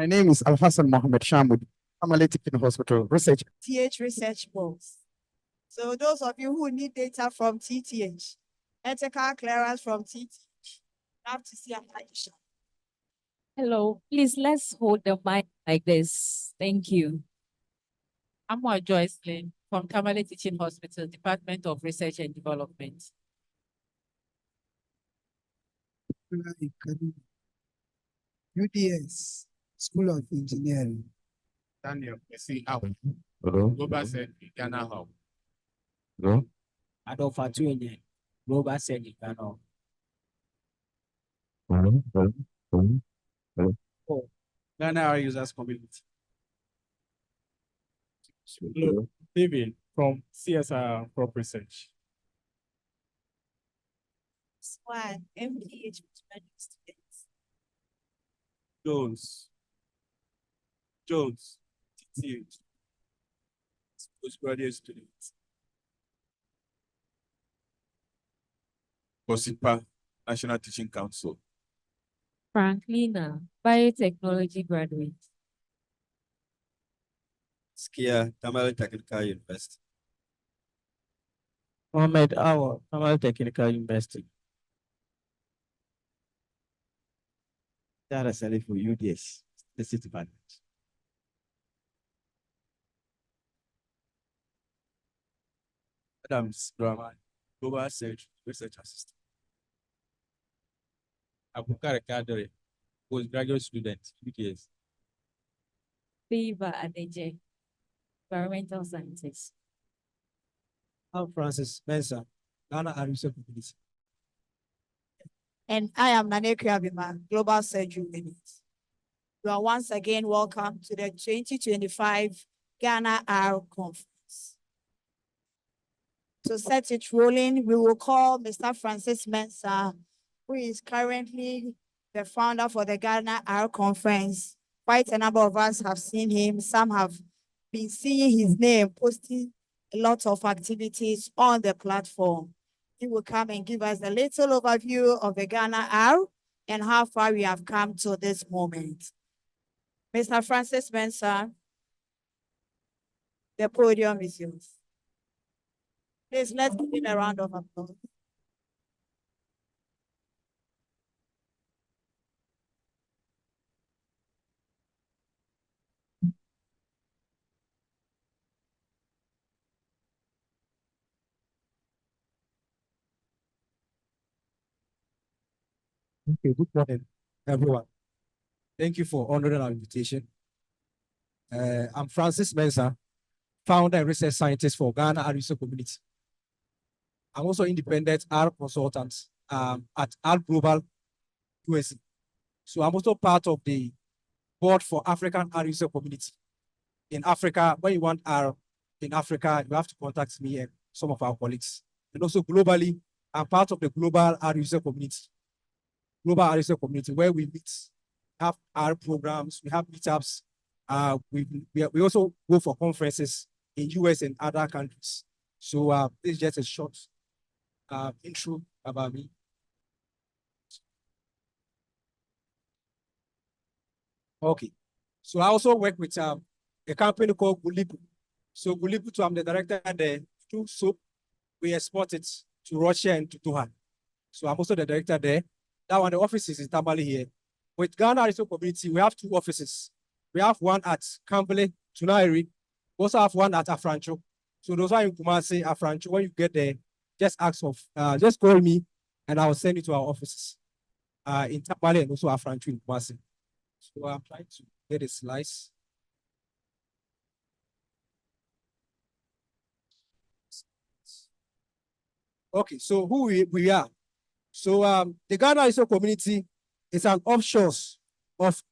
My name is Al-Hassan Mohammed Shamud. I'm a teaching hospital researcher. TH research box. So those of you who need data from TTH, ethical clearance from TTH, have to see Ayesu. Hello, please let's hold the mic like this. Thank you. I'm Joycelyn from Tamale Teaching Hospital, Department of Research and Development. UDS, School of Engineering. Daniel, see how. Hello. Global said Ghana how. Hello. Adolfa Tuenye, Global said Ghana. Hello. Hello. Ghana our users community. Hello. David from CSR Crop Research. One, MPH students. Jones, TTH, postgraduate students. Kosipa, National Teaching Council. Franklina, biotechnology graduate. Skia, Tamale Technical University. Mohammed Awa, Tamale Technical University. Dara Salih for UDS, the city department. Adams Brahman, Global Research Assistant. Abukar Kadri, postgraduate student, UDS. Viva Agen, environmental scientists. I'm Francis Mensah, Ghana Ayesu Community. And I am Naneke Abima, Global Surgery Unit. You are once again welcome to the 2025 Ghana R Conference. To set it rolling, we will call Mr. Francis Mensah, who is currently the founder for the Ghana R Conference. Quite a number of us have seen him. Some have been seeing his name posting a lot of activities on the platform. He will come and give us a little overview of the Ghana R and how far we have come to this moment. Mr. Francis Mensah, the podium is yours. Please, let's give him a round of applause. Okay, good morning, everyone. Thank you for honoring our invitation. I'm Francis Mensah, founder and research scientist for Ghana Ayesu Community. I'm also independent R consultant at R Global USA. So I'm also part of the board for African Ayesu Community. In Africa, when you want R in Africa, you have to contact me and some of our colleagues. And also globally, I'm part of the global Ayesu community. Global Ayesu community, where we meet, have our programs, we have meetups. We also go for conferences in US and other countries. So this is just a short intro about me. Okay, so I also work with a company called Gulipu. So Gulipu, I'm the director there. Through soap, we export it to Russia and to Doha. So I'm also the director there. That one, the office is in Tamale here. With Ghana Ayesu Community, we have two offices. We have one at Kampele, Tunairi. We also have one at Afrancho. So those are in Kumasi, Afrancho. When you get there, just just call me and I'll send you to our offices in Tamale and also Afrancho in Kumasi. So I'm trying to get a slice. Okay, so who we are. So the Ghana Ayesu Community is an offshore of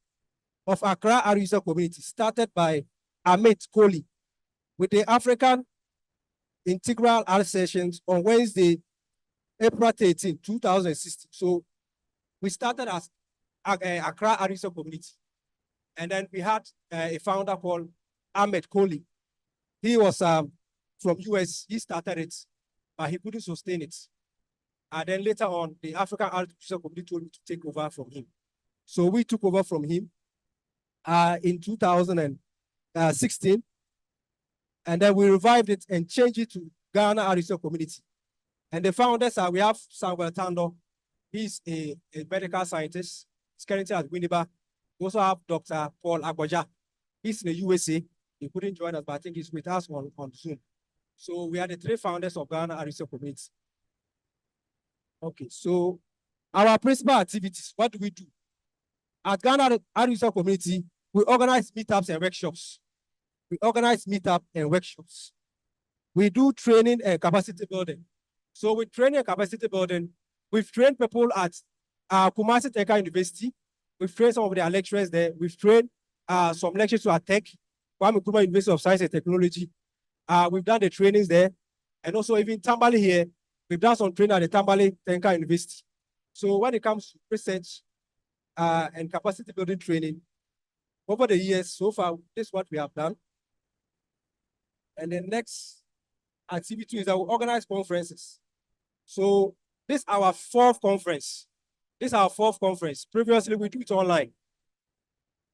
Accra Ayesu Community, started by Ahmed Kohli with the African Integral Art Sessions on Wednesday, April 13, 2016. So we started as Accra Ayesu Community. And then we had a founder called Ahmed Kohli. He was from US, he started it, but he couldn't sustain it. And then later on, the African Ayesu Community told me to take over from him. So we took over from him. in 2016. And then we revived it and changed it to Ghana Ayesu Community. And the founders are, we have Samuel Tando. He's a medical scientist. He's currently at Winneba. We also have Dr. Paul Agboja. He's in the USA. He couldn't join us, but I think he's with us on Zoom. So we are the 3 founders of Ghana Ayesu Community. Okay, so our principal activities, what do we do? At Ghana Ayesu Community, we organize meetups and workshops. We do training and capacity building. So with training and capacity building, we've trained people at Kumasi Teka University. We've trained some of their lecturers there. We've trained some lecturers to Tech, Kwame Nkrumah University of Science and Technology. We've done the trainings there. And also even Tamale here, we've done some training at the Tamale Teka University. So when it comes to research and capacity building training, over the years, so far, this is what we have done. And the next activity is that we organize conferences. So this is our 4th conference. Previously, we do it online.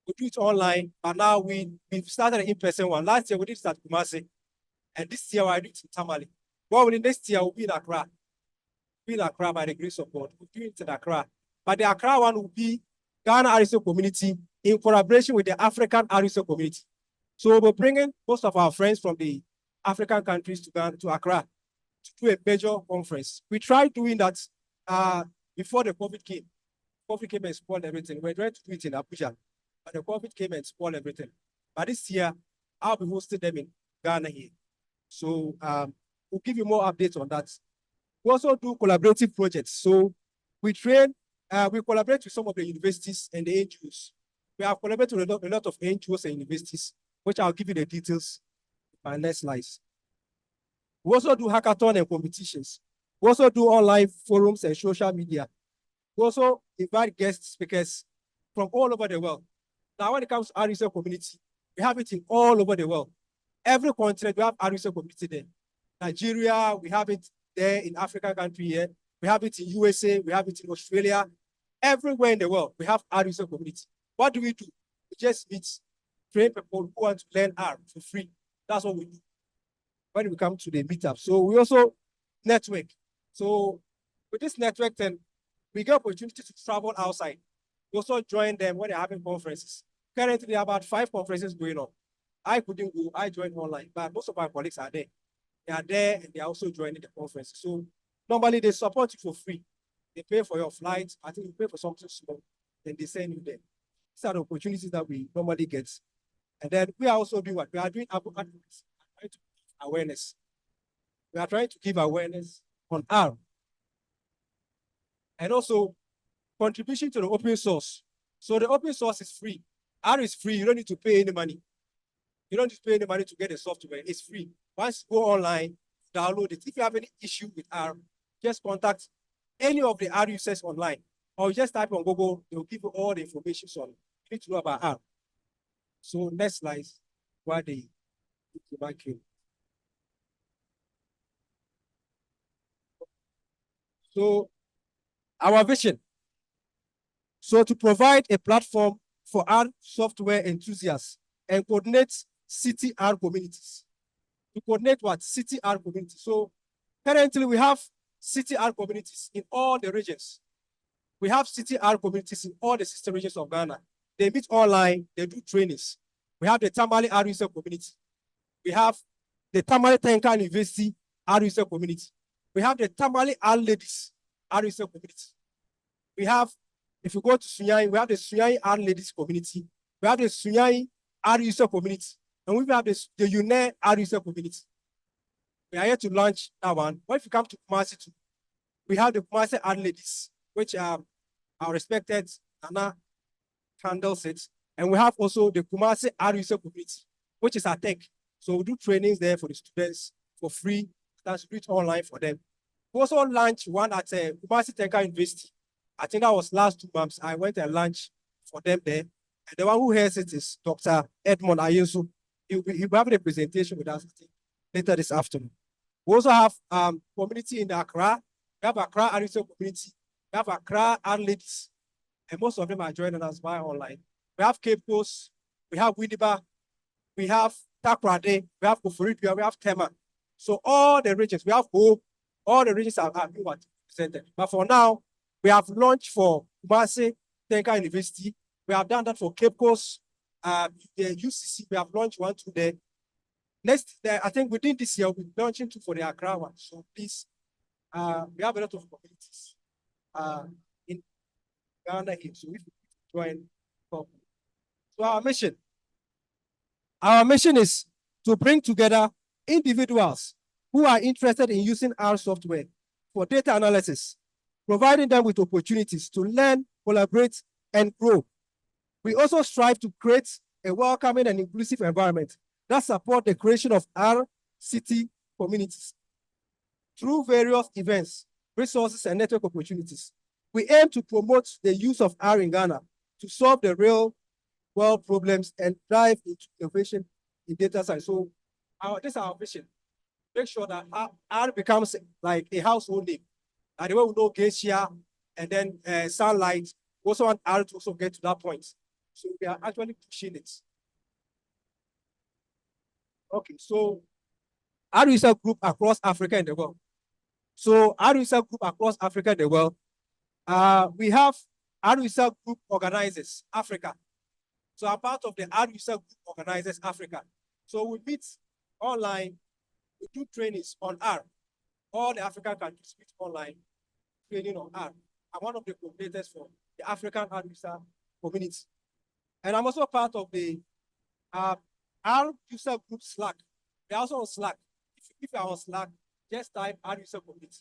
But now we've started an in-person one. Last year, we did it at Kumasi. And this year, I do it in Tamale. Well, next year, we'll be in Accra. By the grace of God. We'll do it in Accra. But the Accra one will be Ghana Ayesu Community in collaboration with the African Ayesu Community. So we're bringing most of our friends from the African countries to Ghana, to Accra, to do a major conference. We tried doing that before the COVID came. COVID came and spoiled everything. We were trying to do it in Abuja, but the COVID came and spoiled everything. But this year, I'll be hosting them in Ghana here. So we'll give you more updates on that. We also do collaborative projects. So we collaborate with some of the universities and the NGOs. We have collaborated with a lot of NGOs and universities, which I'll give you the details in my next slides. We also do hackathon and competitions. We also do online forums and social media. We also invite guest speakers from all over the world. Now, when it comes to Ayesu community, we have it in all over the world. Every continent, we have Ayesu community there. Nigeria, we have it there in African country here. We have it in USA, we have it in Australia. Everywhere in the world, we have Ayesu community. What do? We just meet, train people who want to learn R for free. That's what we do when we come to the meetup. So we also network. So with this network, then we get opportunity to travel outside. We also join them when they're having conferences. Currently, there are about 5 conferences going on. I couldn't go, I joined online, but most of my colleagues are there. They are there and they are also joining the conference. So normally they support you for free. They pay for your flights. I think you pay for something small, then they send you there. These are the opportunities that we normally get. And then we are also doing what? We are doing advocacy, trying to give awareness. We are trying to give awareness on R. And also contribution to the open source. So the open source is free. R is free. You don't need to pay any money. You don't need to pay any money to get the software. It's free. Once you go online, download it. If you have any issue with R, just contact any of the R users online, or just type on Google. They will give you all the information on it. You need to know about R. So next slide, why they vacuum. So our vision. So to provide a platform for R software enthusiasts and coordinate city R communities. To coordinate what? City R communities. So currently we have city R communities in all the regions. We have city R communities in all the 60 regions of Ghana. They meet online, they do trainings. We have the Tamale R user community. We have the Tamale Tenka University R user community. We have the Tamale R ladies R user community. We have, if you go to Sunyai, we have the Sunyai R ladies community. We have the Sunyai R user community. And we have the UNE R user community. We are here to launch that one. But if you come to Kumasi too, we have the Kumasi R ladies, which are our respected Nana handles it. And we have also the Kumasi R user community, which is our tech. So we do trainings there for the students for free. That's do it online for them. We also launched one at Kumasi Tenka University. I think that was last 2 months. I went and launched for them there. And the one who hears it is Dr. Edmund Ayesu. He'll be having a presentation with us later this afternoon. We also have community in Accra. We have Accra Ayesu community. We have Accra R ladies. And most of them are joining us via online. We have Cape Coast we have Winneba, we have Takrade, we have Koforidua, we have Tema. So all the regions, we have Hope, all the regions are being represented. But for now, we have launched for Kumasi, Tenka University. We have done that for Cape Coast, the UCC. We have launched 1, 2 there. Next, I think within this year, we'll be launching 2 for the Accra one. So please, we have a lot of communities in Ghana here. So if you join, so our mission is to bring together individuals who are interested in using our software for data analysis, providing them with opportunities to learn, collaborate, and grow. We also strive to create a welcoming and inclusive environment that support the creation of our city communities. Through various events, resources, and network opportunities, we aim to promote the use of R in Ghana to solve the real world problems and drive into innovation in data science. So this is our vision. Make sure that R becomes like a household name. And the way we know Geisha and then Sunlight, we also want R to also get to that point. So we are actually pushing it. Okay, so R user group across Africa and the world. So R user group across Africa and the world. We have R user group organizers, Africa. So I'm part of the R user group organizers, Africa. So we meet online, we do trainings on R. All the African countries meet online, training on R. I'm one of the coordinators for the African R user community. And I'm also part of the R user group Slack. We're also on Slack. If you are on Slack, just type R user community.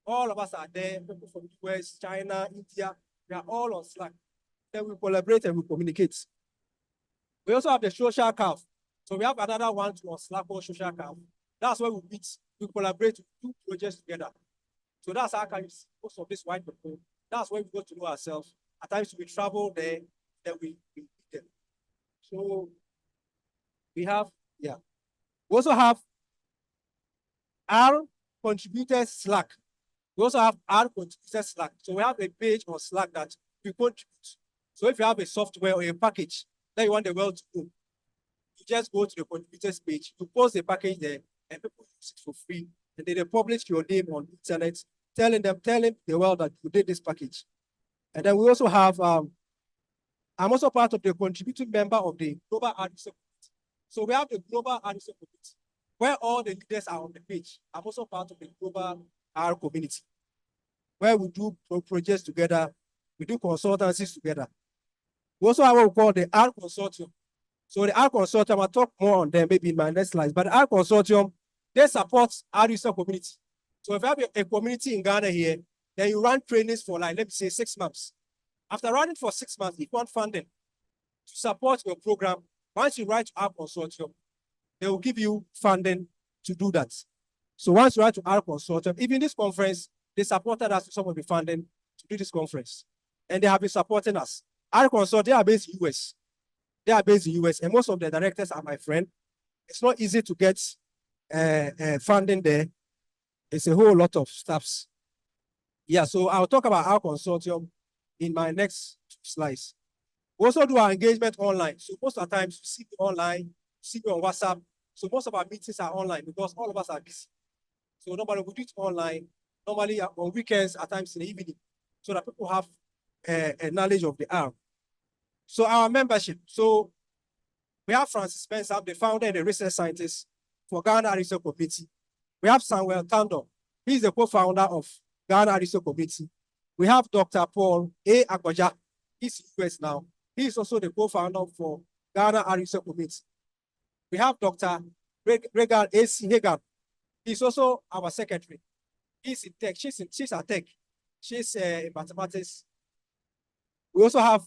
All of us are there, people from the US, China, India, we are all on Slack. Then we collaborate and we communicate. We also have the social curve. So we have another one on Slack called social curve. That's where we meet, we collaborate, we do projects together. So that's how can you see most of this white people. That's where we go to know ourselves. At times we travel there, then we meet them. So we have, yeah. We also have R contributors Slack. We also have R contributors Slack. So we have a page on Slack that we contribute. So if you have a software or a package that you want the world to know, you just go to the contributors page, you post the package there, and people use it for free. And then they publish your name on the internet, telling the world that you did this package. And then we also have, I'm also part of the contributing member of the Global R User Community. So we have the Global R User Community, where all the leaders are on the page. I'm also part of the Global R community, where we do projects together, we do consultancies together. We also have what we call the R Consortium. So the R Consortium, I'll talk more on them maybe in my next slides, but the R Consortium, they support R user community. So if you have a community in Ghana here, then you run trainings for like, let me say 6 months. After running for 6 months, if you want funding to support your program, once you write to R Consortium, they will give you funding to do that. So once you write to R Consortium, even this conference, they supported us with some of the funding to do this conference. And they have been supporting us. R Consortium, they are based in US. They are based in US, and most of the directors are my friend. It's not easy to get funding there. It's a whole lot of stuffs. Yeah, so I'll talk about our consortium in my next slides. We also do our engagement online. So most of the times you see me online, you see me on WhatsApp. So most of our meetings are online because all of us are busy. So normally we do it online, normally on weekends, at times in the evening, so that people have a knowledge of the R. So our membership. So we have Francis Mensah, the founder and the research scientist for Ghana Research Committee. We have Samuel Tando. He's the co-founder of Ghana Research Committee. We have Dr. Paul A. Agbaja. He's in US now. He's also the co-founder for Ghana Research Committee. We have Dr. Regan A.C. Hagan. He's also our secretary. He's in tech. She's at tech. She's in mathematics. We also have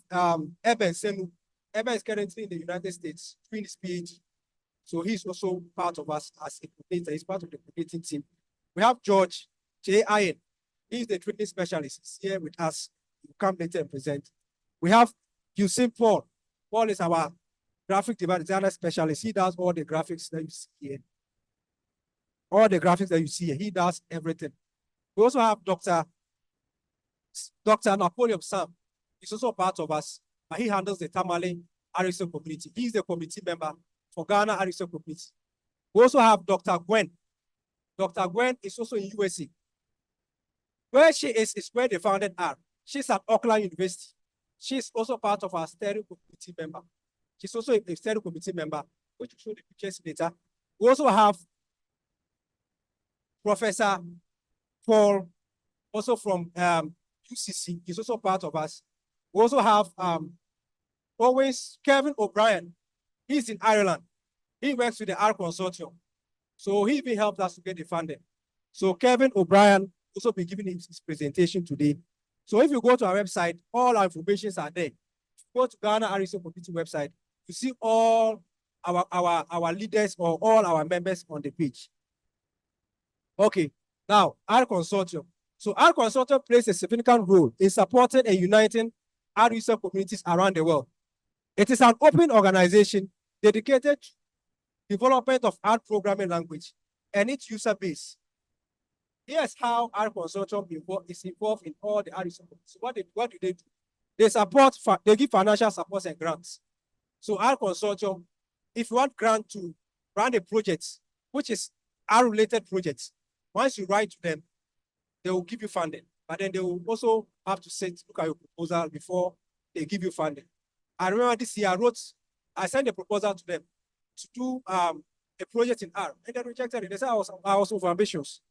Edmund Senu. Edmund is currently in the United States doing his PhD. So he's also part of us as a coordinator. He's part of the coordinating team. We have George J. Ayen. He's the training specialist. He's here with us. He'll come later and present. We have Usain Paul. Paul is our graphic designer specialist. He does all the graphics that you see here. All the graphics that you see here. He does everything. We also have Dr. Napoleon Sam. He's also part of us. He handles the Tamale Ayesu community. He is the committee member for Ghana Ayesu community. We also have Dr. Gwen. Dr. Gwen is also in USA. Where she is where they founded her. She's at Auckland University. She's also part of our steering committee member. She's also a steering committee member, which will show the pictures later. We also have Professor Paul, also from UCC. He's also part of us. We also have always Kevin O'Brien. He's in Ireland. He works with the R Consortium. So he even helped us to get the funding. So Kevin O'Brien also be giving his presentation today. So if you go to our website, all our information are there. If you go to Ghana Ayesu Community website, you see all our leaders or all our members on the page. Okay, now our consortium. So our consortium plays a significant role in supporting and uniting Ayesu communities around the world. It is an open organization dedicated to development of art programming language and its user base. Here's how our consortium is involved in all the Ayesu communities. What do they do? They support, they give financial support and grants. So our consortium, if you want grant to run a project, which is our related projects, once you write to them, they will give you funding. But then they will also have to look at your proposal before they give you funding. I remember this year I sent a proposal to them to do a project in R, and they rejected it. They said I was over ambitious.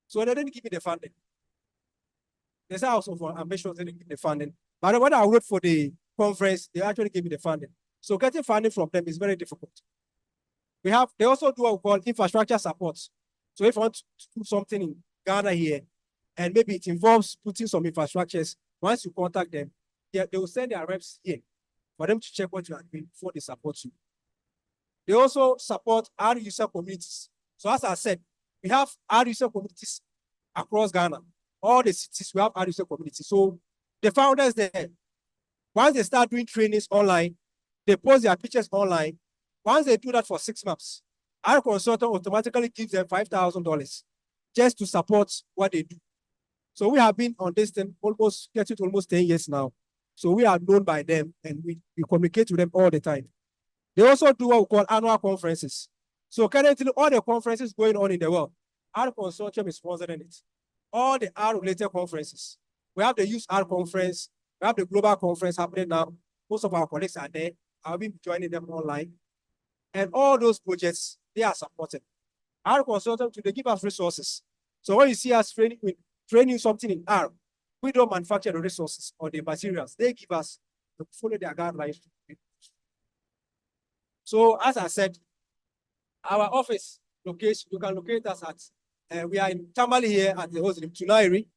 So they didn't give me the funding. They said I was over ambitious, they didn't give me the funding. But when I wrote for the conference, they actually gave me the funding. So getting funding from them is very difficult. They also do what we call infrastructure support. So if you want to do something in Ghana here, and maybe it involves putting some infrastructures, once you contact them, they will send their reps here for them to check what you are doing before they support you. They also support our user communities. So as I said, we have our user communities across Ghana. All the cities, we have our user communities. So the founders there, once they start doing trainings online, they post their pictures online. Once they do that for 6 months, our consultant automatically gives them $5,000 just to support what they do. So we have been on this thing almost 10 years now. So we are known by them and we communicate with them all the time. They also do what we call annual conferences. So currently, all the conferences going on in the world, our consortium is sponsoring it. All the R-related conferences. We have the Use R conference. We have the global conference happening now. Most of our colleagues are there. I'll be joining them online. And all those projects, they are supported. Our consortium, they give us resources. So when you see us training something in R, we don't manufacture the resources or the materials. They give us to follow their guidelines. So as I said, our office location, you can locate us at, we are in Tamale here at the host in Tunairi.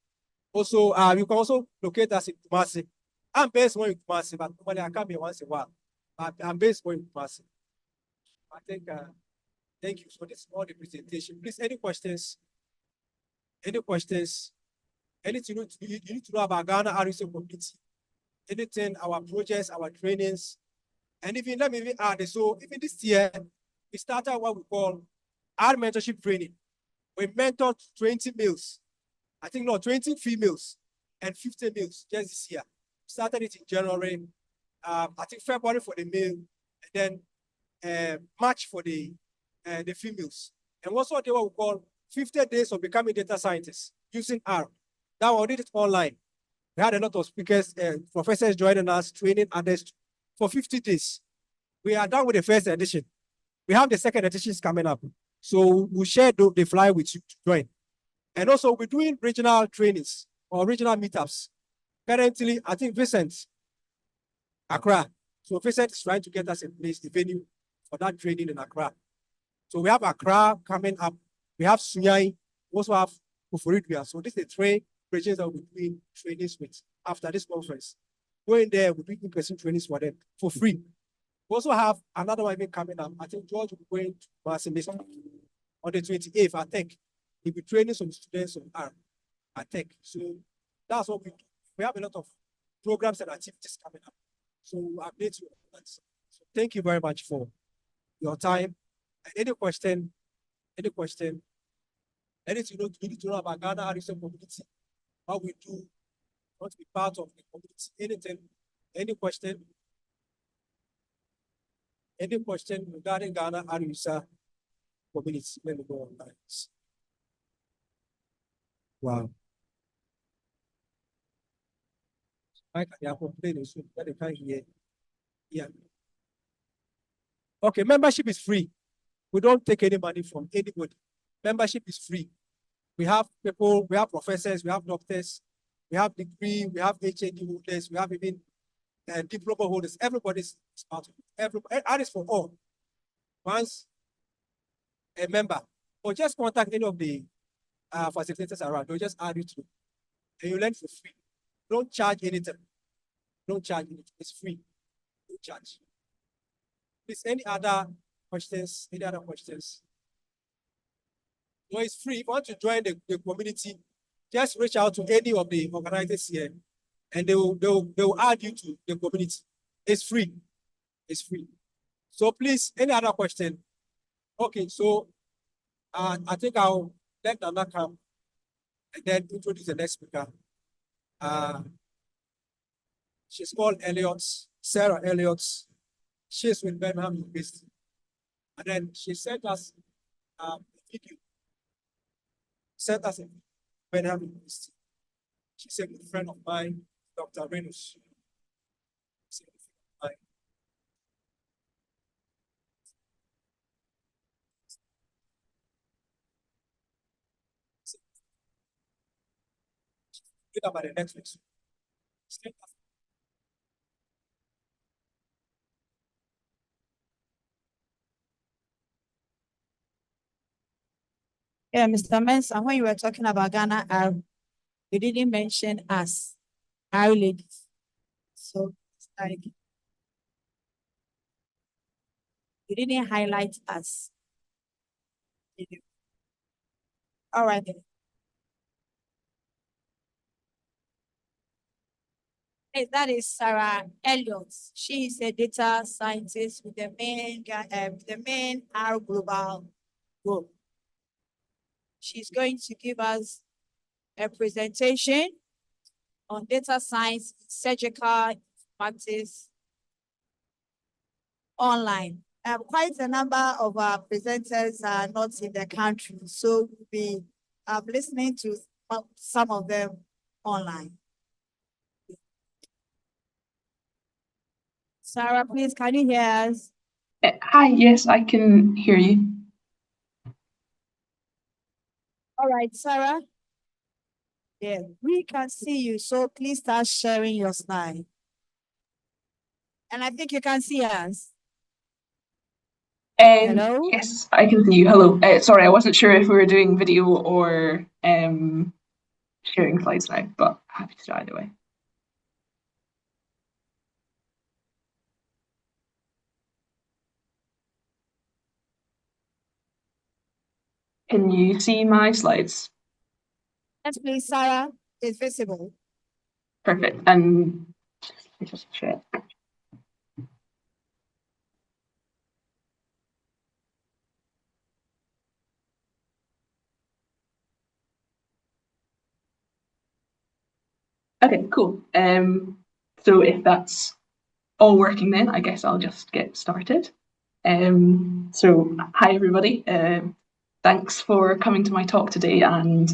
Also, you can also locate us in Kumasi. I'm based more in Kumasi, but normally I come here once in a while. But I'm based more in Kumasi. I think, thank you for this all the presentation. Please, any questions? Any questions? Anything you need to know about Ghana Ayesu community? Anything, our projects, our trainings, and even let me even add. So even this year, we started what we call our mentorship training. We mentored 20 males. I think no, 20 females and 50 males just this year. Started it in January. I think February for the male, and then March for the females. And also they what we call 50 days of becoming data scientists using R. That one did it online. We had a lot of speakers and professors joining us, training others for 50 days. We are done with the first edition. We have the second edition coming up. So we'll share the flyer with you to join. And also we're doing regional trainings or regional meetups. Currently, I think Vincent, Accra. So Vincent is trying to get us in place, the venue for that training in Accra. So we have Accra coming up. We have Sunyai, we also have Kufuridua. So this is the 3 regions that we'll be doing trainings with after this conference. Going there, we'll do in-person trainings for them for free. We also have another one coming up. I think George will be going to Marseille on the 28th, I think. He'll be training some students on R, I think. So that's what we do. We have a lot of programs and activities coming up. So we'll update you on that. So thank you very much for your time. Any question? Any question? Anything you need to know about Ghana Ayesu community? What we do? Want to be part of the community? Anything? Any question? Any question regarding Ghana Arisa community? Let me go online. Wow. I can complain so that they can't hear. Yeah. Okay, membership is free. We don't take any money from anybody. Membership is free. We have people, we have professors, we have doctors, we have degree, we have HAD holders, we have even diploma holders. Everybody's part of it. And it's for all. Once a member, or just contact any of the facilitators around, they'll just add you through. And you learn for free. Don't charge anything. Don't charge anything. It's free. Don't charge. Please, any other questions? Any other questions? No, it's free. If you want to join the community, just reach out to any of the organizers here, and they will add you to the community. It's free. It's free. So please, any other question? Okay, so I think I'll let Nana come and then introduce the next speaker. She's called Elliot, Sarah Elliot. She's with Birmingham University. And then she sent us a video. Sent us a Birmingham University. She's a good friend of mine, Dr. Renus. She's a good friend of mine. Read about the next week. Yeah, Mr. Mensah, when you were talking about Ghana, you didn't mention us, our ladies. So it's like you didn't highlight us. All right then. Hey, that is Sarah Elliot. She is a data scientist with the main R Global Group. She's going to give us a presentation on data science, surgical practice online. Quite a number of our presenters are not in the country, so we'll be listening to some of them online. Sarah, please, can you hear us? Hi, yes, I can hear you. All right, Sarah. Yeah, we can see you, so please start sharing your slide. And I think you can see us. Hello? Yes, I can see you. Hello. Sorry, I wasn't sure if we were doing video or sharing slides now, but happy to do either way. Can you see my slides? Yes, please, Sarah. It's visible. Perfect. And let me just check. Okay, cool. So if that's all working then, I guess I'll just get started. So hi everybody. Thanks for coming to my talk today, and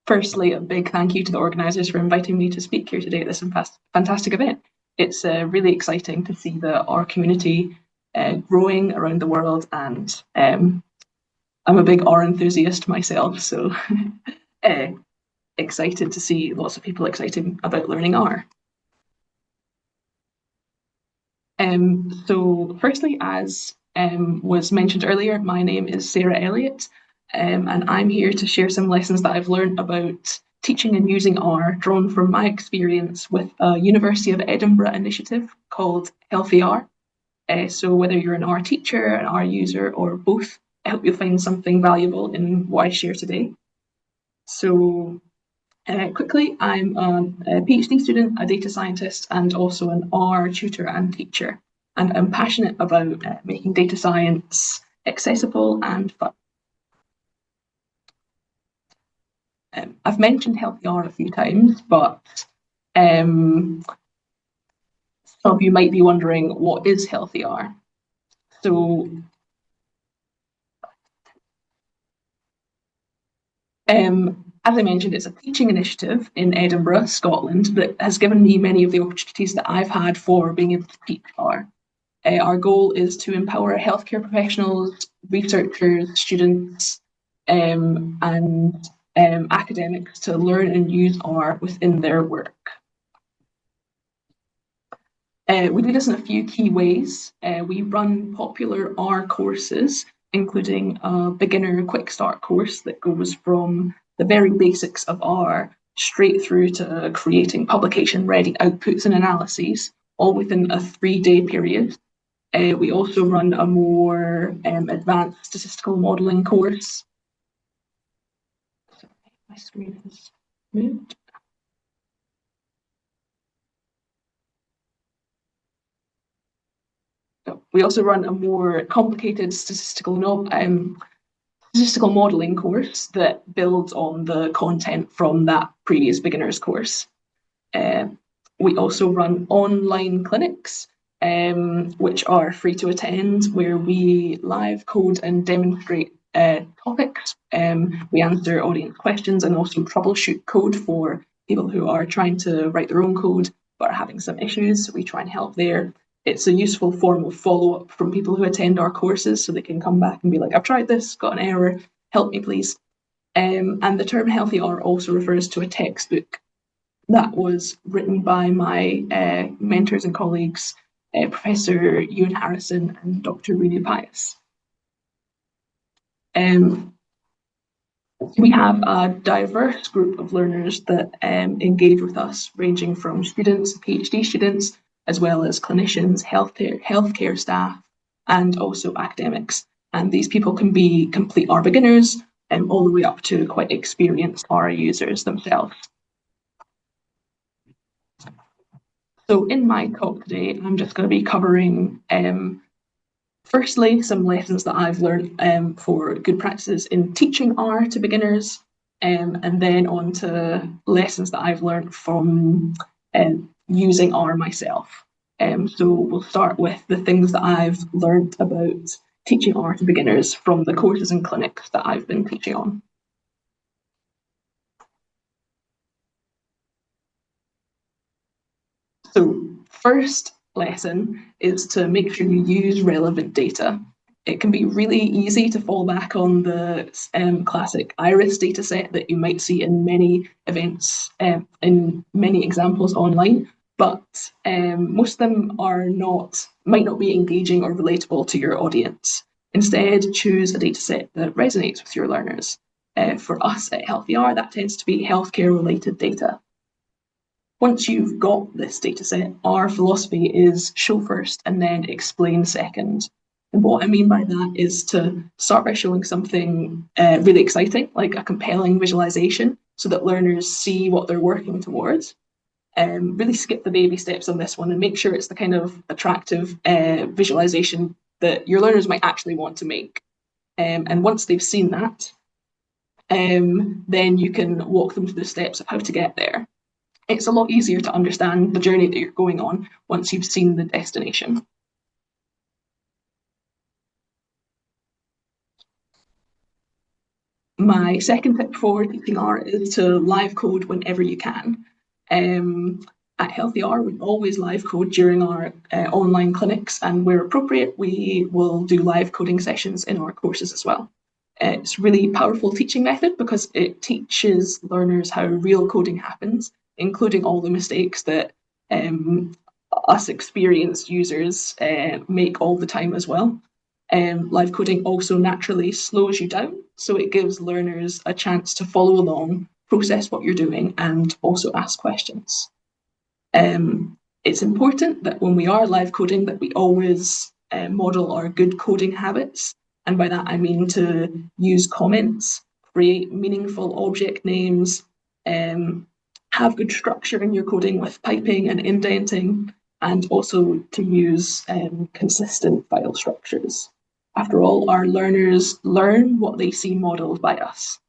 firstly, a big thank you to the organisers for inviting me to speak here today at this fantastic event. It's really exciting to see our community growing around the world, and I'm a big R enthusiast myself, so excited to see lots of people excited about learning R. So firstly, as was mentioned earlier, my name is Sarah Elliot, and I'm here to share some lessons that I've learned about teaching and using R, drawn from my experience with a University of Edinburgh initiative called HealthyR. So whether you're an R teacher, an R user, or both, I hope you'll find something valuable in what I share today. So quickly, I'm a PhD student, a data scientist, and also an R tutor and teacher. And I'm passionate about making data science accessible and fun. I've mentioned HealthyR a few times, but some of you might be wondering, what is HealthyR? So as I mentioned, it's a teaching initiative in Edinburgh, Scotland, that has given me many of the opportunities that I've had for being able to teach R. Our goal is to empower healthcare professionals, researchers, students, and academics to learn and use R within their work. We do this in a few key ways. We run popular R courses, including a beginner quick start course that goes from the very basics of R straight through to creating publication ready outputs and analyses, all within a 3-day period. We also run a more advanced statistical modelling course. Sorry, my screen has moved. We also run a more complicated statistical modelling course that builds on the content from that previous beginner's course. We also run online clinics, which are free to attend, where we live code and demonstrate topics. We answer audience questions and also troubleshoot code for people who are trying to write their own code but are having some issues. We try and help there. It's a useful form of follow-up from people who attend our courses, so they can come back and be like, I've tried this, got an error, help me please. And the term HealthyR also refers to a textbook that was written by my mentors and colleagues, Professor Jon Harrison and Dr. Rene Pius. We have a diverse group of learners that engage with us, ranging from students, PhD students, as well as clinicians, healthcare staff, and also academics. And these people can be complete R beginners, all the way up to quite experienced R users themselves. So in my talk today, I'm just going to be covering, firstly, some lessons that I've learned for good practices in teaching R to beginners, and then on to lessons that I've learned from using R myself. So we'll start with the things that I've learned about teaching R to beginners from the courses and clinics that I've been teaching on. So first lesson is to make sure you use relevant data. It can be really easy to fall back on the classic iris dataset that you might see in many events, in many examples online, but most of them might not be engaging or relatable to your audience. Instead, choose a dataset that resonates with your learners. For us at HealthyR, that tends to be healthcare-related data. Once you've got this dataset, our philosophy is show first and then explain second. And what I mean by that is to start by showing something really exciting, like a compelling visualization, so that learners see what they're working towards. Really skip the baby steps on this one and make sure it's the kind of attractive visualization that your learners might actually want to make. And once they've seen that, then you can walk them through the steps of how to get there. It's a lot easier to understand the journey that you're going on once you've seen the destination. My second tip for teaching R is to live code whenever you can. At HealthyR, we always live code during our online clinics, and where appropriate, we will do live coding sessions in our courses as well. It's a really powerful teaching method because it teaches learners how real coding happens, including all the mistakes that us experienced users make all the time as well. Live coding also naturally slows you down, so it gives learners a chance to follow along, process what you're doing, and also ask questions. It's important that when we are live coding that we always model our good coding habits, and by that I mean to use comments, create meaningful object names, have good structure in your coding with piping and indenting, and also to use consistent file structures. After all, our learners learn what they see modeled by us.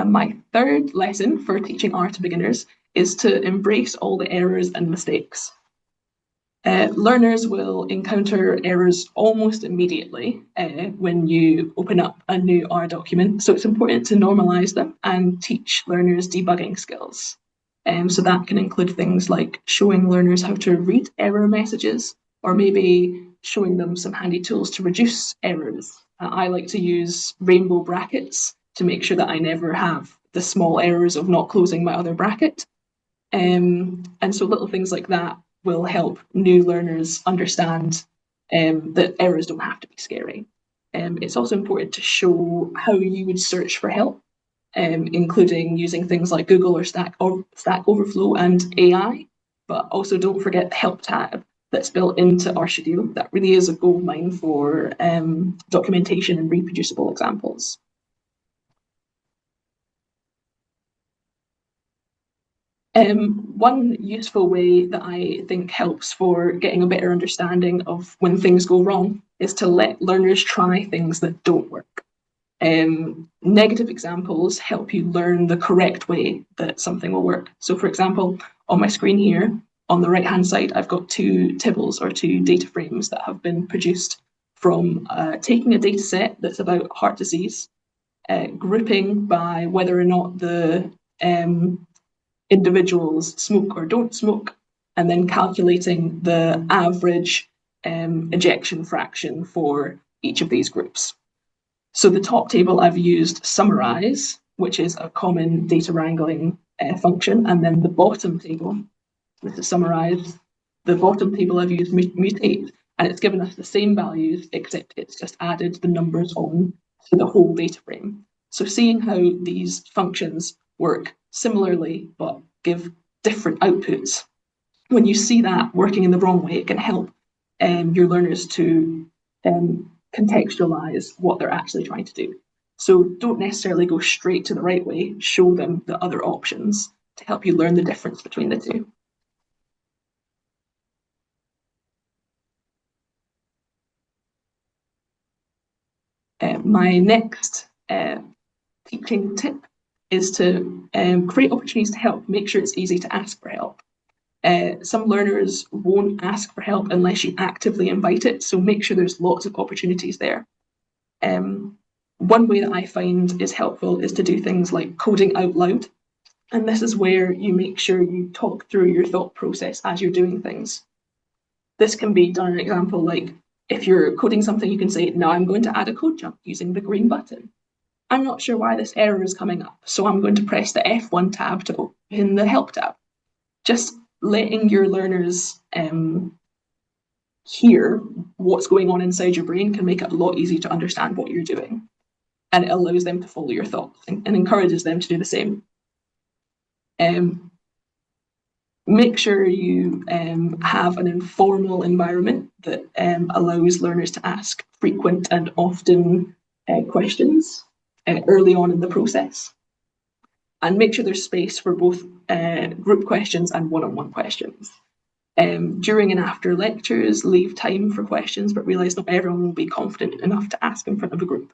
My third lesson for teaching R to beginners is to embrace all the errors and mistakes. Learners will encounter errors almost immediately when you open up a new R document, so it's important to normalize them and teach learners debugging skills. So that can include things like showing learners how to read error messages, or maybe showing them some handy tools to reduce errors. I like to use rainbow brackets to make sure that I never have the small errors of not closing my other bracket. And so little things like that will help new learners understand that errors don't have to be scary. It's also important to show how you would search for help, including using things like Google or Stack Overflow and AI, but also don't forget the help tab that's built into RStudio. That really is a goldmine for documentation and reproducible examples. One useful way that I think helps for getting a better understanding of when things go wrong is to let learners try things that don't work. Negative examples help you learn the correct way that something will work. So for example, on my screen here, on the right-hand side, I've got two tables or two data frames that have been produced from taking a data set that's about heart disease, grouping by whether or not the individuals smoke or don't smoke, and then calculating the average ejection fraction for each of these groups. So the top table I've used summarize, which is a common data wrangling function, and then the bottom table, this is summarize. The bottom table I've used mutate, and it's given us the same values, except it's just added the numbers on to the whole data frame. So seeing how these functions work similarly but give different outputs, when you see that working in the wrong way, it can help your learners to contextualize what they're actually trying to do. So don't necessarily go straight to the right way, show them the other options to help you learn the difference between the two. My next teaching tip is to create opportunities to help, make sure it's easy to ask for help. Some learners won't ask for help unless you actively invite it, so make sure there's lots of opportunities there. One way that I find is helpful is to do things like coding out loud, and this is where you make sure you talk through your thought process as you're doing things. This can be done, an example like if you're coding something, you can say, now I'm going to add a code jump using the green button. I'm not sure why this error is coming up, so I'm going to press the F1 tab to open the help tab. Just letting your learners hear what's going on inside your brain can make it a lot easier to understand what you're doing. And it allows them to follow your thoughts and encourages them to do the same. Make sure you have an informal environment that allows learners to ask frequent and often questions early on in the process. And make sure there's space for both group questions and one-on-one questions. During and after lectures, leave time for questions, but realise not everyone will be confident enough to ask in front of a group.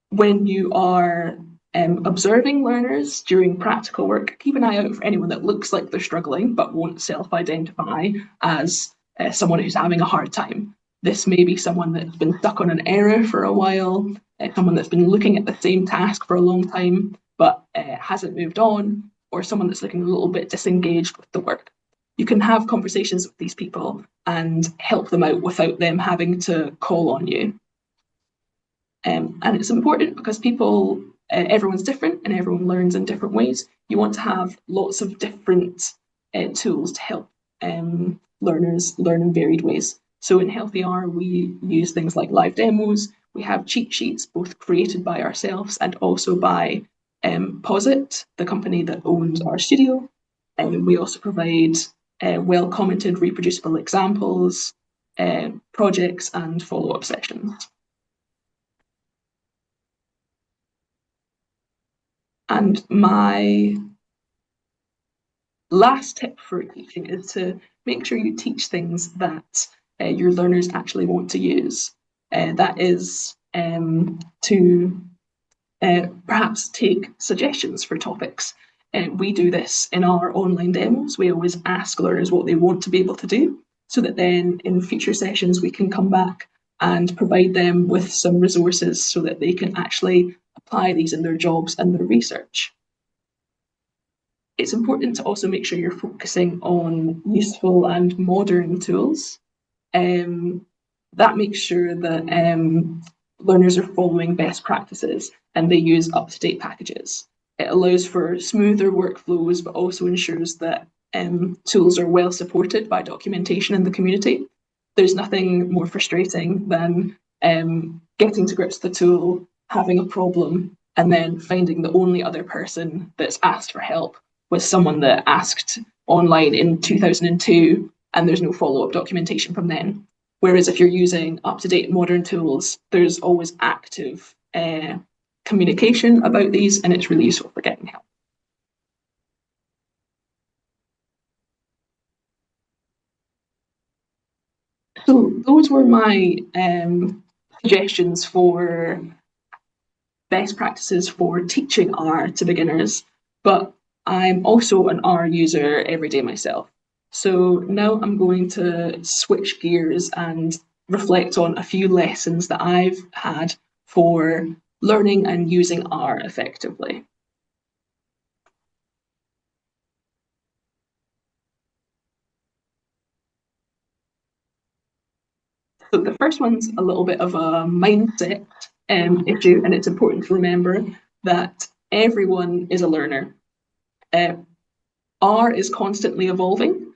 When you are observing learners during practical work, keep an eye out for anyone that looks like they're struggling but won't self-identify as someone who's having a hard time. This may be someone that's been stuck on an error for a while, someone that's been looking at the same task for a long time but hasn't moved on, or someone that's looking a little bit disengaged with the work. You can have conversations with these people and help them out without them having to call on you. And it's important because people, everyone's different and everyone learns in different ways. You want to have lots of different tools to help learners learn in varied ways. So in HealthyR, we use things like live demos. We have cheat sheets, both created by ourselves and also by Posit, the company that owns RStudio. And we also provide well-commented reproducible examples, projects and follow-up sessions. And my last tip for teaching is to make sure you teach things that your learners actually want to use. That is to perhaps take suggestions for topics. We do this in our online demos. We always ask learners what they want to be able to do, so that then in future sessions we can come back and provide them with some resources so that they can actually apply these in their jobs and their research. It's important to also make sure you're focusing on useful and modern tools. That makes sure that learners are following best practices and they use up-to-date packages. It allows for smoother workflows, but also ensures that tools are well supported by documentation in the community. There's nothing more frustrating than getting to grips with the tool, having a problem, and then finding the only other person that's asked for help was someone that asked online in 2002, and there's no follow-up documentation from then. Whereas if you're using up-to-date modern tools, there's always active communication about these, and it's really useful for getting help. So those were my suggestions for best practices for teaching R to beginners, but I'm also an R user every day myself. So now I'm going to switch gears and reflect on a few lessons that I've had for learning and using R effectively. So the first one's a little bit of a mindset issue, and it's important to remember that everyone is a learner. R is constantly evolving,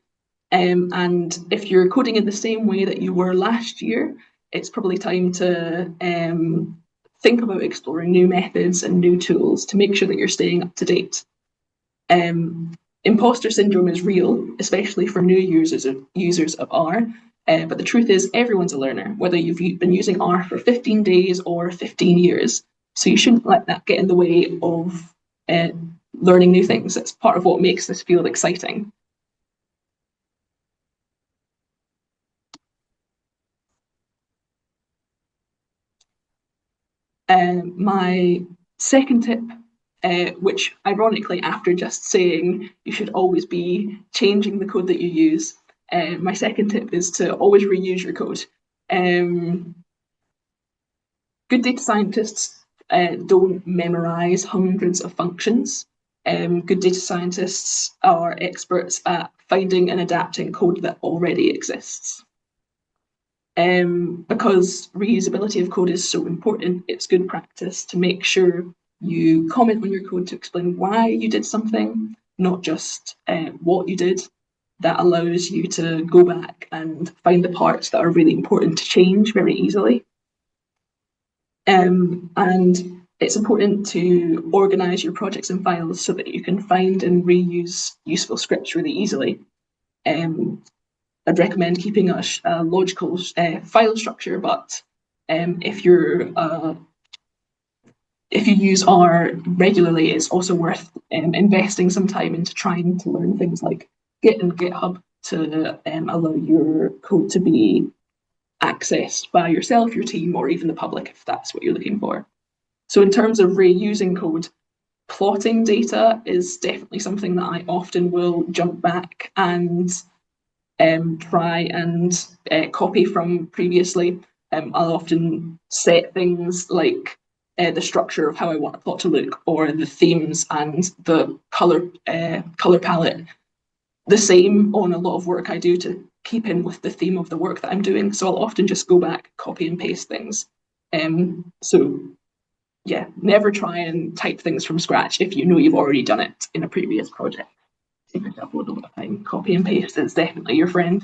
and if you're coding in the same way that you were last year, it's probably time to think about exploring new methods and new tools to make sure that you're staying up to date. Imposter syndrome is real, especially for new users of R, but the truth is everyone's a learner, whether you've been using R for 15 days or 15 years. So you shouldn't let that get in the way of learning new things. It's part of what makes this field exciting. My second tip, which ironically, after just saying you should always be changing the code that you use, my second tip is to always reuse your code. Good data scientists don't memorize hundreds of functions. Good data scientists are experts at finding and adapting code that already exists. Because reusability of code is so important, it's good practice to make sure you comment on your code to explain why you did something, not just what you did. That allows you to go back and find the parts that are really important to change very easily. And it's important to organize your projects and files so that you can find and reuse useful scripts really easily. I'd recommend keeping a logical file structure, but if you use R regularly, it's also worth investing some time into trying to learn things like Git and GitHub to allow your code to be accessed by yourself, your team, or even the public if that's what you're looking for. So in terms of reusing code, plotting data is definitely something that I often will jump back and try and copy from previously. I'll often set things like the structure of how I want a plot to look, or the themes and the color palette the same on a lot of work I do to keep in with the theme of the work that I'm doing. So I'll often just go back, copy and paste things. So yeah, never try and type things from scratch if you know you've already done it in a previous project. Take yourself a little bit of time. Copy and paste is definitely your friend.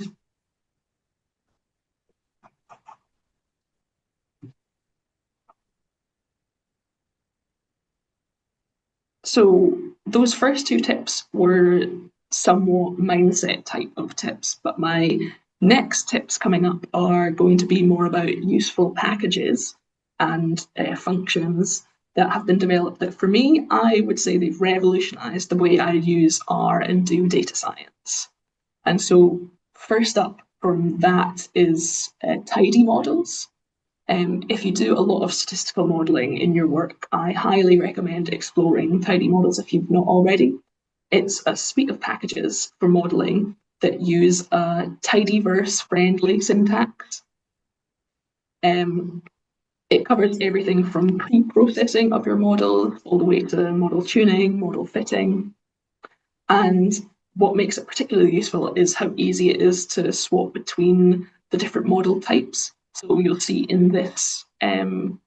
So those first two tips were somewhat mindset type of tips, but my next tips coming up are going to be more about useful packages and functions that have been developed that for me, I would say they've revolutionized the way I use R and do data science. And so first up from that is tidy models. If you do a lot of statistical modelling in your work, I highly recommend exploring tidy models if you've not already. It's a suite of packages for modelling that use a tidyverse-friendly syntax. It covers everything from pre-processing of your model all the way to model tuning, model fitting. And what makes it particularly useful is how easy it is to swap between the different model types. So you'll see in this chunk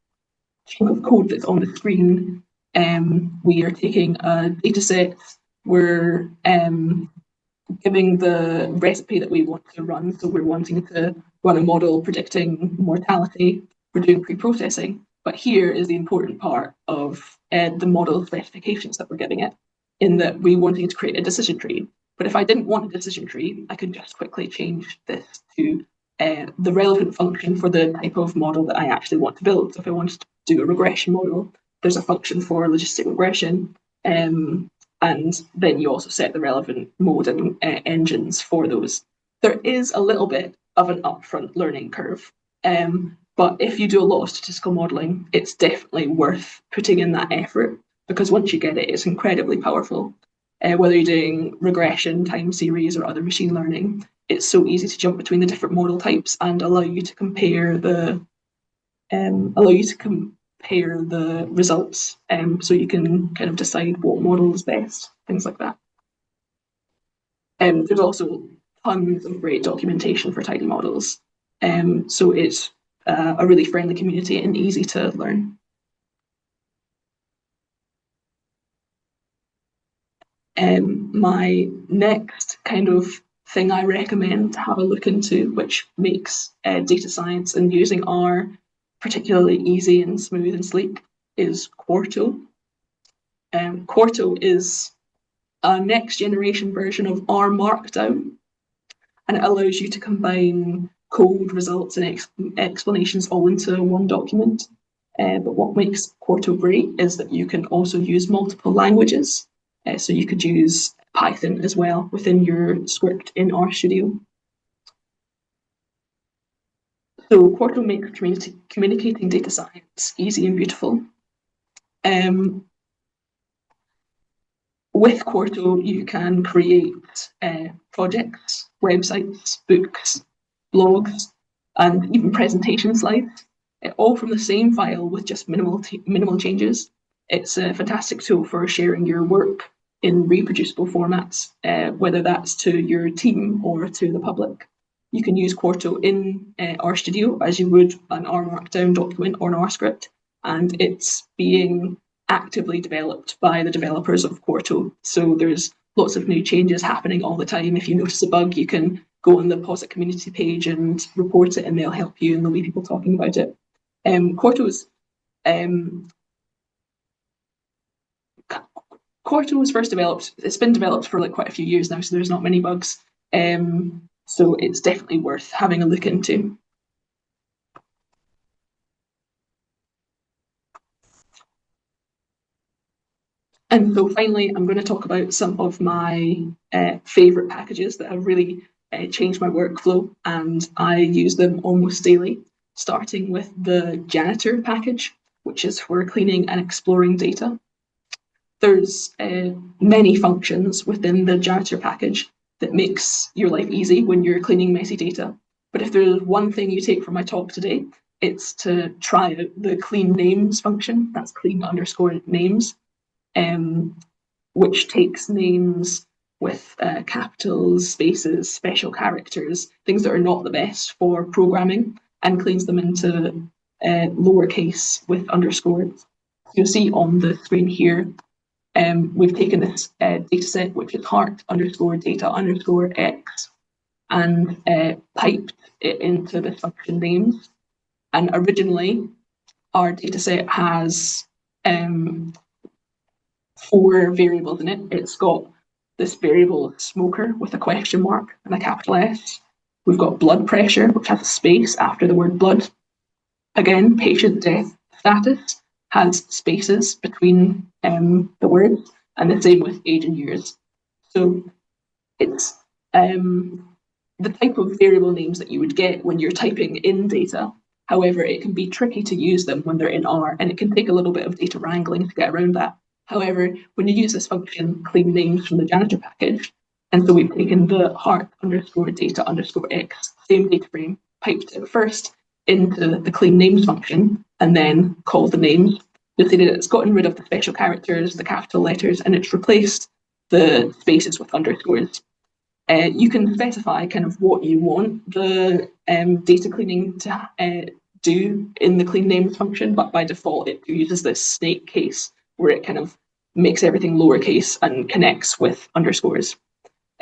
of code that's on the screen, we are taking a data set, we're giving the recipe that we want to run. So we're wanting to run a model predicting mortality. We're doing pre-processing. But here is the important part of the model specifications that we're giving it, in that we're wanting to create a decision tree. But if I didn't want a decision tree, I could just quickly change this to the relevant function for the type of model that I actually want to build. So if I wanted to do a regression model, there's a function for logistic regression. And then you also set the relevant mode and engines for those. There is a little bit of an upfront learning curve, but if you do a lot of statistical modelling, it's definitely worth putting in that effort, because once you get it, it's incredibly powerful. Whether you're doing regression, time series, or other machine learning, it's so easy to jump between the different model types and allow you to compare the results, so you can kind of decide what model is best, things like that. There's also tons of great documentation for tidy models, so it's a really friendly community and easy to learn. My next kind of thing I recommend to have a look into, which makes data science and using R particularly easy and smooth and sleek, is Quarto. Quarto is a next generation version of R Markdown, and it allows you to combine code, results, and explanations all into one document. But what makes Quarto great is that you can also use multiple languages. So you could use Python as well within your script in RStudio. So Quarto makes communicating data science easy and beautiful. With Quarto, you can create projects, websites, books, blogs, and even presentation slides, all from the same file with just minimal changes. It's a fantastic tool for sharing your work in reproducible formats, whether that's to your team or to the public. You can use Quarto in RStudio as you would an R Markdown document or an R script, and it's being actively developed by the developers of Quarto. So there's lots of new changes happening all the time. If you notice a bug, you can go on the POSIT community page and report it, and they'll help you, and there'll be people talking about it. Quarto was first developed, it's been developed for like quite a few years now, so there's not many bugs. So it's definitely worth having a look into. And so finally, I'm going to talk about some of my favourite packages that have really changed my workflow, and I use them almost daily, starting with the janitor package, which is for cleaning and exploring data. There's many functions within the janitor package that makes your life easy when you're cleaning messy data. But if there's one thing you take from my talk today, it's to try out the clean names function. That's clean_names, which takes names with capitals, spaces, special characters, things that are not the best for programming, and cleans them into lowercase with underscores. You'll see on the screen here, we've taken this data set, which is heart_data_x, and piped it into the function names. And originally, our data set has 4 variables in it. It's got this variable smoker with a question mark and a capital S. We've got blood pressure, which has a space after the word blood. Again, patient death status has spaces between the words, and the same with age and years. So it's the type of variable names that you would get when you're typing in data However, it can be tricky to use them when they're in R, and it can take a little bit of data wrangling to get around that. However, when you use this function, clean names from the janitor package, and so we've taken the heart underscore data underscore x, same data frame, piped it first into the clean names function, and then called the names. You'll see that it's gotten rid of the special characters, the capital letters, and it's replaced the spaces with underscores. You can specify kind of what you want the data cleaning to do in the clean names function, but by default it uses this snake case where it kind of makes everything lowercase and connects with underscores.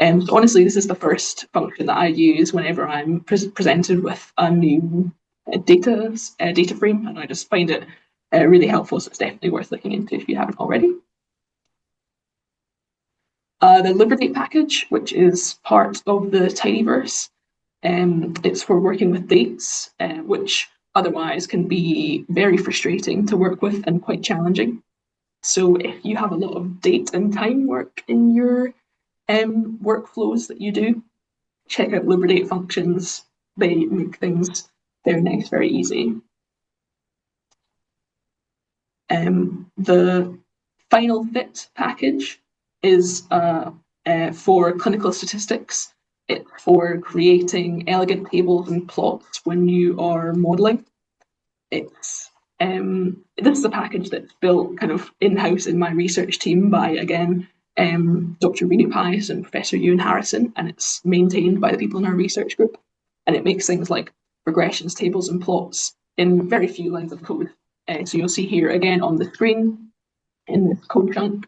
So honestly, this is the first function that I use whenever I'm presented with a new data frame, and I just find it really helpful, so it's definitely worth looking into if you haven't already. The Liberdate package, which is part of the Tidyverse, it's for working with dates, which otherwise can be very frustrating to work with and quite challenging. So if you have a lot of date and time work in your workflows that you do, check out Liberdate functions. They make things very nice, very easy. The Final Fit package is for clinical statistics. It's for creating elegant tables and plots when you are modelling. It's this is a package that's built kind of in-house in my research team by, again, Dr. Rena Pius and Professor Ewan Harrison, and it's maintained by the people in our research group. And it makes things like regressions, tables, and plots in very few lines of code. So you'll see here again on the screen in this code chunk,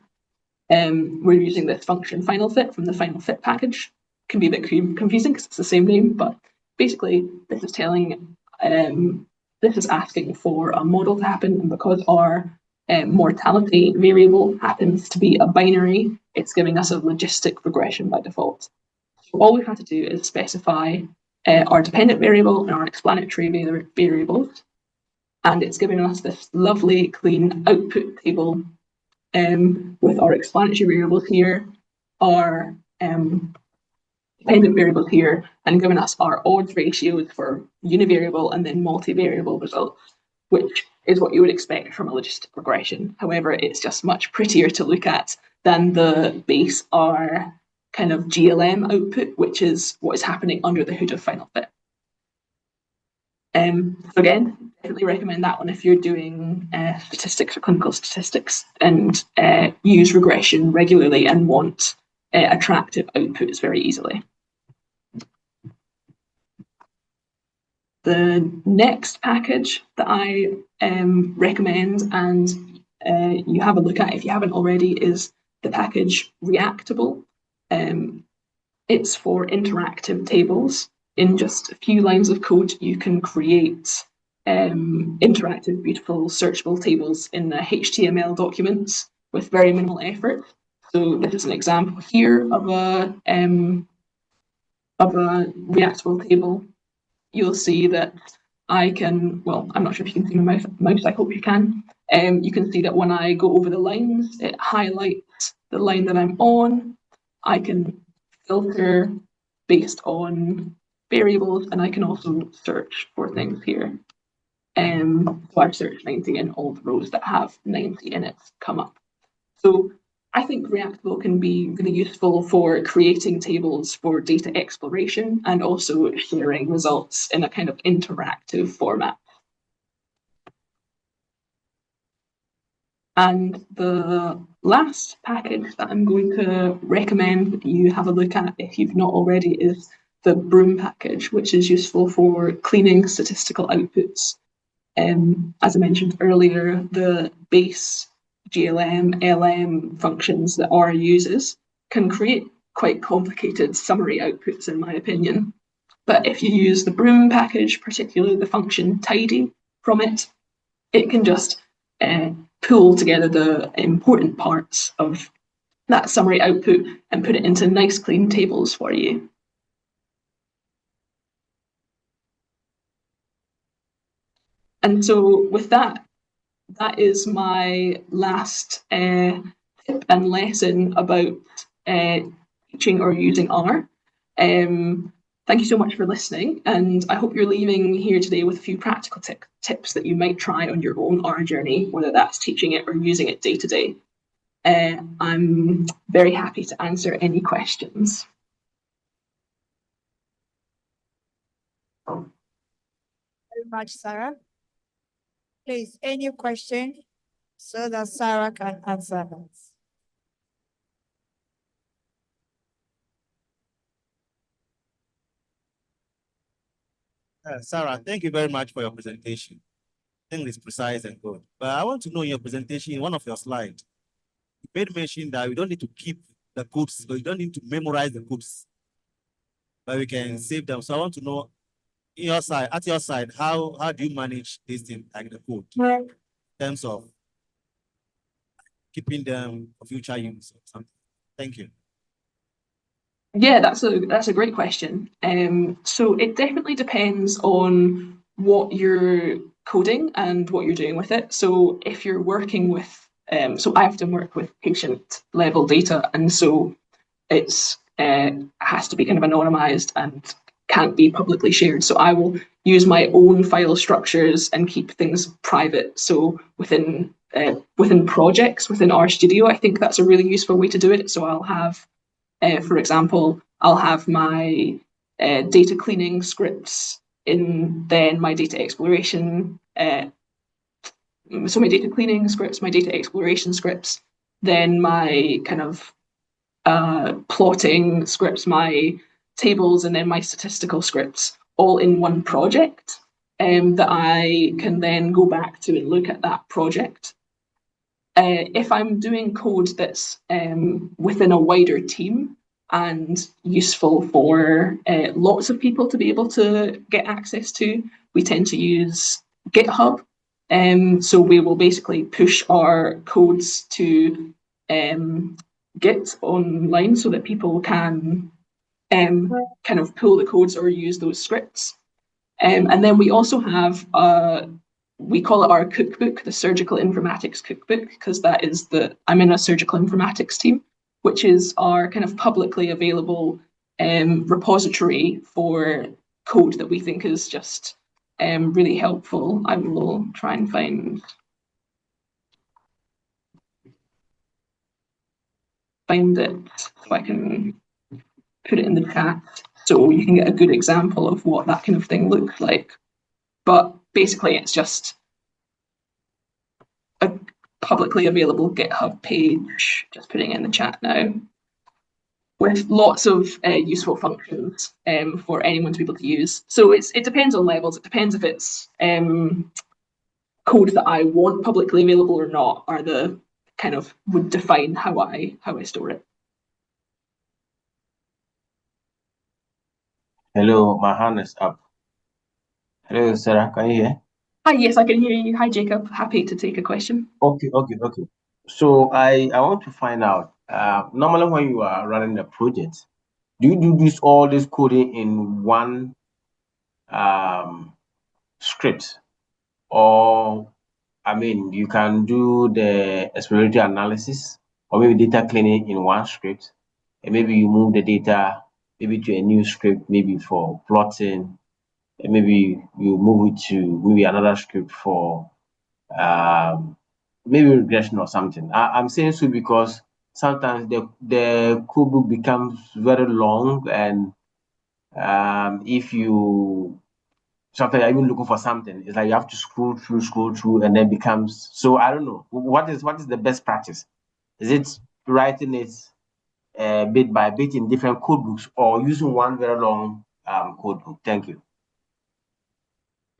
we're using this function final fit from the final fit package. It can be a bit confusing because it's the same name, but basically this is telling, this is asking for a model to happen, and because our mortality variable happens to be a binary, it's giving us a logistic regression by default. So all we've had to do is specify our dependent variable and our explanatory variables, and it's giving us this lovely clean output table with our explanatory variables here, our dependent variables here, and giving us our odds ratios for univariable and then multivariable results, which is what you would expect from a logistic regression. However, it's just much prettier to look at than the base R kind of GLM output, which is what is happening under the hood of Final Fit. So again, definitely recommend that one if you're doing statistics or clinical statistics and use regression regularly and want attractive outputs very easily. The next package that I recommend and you have a look at if you haven't already is the package Reactable. It's for interactive tables. In just a few lines of code, you can create interactive, beautiful, searchable tables in the HTML documents with very minimal effort. So this is an example here of a Reactable table. You'll see that I can, well, I'm not sure if you can see my mouse, I hope you can. You can see that when I go over the lines, it highlights the line that I'm on. I can filter based on variables, and I can also search for things here. So I've searched 90 and all the rows that have 90 in it come up. So I think Reactable can be really useful for creating tables for data exploration and also sharing results in a kind of interactive format. And the last package that I'm going to recommend that you have a look at if you've not already is the Broom package, which is useful for cleaning statistical outputs. As I mentioned earlier, the base GLM, LM functions that R uses can create quite complicated summary outputs, in my opinion. But if you use the Broom package, particularly the function tidy from it, it can just pull together the important parts of that summary output and put it into nice clean tables for you. And so with that, that is my last tip and lesson about teaching or using R. Thank you so much for listening, and I hope you're leaving here today with a few practical tips that you might try on your own R journey, whether that's teaching it or using it day to day. I'm very happy to answer any questions. Very much, Sarah. Please, any question so that Sarah can answer that. Sarah, thank you very much for your presentation. I think it's precise and good. But I want to know in your presentation, in one of your slides, you made mention that we don't need to keep the codes, so you don't need to memorize the codes, but we can save them. So I want to know, in your side, at your side, how do you manage this thing, like the code, in terms of keeping them for future use or something? Thank you. Yeah, that's a great question. So it definitely depends on what you're coding and what you're doing with it. So if you're working with, so I often work with patient level data, and so it's has to be kind of anonymized and can't be publicly shared. So I will use my own file structures and keep things private. So within projects within RStudio, I think that's a really useful way to do it. So I'll have, for example, I'll have my data cleaning scripts in then my data exploration. So my data cleaning scripts, my data exploration scripts, then my kind of plotting scripts, my tables, and then my statistical scripts all in one project that I can then go back to and look at that project. If I'm doing code that's within a wider team and useful for lots of people to be able to get access to, we tend to use GitHub. So we will basically push our codes to Git online so that people can kind of pull the codes or use those scripts. And then we also have, we call it our cookbook, the Surgical Informatics Cookbook, because that is I'm in a surgical informatics team, which is our kind of publicly available repository for code that we think is just really helpful. I will try and find it so I can put it in the chat so you can get a good example of what that kind of thing looks like. But basically it's just a publicly available GitHub page, just putting it in the chat now, with lots of useful functions for anyone to be able to use. So it depends on levels. It depends if it's code that I want publicly available or not, are the kind of would define how I store it. Hello, my hand is up. Hello, Sarah, can you hear? Hi, yes, I can hear you. Hi, Jacob. Happy to take a question. Okay. So I want to find out, normally when you are running a project, do you do all this coding in one script? Or, I mean, you can do the exploratory analysis or maybe data cleaning in one script, and maybe you move the data maybe to a new script, maybe for plotting, and maybe you move it to maybe another script for maybe regression or something. I'm saying so because sometimes the code book becomes very long, and if you sometimes you're even looking for something, it's like you have to scroll through, and then becomes so. I don't know what is the best practice. Is it writing it bit by bit in different code books, or using one very long code book? Thank you.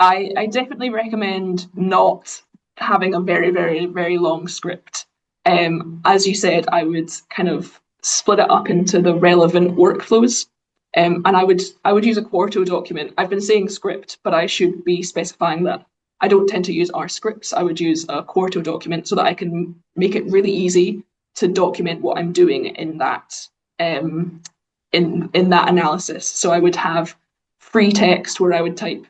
I definitely recommend not having a very, very, very long script. As you said, I would kind of split it up into the relevant workflows. And I would use a Quarto document. I've been saying script, but I should be specifying that I don't tend to use R scripts. I would use a Quarto document so that I can make it really easy to document what I'm doing in that in that analysis. So I would have free text where I would type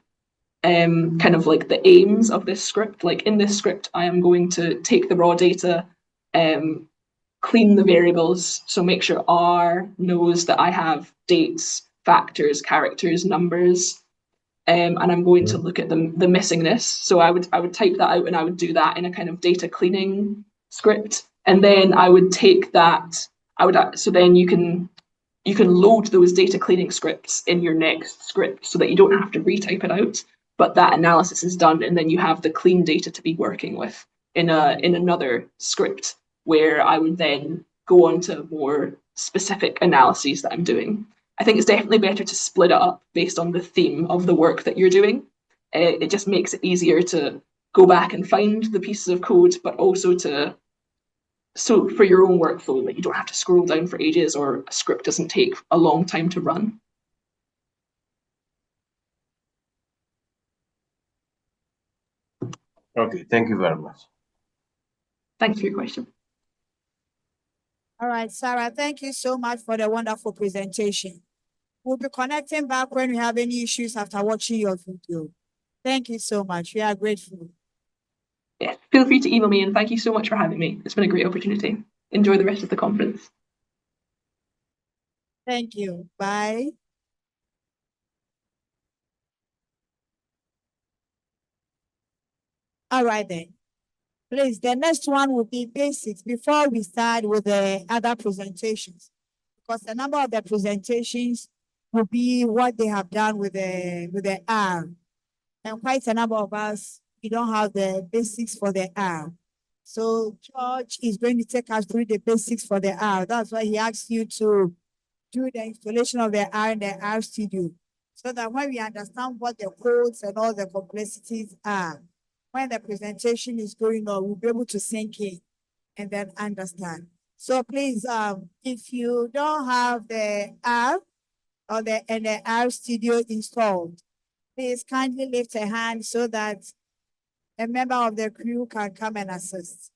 kind of like the aims of this script. Like in this script, I am going to take the raw data, clean the variables, so make sure R knows that I have dates, factors, characters, numbers. And I'm going to look at the missingness. So I would type that out and I would do that in a kind of data cleaning script. And then I would take that, so then you can load those data cleaning scripts in your next script so that you don't have to retype it out, but that analysis is done and then you have the clean data to be working with in another script where I would then go on to more specific analyses that I'm doing. I think it's definitely better to split it up based on the theme of the work that you're doing. It just makes it easier to go back and find the pieces of code, but also so for your own workflow that you don't have to scroll down for ages or a script doesn't take a long time to run. Okay, thank you very much. Thanks for your question. All right, Sarah, thank you so much for the wonderful presentation. We'll be connecting back when we have any issues after watching your video. Thank you so much. We are grateful. Yeah, feel free to email me and thank you so much for having me. It's been a great opportunity. Enjoy the rest of the conference. Thank you. Bye. All right then. Please, the next one will be basics before we start with the other presentations. Because a number of the presentations will be what they have done with the R. And quite a number of us, we don't have the basics for the R. So George is going to take us through the basics for the R. That's why he asked you to do the installation of the R in the R studio. So that when we understand what the codes and all the complexities are, when the presentation is going on, we'll be able to sink in and then understand. So please, if you don't have the R or the R studio installed, please kindly lift a hand so that a member of the crew can come and assist.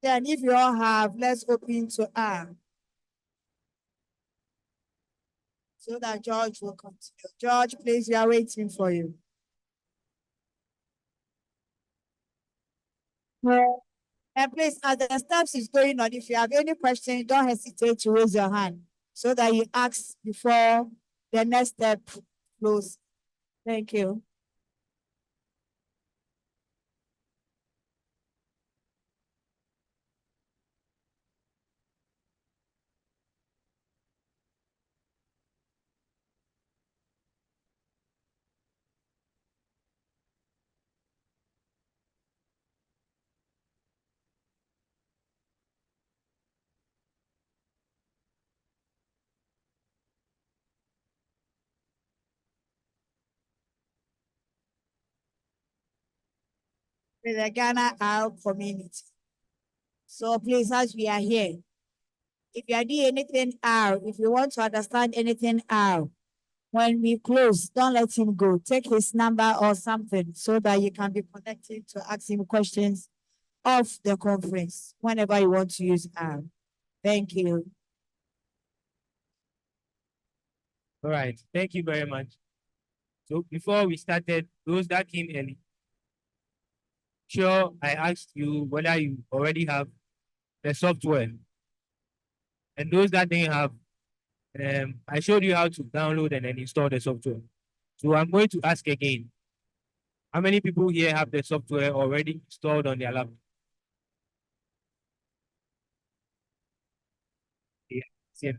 Then if you all have, let's open to R. So that George will continue. George, please, we are waiting for you. And please, as the steps is going on, if you have any questions, don't hesitate to raise your hand so that you ask before the next step flows. Thank you. With the Ghana R community. So please, as we are here, if you are doing anything R, if you want to understand anything R, when we close, don't let him go. Take his number or something so that you can be connected to ask him questions of the conference whenever you want to use R. Thank you. All right, thank you very much. So before we started, those that came early, sure, I asked you whether you already have the software. And those that didn't have, I showed you how to download and then install the software. So I'm going to ask again, how many people here have the software already installed on their laptop? Yeah.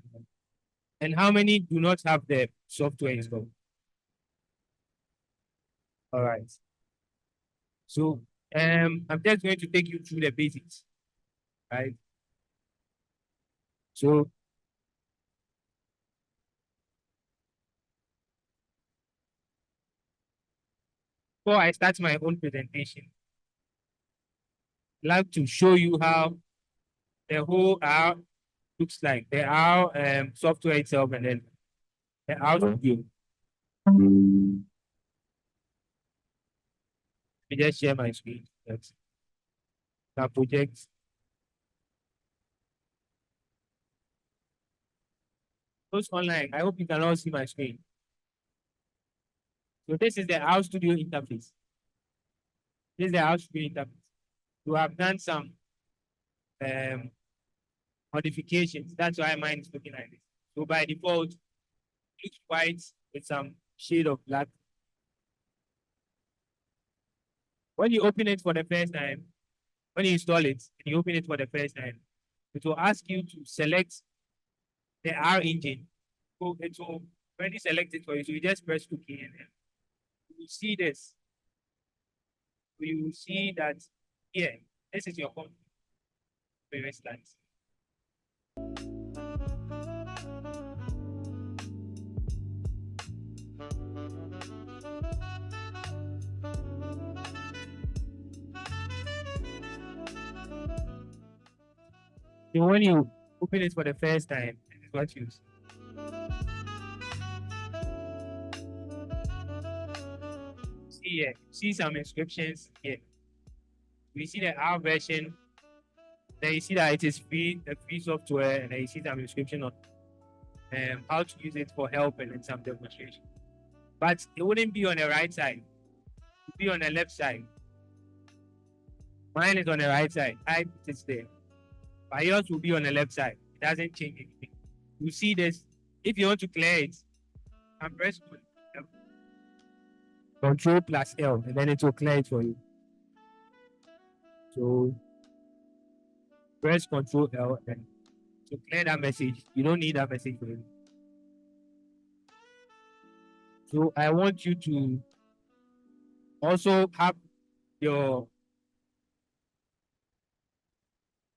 And how many do not have the software installed? All right. So I'm just going to take you through the basics, right? So before I start my own presentation, I'd like to show you how the whole R looks like, the R software itself and then the R studio. Let me just share my screen. That's that project. Those online, I hope you can all see my screen. So this is the R studio interface. This is the R studio interface. We have done some modifications. That's why mine is looking like this. So by default, it looks white with some shade of black. When you open it for the first time, when you install it and you open it for the first time, it will ask you to select the R engine. So it will already select it for you. So you just press OK and then you will see this. You will see that here, this is your company. Very slides. So when you open it for the first time, this is what you see. See here, see some inscriptions here. We see the R version. Then you see that it is free, the free software, and then you see some inscription on how to use it for help and then some demonstration. But it wouldn't be on the right side. It would be on the left side. Mine is on the right side. I put it there. But yours will be on the left side. It doesn't change anything. You see this. If you want to clear it, and press Control plus L, and then it will clear it for you. So press Control L and to clear that message. You don't need that message for you. So I want you to also have your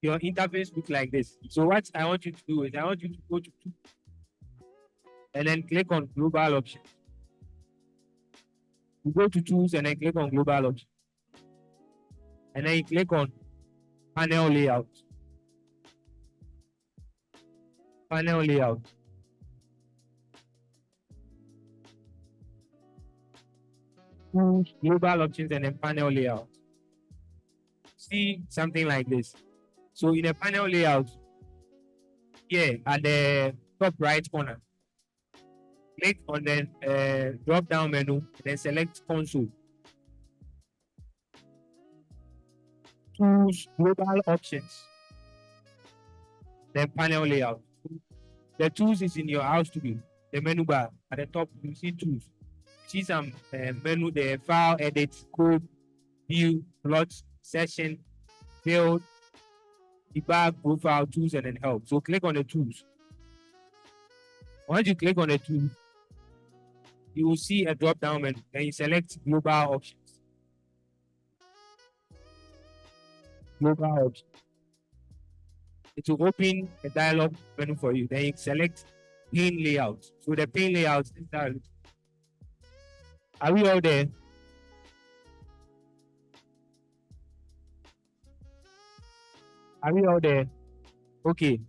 interface look like this. So what I want you to do is I want you to go to and then click on global options. You go to tools and then click on global options. And then you click on panel layout. Panel layout. Tools, global options, and then panel layout. See something like this. So in the panel layout, here at the top right corner, click on the drop down menu, then select console. Tools, global options, then panel layout. The tools is in your house studio. The menu bar at the top, you see tools. You see some menu there: file, edit, code, view, plot, session, build, debug, profile, tools, and then help. So click on the tools. Once you click on the tool, you will see a drop down menu. Then you select global options. Global options. It will open a dialog menu for you. Then you select pane layout. So the pane layout is that. Are we all there? Are we all there? Okay.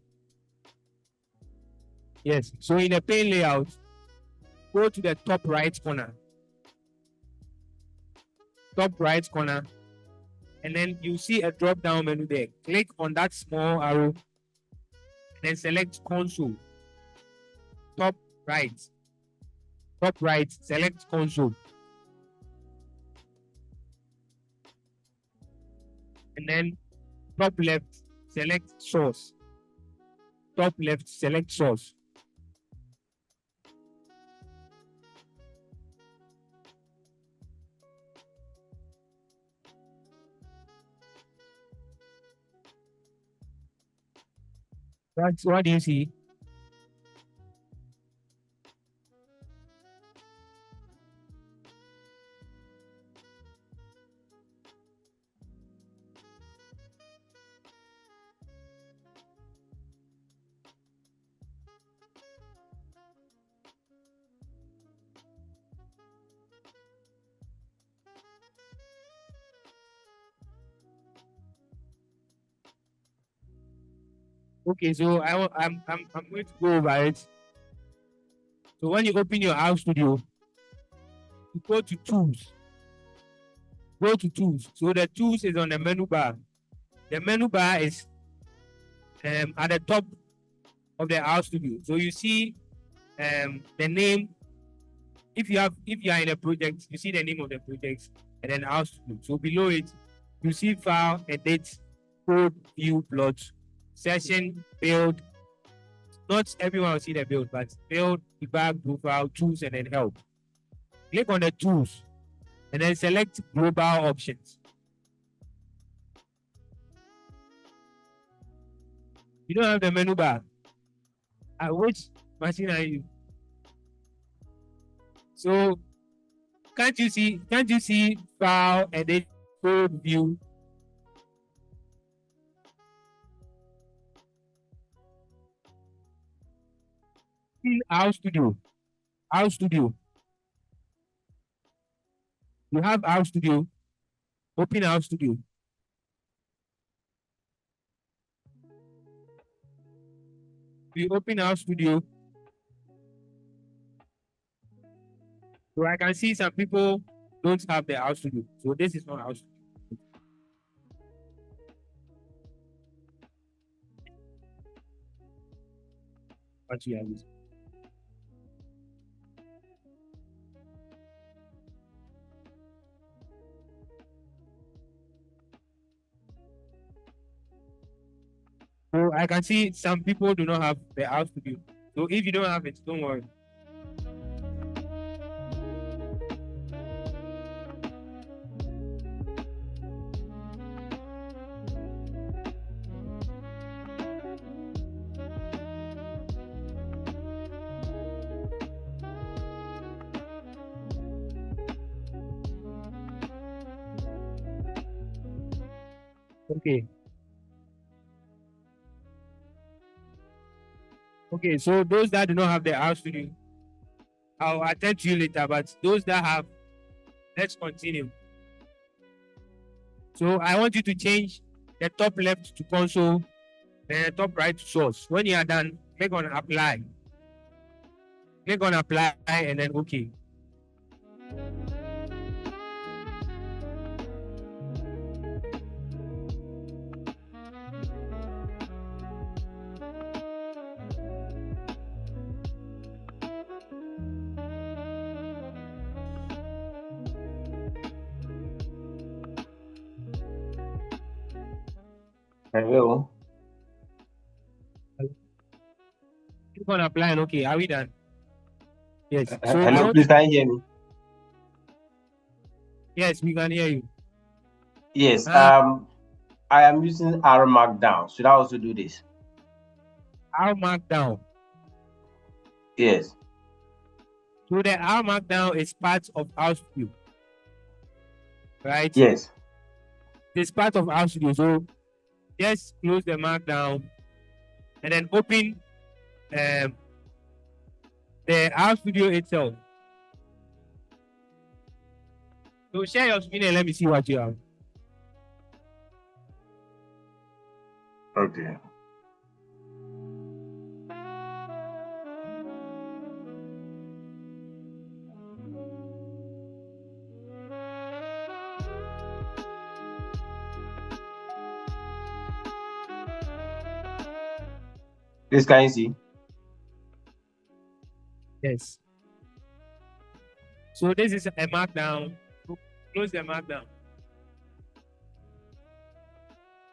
Yes. So in the pane layout, go to the top right corner. Top right corner. And then you see a drop down menu there. Click on that small arrow. And then select console. Top right. Top right, select console. And then top left, select source. Top left, select source. What do you see? Okay, so I'm going to go over it. So when you open your house studio, you go to tools. Go to tools. So the tools is on the menu bar. The menu bar is at the top of the house studio. So you see the name. If you are in a project, you see the name of the project and then house studio. So below it, you see file, edit, code, view, plot, session, build. Not everyone will see the build, but build, debug, profile, tools, and then help. Click on the tools and then select global options. You don't have the menu bar. Which machine are you? So can't you see file, edit, code, view? Our studio. Our studio. You have our studio. Open our studio. We open our studio. So I can see some people don't have the our studio. So this is not our studio. What you are using. So I can see some people do not have the house studio. So if you don't have it, don't worry. Okay. Okay, so those that do not have the house studio, I'll attend to you later, but those that have, let's continue. So I want you to change the top left to console and the top right to source. When you are done, click on apply. Click on apply and then okay. Hello. Click on apply and okay. Are we done? Yes. So Hello, please can you hear me? Yes, we can hear you. Yes. I am using R Markdown. Should I also do this? R Markdown. Yes. So the R Markdown is part of our studio, right? Yes. It's part of our studio. So just close the Markdown and then open the R studio itself. So share your screen and let me see what you have. Okay. Please can you see? Yes. So this is a Markdown. Close the Markdown.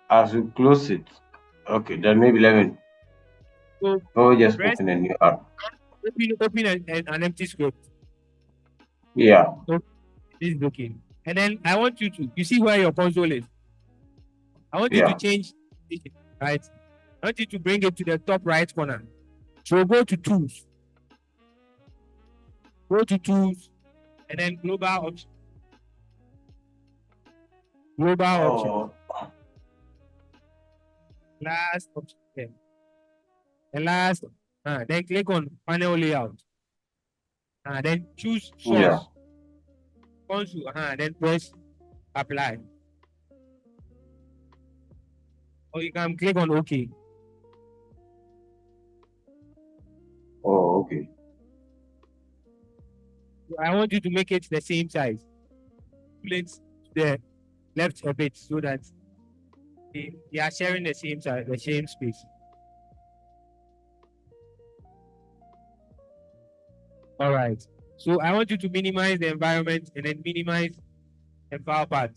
I should close it. Okay, then maybe 11. So just press, open a new app. Open an empty script. Yeah. So this is okay. And then I want you to, you see where your console is? I want you to change it, right? I want you to bring it to the top right corner. So go to tools. Go to tools and then global option. Global option. Last option. Okay. The last, then click on panel layout. Then choose source. Yeah. Console, then press apply. Or you can click on OK. Oh, okay. So I want you to make it the same size. Pull it to the left a bit so that they are sharing the same size, the same space. All right. So I want you to minimize the environment and then minimize the file path.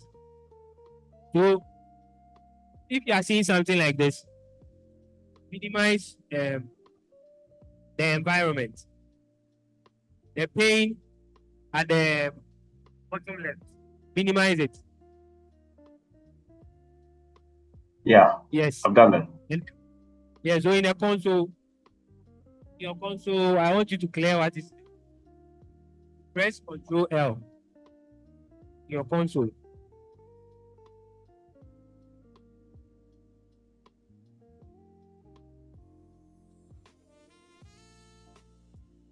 So if you are seeing something like this, minimize the environment, the pain at the bottom left. Minimize it. Yeah, Yes. I've done that. Yeah, so in a console, your console, I want you to clear what is. Press Ctrl L. Your console.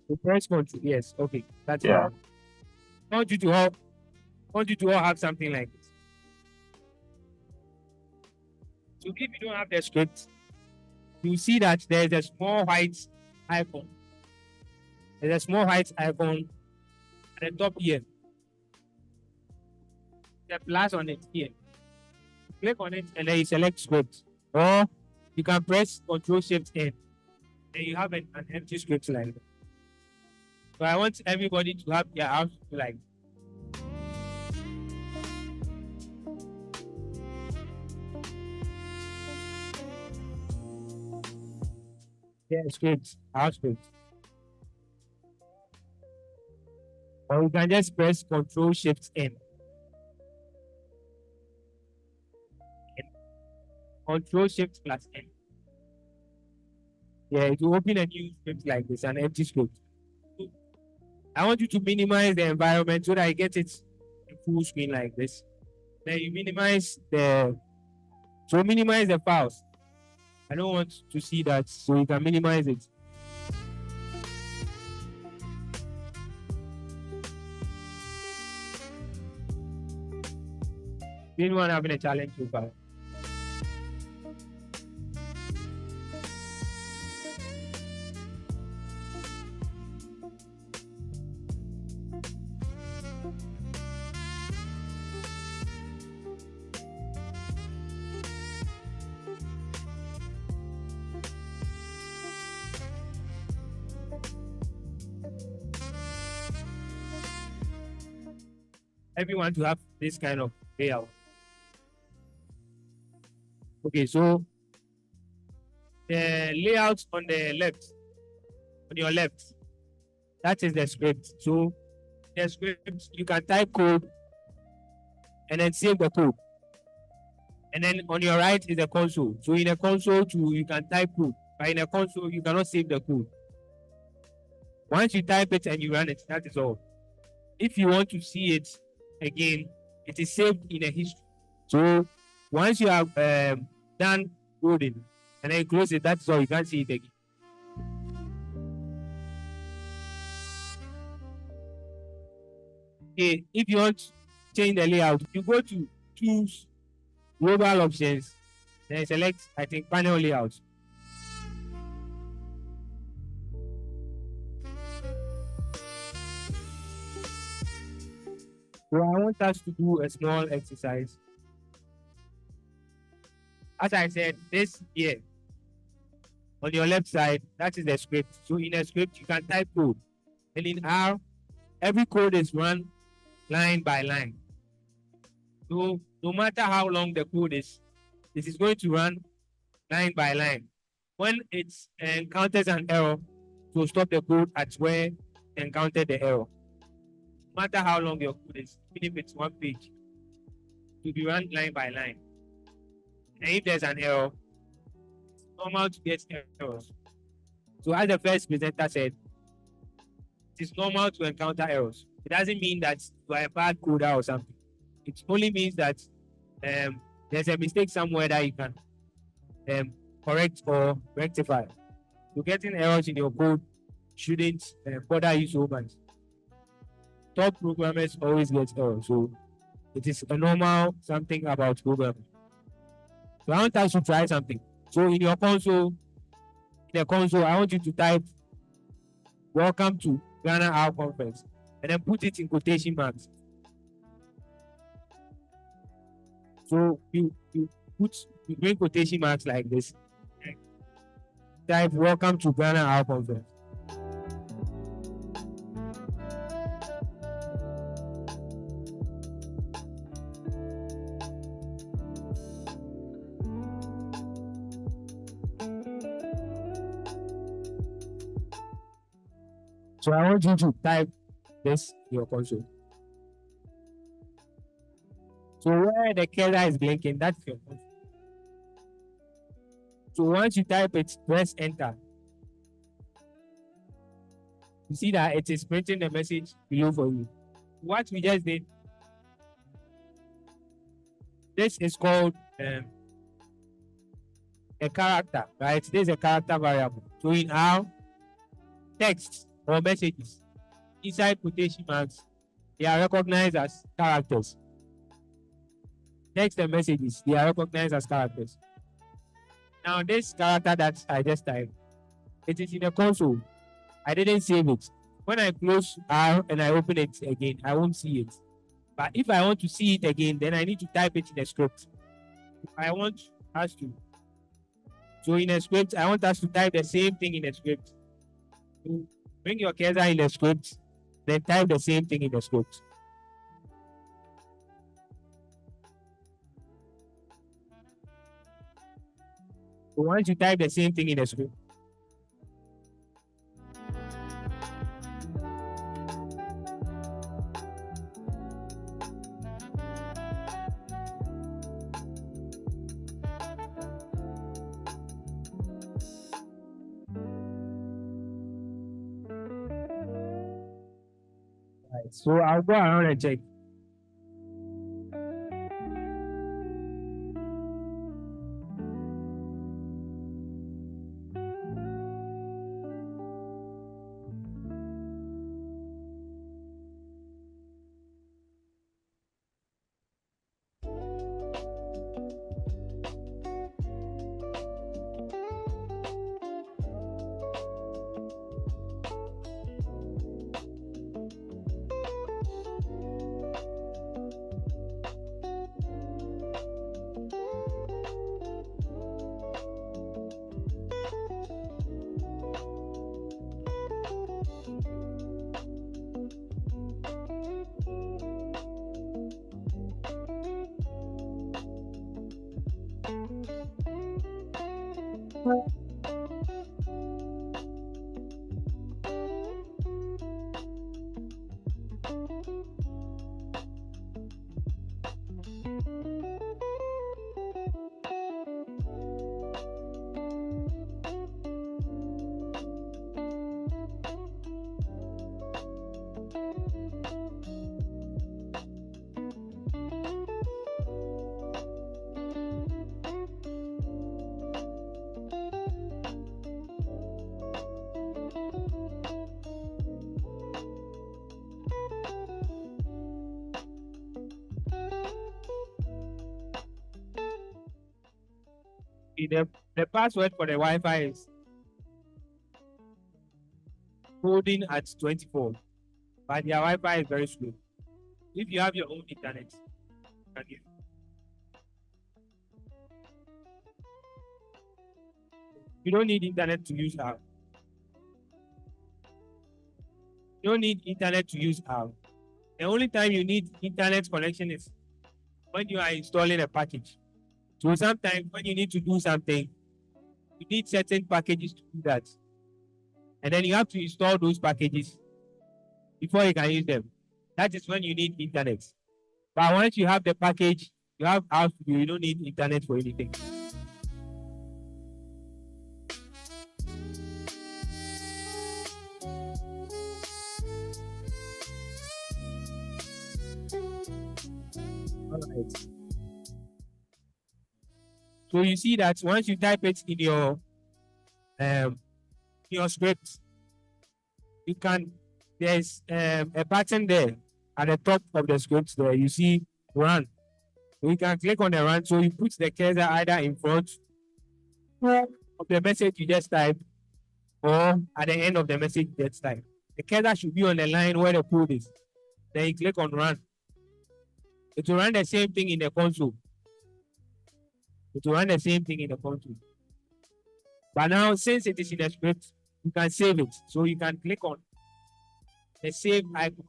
So press Ctrl. Yes, okay, that's Yeah. fine. I want you to all have something like this. So if you don't have the script, you see that there's a small white icon. There's a small white icon at the top here. The plus on it here. Click on it and then you select script. Or you can press Ctrl Shift N. And you have an empty script like that. So I want everybody to have their house like. Yeah, script, house script. Or you can just press Ctrl Shift N. Ctrl Shift plus N. Yeah, it will open a new script like this, an empty script. So I want you to minimize the environment so that you get it in full screen like this. Then you minimize the files. I don't want to see that, so you can minimize it. Anyone having a challenge so far? Everyone to have this kind of layout. Okay, so the layout on the left, on your left, that is the script. So the script, you can type code and then save the code. And then on your right is the console. So in a console too, you can type code, but in a console, you cannot save the code. Once you type it and you run it, that is all. If you want to see it again, it is saved in a history. So once you have done coding and then you close it, that's all. You can't see it again. Okay, if you want to change the layout, you go to Tools, Global Options, then select, I think, Panel Layout. So I want us to do a small exercise. As I said, this here, on your left side, that is the script. So in a script, you can type code. And in R, every code is run line by line. So no matter how long the code is, this is going to run line by line. When it encounters an error, to stop the code at where it encountered the error. No matter how long your code is, even if it's one page, to be run line by line. And if there's an error, it's normal to get errors. So as the first presenter said, it is normal to encounter errors. It doesn't mean that you are a bad coder or something. It only means that there's a mistake somewhere that you can correct or rectify. So getting errors in your code shouldn't bother you so much. Top programmers always get errors, so it is a normal something about programming. So I want us to try something. So in your console, I want you to type "Welcome to Ghana Hour Conference" and then put it in quotation marks. So you bring quotation marks like this. Type "Welcome to Ghana Hour Conference." So I want you to type this in your console. So where the cursor is blinking, that's your console. So once you type it, press enter. You see that it is printing the message below for you. What we just did, this is called a character, right? This is a character variable. So in our text or messages, inside quotation marks, they are recognized as characters. Text and messages, they are recognized as characters. Now this character that I just typed, it is in the console. I didn't save it. When I close R and I open it again, I won't see it. But if I want to see it again, then I need to type it in a script. I want us to. So in a script, I want us to type the same thing in a script. So bring your cursor in a script, then type the same thing in the script. So once you type the same thing in the script, so I'll go around and check. The password for the Wi-Fi is holding at 24, but your Wi-Fi is very slow. If you have your own internet, you can use it. You don't need internet to use R. You don't need internet to use R. The only time you need internet connection is when you are installing a package. So sometimes when you need to do something, you need certain packages to do that. And then you have to install those packages before you can use them. That is when you need internet. But once you have the package, you have house to do, you don't need internet for anything. All right. So you see that once you type it in your script, you can, there's a button there at the top of the script there. You see run. So you can click on the run. So you put the cursor either in front of the message you just typed or at the end of the message you just typed. The cursor should be on the line where the code is. Then you click on run. It will run the same thing in the console. It will run the same thing in the console. But now, since it is in the script, you can save it. So you can click on the save icon.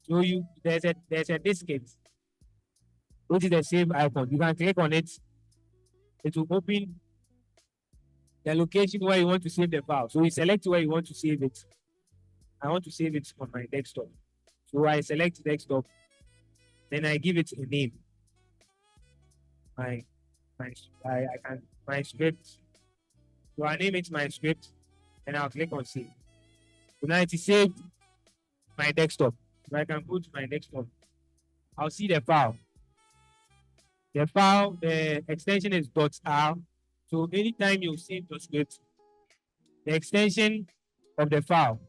So there's a diskette, which is the save icon. You can click on it. It will open the location where you want to save the file. So you select where you want to save it. I want to save it on my desktop. So I select desktop, then I give it a name. My script. So I name it my script, and I'll click on save. So now it is saved my desktop. So I can go to my desktop. I'll see the file. The file, the extension is .r. So anytime you save the script, the extension of the file,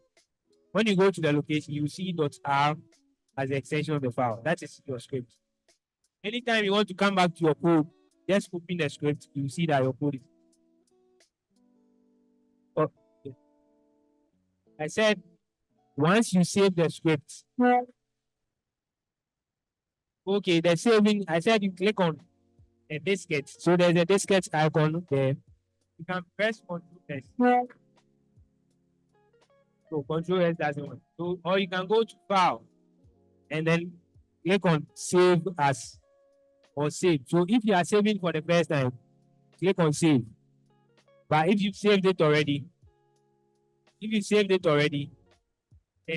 when you go to the location, you see .r as the extension of the file. That is your script. Anytime you want to come back to your code, just open the script, you see that your code is. Oh, yeah. I said, once you save the script, okay, the saving, I said you click on a diskette. So there's a diskette icon there. You can press Ctrl S. So Ctrl S doesn't work. So, or you can go to File and then click on Save As or Save. So if you are saving for the first time, click on Save. But if you've saved it already, the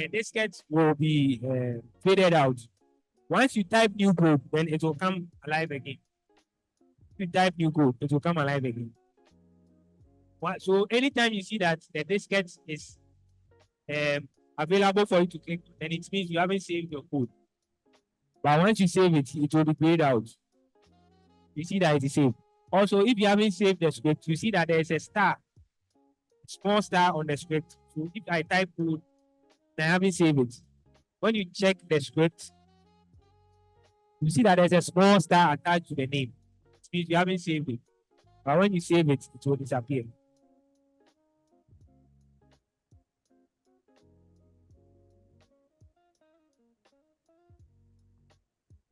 diskette will be faded out. Once you type new code, then it will come alive again. If you type new code, it will come alive again. So anytime you see that the diskette is available for you to click, then it means you haven't saved your code. But once you save it, it will be played out. You see that it is saved. Also, if you haven't saved the script, you see that there is a star, small star on the script. So if I type code, then I haven't saved it. When you check the script, you see that there's a small star attached to the name. It means you haven't saved it. But when you save it, it will disappear.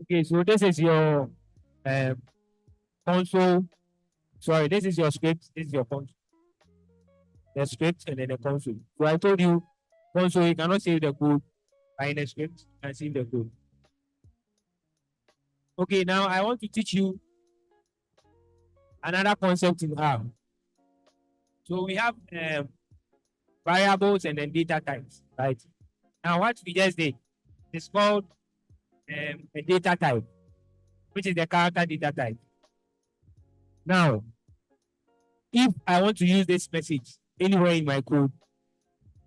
Okay, so this is your console. Sorry, this is your script. This is your console. The script and then the console. So I told you, console, you cannot save the code. But in the script, you can save the code. Okay, now I want to teach you another concept in R. So we have variables and then data types, right? Now what we just did is called a data type, which is the character data type. Now, if I want to use this message anywhere in my code,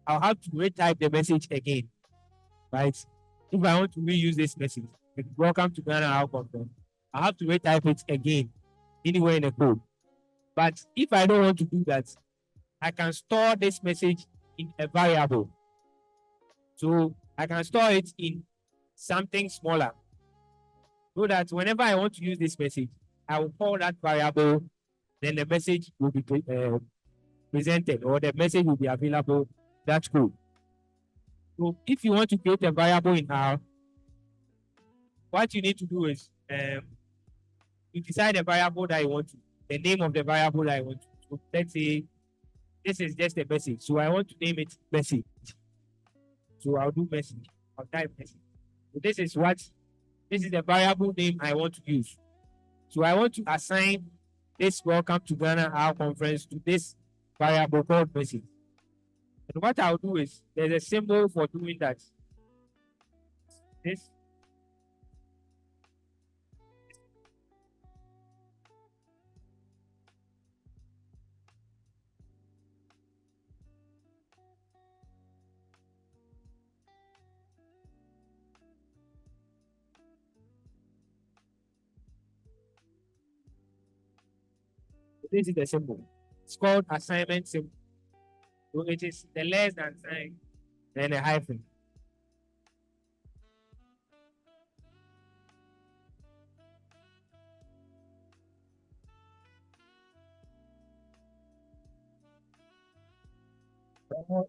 I'll have to retype the message again, right? If I want to reuse this message, like, welcome to Ghana How Conference, I have to retype it again anywhere in the code. But if I don't want to do that, I can store this message in a variable. So I can store it in something smaller, so that whenever I want to use this message, I will call that variable, then the message will be presented, or the message will be available. That's cool. So if you want to create a variable in R, what you need to do is you decide the variable that you want to, the name of the variable that I want to. So let's say this is just a message. So I want to name it message. So I'll do message. I'll type message. So this is the variable name I want to use. So I want to assign this welcome to Ghana How Conference to this variable called message. And what I'll do is there's a symbol for doing that. This. This is the symbol. It's called assignment symbol. So it is the less than sign, then a hyphen.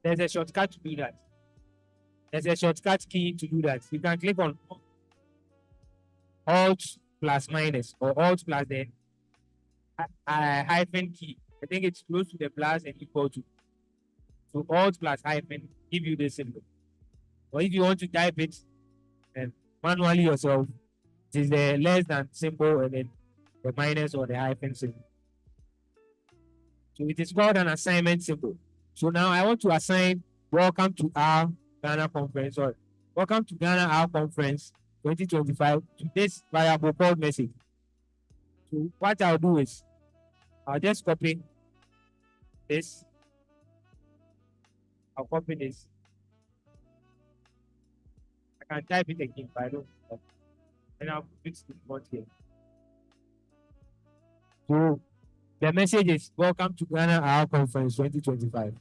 There's a shortcut to do that. There's a shortcut key to do that. You can click on Alt plus minus or Alt plus the hyphen key. I think it's close to the plus and equal to. So Alt plus hyphen give you this symbol. Or if you want to type it manually yourself, it is the less than symbol and then the minus or the hyphen symbol. So it is called an assignment symbol. So now I want to assign welcome to R Ghana Conference, or welcome to Ghana Our Conference 2025 to this variable called message. So what I'll do is I'll just copy this. I'll copy this. I can type it again, but I don't. And I'll fix the font here. So the message is welcome to Ghana Our Conference 2025.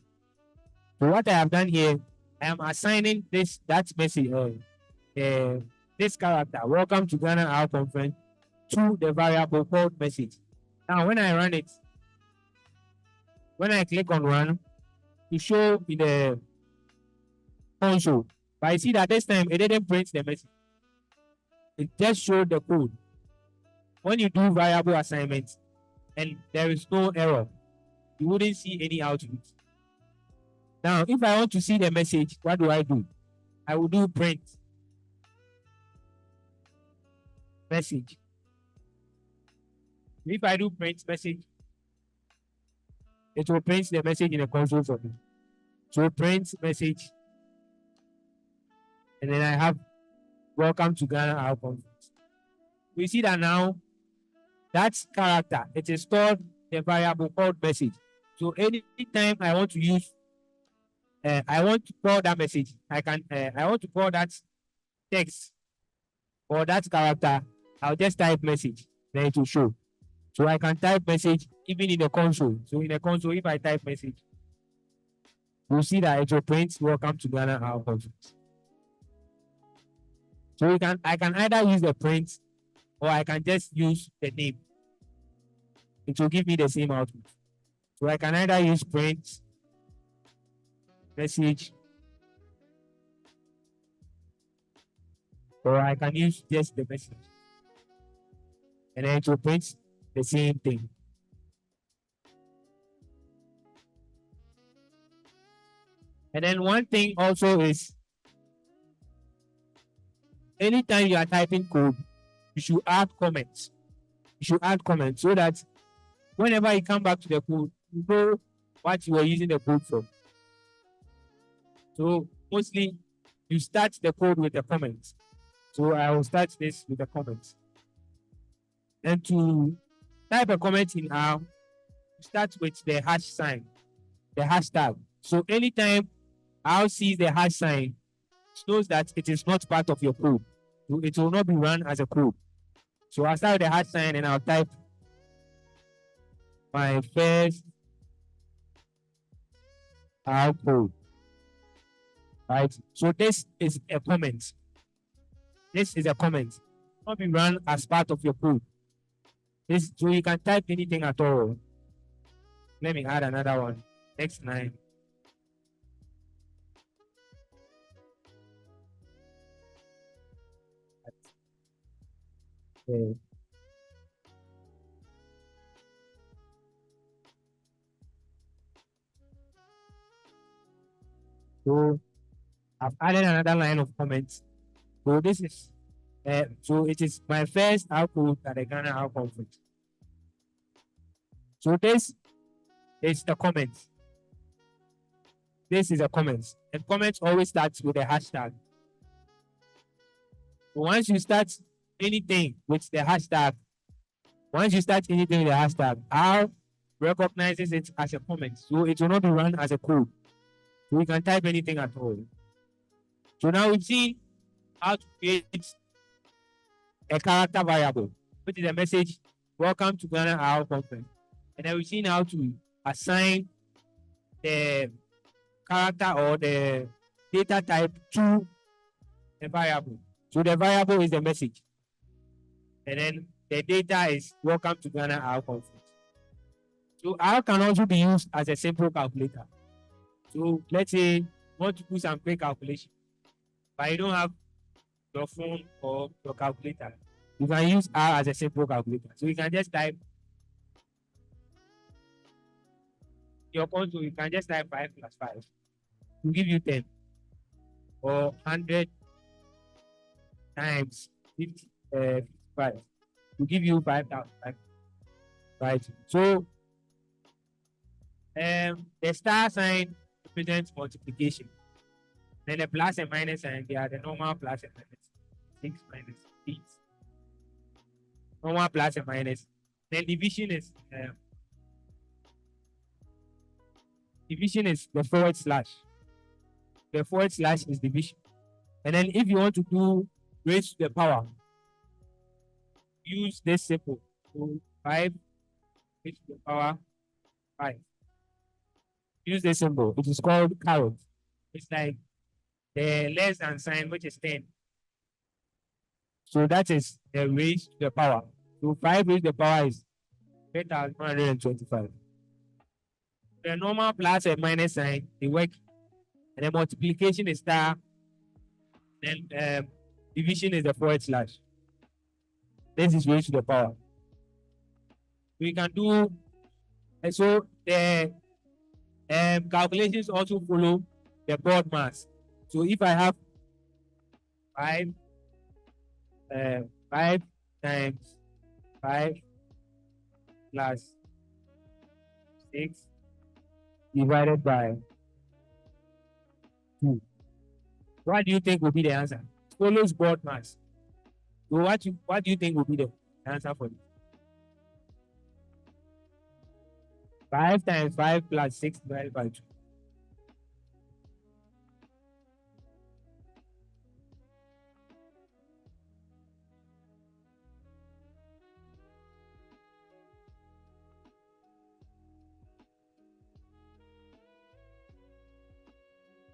So what I have done here, I am assigning that message, this character, welcome to Ghana Our Conference, to the variable called message. Now when I run it, when I click on run, it show in the console. But I see that this time it didn't print the message. It just showed the code. When you do variable assignments and there is no error, you wouldn't see any output. Now, if I want to see the message, what do? I will do print message. If I do print message, it will print the message in the console for me. So print message, and then I have welcome to Ghana Our Conference. We see that now that character, it is stored the variable called message. So anytime I want to use, I want to call that message, I want to call that text or that character, I'll just type message, then it will show. So I can type message even in the console. So in the console, if I type message, you'll see that it will print welcome to Ghana Our Conference. So I can either use the print or I can just use the name. It will give me the same output. So I can either use print, message, or I can use just the message. And then it will print the same thing. And then one thing also is, anytime you are typing code, you should add comments. You should add comments so that whenever you come back to the code, you know what you are using the code for. So mostly you start the code with a comment. So I will start this with a comment. And to type a comment in R, start with the hash sign, the hashtag. So anytime R sees the hash sign, it knows that it is not part of your code. So it will not be run as a code. So I'll start with the hash sign and I'll type my first R code. Right? So this is a comment. This is a comment. It will not be run as part of your code. So you can type anything at all. Let me add another one. Next line. Okay. So I've added another line of comments. So this is so it is my first output at the Ghana Our Conference. So this is the comments. This is a comment. And comments always starts with a hashtag. So once you start anything with the hashtag, R recognizes it as a comment. So it will not be run as a code. So you can type anything at all. So now we've seen how to create a character variable, which is a message, welcome to Ghana Our Conference. And then we've seen how to assign the character or the data type to the variable. So the variable is the message. And then the data is welcome to Ghana Our Conference. So R can also be used as a simple calculator. So let's say you want to do some quick calculation, but you don't have your phone or your calculator. You can use R as a simple calculator. So you can just type your console, you can just type 5 plus 5 to give you 10, or 100 times 55 to give you 5,000. Right? So the star sign represents multiplication. Then a plus and minus sign, they are the normal plus and minus. 6 minus 8. Normal plus and minus. Then division is the forward slash. The forward slash is division. And then if you want to do raise to the power, use this symbol. So 5 raised to the power 5. Use this symbol. It is called caret. It's like the less than sign, which is 10. So that is the raised to the power. So 5 raised to the power is 3,125. The normal plus and minus sign, they work. And the multiplication is star. Then division is the forward slash. This is raised to the power. We can do, and so the calculations also follow the board mass. So if I have 5 times 5 plus 6 divided by 2. What do you think will be the answer? It follows board mass. So what do you think will be the answer for this? 5 times 5 plus 6 divided by 2.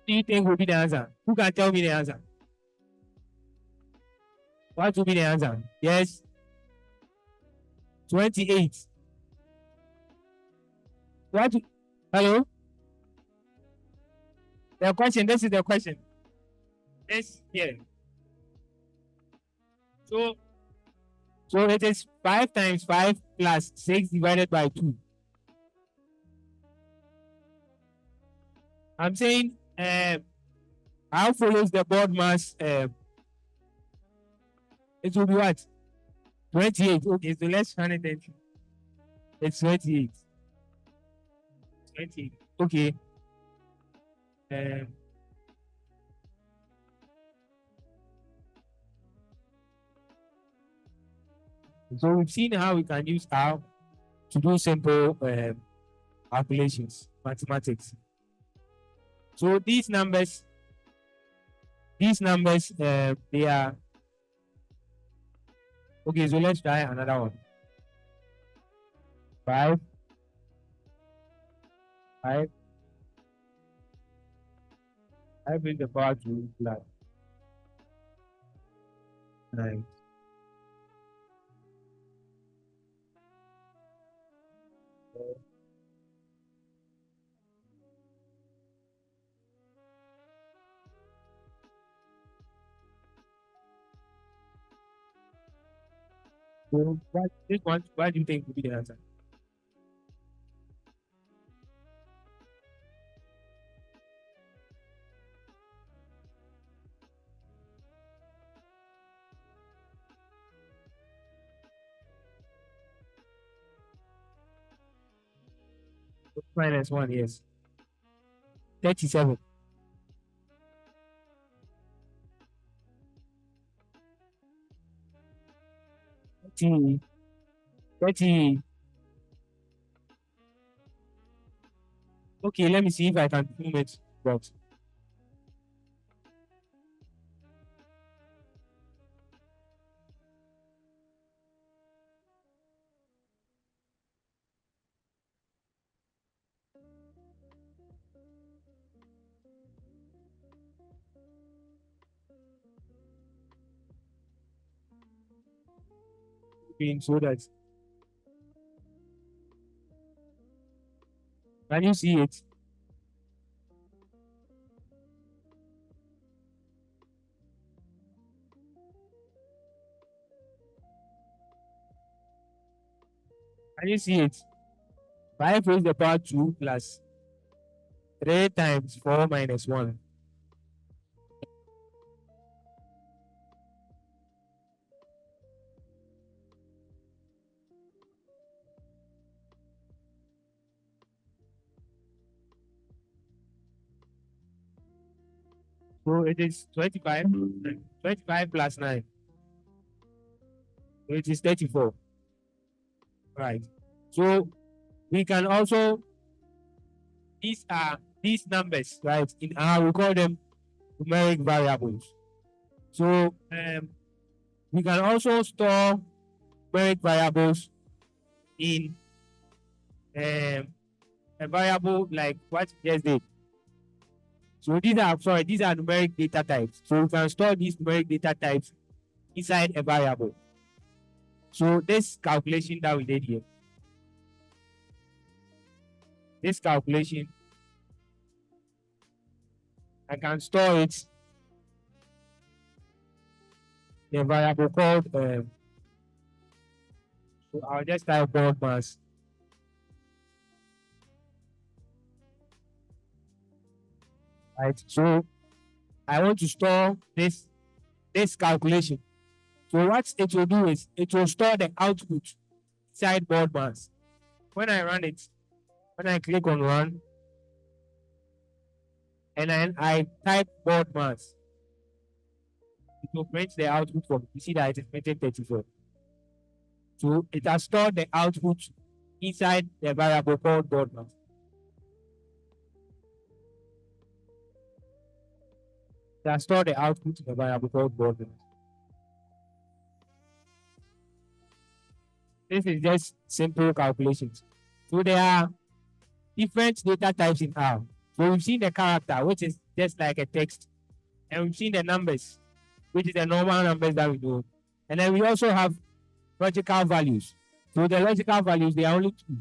Do you think will be the answer? Who can tell me the answer? What will be the answer? Yes. 28. What? Hello? The question, this is the question. This here. So it is 5 times 5 plus 6 divided by 2. I'm saying how follows the board mass? It will be what? 28. Okay, so let's find it. It's 28. 28. Okay. So we've seen how we can use R to do simple calculations, mathematics. So these numbers, they are okay. So let's try another one. 5 raised to the power 2 plus 9. So what do you think will be the answer? Minus 1, yes. 37. T 30. Okay, let me see if I can do it. But being so that can you see it? Can you see it? 5 raised to the power 2 plus 3 times 4 minus 1. So it is 25. 25 plus 9. So it is 34. Right. So we can also, these are these numbers, right? In R, we call them numeric variables. So we can also store numeric variables in a variable like what we just did. So these are numeric data types. So we can store these numeric data types inside a variable. So this calculation that we did here, this calculation, I can store it in a variable called, so I'll just type board mass. Right, so I want to store this calculation. So what it will do is it will store the output inside board mass. When I run it, when I click on run, and then I type board mass, it will print the output for me. You see that it is printed 34. So it has stored the output inside the variable called board mass. It has stored the output in the variable called board mass. This is just simple calculations. So there are different data types in R. So we've seen the character, which is just like a text. And we've seen the numbers, which is the normal numbers that we know. And then we also have logical values. So the logical values, they are only two,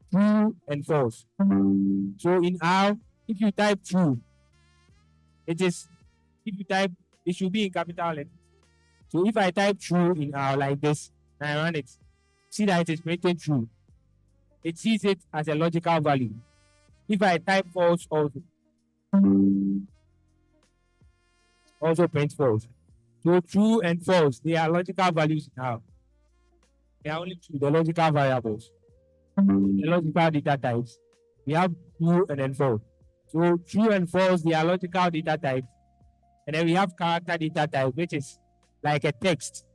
true and false. So in R, if you type true, it should be in capital letters. So if I type true in R like this, and I run it, see that it is printed true. It sees it as a logical value. If I type false also print false. So true and false, they are logical values now. They are only two, the logical variables. The logical data types. We have true and then false. So true and false, they are logical data types. And then we have character data type, which is like a text.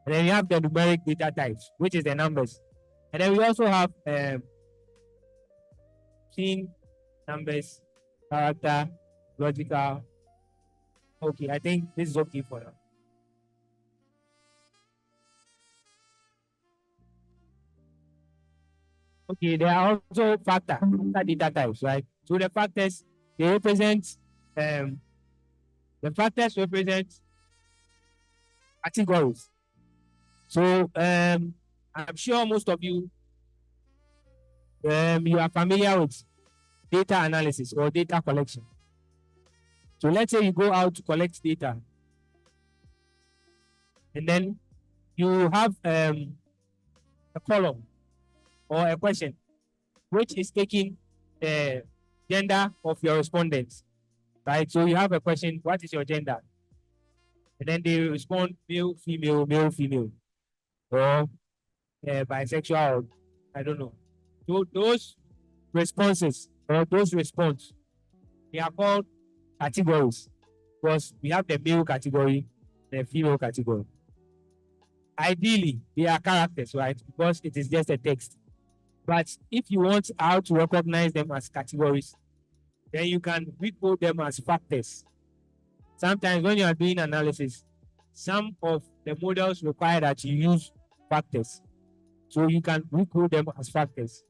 And then we have the numeric data types, which is the numbers. And then we also have scene, numbers, character, logical. Okay, I think this is okay for now. Okay, there are also factor data types, right? So the factors, they represent categories. So I'm sure most of you you are familiar with data analysis or data collection. So let's say you go out to collect data, and then you have a column or a question which is taking the gender of your respondents, right? So you have a question, what is your gender? And then they respond male, female, or bisexual, or I don't know. So those responses or those response, they are called categories, because we have the male category, the female category. Ideally, they are characters, right? Because it is just a text. But if you want how to recognize them as categories, then you can recode them as factors. Sometimes when you are doing analysis, some of the models require that you use factors. So you can recode them as factors.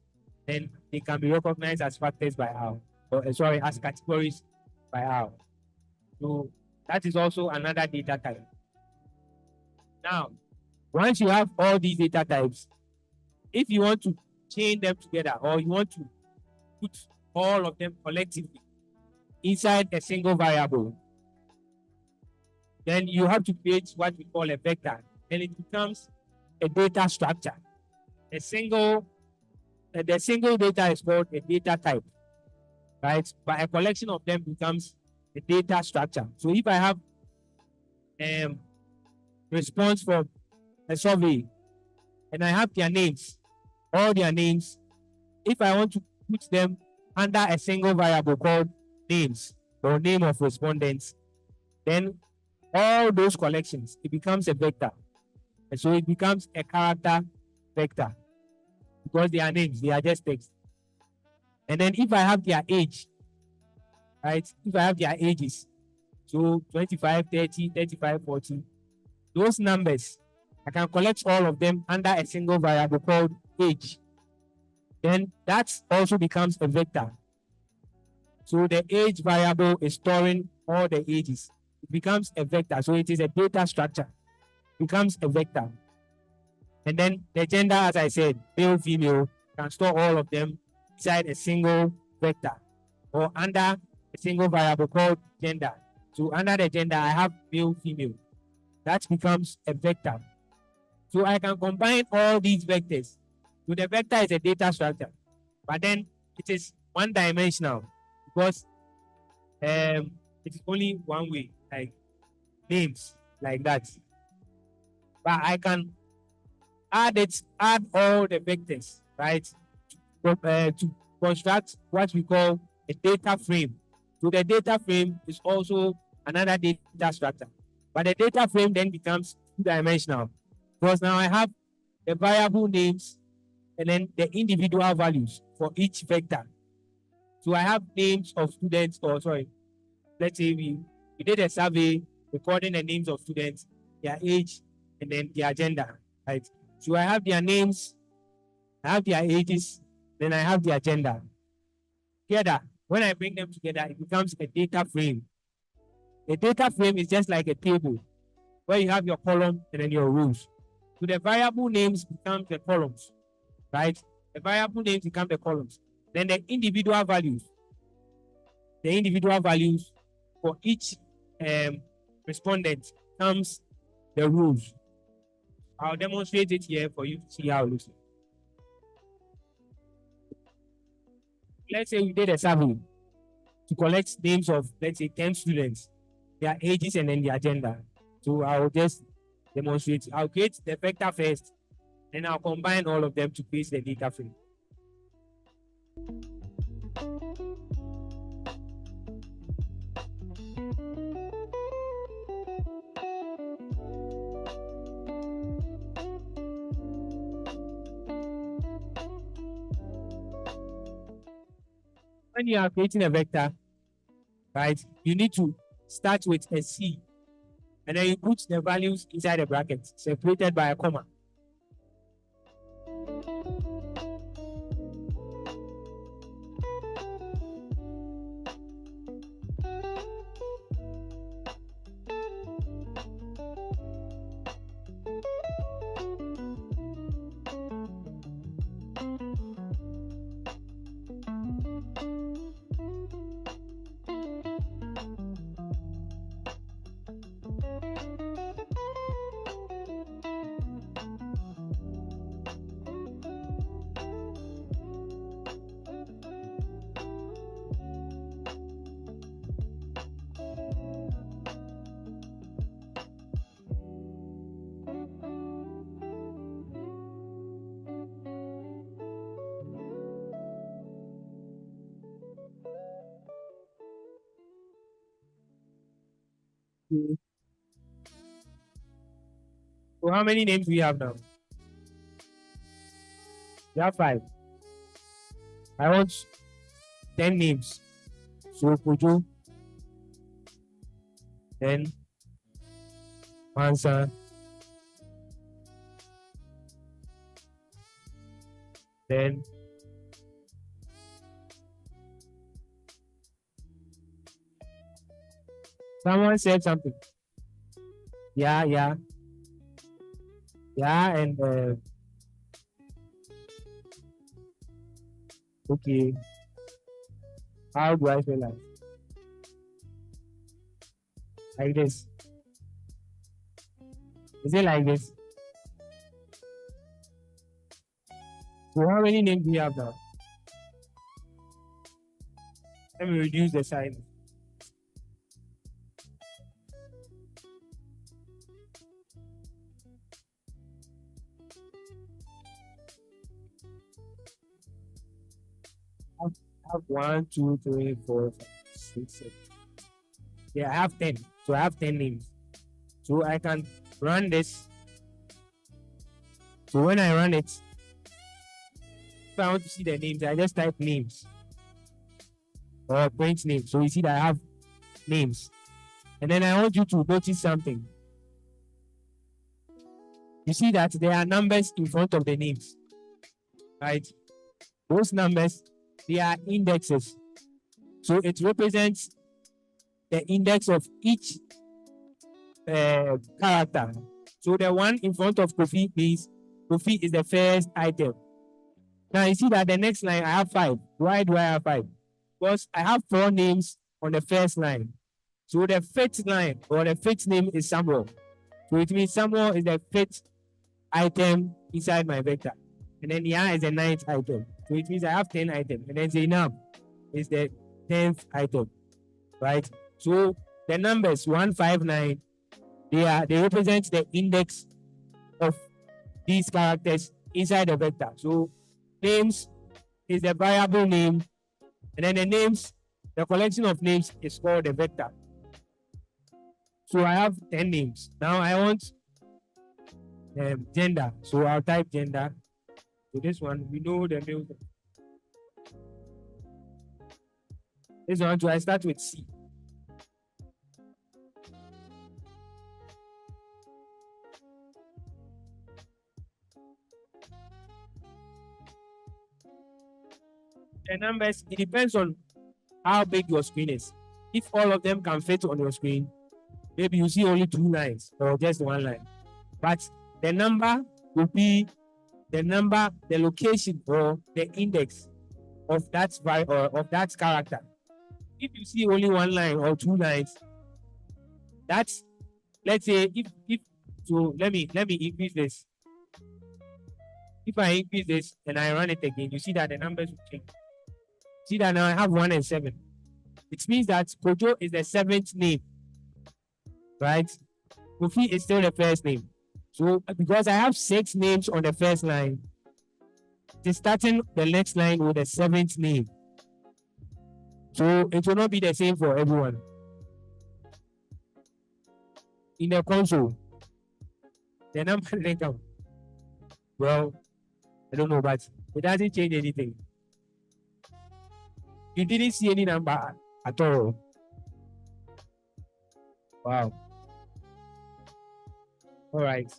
Then they can be recognized as factors by R, or sorry, as categories by R. So that is also another data type. Now, once you have all these data types, if you want to chain them together, or you want to put all of them collectively inside a single variable, then you have to create what we call a vector, and it becomes a data structure. The single data is called a data type, right? But a collection of them becomes a data structure. So if I have response from a survey, and I have their names, all their names, if I want to put them under a single variable called names, or name of respondents, then all those collections, it becomes a vector. And so it becomes a character vector because they are names, they are just text. And then if I have their age, right? If I have their ages, so 25, 30, 35, 40, those numbers, I can collect all of them under a single variable called age. Then that also becomes a vector. So the age variable is storing all the ages. It becomes a vector. So it is a data structure. Becomes a vector. And then the gender, as I said, male, female, can store all of them inside a single vector or under a single variable called gender. So under the gender, I have male, female. That becomes a vector. So I can combine all these vectors. So the vector is a data structure, but then it is one dimensional because it is only one way, like names, like that. But I can add all the vectors, right? To construct what we call a data frame. So the data frame is also another data structure. But the data frame then becomes two-dimensional because now I have the variable names and then the individual values for each vector. So I have names of students, or sorry, let's say we did a survey recording the names of students, their age, and then their gender, right? So I have their names, I have their ages, then I have their gender. Together, when I bring them together, it becomes a data frame. A data frame is just like a table where you have your column and then your rows. So the variable names become the columns, right? The variable names become the columns. Then the individual values for each respondent comes the rows. I'll demonstrate it here for you to see how it looks. Let's say we did a survey to collect names of, let's say, 10 students, their ages and then their gender. So I'll just demonstrate. I'll create the vector first, then I'll combine all of them to create the data frame. When you are creating a vector, right, you need to start with a C, and then you put the values inside the bracket, separated by a comma. So how many names do we have now? We have 5. I want 10 names. So Kojo, then Mensah, then someone said something. Yeah, and okay. How do I spell that? Like this. Is it like this? So how many names do we have now? Let me reduce the size. I have 1, 2, 3, 4, 5, 6, 7. Yeah, I have 10. So I have 10 names. So I can run this. So when I run it, if I want to see the names, I just type names or print names. So you see that I have names. And then I want you to notice something. You see that there are numbers in front of the names, right? Those numbers, they are indexes. So it represents the index of each character. So the one in front of Kofi means Kofi is the first item. Now you see that the next line I have 5. Why do I have 5? Because I have 4 names on the first line. So the 5th line or the 5th name is Samuel. So it means Samuel is the 5th item inside my vector. And then Yaa is the 9th item. So it means I have 10 items. And then Zainab is the 10th item. Right? So the numbers 1, 5, 9, they represent the index of these characters inside the vector. So names is the variable name, and then the names, the collection of names is called the vector. So I have 10 names. Now I want gender. So I'll type gender. So this one, we know the male. This one, so I start with C. The numbers, it depends on how big your screen is. If all of them can fit on your screen, maybe you see only 2 lines or just 1 line. But the number will be the number, the location or the index of that of that character. If you see only 1 line or 2 lines, that's, let's say if so let me increase this. If I increase this and I run it again, you see that the numbers will change. See that now I have 1 and 7. It means that Kojo is the 7th name, right? Kofi is still the first name. So because I have 6 names on the first line, it's starting the next line with the 7th name. So it will not be the same for everyone. In the console, the number didn't come. Well, I don't know, but it doesn't change anything. You didn't see any number at all. Wow. All right.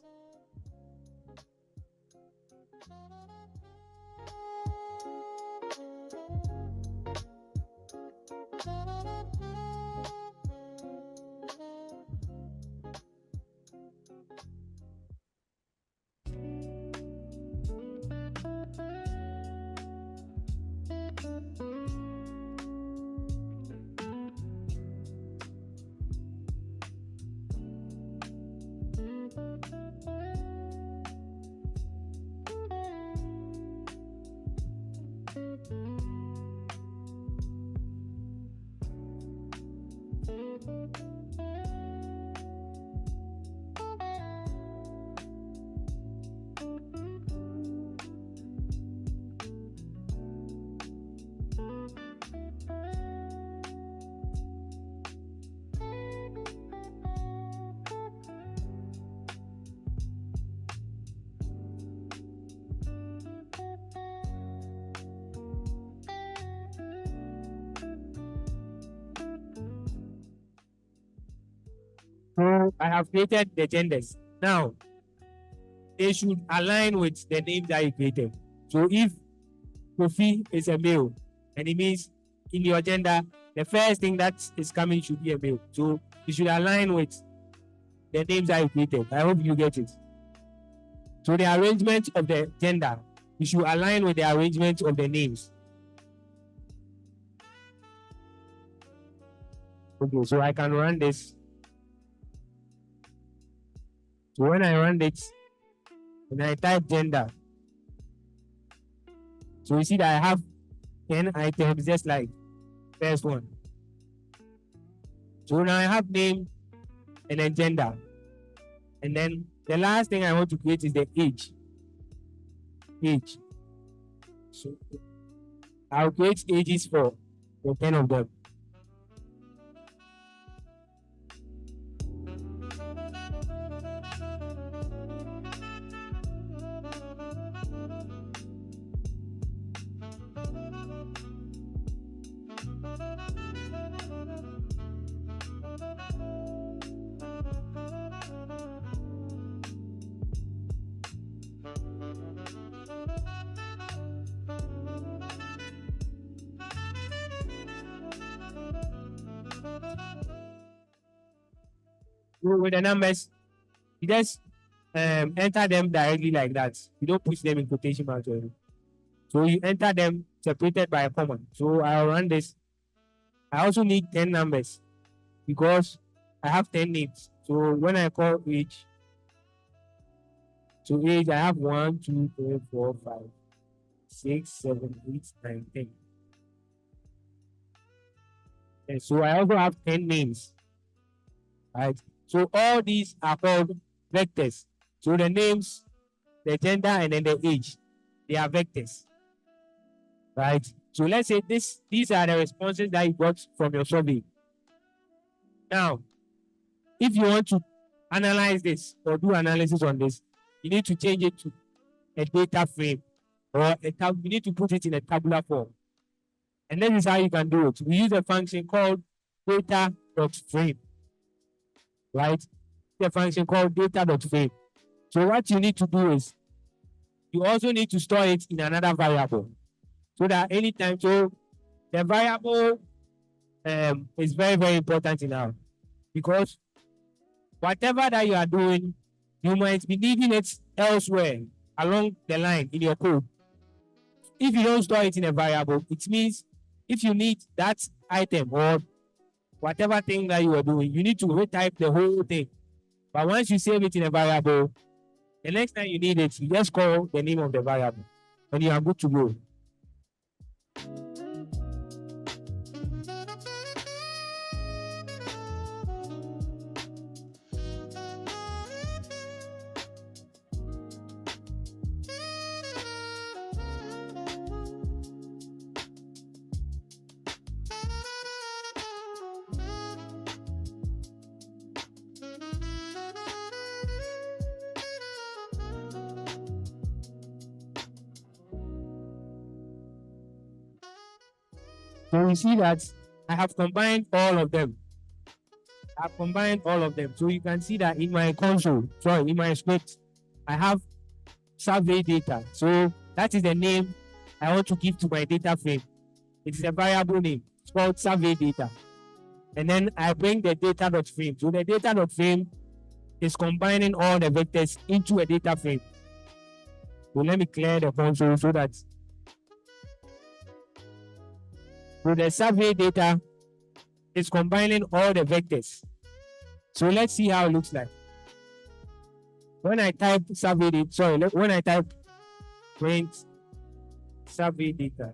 So I have created the genders. Now, they should align with the name that you created. So if Kofi is a male, and it means in your gender, the first thing that is coming should be a male. So you should align with the names that you created. I hope you get it. So the arrangement of the gender, you should align with the arrangement of the names. Okay, so I can run this. So when I run this, and I type gender, so you see that I have 10 items just like first one. So now I have name and then gender. And then the last thing I want to create is the age. Age. So I'll create ages for 10 of them. with the numbers, you just enter them directly like that. You don't push them in quotation marks. So you enter them separated by a comma. So I'll run this. I also need 10 numbers because I have 10 names. So when I call age, so age, I have 1, 2, 3, 4, 5, 6, 7, 8, 9, 10. And so I also have 10 names. Right? So all these are called vectors. So the names, the gender, and then the age, they are vectors. Right? So let's say these are the responses that you got from your survey. Now, if you want to analyze this or do analysis on this, you need to change it to a data frame or you need to put it in a tabular form. And this is how you can do it. We use a function called data.frame. Right? The function called data.frame. So what you need to do is you also need to store it in another variable. So that anytime, so the variable is very, very important in now because whatever that you are doing, you might be needing it elsewhere along the line in your code. If you don't store it in a variable, it means if you need that item or whatever thing that you are doing, you need to retype the whole thing. But once you save it in a variable, the next time you need it, you just call the name of the variable and you are good to go. So you see that I have combined all of them. I've combined all of them. So you can see that in my console, sorry, in my script, I have survey data. So that is the name I want to give to my data frame. It's a variable name. It's called survey data. And then I bring the data.frame. So the data.frame is combining all the vectors into a data frame. So let me clear the console so that the survey data is combining all the vectors. So let's see how it looks like. When I type survey data, sorry, when I type print survey data,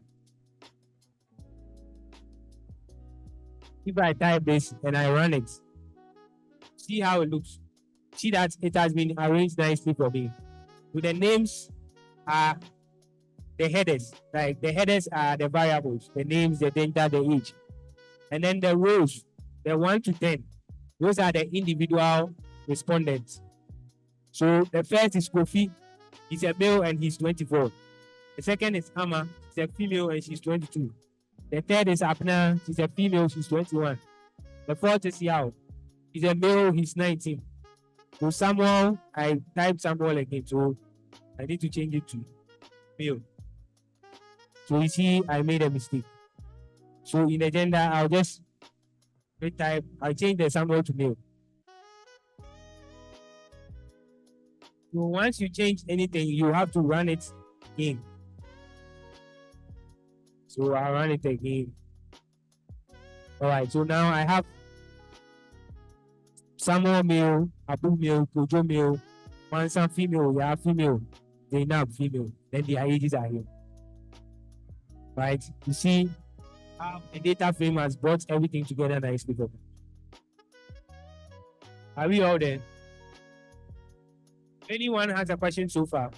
if I type this and I run it, see how it looks. See that it has been arranged nicely for me. With the names are the headers, like the headers are the variables, the names, the data, the age. And then the rows, the 1 to 10, those are the individual respondents. So the first is Kofi, he's a male and he's 24. The second is Amma, she's a female and she's 22. The third is Apna, she's a female, she's 21. The fourth is Yao, he's a male, he's 19. So Samuel, I typed Samuel again, so I need to change it to male. So you see, I made a mistake. So in the gender, I'll just retype, I'll change the Samuel to male. So once you change anything, you have to run it again. So I'll run it again. All right, so now I have Samuel male, Abu male, Kojo male, Mensah female, yeah, female, Zainab female. Then their ages are here. Right? You see how the data frame has brought everything together nicely. Are we all there? Anyone has a question so far?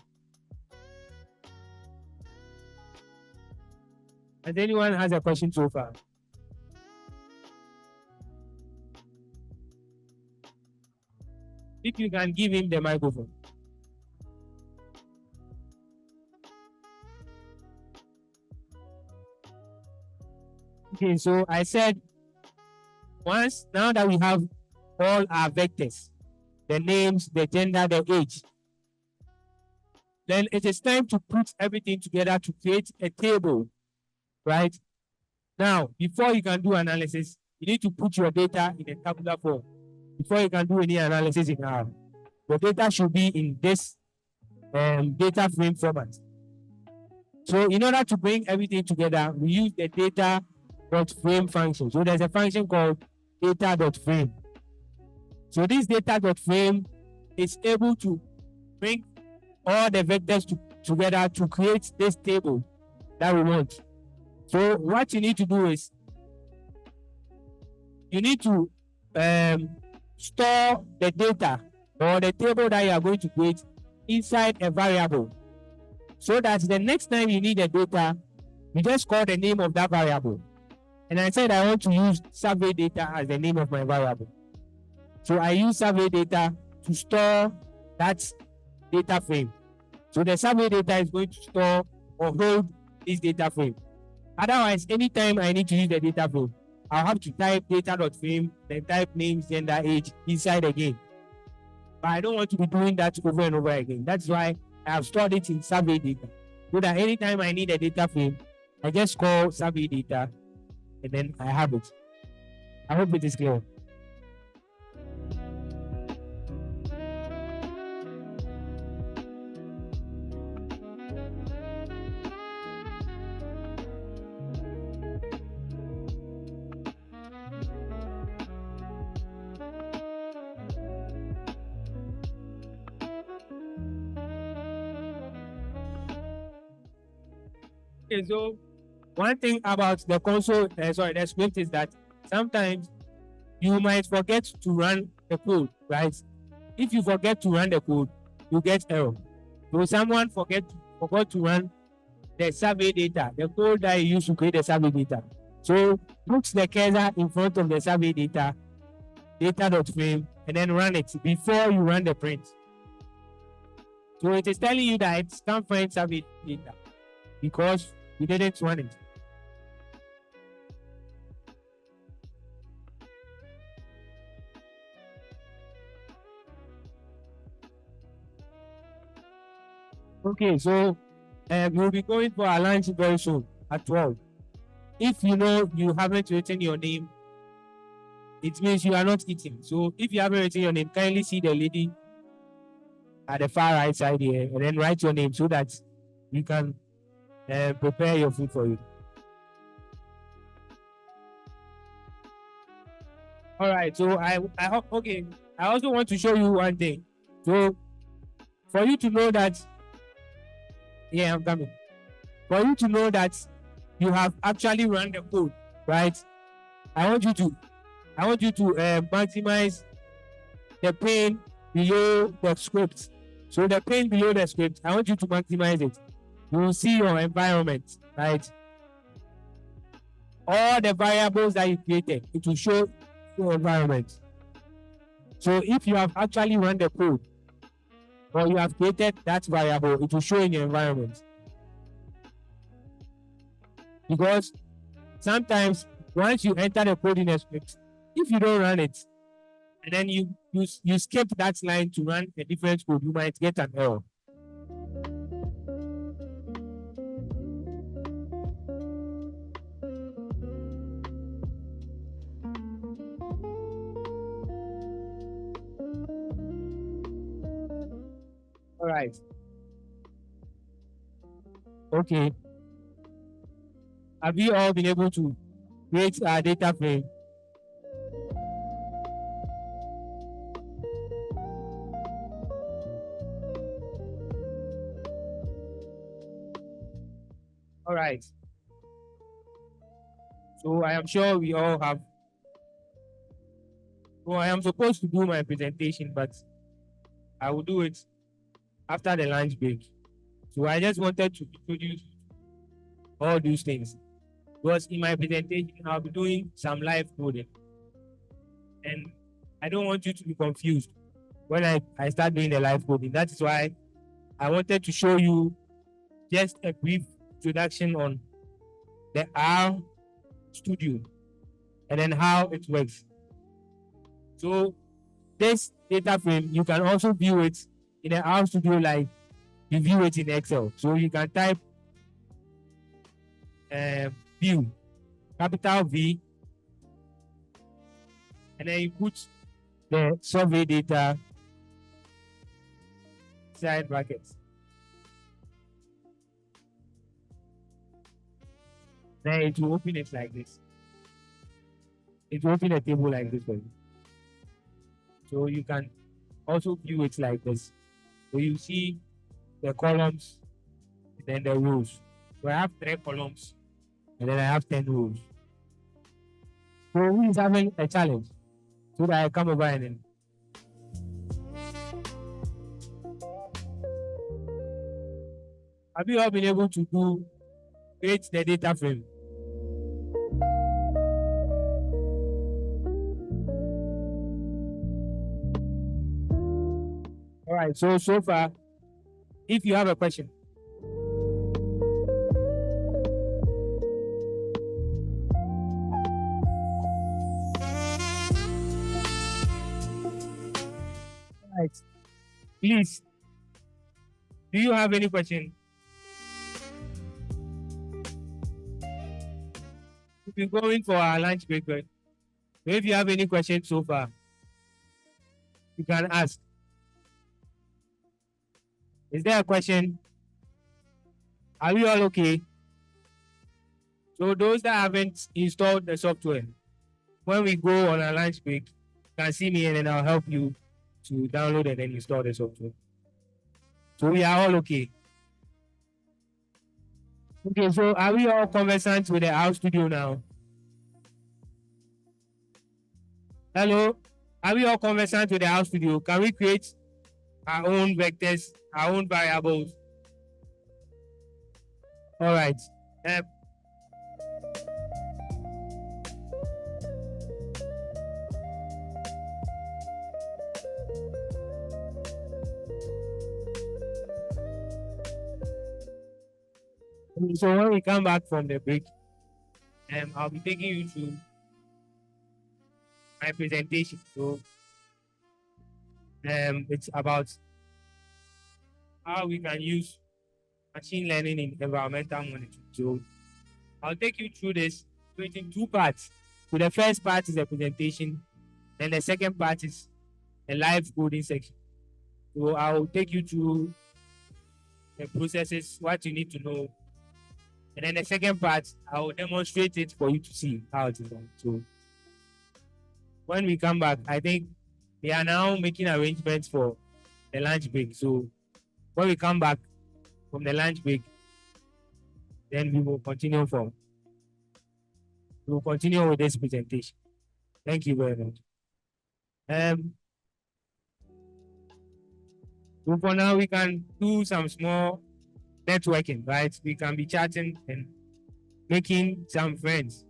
Has anyone has a question so far? If you can give him the microphone. Okay, so I said now that we have all our vectors, the names, the gender, the age, then it is time to put everything together to create a table, right? Now, before you can do analysis, you need to put your data in a tabular form. before you can do any analysis in R. The data should be in this data frame format. So in order to bring everything together, we use the data.frame function. So there's a function called data.frame. So this data.frame is able to bring all the vectors together to create this table that we want. So what you need to do is you need to store the data or the table that you are going to create inside a variable, so that the next time you need the data, you just call the name of that variable. And I said I want to use survey data as the name of my variable. So I use survey data to store that data frame. So the survey data is going to store or hold this data frame. Otherwise, anytime I need to use the data frame, I'll have to type data.frame, then type name, gender, age inside again. But I don't want to be doing that over and over again. That's why I have stored it in survey data. So that anytime I need a data frame, I just call survey data and then I have it. I hope it is clear. Okay, so one thing about the console, the script is that sometimes you might forget to run the code, right? If you forget to run the code, you get error. So someone forgot to run the survey data, the code that you use to create the survey data. So put the cursor in front of the survey data, data.frame, and then run it before you run the print. So it is telling you that it can't find survey data because you didn't run it. Okay, so we'll be going for our lunch very soon at 12. If you know you haven't written your name, it means you are not eating. So if you haven't written your name, kindly see the lady at the far right side here and then write your name so that we can prepare your food for you. All right, so I also want to show you one thing. So for you to know that, yeah, I'm coming. For you to know that you have actually run the code, right? I want you to maximize the pane below the script. So the pane below the script, I want you to maximize it. You will see your environment, right? All the variables that you created, it will show your environment. So if you have actually run the code or you have created that variable, it will show in your environment. Because sometimes once you enter the code in a script, if you don't run it, and then you skip that line to run a different code, you might get an error. All right. Okay. Have you all been able to create a data frame? All right. So I am sure we all have. Well, I am supposed to do my presentation, but I will do it after the lunch break. So I just wanted to introduce all these things. Because in my presentation, I'll be doing some live coding. And I don't want you to be confused when I start doing the live coding. That is why I wanted to show you just a brief introduction on the R Studio and then how it works. So this data frame, you can also view it in an R Studio like you view it in Excel. So you can type view, capital V, and then you put the survey data side brackets. Then it will open it like this. It will open a table like this for you. So you can also view it like this. So you see the columns, then the rows. So I have 3 columns, and then I have 10 rows. So who is having a challenge? So that I come over and then. Have you all been able to create the data frame? All right, so far, if you have a question. All right, please, do you have any question? We've been going for our lunch break, but if you have any questions so far, you can ask. Is there a question? Are we all okay? So those that haven't installed the software, when we go on our lunch break, you can see me and then I'll help you to download and then install the software. So we are all okay. Okay, so are we all conversant with the house studio now? Hello? Are we all conversant with the house studio? Can we create our own vectors, our own variables? All right. So when we come back from the break, I'll be taking you through my presentation. So it's about how we can use machine learning in environmental monitoring. So I'll take you through this in 2 parts. So the first part is the presentation, and the second part is the live coding section. So I'll take you through the processes, what you need to know. And then the second part, I will demonstrate it for you to see how it is done. So when we come back, I think they are now making arrangements for the lunch break. So when we come back from the lunch break, then we will continue with this presentation. Thank you very much. So for now, we can do some small networking, right? We can be chatting and making some friends.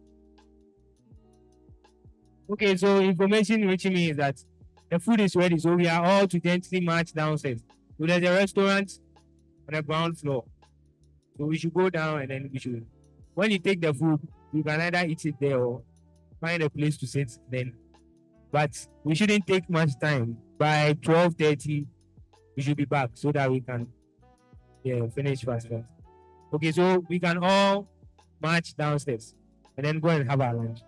Okay, so information reaching me is that the food is ready, so we are all to gently march downstairs. So there's a restaurant on the ground floor. So we should go down and then we should, when you take the food, you can either eat it there or find a place to sit then. But we shouldn't take much time. By 12:30, we should be back so that we can finish faster. Okay, so we can all march downstairs and then go and have our lunch.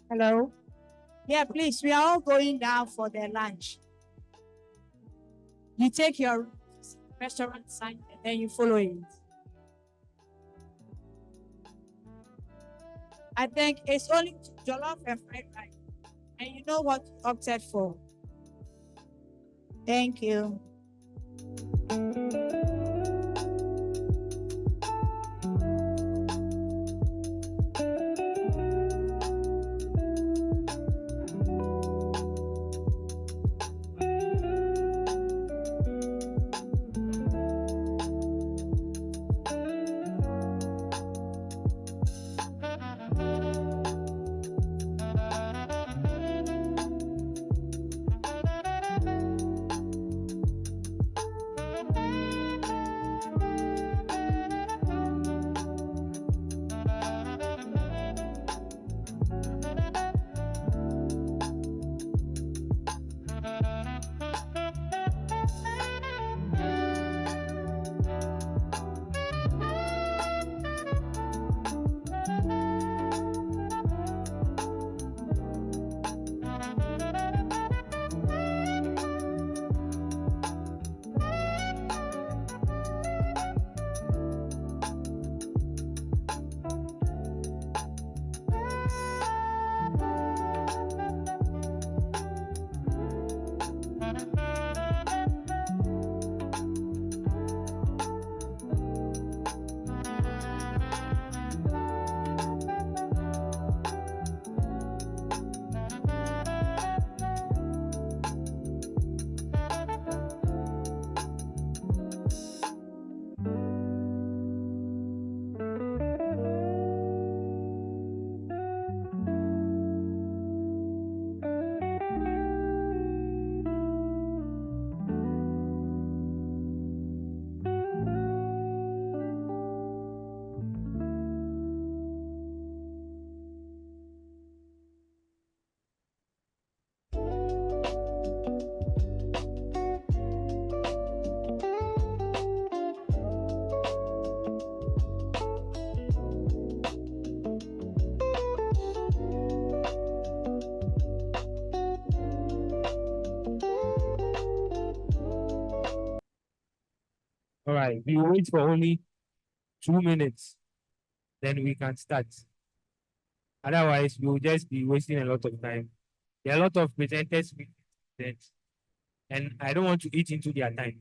Hello? Yeah, please, we are all going down for the lunch. You take your restaurant sign and then you follow it. I think it's only jollof and fried rice. And you know what you opted for. Thank you. All right, we will wait for only 2 minutes, then we can start. Otherwise, we will just be wasting a lot of time. There are a lot of presenters with present, and I don't want to eat into their time.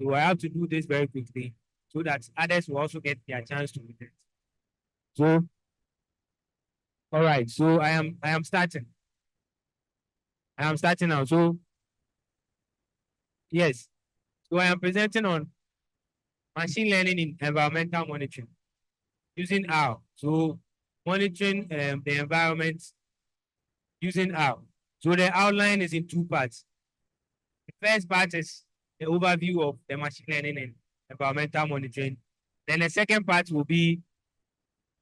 So I have to do this very quickly so that others will also get their chance to present. So, all right, so I am starting. I am starting now. So, yes. So I am presenting on machine learning in environmental monitoring using R. So monitoring the environment using R. So the outline is in 2 parts. The first part is the overview of the machine learning and environmental monitoring. Then the second part will be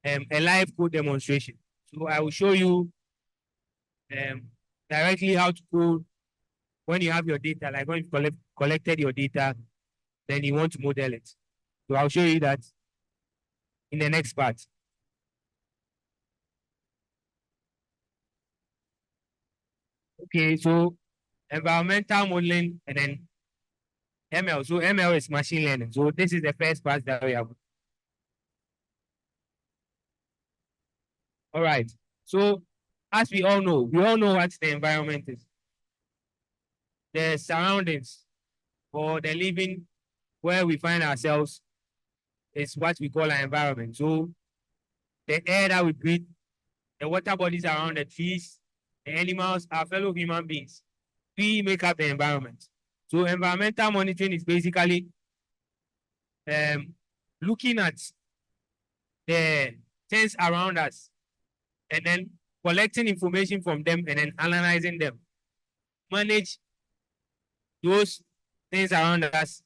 a live code demonstration. So I will show you directly how to code when you have your data, like when you collected your data, then you want to model it. So I'll show you that in the next part. Okay, so environmental modeling and then ML. So ML is machine learning. So this is the first part that we have. All right. So as we all know what the environment is. The surroundings or the living where we find ourselves is what we call an environment. So the air that we breathe, the water bodies around the trees, the animals, our fellow human beings, we make up the environment. So environmental monitoring is basically looking at the things around us and then collecting information from them and then analyzing them. Manage those things around us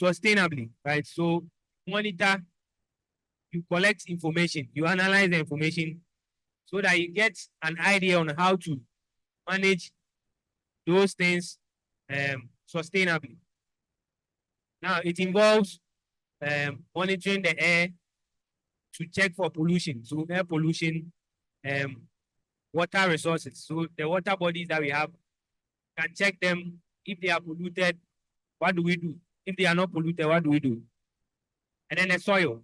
sustainably, right? So monitor, you collect information, you analyze the information so that you get an idea on how to manage those things sustainably. Now it involves monitoring the air to check for pollution. So air pollution, water resources. So the water bodies that we have, can check them. If they are polluted, what do we do? If they are not polluted, what do we do? And then the soil.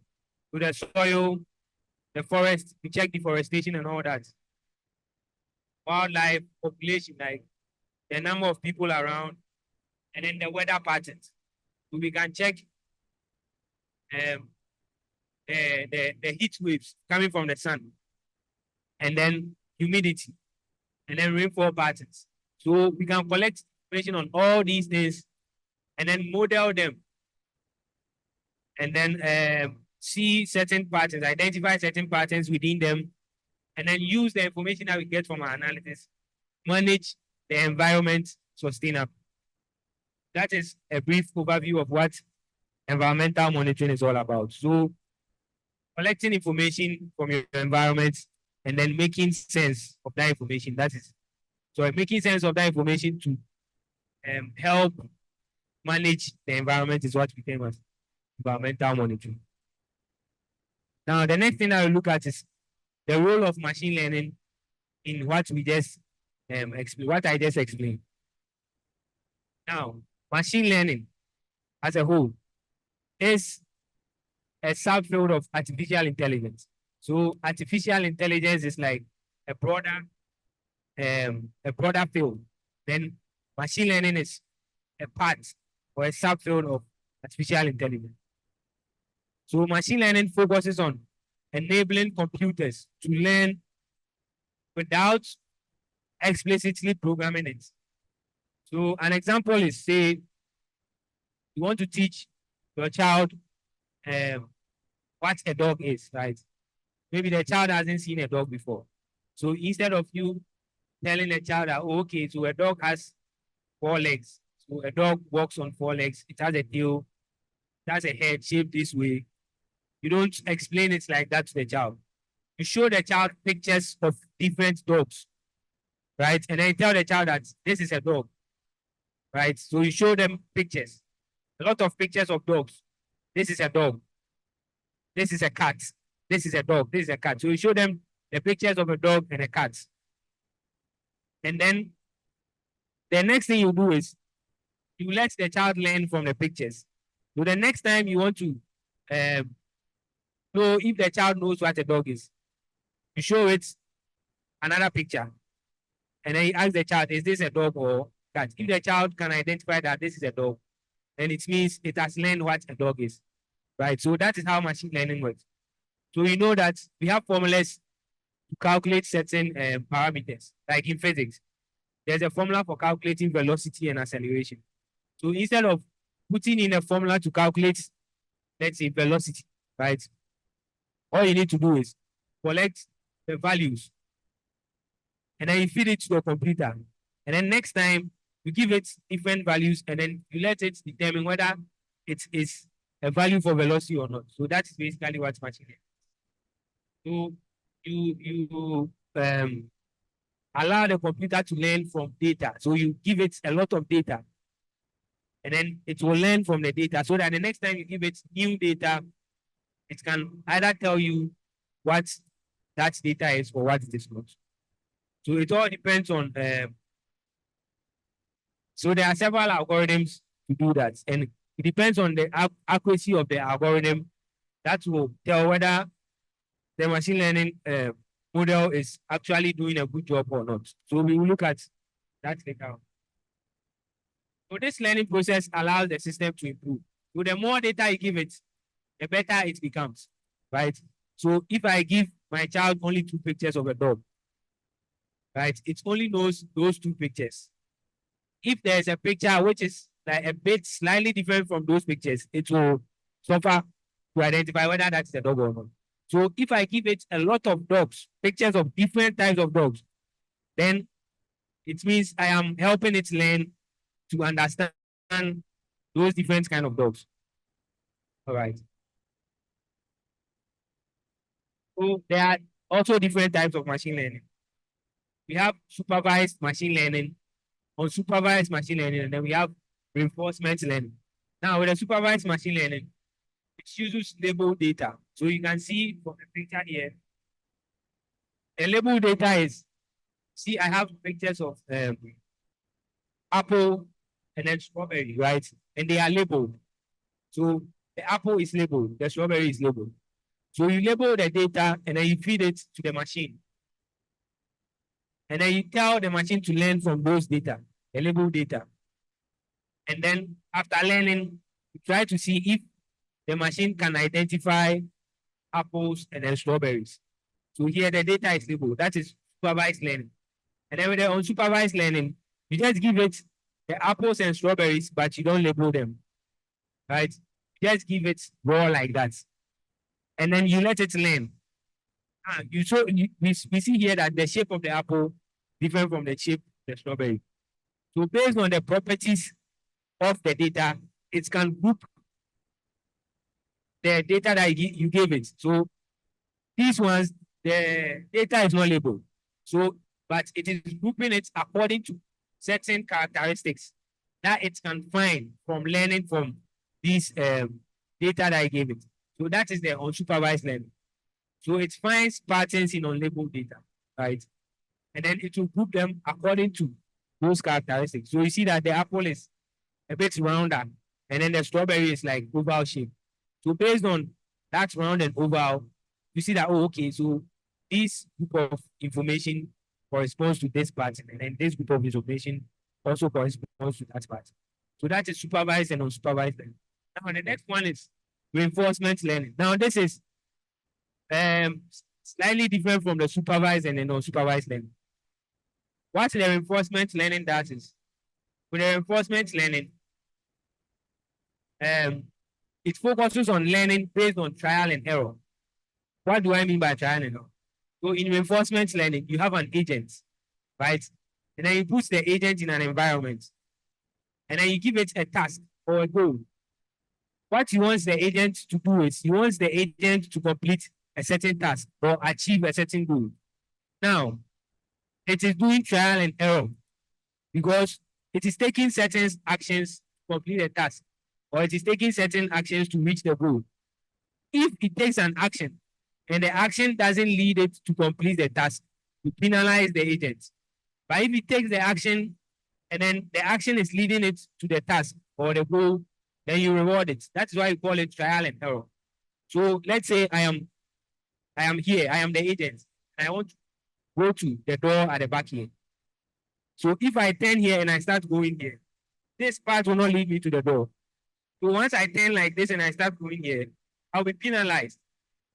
So the soil, the forest, we check deforestation and all that. Wildlife, population, like the number of people around, and then the weather patterns. So we can check the heat waves coming from the sun, and then humidity, and then rainfall patterns. So we can collect information on all these things and then model them, and then see certain patterns, identify certain patterns within them, and then use the information that we get from our analysis, manage the environment sustainably. That is a brief overview of what environmental monitoring is all about. So collecting information from your environment and then making sense of that information. That is, so making sense of that information to help manage the environment is what we term as environmental monitoring. Now, the next thing I will look at is the role of machine learning in what we just explained, what I just explained. Now, machine learning as a whole is a subfield of artificial intelligence. So artificial intelligence is like a broader field. Then machine learning is a part or a subfield of artificial intelligence. So machine learning focuses on enabling computers to learn without explicitly programming it. So an example is, say, you want to teach your child what a dog is, right? Maybe the child hasn't seen a dog before. So instead of you telling the child that, oh, okay, so a dog has 4 legs. So a dog walks on 4 legs. It has a tail. It has a head shaped this way. You don't explain it like that to the child. You show the child pictures of different dogs, right? And then you tell the child that this is a dog, right? So you show them pictures, a lot of pictures of dogs. This is a dog. This is a cat. This is a dog. This is a cat. So you show them the pictures of a dog and a cat. And then the next thing you do is you let the child learn from the pictures. So the next time you want to know if the child knows what a dog is, you show it another picture. And then you ask the child, is this a dog or cat? If the child can identify that this is a dog, then it means it has learned what a dog is. Right? So that is how machine learning works. So you know that we have formulas to calculate certain parameters, like in physics. There's a formula for calculating velocity and acceleration. So instead of putting in a formula to calculate, let's say, velocity, right? All you need to do is collect the values and then you feed it to your computer. And then next time you give it different values and then you let it determine whether it is a value for velocity or not. So that is basically what's machine learning. So you allow the computer to learn from data. So you give it a lot of data and then it will learn from the data so that the next time you give it new data, it can either tell you what that data is or what it is not. So it all depends on, so there are several algorithms to do that. And it depends on the accuracy of the algorithm that will tell whether the machine learning model is actually doing a good job or not. So we will look at that later. So this learning process allows the system to improve. So the more data you give it, the better it becomes, right? So if I give my child only 2 pictures of a dog, right, it only knows those 2 pictures. If there's a picture which is like a bit slightly different from those pictures, it will suffer to identify whether that's a dog or not. So if I give it a lot of dogs, pictures of different types of dogs, then it means I am helping it learn to understand those different kind of dogs. All right. So there are also different types of machine learning. We have supervised machine learning, unsupervised machine learning, and then we have reinforcement learning. Now, with the supervised machine learning, it uses label data. So you can see from the picture here, the label data is, see, I have pictures of apple and then strawberry, right? And they are labeled. So the apple is labeled, the strawberry is labeled. So you label the data and then you feed it to the machine. And then you tell the machine to learn from those data, the labeled data. And then after learning, you try to see if the machine can identify apples and then strawberries. So here the data is labeled. That is supervised learning. And then with the unsupervised learning, you just give it the apples and strawberries, but you don't label them. Right? You just give it raw like that. And then you let it learn. We see here that the shape of the apple different from the shape of the strawberry. So based on the properties of the data, it can group the data that you gave it. So these ones, the data is not labeled. So, but it is grouping it according to certain characteristics that it can find from learning from these data that I gave it. So that is the unsupervised learning. So it finds patterns in unlabeled data, right? And then it will group them according to those characteristics. So you see that the apple is a bit rounder, and then the strawberry is like oval shape. So based on that round and oval, you see that, oh, okay, so this group of information corresponds to this pattern, and then this group of information also corresponds to that pattern. So that is supervised and unsupervised learning. Now the next one is reinforcement learning. Now this is slightly different from the supervised and the unsupervised learning. What the reinforcement learning does is, with the reinforcement learning, it focuses on learning based on trial and error. What do I mean by trial and error? So in reinforcement learning, you have an agent, right? And then you put the agent in an environment. And then you give it a task or a goal. What you want the agent to do is, you want the agent to complete a certain task or achieve a certain goal. Now, it is doing trial and error because it is taking certain actions to complete a task, or it is taking certain actions to reach the goal. If it takes an action and the action doesn't lead it to complete the task, you penalize the agent. But if it takes the action and then the action is leading it to the task or the goal, then you reward it. That's why you call it trial and error. So let's say I am here, I am the agent, and I want to go to the door at the back here. So if I turn here and I start going here, this part will not lead me to the door. So once I turn like this and I start going here, I'll be penalized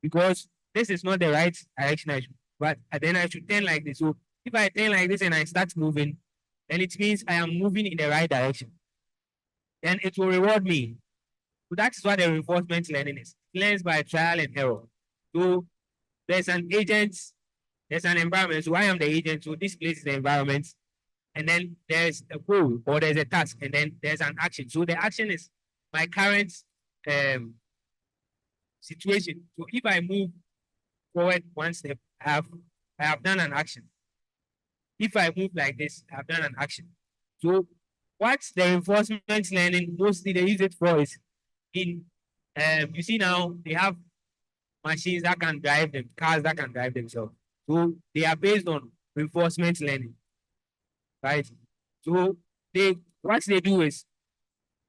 because this is not the right direction I should, but then I should turn like this. So if I turn like this and I start moving, then it means I am moving in the right direction. Then it will reward me. So that's what the reinforcement learning is. It learns by trial and error. So there's an agent, there's an environment. So I am the agent. So this place is the environment. And then there's a goal or there's a task, and then there's an action. So the action is my current situation. So if I move forward one step, I have done an action. If I move like this, I've done an action. So what the reinforcement learning mostly they use it for is in you see now they have machines that can drive them, cars that can drive themselves. So they are based on reinforcement learning. Right? So what they do is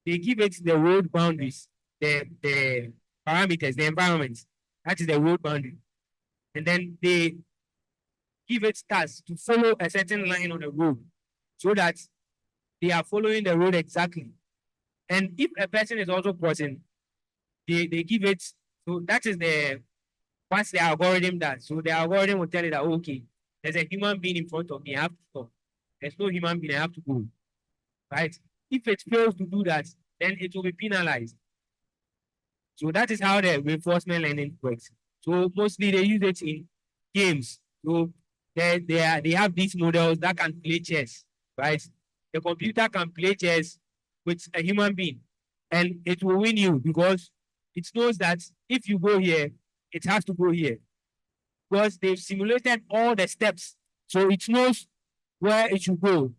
they give it the road boundaries, the parameters, the environment. That is the road boundary. And then they give it tasks to follow a certain line on the road so that they are following the road exactly. And if a person is also crossing, they give it, so that is what the algorithm does. So the algorithm will tell you that, okay, there's a human being in front of me, I have to stop. There's no human being, I have to go. Right? If it fails to do that, then it will be penalized. So that is how the reinforcement learning works. So mostly they use it in games. So they have these models that can play chess, right? The computer can play chess with a human being, and it will win you because it knows that if you go here, it has to go here. Because they've simulated all the steps. So it knows where it should go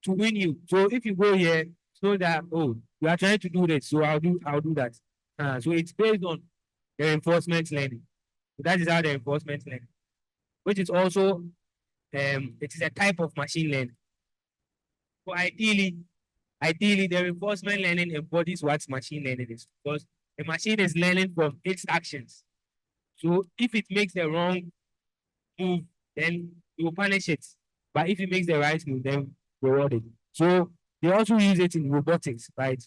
to win you. So if you go here, so that, oh, you are trying to do this, so I'll do that. So it's based on the reinforcement learning. So that is how the reinforcement learning, which is also it is a type of machine learning. So ideally, the reinforcement learning embodies what machine learning is, because the machine is learning from its actions. So if it makes the wrong move, then you will punish it. But if it makes the right move, then reward it. So they also use it in robotics, right?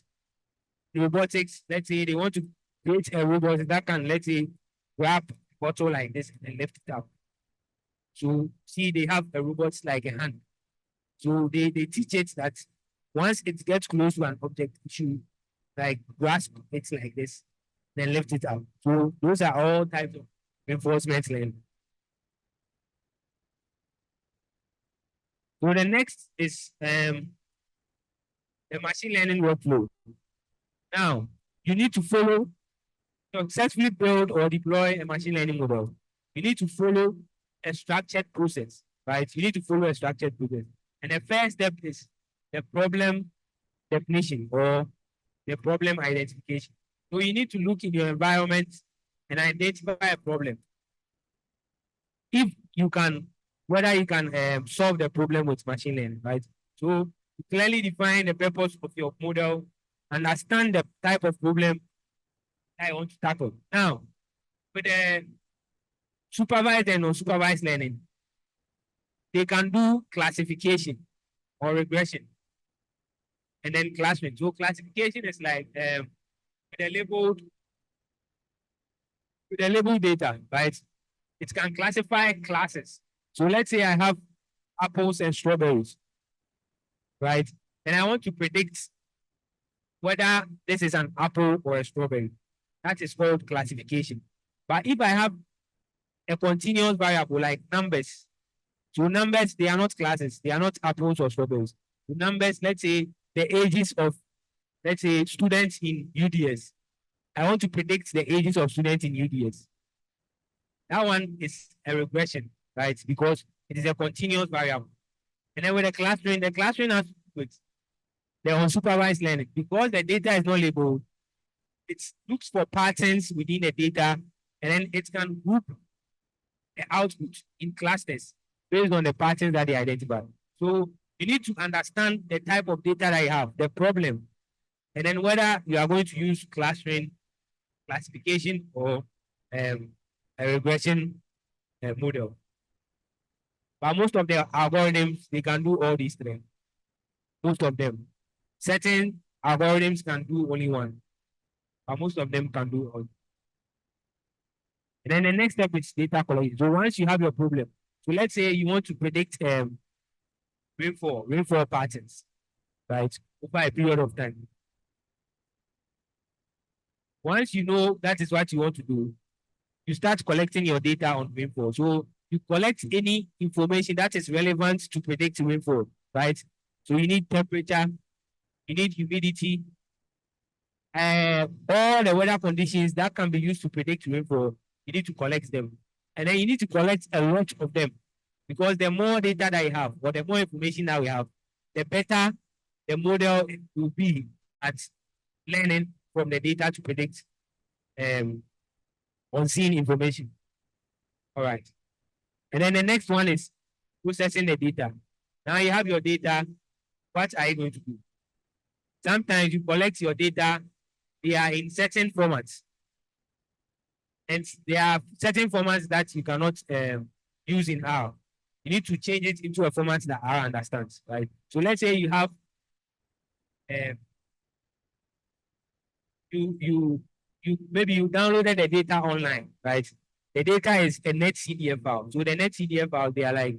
In robotics, let's say they want to create a robot that can, let's say, grab a bottle like this and lift it up. So see, they have a robot like a hand. So they teach it that once it gets close to an object, it should like grasp it like this, then lift it up. So those are all types of reinforcement learning. So the next is the machine learning workflow. Now, you need to follow, successfully build or deploy a machine learning model. You need to follow a structured process, right? You need to follow a structured process. And the first step is the problem definition or the problem identification. So you need to look in your environment and identify a problem. If you can, whether you can solve the problem with machine learning, right? So you clearly define the purpose of your model, understand the type of problem I want to tackle. Now, with the supervised and unsupervised learning, they can do classification or regression, and then clustering. So classification is like with the labeled data, right? It can classify classes. So let's say I have apples and strawberries, right? And I want to predict whether this is an apple or a strawberry. That is called classification. But if I have a continuous variable like numbers, so numbers, they are not classes, they are not apples or strawberries. The numbers, let's say the ages of, let's say, students in UDS. I want to predict the ages of students in UDS. That one is a regression, right? Because it is a continuous variable. And then with the clustering has with the unsupervised learning. Because the data is not labeled, it looks for patterns within the data, and then it can group the output in clusters based on the patterns that they identify. So You need to understand the type of data that you have, the problem, and then whether you are going to use clustering, classification, or a regression model. But most of the algorithms, they can do all these three. Most of them. Certain algorithms can do only one, but most of them can do all. And then the next step is data collection. So once you have your problem, so let's say you want to predict rainfall patterns, right, over a period of time. Once you know that is what you want to do, you start collecting your data on rainfall. So you collect any information that is relevant to predict rainfall, right? So you need temperature, you need humidity, all the weather conditions that can be used to predict rainfall, you need to collect them. And then you need to collect a lot of them, because the more data that you have, or the more information that we have, the better the model will be at learning from the data to predict unseen information. All right. And then the next one is processing the data. Now you have your data. What are you going to do? Sometimes you collect your data, they are in certain formats. And there are certain formats that you cannot use in R. You need to change it into a format that R understands, right? So let's say you have maybe you downloaded the data online, right? The data is a net CDF file. So the net CDF file, they are like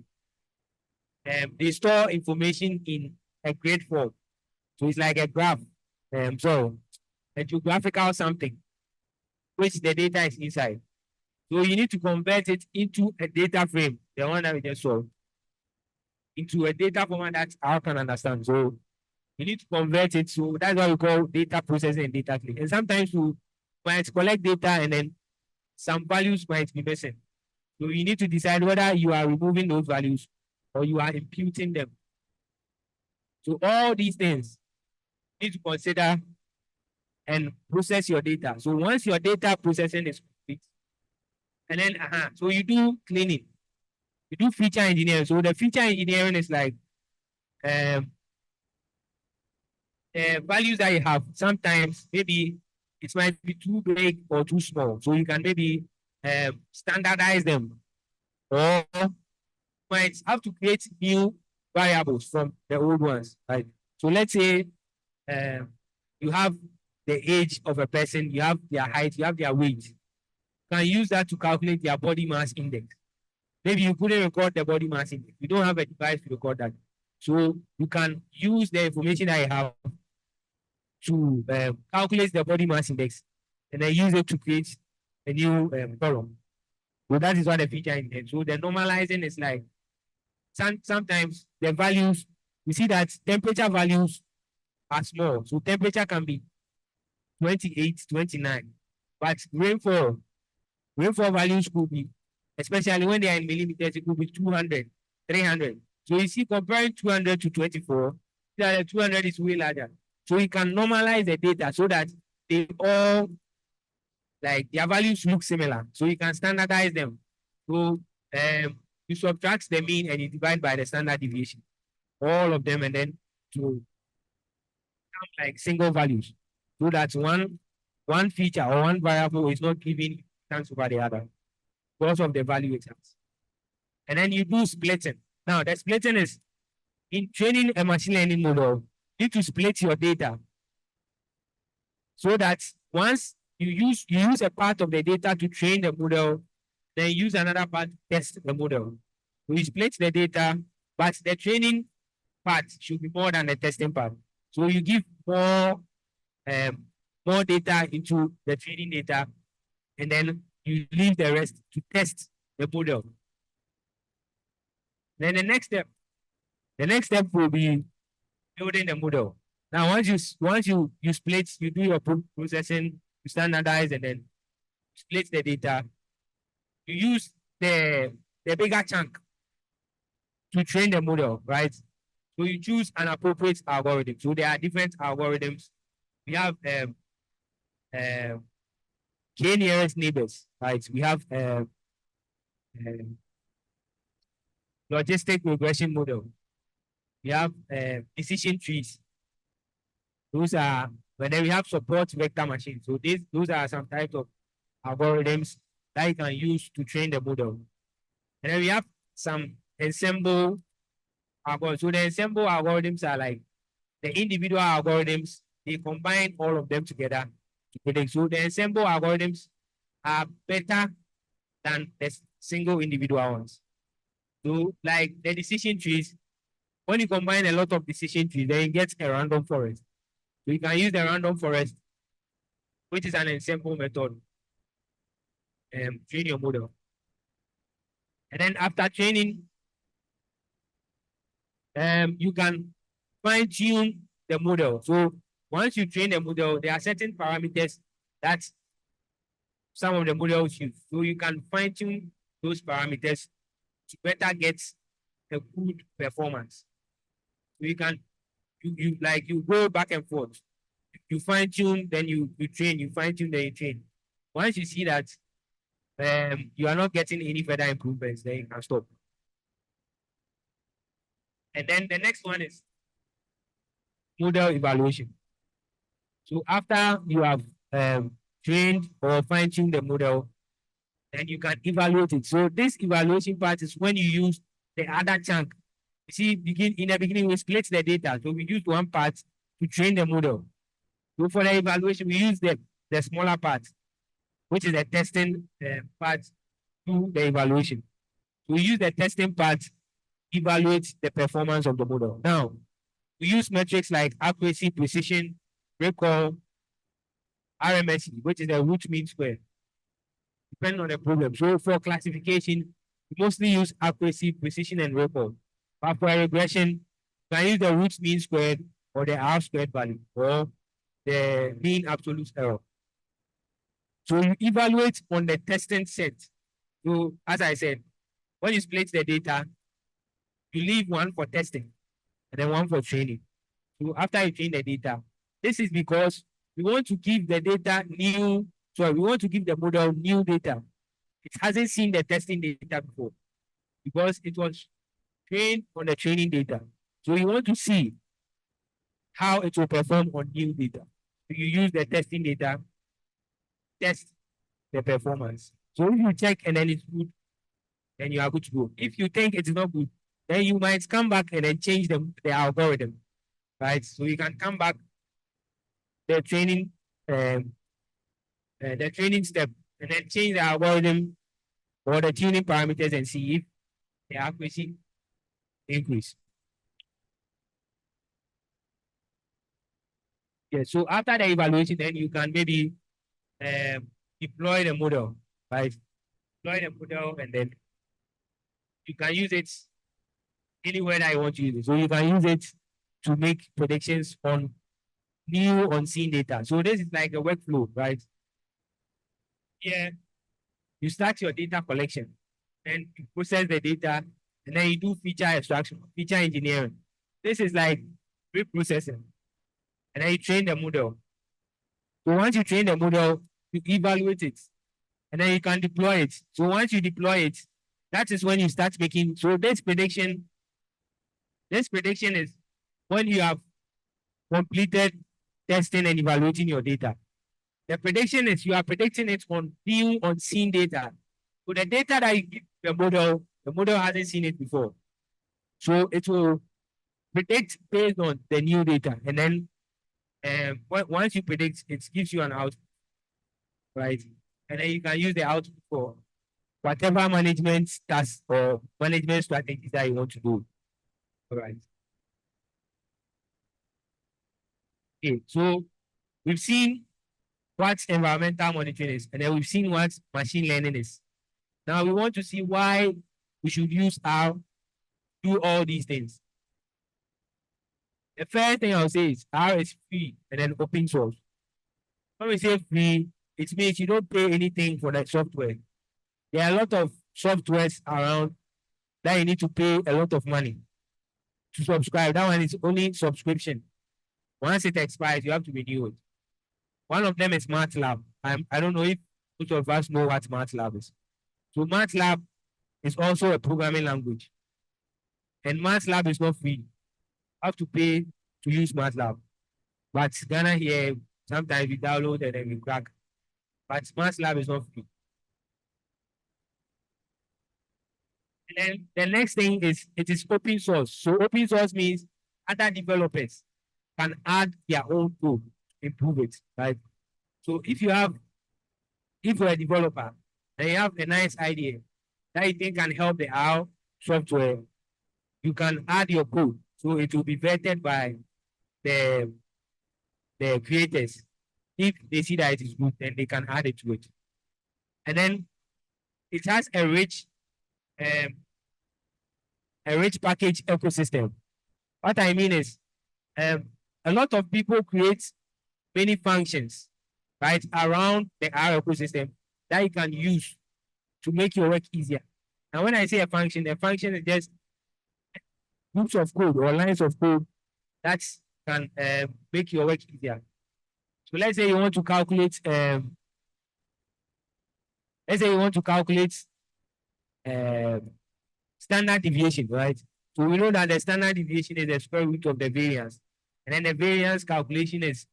they store information in a grid form. So it's like a graph. So a geographical something, which the data is inside. So you need to convert it into a data frame, the one that we just saw, into a data format that I can understand. So you need to convert it. So that's what we call data processing and data cleaning. And sometimes you might collect data and then some values might be missing. So you need to decide whether you are removing those values or you are imputing them. So all these things you need to consider and process your data. So once your data processing is complete, and then so you do cleaning, you do feature engineering. So the feature engineering is like values that you have. Sometimes maybe it might be too big or too small. So you can maybe standardize them, or might have to create new variables from the old ones. Right. So let's say you have the age of a person, you have their height, you have their weight. You can use that to calculate their body mass index. Maybe you couldn't record the body mass index. You don't have a device to record that. So you can use the information that you have to calculate the body mass index and then use it to create a new column. So that is what the feature is. So the normalizing is like sometimes the values, you see that temperature values are small. So temperature can be 28, 29. But rainfall values could be, especially when they are in millimeters, it could be 200, 300. So you see, comparing 200 to 24, that 200 is way larger. So you can normalize the data so that they all, like their values look similar. So you can standardize them. So you subtract the mean and you divide by the standard deviation, all of them, and then to come like single values. So that's one feature or one variable is not giving thanks over the other because of the value it has. And then you do splitting. Now the splitting is in training a machine learning model, you need to split your data so that once you use a part of the data to train the model, then use another part to test the model. So you split the data, but the training part should be more than the testing part. So you give more data into the training data, and then you leave the rest to test the model. Then the next step will be building the model. Now, once you split, you do your processing, you standardize, and then split the data. You use the bigger chunk to train the model, right? So you choose an appropriate algorithm. So there are different algorithms. We have K nearest neighbors, right? We have logistic regression model. We have decision trees. Those are, but then we have support vector machines. So those are some types of algorithms that you can use to train the model. And then we have some ensemble algorithms. So the ensemble algorithms are like the individual algorithms. They combine all of them together to predict. So the ensemble algorithms are better than the single individual ones. So like the decision trees, when you combine a lot of decision trees, then you get a random forest. So you can use the random forest, which is an ensemble method, train your model. And then after training, you can fine tune the model. So once you train the model, there are certain parameters that some of the models use. So you can fine tune those parameters to better get a good performance. So you can, you go back and forth. You fine tune, then you train, you fine tune, then you train. Once you see that you are not getting any further improvements, then you can stop. And then the next one is model evaluation. So after you have trained or fine-tuned the model, then you can evaluate it. So this evaluation part is when you use the other chunk. You see, in the beginning, we split the data. So we use one part to train the model. So for the evaluation, we use the smaller part, which is the testing part to the evaluation. We use the testing part to evaluate the performance of the model. Now, we use metrics like accuracy, precision, recall, RMSE, which is the root mean square, depending on the problem. So for classification, we mostly use accuracy, precision, and recall. But for a regression, you can use the root mean squared or the R squared value or the mean absolute error. So you evaluate on the testing set. So as I said, when you split the data, you leave one for testing and then one for training. So after you train the data, this is because we want to give the data we want to give the model new data. It hasn't seen the testing data before because it was trained on the training data. So you want to see how it will perform on new data. So you use the testing data, test the performance. So if you check and then it's good, then you are good to go. If you think it's not good, then you might come back and then change the algorithm, right? So you can come back the training step and then change the algorithm or the tuning parameters and see if the accuracy increase. Yeah, so after the evaluation, then you can maybe deploy the model, right? Deploy the model and then you can use it anywhere that you want to use it. So you can use it to make predictions on new unseen data. So this is like a workflow, right? Yeah, you start your data collection, then you process the data, and then you do feature extraction, feature engineering. This is like reprocessing. And then you train the model. So once you train the model, you evaluate it, and then you can deploy it. So once you deploy it, that is when you start making. So this prediction is when you have completed testing and evaluating your data. The prediction is you are predicting it on new unseen data. So the data that you give the model hasn't seen it before. So it will predict based on the new data. And then once you predict, it gives you an output, right? And then you can use the output for whatever management task or management strategies that you want to do. All right. Okay, so we've seen what environmental monitoring is, and then we've seen what machine learning is. Now we want to see why we should use R to do all these things. The first thing I'll say is R is free and then open source. When we say free, it means you don't pay anything for that software. There are a lot of softwares around that you need to pay a lot of money to subscribe. That one is only subscription. Once it expires, you have to renew it. One of them is MATLAB. I don't know if most of us know what MATLAB is. So MATLAB is also a programming language. And MATLAB is not free. have to pay to use MATLAB. But Ghana here, sometimes we download and then we crack. But MATLAB is not free. And then the next thing is it is open source. So open source means other developers can add their own code, improve it, right? So if you're a developer and you have a nice idea that you think can help the R software, you can add your code. So it will be vetted by the creators. If they see that it is good, then they can add it to it. And then it has a rich package ecosystem. What I mean is, a lot of people create many functions, right, around the R ecosystem that you can use to make your work easier. And when I say a function is just groups of code or lines of code that can make your work easier. So let's say you want to calculate, standard deviation, right? So we know that the standard deviation is the square root of the variance. And then the variance calculation is,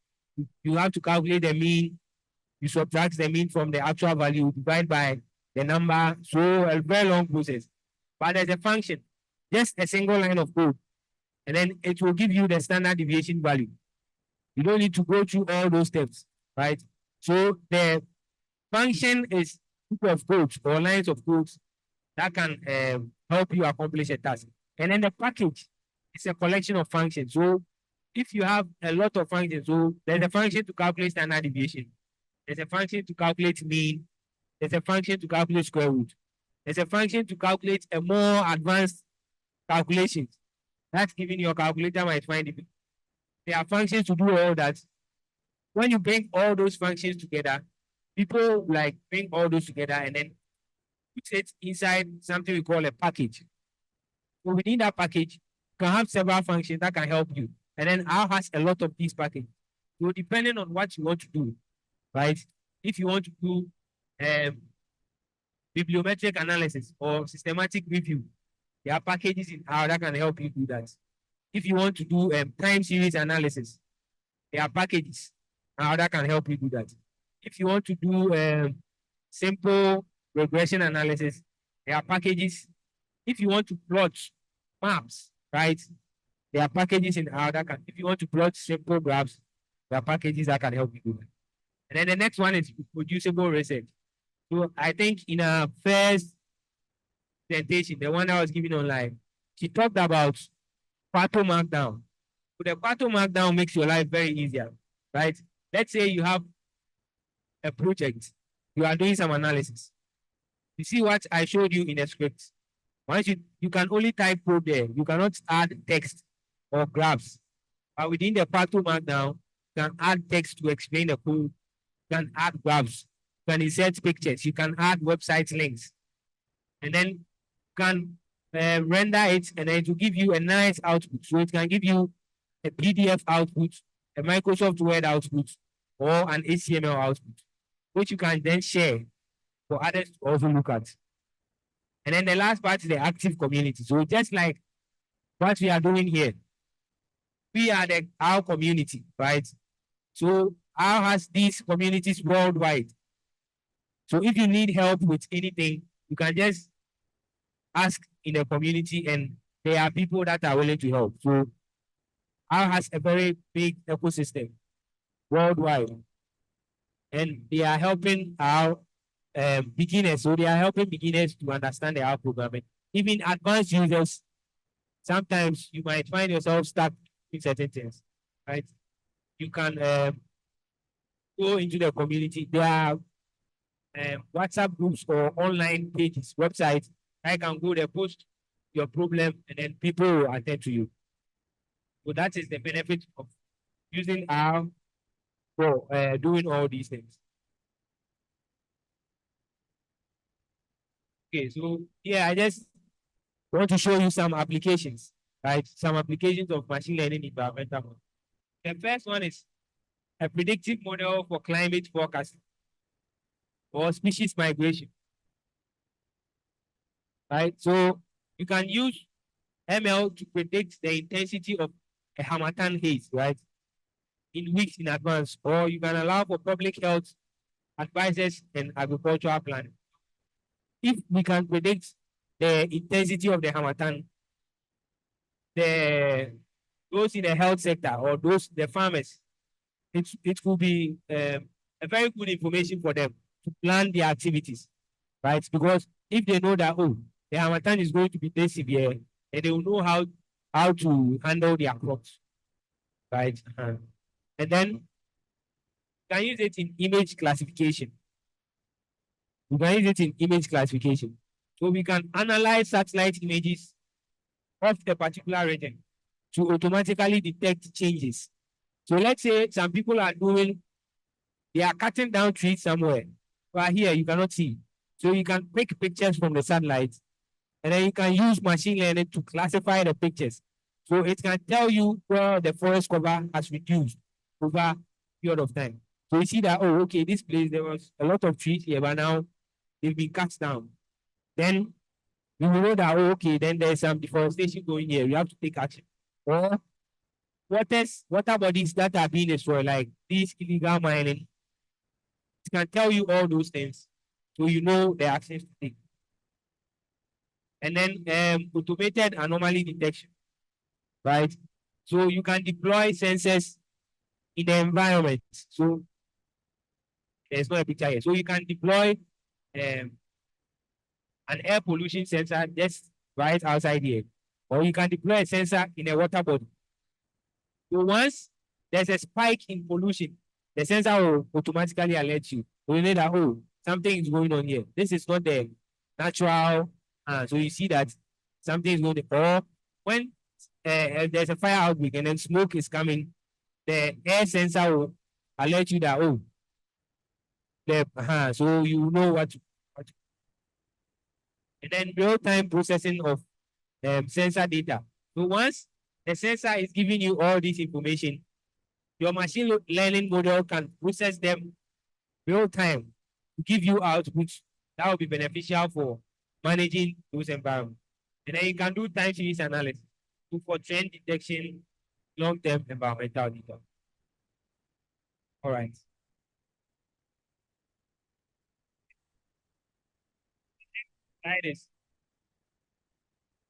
you have to calculate the mean, you subtract the mean from the actual value, divide by the number. So a very long process. But there's a function, just a single line of code, and then it will give you the standard deviation value. You don't need to go through all those steps, right? So the function is a group of codes or lines of codes that can help you accomplish a task. And then the package is a collection of functions. So if you have a lot of functions, so there's a function to calculate standard deviation. There's a function to calculate mean. There's a function to calculate square root. There's a function to calculate a more advanced calculation. That's giving your calculator might find it. There are functions to do all that. When you bring all those functions together, people like bring all those together and then put it inside something we call a package. So within that package, you can have several functions that can help you. And then R has a lot of these packages. So depending on what you want to do, right? If you want to do bibliometric analysis or systematic review, there are packages in R that can help you do that. If you want to do time series analysis, there are packages that can help you do that. If you want to do simple regression analysis, there are packages. If you want to plot maps, right, there are packages in R that can, if you want to plot simple graphs, there are packages that can help you do that. And then the next one is reproducible research. So I think in our first presentation, the one I was giving online, she talked about Pato Markdown. So the Pato Markdown makes your life very easier, right? Let's say you have a project, you are doing some analysis. You see what I showed you in the script. Once you can only type code there, you cannot add text or graphs. But within the Pato Markdown, you can add text to explain the code. You can add graphs. You can insert pictures. You can add website links. And then you can render it, and then it will give you a nice output. So it can give you a PDF output, a Microsoft Word output, or an HTML output, which you can then share for others to also look at. And then the last part is the active community. So just like what we are doing here, we are our community, right? So R has these communities worldwide. So if you need help with anything, you can just ask in the community, and there are people that are willing to help. So R has a very big ecosystem worldwide, and they are helping our beginners. So they are helping beginners to understand the R programming. Even advanced users, sometimes you might find yourself stuck in certain things, right? You can go into the community. There are WhatsApp groups or online pages, websites. I can go there, post your problem, and then people will attend to you. So that is the benefit of using R for doing all these things. Okay, so yeah, I just want to show you some applications, right? Some applications of machine learning environmental model. The first one is a predictive model for climate forecasting or species migration, right? So you can use ML to predict the intensity of a harmattan haze, right? In weeks in advance, or you can allow for public health advisors and agricultural planning. If we can predict the intensity of the harmattan, those in the health sector or the farmers, it could be a very good information for them to plan their activities, right? Because if they know that, oh, the harmattan is going to be this severe, and they will know how to handle their crops, right? And then you can use it in image classification. We can use it in image classification. So we can analyze satellite images of a particular region to automatically detect changes. So let's say some people they are cutting down trees somewhere, but here you cannot see. So you can take pictures from the satellite, and then you can use machine learning to classify the pictures. So it can tell you where the forest cover has reduced over a period of time. So you see that, oh, okay, this place, there was a lot of trees here, but now they've been cut down. Then we will know that, oh, okay, then there's some deforestation going here. We have to take action. Or water bodies that are being destroyed, like this illegal mining, it can tell you all those things, so you know the actions to take. And then automated anomaly detection, right? So you can deploy sensors in the environment. So there's no picture here. So you can deploy an air pollution sensor just right outside here, or you can deploy a sensor in a water body. So once there's a spike in pollution, the sensor will automatically alert you. So you know that, oh, something is going on here. This is not the natural. So you see that something is going on. Or when there's a fire outbreak and then smoke is coming, the air sensor will alert you that, oh, so you know what to. And then real-time processing of sensor data. So once the sensor is giving you all this information, your machine learning model can process them real time to give you outputs that will be beneficial for managing those environments. And then you can do time series analysis for trend detection, long-term environmental data. All right. Guidance.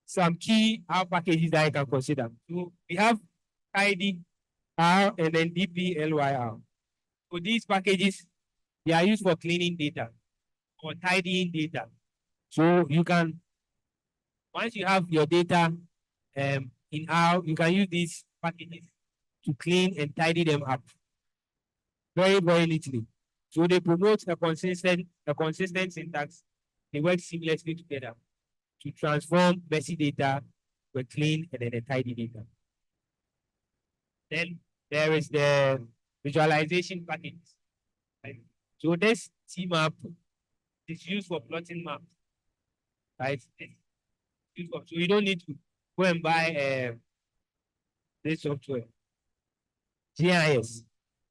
Some key R packages that I can consider. So we have HealthyR and then DPLYR. So these packages, they are used for cleaning data or tidying data. So you can, once you have your data in R, you can use these packages to clean and tidy them up very, very neatly. So they promote a consistent syntax. They work seamlessly together to transform messy data to clean and then a tidy data. Then there is the visualization package. Right? So this T-map is used for plotting maps. Right? So you don't need to go and buy this software. GIS.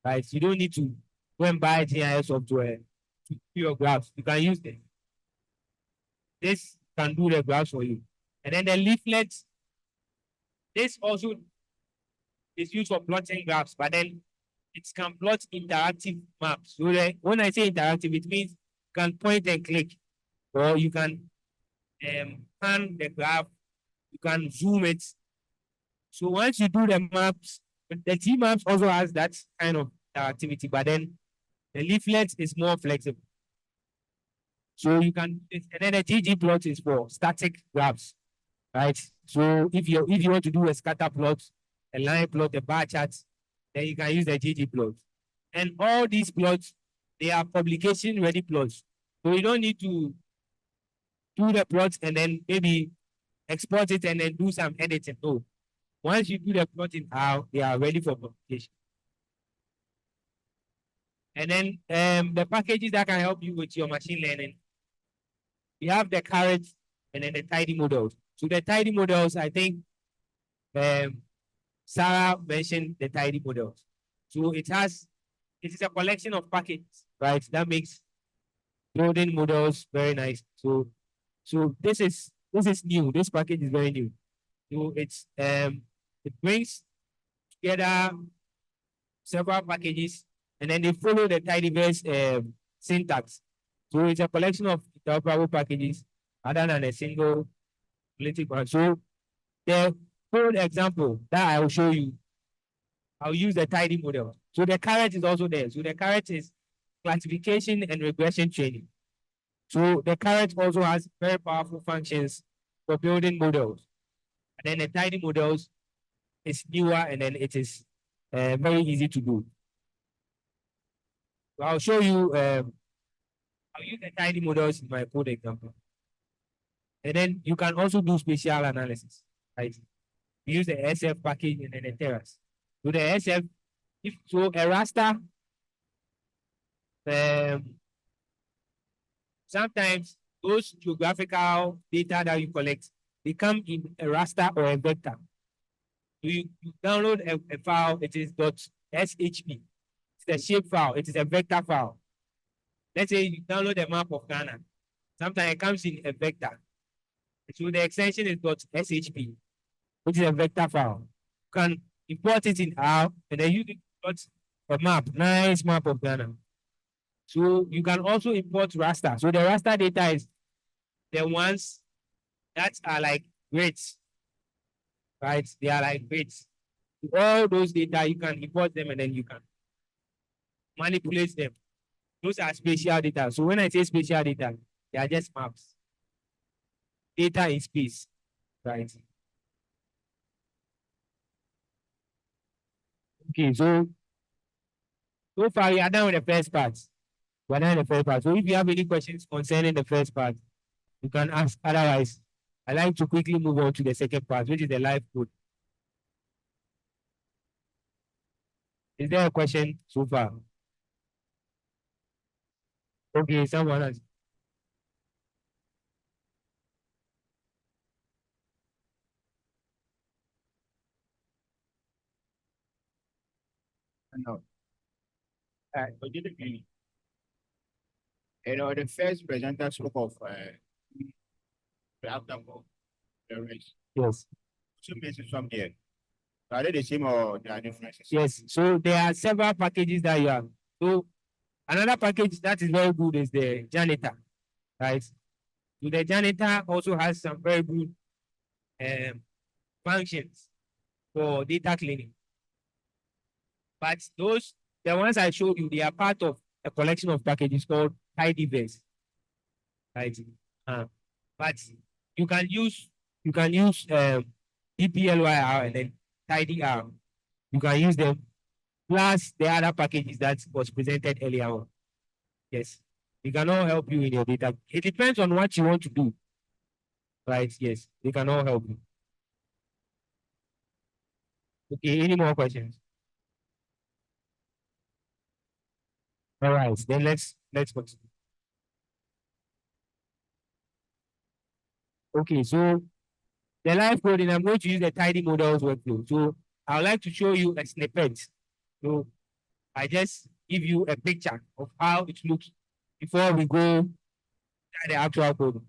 Right? You don't need to go and buy GIS software to do your graphs. You can use them. This can do the graphs for you. And then the leaflets, this also is used for plotting graphs, but then it can plot interactive maps. So when I say interactive, it means you can point and click, or you can pan the graph, you can zoom it. So once you do the maps, the T-maps also has that kind of interactivity, but then the leaflet is more flexible. So you can, and then the GG plot is for static graphs, right? So if you want to do a scatter plot, a line plot, a bar chart, then you can use the GG plot. And all these plots, they are publication ready plots. So you don't need to do the plots and then maybe export it and then do some editing. No. Once you do the plotting out, they are ready for publication. And then the packages that can help you with your machine learning, we have the carrot and then the tidy models. So the tidy models, I think Sarah mentioned the tidy models. So it is a collection of packages, right? That makes building models very nice. So this is new. This package is very new. So it brings together several packages, and then they follow the tidyverse syntax. So it's a collection of interoperable packages other than a single monolithic one. So the code example that I will show you, I'll use the tidy model. So the carrot is also there. So the carrot is classification and regression training. So the carrot also has very powerful functions for building models. And then the tidy models is newer, and then it is very easy to do. So I'll show you, I'll use the tidy models in my code example. And then you can also do spatial analysis, right? You use the SF package and then the terrace. So the SF, if so a raster, sometimes those geographical data that you collect, they come in a raster or a vector. So you download a file, it is .shp. It's a shape file, it is a vector file. Let's say you download a map of Ghana. Sometimes it comes in a vector. So the extension is .shp, which is a vector file. You can import it in R, and then you got a map, nice map of Ghana. So you can also import raster. So the raster data is the ones that are like grids, right? They are like grids. All those data, you can import them and then you can manipulate them. Those are spatial data. So when I say spatial data, they are just maps. Data in space, right? Okay, so far we are done with the first part. We are done with the first part. So if you have any questions concerning the first part, you can ask. Otherwise, I like to quickly move on to the second part, which is the live code. Is there a question so far? Okay, someone else. No. But the first presenter spoke of the outcome the race. Yes. Two pieces from here. Are they the same or there are differences? Yes. So there are several packages that you have. So another package that is very good is the janitor, right? So the janitor also has some very good functions for data cleaning. But the ones I showed you, they are part of a collection of packages called tidyverse, right? But you can use EPLYR and then tidyR. You can use them plus the other packages that was presented earlier on. Yes, they can all help you in your data. It depends on what you want to do, right? Yes, they can all help you. Okay, any more questions? All right, then let's continue. Okay, so the live coding, I'm going to use the tidy models workflow. So I would like to show you a snippet. So I just give you a picture of how it looks before we go to the actual code.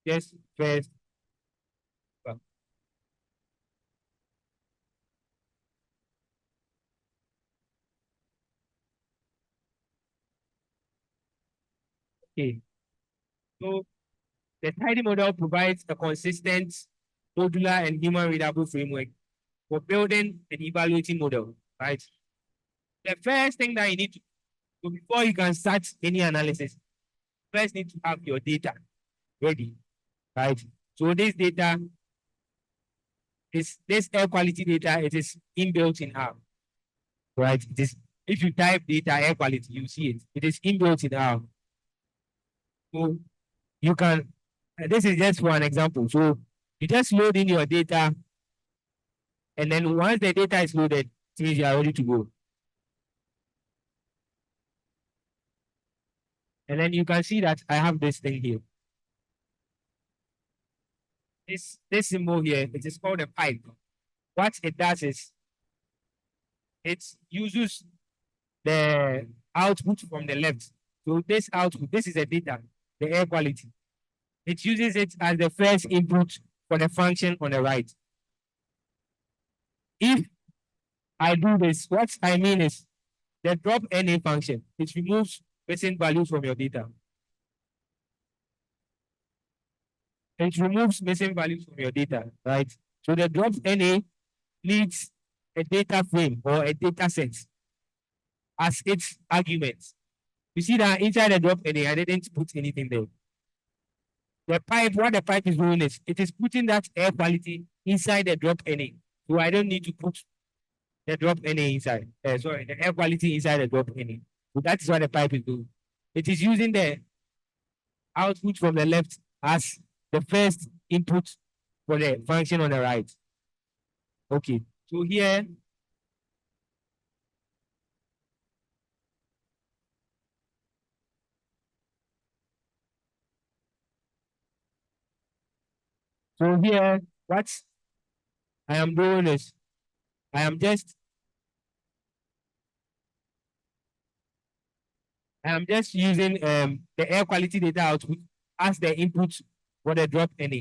Just first. Okay. So the tidy model provides a consistent, modular, and human readable framework for building and evaluating model, right? The first thing that you need to do before you can start any analysis, first need to have your data ready, right? So this data is this air quality data, it is inbuilt in R, right? It is, if you type data air quality, you see it. It is inbuilt in R. So you can, this is just for an example. So you just load in your data, and then once the data is loaded, it means you are ready to go. And then you can see that I have this thing here. This symbol here, it is called a pipe. What it does is it uses the output from the left. So this output, this is the data, the air quality. It uses it as the first input for the function on the right. if I do this, what I mean is the drop NA function, it removes missing values from your data. It removes missing values from your data, right? So the drop NA needs a data frame or a data set as its argument. You see that inside the drop NA, I didn't put anything there. The pipe, what the pipe is doing is, it is putting that air quality inside the drop NA. So I don't need to put the drop NA inside. Sorry, the air quality inside the drop NA. So that is what the pipe is doing. It is using the output from the left as the first input for the function on the right. Okay, so here, what I am doing is, I am just using the air quality data output as the input for the drop NA.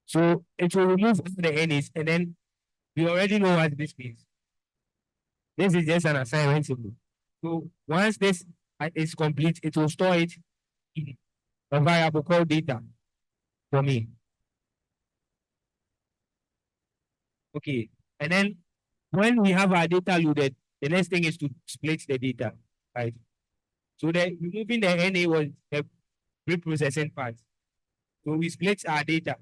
So it will remove the NAs, and then we already know what this means. This is just an assignment symbol. So once this is complete, it will store it in a variable called data for me. Okay, and then when we have our data loaded, the next thing is to split the data, right? So the removing the NA was the pre-processing part. So we split our data.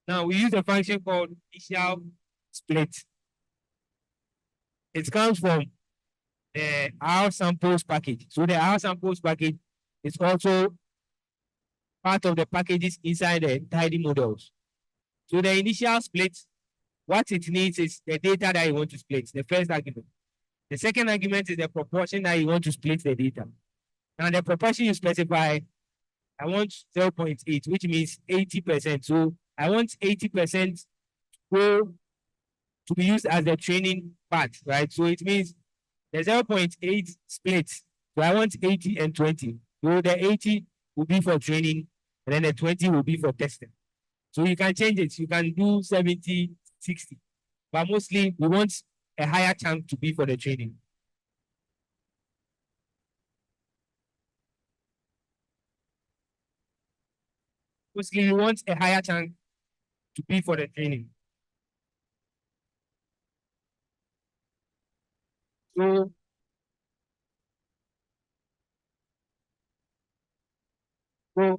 Now we use a function called initial split. It comes from the R samples package. So the R samples package is also part of the packages inside the tidy models. So the initial split, what it needs is the data that you want to split, the first argument. The second argument is the proportion that you want to split the data. Now the proportion you specify, I want 0.8, which means 80%. So I want 80% to be used as the training part, right? So it means the 0.8 split. So I want 80 and 20. So the 80 will be for training, and then the 20 will be for testing. So you can change it. You can do 70, 60. But mostly we want a higher chunk to be for the training. Mostly we want a higher chunk to be for the training. So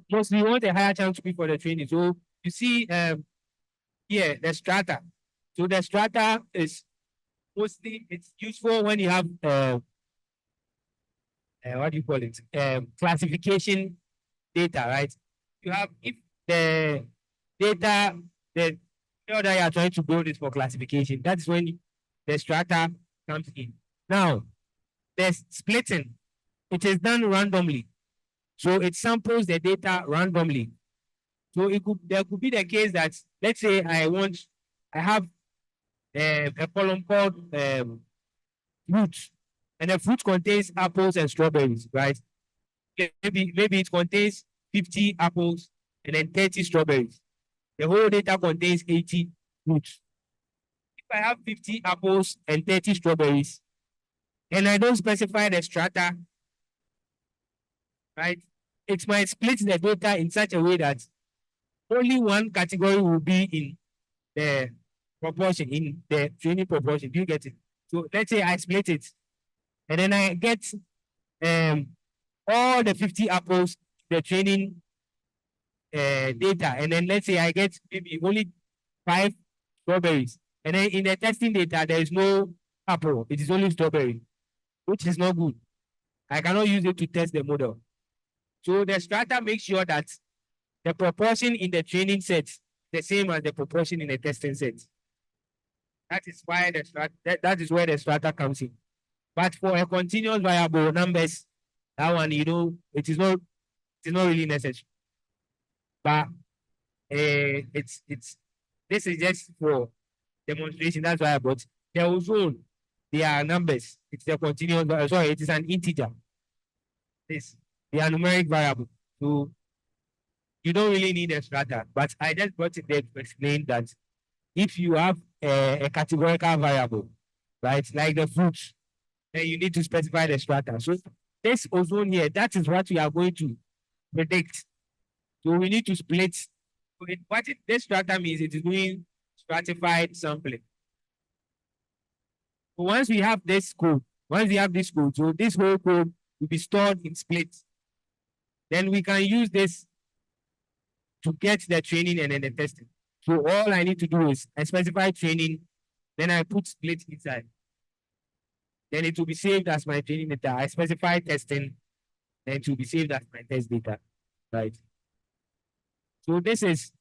mostly we want a higher chance to be for the training. So you see here the strata. So the strata is mostly, it's useful when you have what do you call it? Classification data, right? You have, if the data, the field that you are trying to build is for classification, that's when the strata comes in. Now, the splitting, it is done randomly. So it samples the data randomly. So there could be the case that, let's say I have a column called fruit, and the fruit contains apples and strawberries, right? Maybe it contains 50 apples and then 30 strawberries. The whole data contains 80 fruits. If I have 50 apples and 30 strawberries, and I don't specify the strata, right? It might split the data in such a way that only one category will be in the proportion, in the training proportion. Do you get it? So let's say I split it, and then I get all the 50 apples, the training data, and then let's say I get maybe only 5 strawberries, and then in the testing data there is no apple, it is only strawberry, which is not good. I cannot use it to test the model. So the strata makes sure that the proportion in the training set is the same as the proportion in the testing set. That is why the strata, that is where the strata comes in. But for a continuous variable numbers, that one, you know, it is not really necessary. But this is just for demonstration. That's why I brought the ozone. They are numbers. It's a continuous. Sorry, it is an integer. They are numeric variable. So you don't really need a strata. But I just brought it there to explain that if you have a categorical variable, right, like the fruits, then you need to specify the strata. So this ozone here, that is what we are going to predict. So we need to split. This strata means it is doing stratified sampling. So once we have this code, so this whole code will be stored in splits. Then we can use this to get the training and then the testing. So all I need to do is I specify training, then I put split inside. Then it will be saved as my training data. I specify testing, then it will be saved as my test data, right? So this is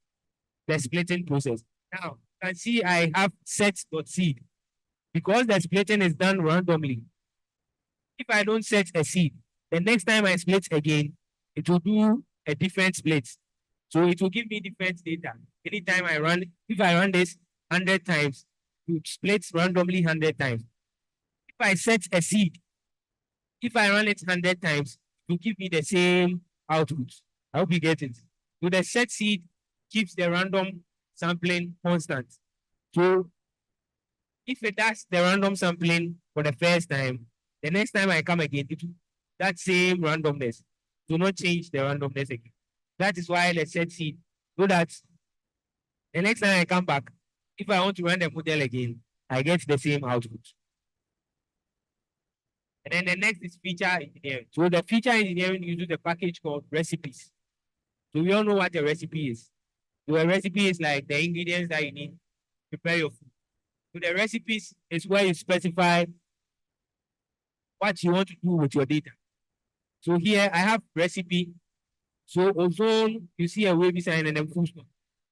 the splitting process. Now, you can see I have set.seed. Because the splitting is done randomly, if I don't set a seed, the next time I split again, it will do a different split. So it will give me different data. Anytime I run, if I run this 100 times, it splits randomly 100 times. If I set a seed, if I run it 100 times, it will give me the same output. I hope you get it. So the set seed keeps the random sampling constant. So if it does the random sampling for the first time, the next time I come again, it will that same randomness. Do not change the randomness again. That is why let's set seed, so that the next time I come back, if I want to run the model again, I get the same output. And then the next is feature engineering. So the feature engineering uses a package called recipes. So we all know what a recipe is. So a recipe is like the ingredients that you need to prepare your food. So the recipes is where you specify what you want to do with your data. So here I have recipe. So ozone, you see a wavy sign and then full stop.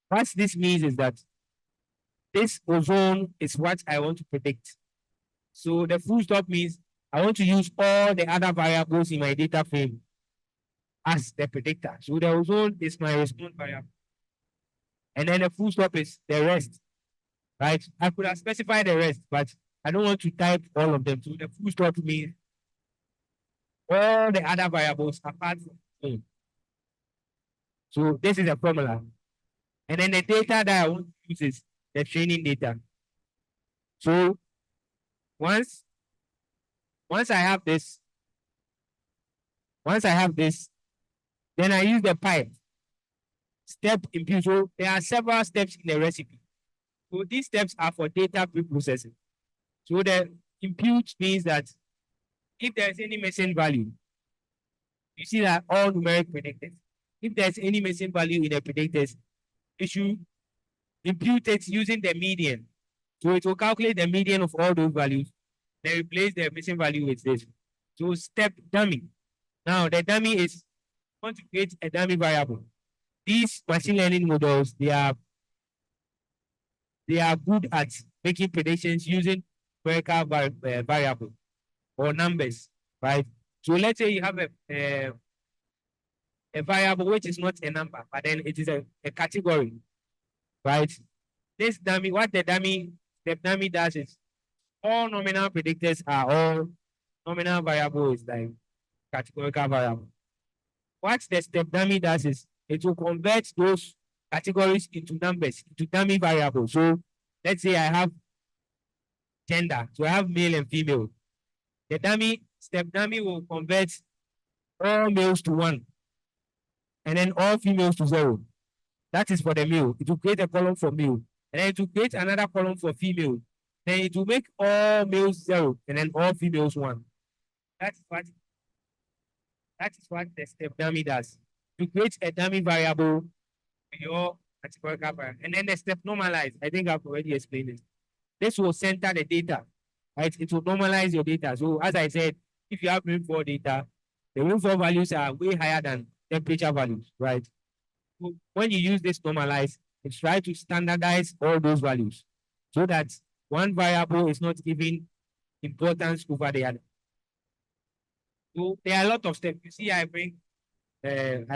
What this means is that this ozone is what I want to predict. So the full stop means I want to use all the other variables in my data frame as the predictor. So the ozone is my response variable. And then the full stop is the rest, right? I could have specified the rest, but I don't want to type all of them. So the full stop means all the other variables apart from ozone. So this is a formula. And then the data that I want to use is the training data. So once I have this, then I use the pipe step impute. So there are several steps in the recipe. So these steps are for data pre-processing. So the impute means that if there's any missing value, you see that all numeric predictors. If there's any missing value in the predictors, it should impute it using the median. So it will calculate the median of all those values, then replace the missing value with this. So step dummy. Now the dummy is want to create a dummy variable. These machine learning models, they are good at making predictions using numerical variable or numbers, right? So let's say you have a variable which is not a number, but then it is a category, right? This dummy, what the dummy does is all nominal predictors are all nominal variables like categorical variable. What the step dummy does is it will convert those categories into numbers, into dummy variables. So let's say I have gender, so I have male and female. The step dummy will convert all males to 1 and then all females to 0. That is for the male. It will create a column for male, and then it will create another column for female. Then it will make all males 0 and then all females 1. That's what the step dummy does. To create a dummy variable with your categorical variable. And then the step normalize. I think I've already explained it. This will center the data, right? It will normalize your data. So as I said, if you have rainfall data, the rainfall values are way higher than temperature values, right? So when you use this normalize, it's try to standardize all those values so that one variable is not given importance over the other. So there are a lot of steps. You see, I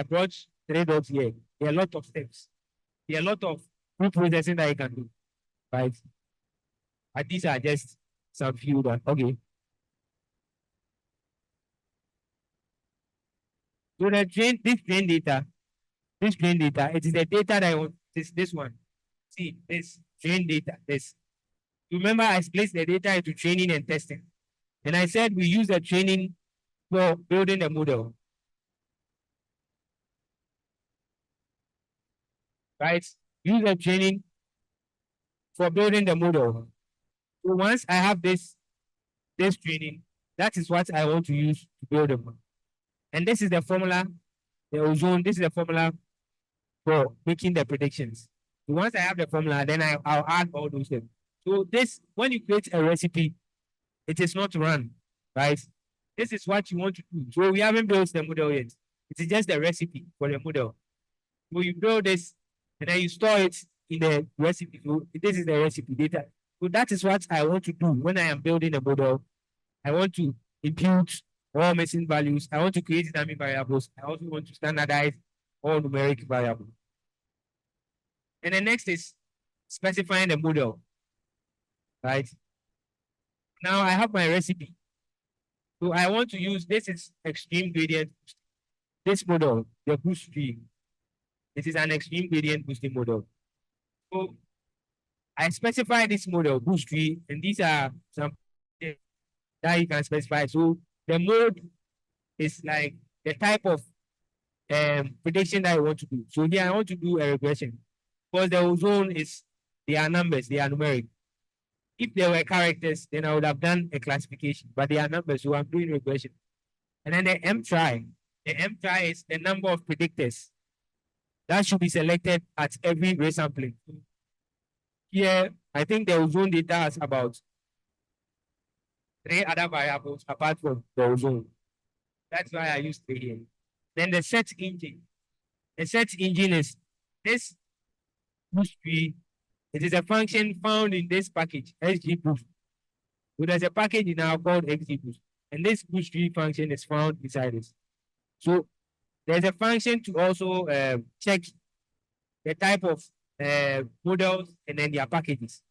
brought 3 dots here. There are a lot of steps. There are a lot of pre-processing that you can do, right? But these are just some few that, okay. So this train data, it is the data that I want, this one. See, this train data, this. Remember, I split the data into training and testing. And I said we use the training for building the model. Right? Use the training for building the model. So once I have this training, that is what I want to use to build the model. And this is the formula, the ozone, this is the formula for making the predictions. So once I have the formula, then I'll add all those things. So this, when you create a recipe, it is not run, right? This is what you want to do. So we haven't built the model yet. It is just the recipe for the model. So you build this, and then you store it in the recipe. So this is the recipe data. So that is what I want to do when I am building a model. I want to impute all missing values. I want to create dynamic variables. I also want to standardize all numeric variables. And the next is specifying the model, right? Now I have my recipe. So I want to use, this is extreme gradient. This model, the boost tree. This is an extreme gradient boosting model. So I specify this model, boost tree, and these are some that you can specify. So the mode is like the type of prediction that I want to do. So here I want to do a regression because the ozone is, they are numbers, they are numeric. If they were characters, then I would have done a classification, but they are numbers, so I'm doing regression. And then the M try is the number of predictors that should be selected at every resampling. Here, I think the ozone data has about 3 other variables apart from the ozone. That's why I used 3 here. Then the set engine. The set engine is this boost tree. It is a function found in this package, XGBoost. So there's a package in our called XGBoost. And this boost tree function is found inside this. So there's a function to also check the type of models and then their packages.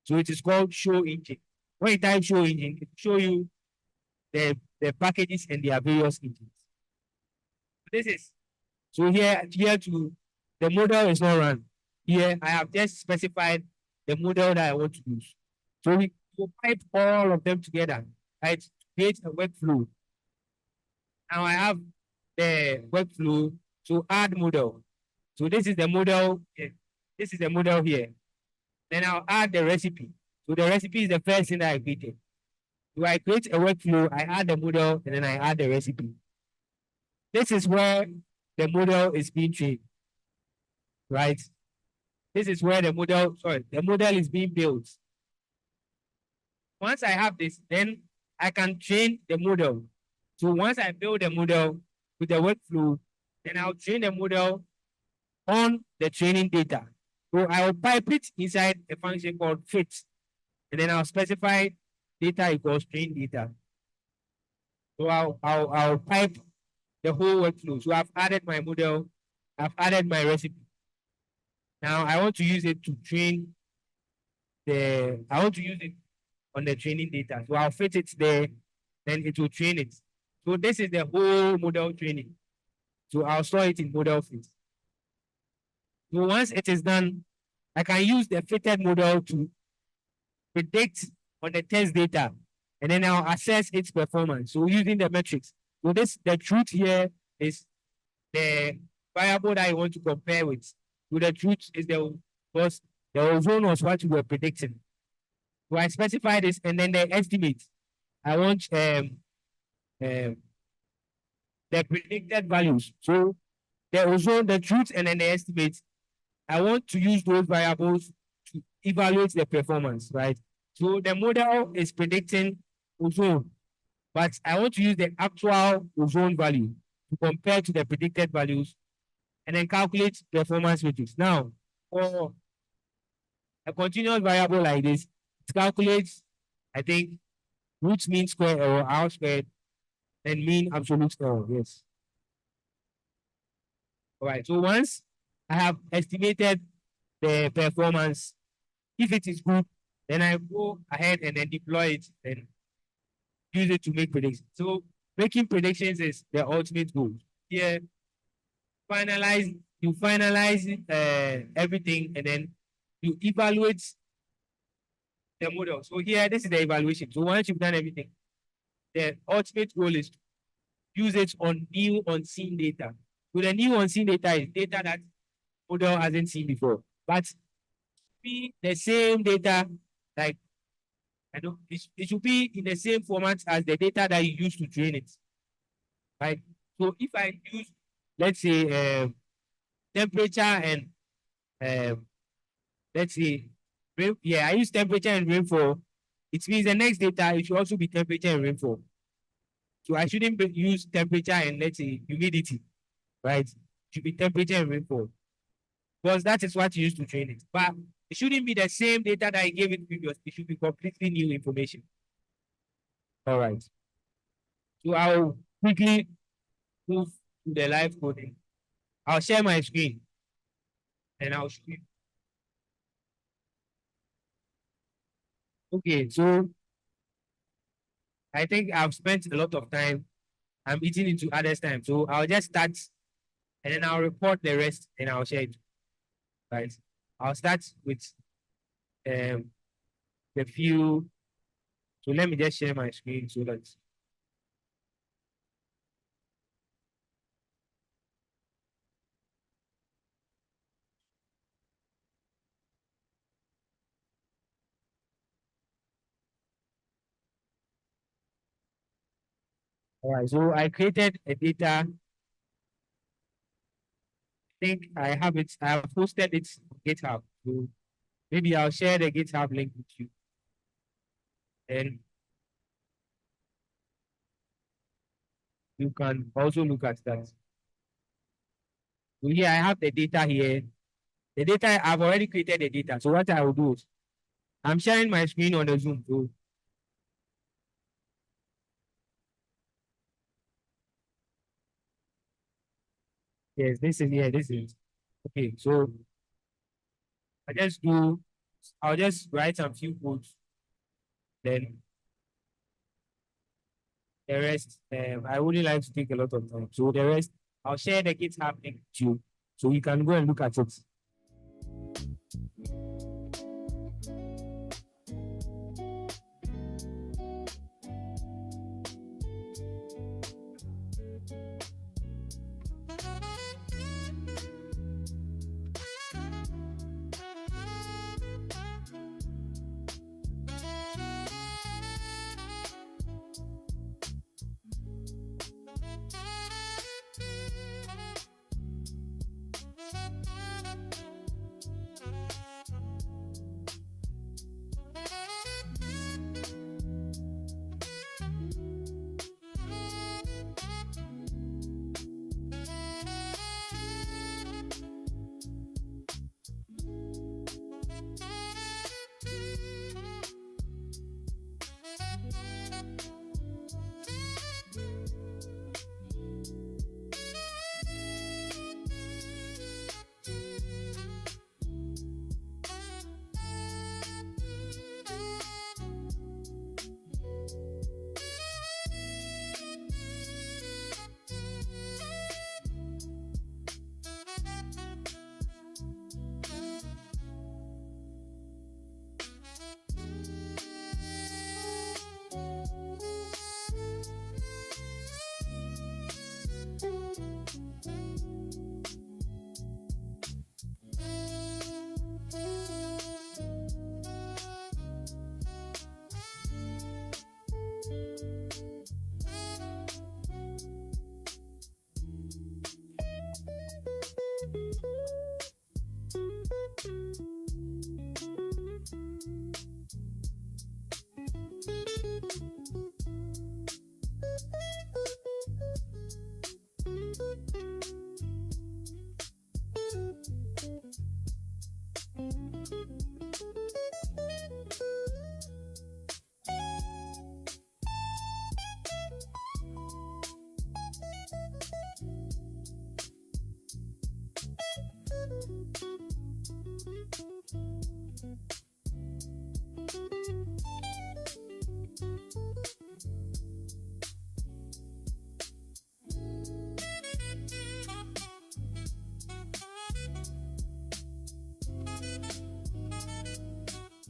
So it is called show engine. When you type show engine, it will show you the packages and their various engines. This is, so here to, the model is not run. Here, I have just specified the model that I want to use. So we will pipe all of them together, right? Create a workflow. Now I have the workflow to add model. So this is the model. This is the model here. Then I'll add the recipe. So the recipe is the first thing that I created. So I create a workflow, I add the model, and then I add the recipe. This is where the model is being trained, right? This is where the model is being built. Once I have this, then I can train the model. So once I build the model with the workflow, then I'll train the model on the training data. So I will pipe it inside a function called fit. And then I'll specify data equals train data. So I'll pipe the whole workflow. So I've added my model, I've added my recipe. Now I want to use it to train I want to use it on the training data. So I'll fit it there, then it will train it. So this is the whole model training. So I'll store it in model fit. So once it is done, I can use the fitted model to predict on the test data, and then I'll assess its performance. So using the metrics. So the truth here is the variable that I want to compare with. So the truth is the ozone was what we were predicting. So I specify this, and then the estimate. I want the predicted values. So the ozone, the truth, and then the estimate. I want to use those variables to evaluate the performance, right? So the model is predicting ozone, but I want to use the actual ozone value to compare to the predicted values and then calculate performance metrics. Now, for a continuous variable like this, it calculates, I think, root mean square error, R squared, and mean absolute error, yes. All right, so once I have estimated the performance, if it is good, then I go ahead and then deploy it and use it to make predictions. So making predictions is the ultimate goal. Here, you finalize everything, and then you evaluate the model. So here, this is the evaluation. So once you've done everything, the ultimate goal is to use it on new unseen data. So the new unseen data is data that model hasn't seen before. But be the same data, like it should be in the same format as the data that you use to train it. Right? So if I use, let's say, temperature and let's say, I use temperature and rainfall. It means the next data, it should also be temperature and rainfall. So I shouldn't use temperature and let's say humidity, right? It should be temperature and rainfall. Because that is what you use to train it. But it shouldn't be the same data that I gave it previous. It should be completely new information. All right. So I'll quickly move to the live coding. I'll share my screen and I'll show you. Okay, so I think I've spent a lot of time. I'm eating into others' time. So I'll just start and then I'll report the rest and I'll share it. Right. I'll start with the few. So let me just share my screen so that all right, so I created a data. I think I have it, I have posted it on GitHub. So maybe I'll share the GitHub link with you. And you can also look at that. So here I have the data here. The data, I've already created the data. So what I will do is I'm sharing my screen on the Zoom. So yes, this is. Okay, so I'll just write some few codes. Then the rest, I wouldn't like to take a lot of time. So the rest, I'll share the GitHub link with you. So you can go and look at it.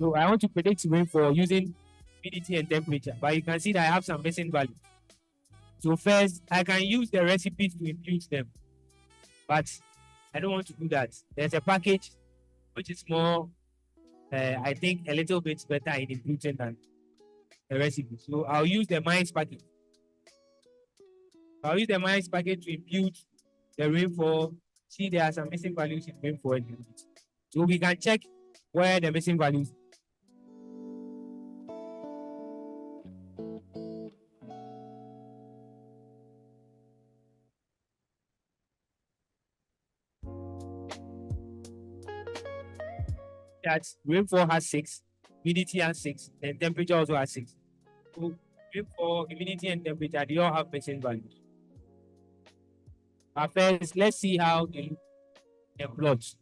So I want to predict rainfall using humidity and temperature, but you can see that I have some missing values. So first, I can use the recipes to impute them, but I don't want to do that. There's a package which is more, I think, a little bit better in imputing than the recipe. So I'll use the mines package. I'll use the mines package to impute the rainfall. See, there are some missing values in rainfall and humidity. So we can check where the missing values. That rainfall has 6, humidity has 6, and temperature also has 6. So rainfall, humidity, and temperature, they all have missing values. But first, let's see how they look in plots.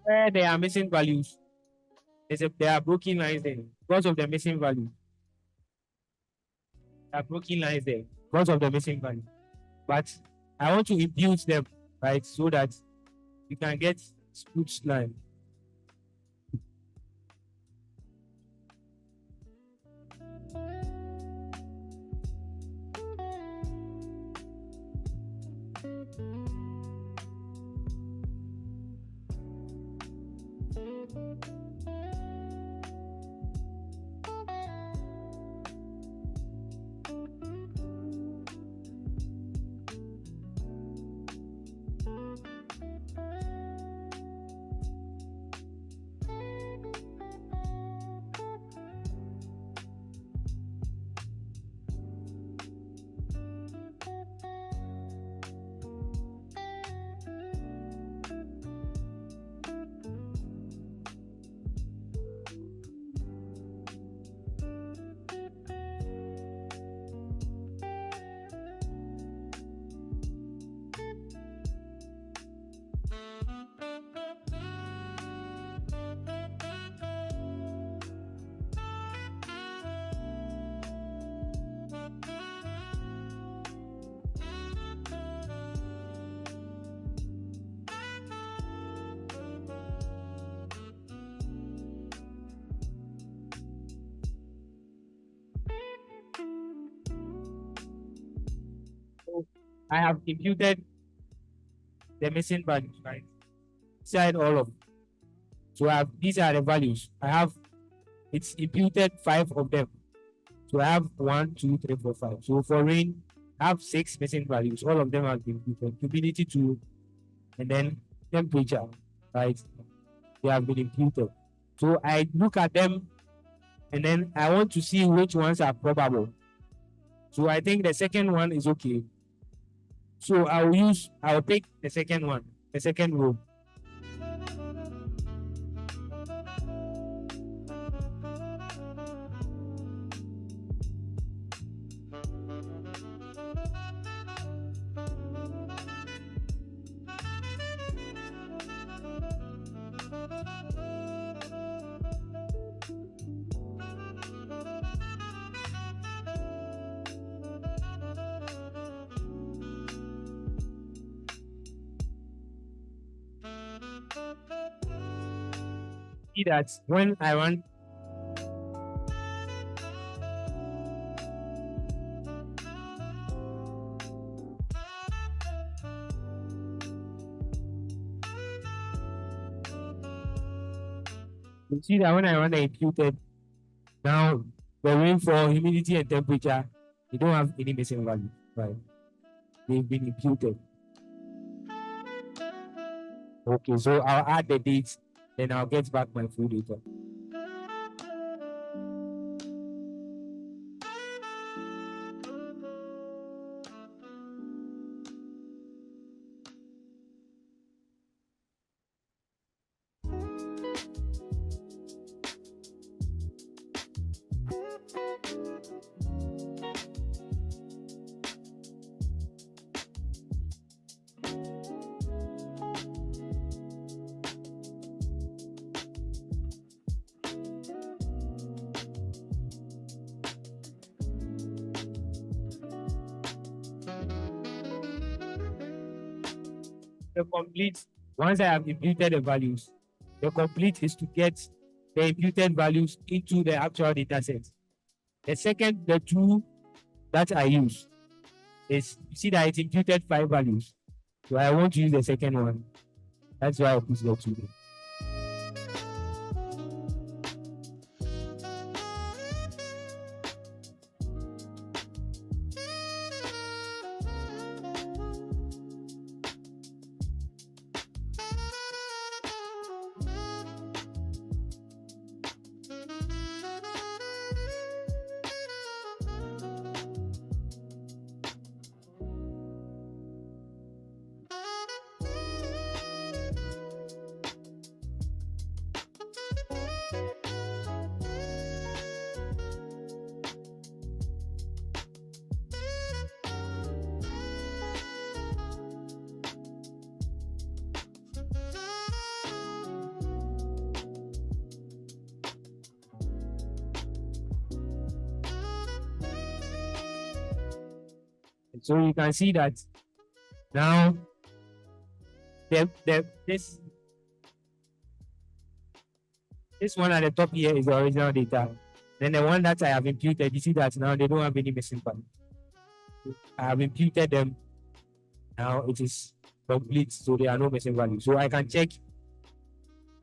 Where there are missing values, there are broken lines there because of the missing value. There are broken lines there because of the missing value. But I want to impute them, right, so that you can get smooth line. I have imputed the missing values, right? Inside all of them. So these are the values. It's imputed 5 of them. So I have 1, 2, 3, 4, 5. So for rain, I have 6 missing values. All of them have been imputed. Humidity 2, and then temperature, right? They have been imputed. So I look at them, and then I want to see which ones are probable. So I think the second one is okay. So I'll pick the second one, the second row. See that when I want you see that when I run the imputed, now the rainfall, humidity, and temperature, they don't have any missing value, right? They've been imputed. Okay, so I'll add the dates, then I'll get back my full data. The complete, once I have imputed the values, the complete is to get the imputed values into the actual data set. The second, the two that I use is, you see that it imputed 5 values. So I want to use the second one. That's why I put the 2 there. So you can see that now this one at the top here is the original data. Then the one that I have imputed, you see that now they don't have any missing value. I have imputed them. Now it is complete, so there are no missing values. So I can check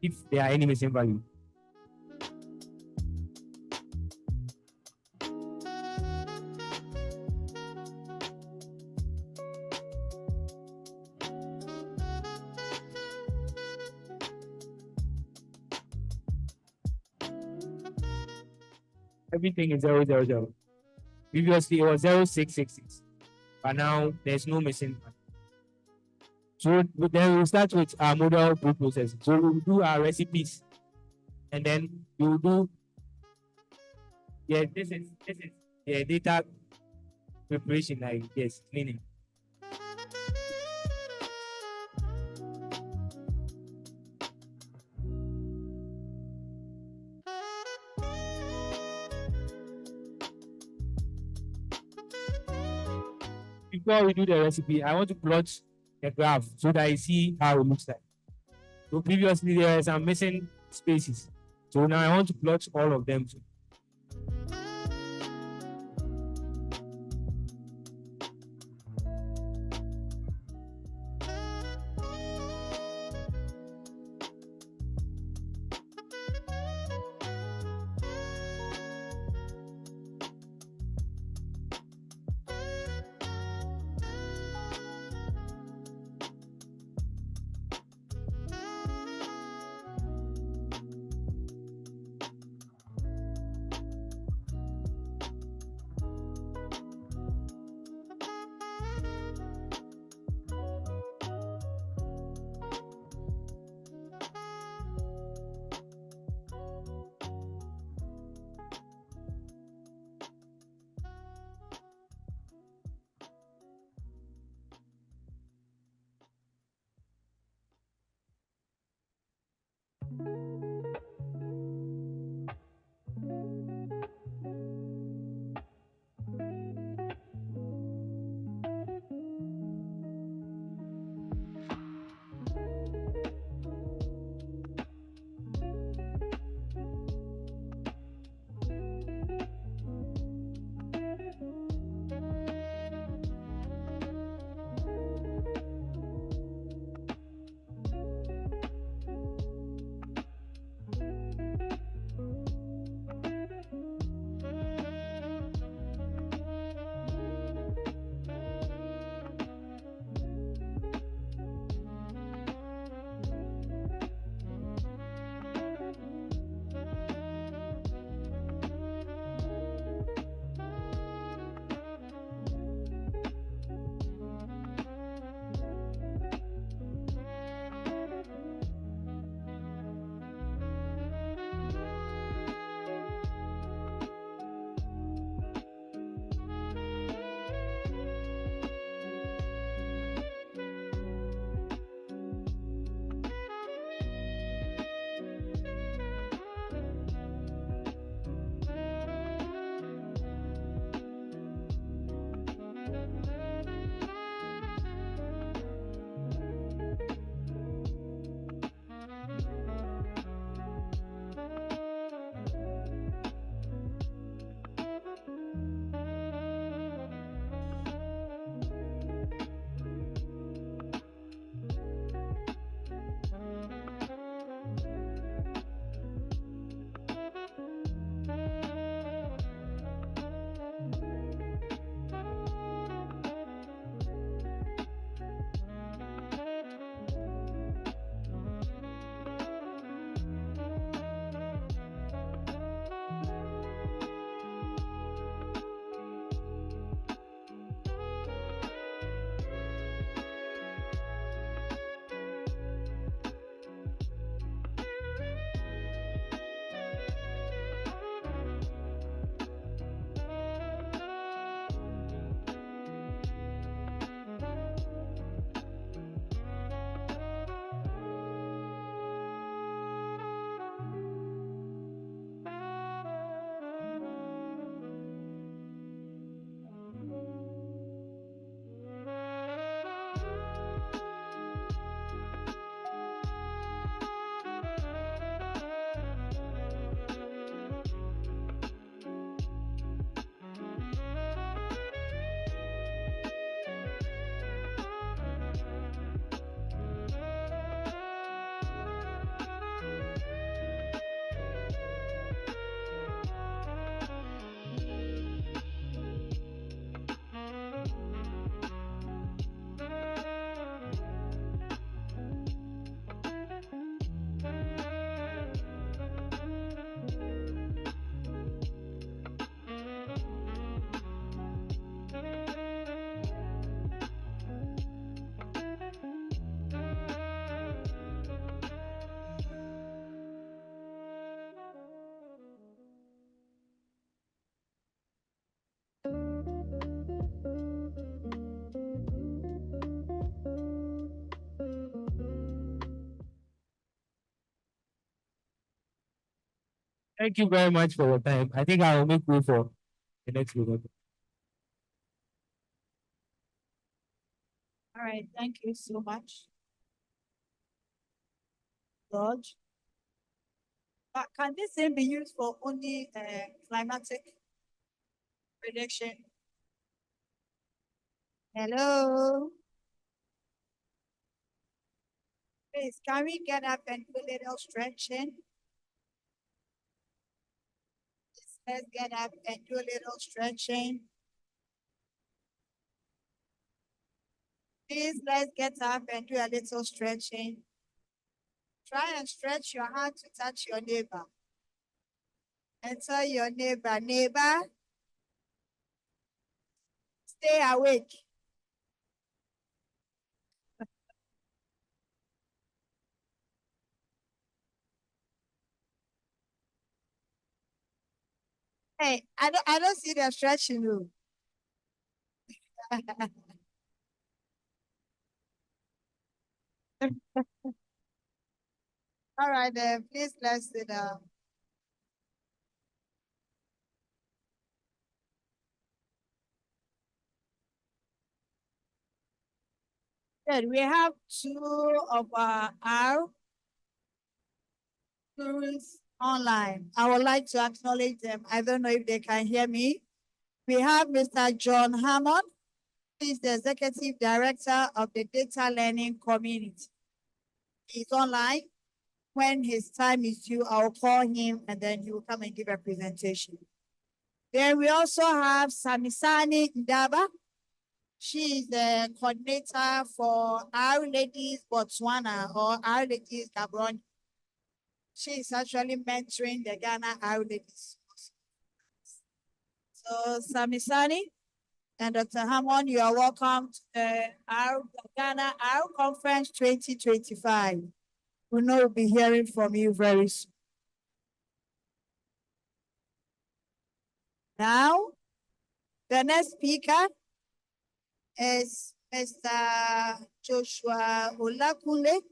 if there are any missing value. Everything is 000. Previously it was 0666, but now there's no missing. So then we'll start with our model processing. So we'll do our recipes, and then we'll do this is the data preparation, like yes, cleaning. Before we do the recipe, I want to plot the graph so that I see how it looks like. So previously there were some missing spaces. So now I want to plot all of them. Thank you very much for your time. I think I will make way for the next video. All right, thank you so much. George. But can this thing be used for only climatic prediction? Hello? Please, can we get up and do a little stretching? Let's get up and do a little stretching. Please, let's get up and do a little stretching. Try and stretch your hand to touch your neighbor. And tell your neighbor, neighbor, stay awake. Hey, I don't see the stretching room. All right, then please let's sit down. Good. We have two of our students online. I would like to acknowledge them. I don't know if they can hear me. We have Mr. Jon Harmon. He's the Executive Director of the Data Learning Community. He's online. When his time is due, I'll call him and then he will come and give a presentation. Then we also have Samisani Ndaba. She is the coordinator for Our Ladies Botswana or Our Ladies Gabon. She is actually mentoring the Ghana Our Ladies. So Samisani and Dr. Harmon, you are welcome to the Ghana Our Conference 2025. We know we'll be hearing from you very soon. Now, the next speaker is Mr. Joshua Olakunle,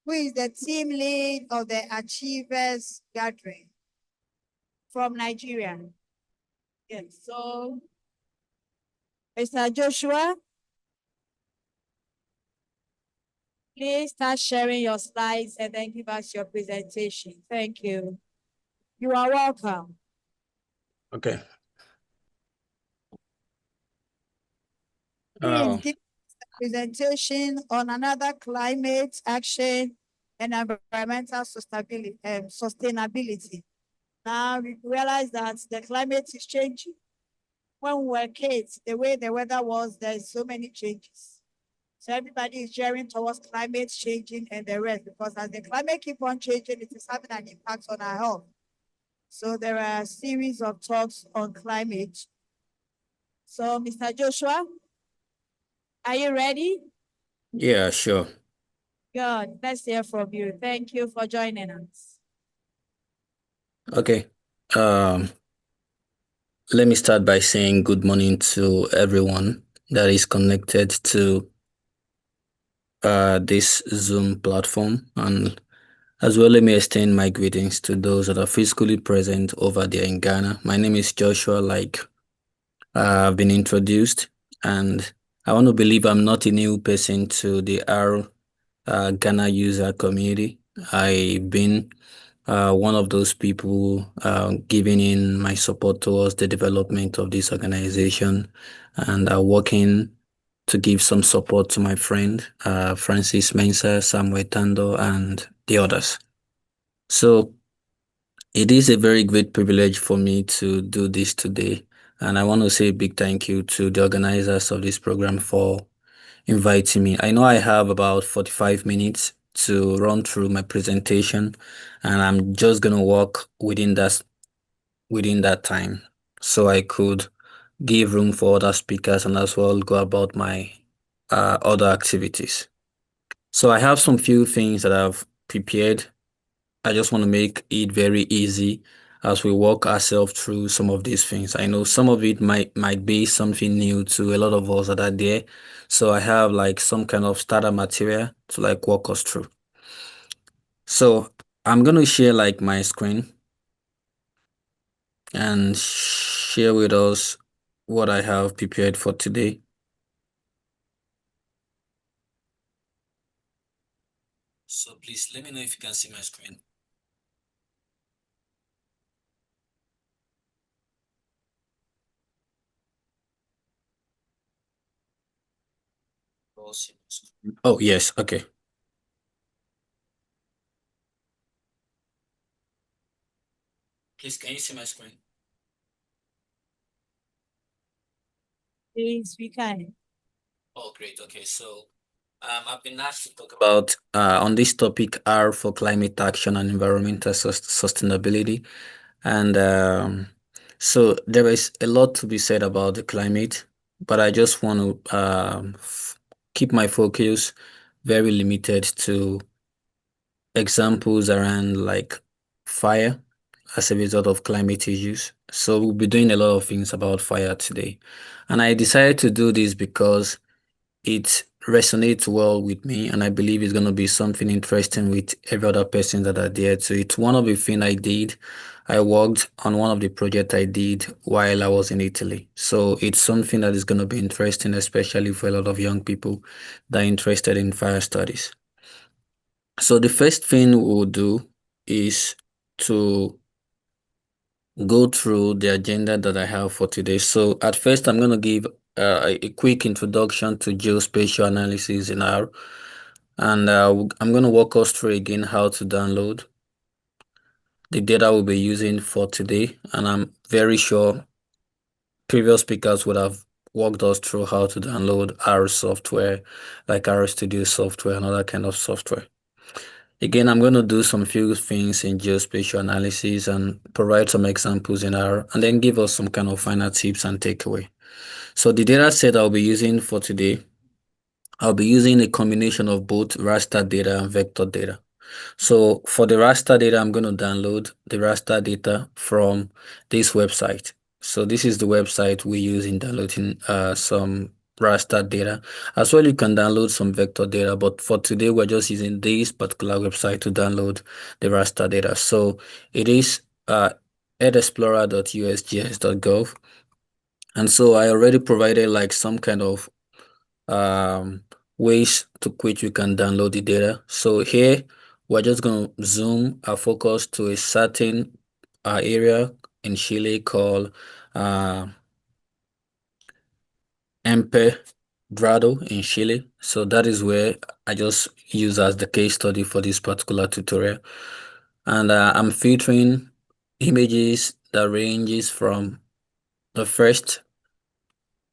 who is the team lead of the Achievers Gathering from Nigeria. Yes, so Mr. Joshua, please start sharing your slides and then give us your presentation. Thank you. You are welcome. Okay. Please give us a presentation on another climate action and environmental sustainability. Now we realize that the climate is changing. When we were kids, the way the weather was, there's so many changes. So everybody is gearing towards climate changing and the rest, because as the climate keep on changing, it is having an impact on our health. So there are a series of talks on climate. So Mr. Joshua, are you ready? Yeah, sure. Good. Let's hear from you. Thank you for joining us. Okay. Let me start by saying good morning to everyone that is connected to this Zoom platform, and as well, let me extend my greetings to those that are physically present over there in Ghana. My name is Joshua, like I've been introduced, and I want to believe I'm not a new person to the Ghana user community. I've been one of those people giving in my support towards the development of this organization, and working to give some support to my friend, Francis Mensah, Samuel Tando, and the others. So it is a very great privilege for me to do this today. And I want to say a big thank you to the organizers of this program for inviting me. I know I have about 45 minutes to run through my presentation, and I'm just going to walk within that time so I could give room for other speakers and as well go about my other activities. So I have some few things that I've prepared. I just want to make it very easy as we walk ourselves through some of these things. I know some of it might be something new to a lot of us that are there. So I have like some kind of starter material to like walk us through. So I'm going to share like my screen. and share with us what I have prepared for today. So please let me know if you can see my screen. Oh, yes. Okay. Please, can you see my screen? Please, we can. Oh, great. Okay. So I've been asked to talk about on this topic, R for climate action and environmental sustainability. And so there is a lot to be said about the climate, but I just want to keep my focus very limited to examples around like fire as a result of climate issues. So we'll be doing a lot of things about fire today. And I decided to do this because it resonates well with me, and I believe it's going to be something interesting with every other person that are there. So it's one of the things I did. I worked on one of the projects I did while I was in Italy. So it's something that is going to be interesting, especially for a lot of young people that are interested in fire studies. So the first thing we'll do is to go through the agenda that I have for today. So at first, I'm going to give a quick introduction to geospatial analysis in R. And I'm going to walk us through again how to download the data we'll be using for today. And I'm very sure previous speakers would have walked us through how to download R software, like R Studio software and other kind of software. Again, I'm going to do some few things in geospatial analysis and provide some examples in R, and then give us some kind of final tips and takeaway. So the data set I'll be using for today, I'll be using a combination of both raster data and vector data. So for the raster data, I'm going to download the raster data from this website. So this is the website we use in downloading some raster data. As well, you can download some vector data, but for today, we're just using this particular website to download the raster data. So it is edexplorer.usgs.gov. And so I already provided like some kind of ways to which you can download the data. So here, we're just going to zoom our focus to a certain area in Chile called Empedrado in Chile. So that is where I just use as the case study for this particular tutorial. And I'm filtering images that ranges from the 1st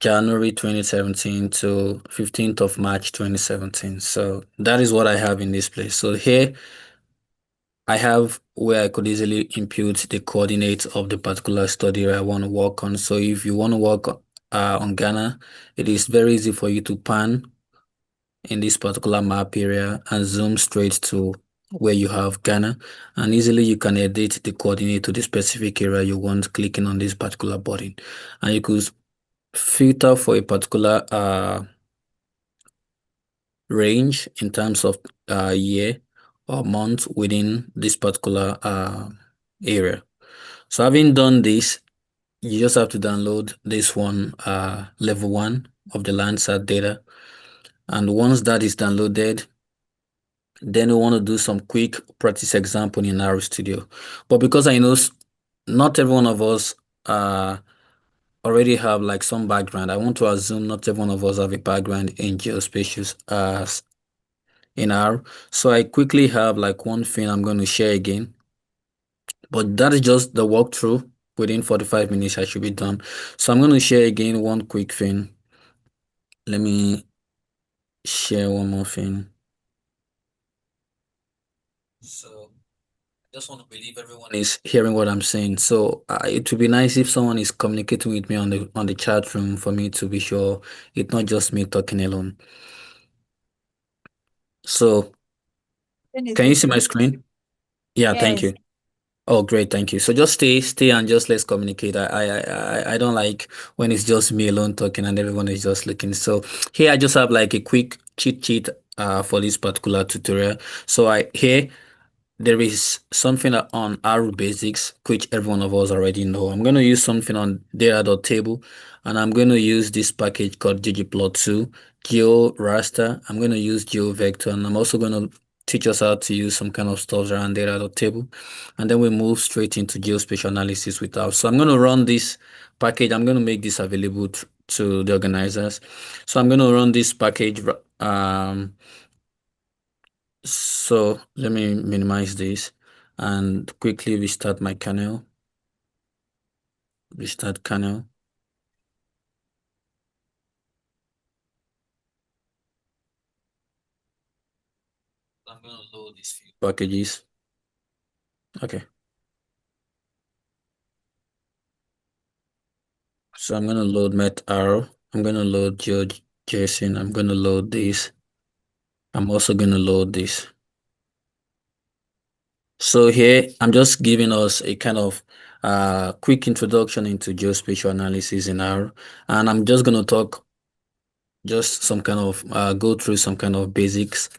January 2017 to 15th of March 2017. So that is what I have in this place. So here I have where I could easily impute the coordinates of the particular study I want to work on. So if you want to work on Ghana, it is very easy for you to pan in this particular map area and zoom straight to where you have Ghana, and easily you can edit the coordinate to the specific area you want, clicking on this particular button, and you could filter for a particular range in terms of year or month within this particular area. So having done this, you just have to download this one, level 1 of the Landsat data. And once that is downloaded, then we want to do some quick practice example in R Studio. But because I know not every one of us already have like some background, I want to assume not every one of us have a background in geospatial in R. So I quickly have like one thing I'm going to share again. But that is just the walkthrough. Within 45 minutes, I should be done. So I'm going to share again one quick thing. Let me share one more thing. So I just want to believe everyone is hearing what I'm saying. So it would be nice if someone is communicating with me on the chat room for me to be sure it's not just me talking alone. So can you see my screen? Yeah, thank you. Oh, great, thank you. So just stay, and just let's communicate. I don't like when it's just me alone talking and everyone is just looking. So here I just have like a quick cheat sheet for this particular tutorial. So here there is something on R basics, which every one of us already know. I'm going to use something on data.table, and I'm going to use this package called ggplot2, GeoRaster. I'm going to use GeoVector, and I'm also going to teach us how to use some kind of stuff around data.table. And then we move straight into geospatial analysis with our. So I'm going to run this package. I'm going to make this available to the organizers. So I'm going to run this package. So let me minimize this and quickly restart my kernel. Restart kernel. I'm going to load these few packages. Okay. So I'm going to load METR. I'm going to load GeoJSON. I'm going to load this. I'm also going to load this. So here, I'm just giving us a kind of quick introduction into geospatial analysis in R. And I'm just going to talk just some kind of, go through some kind of basics.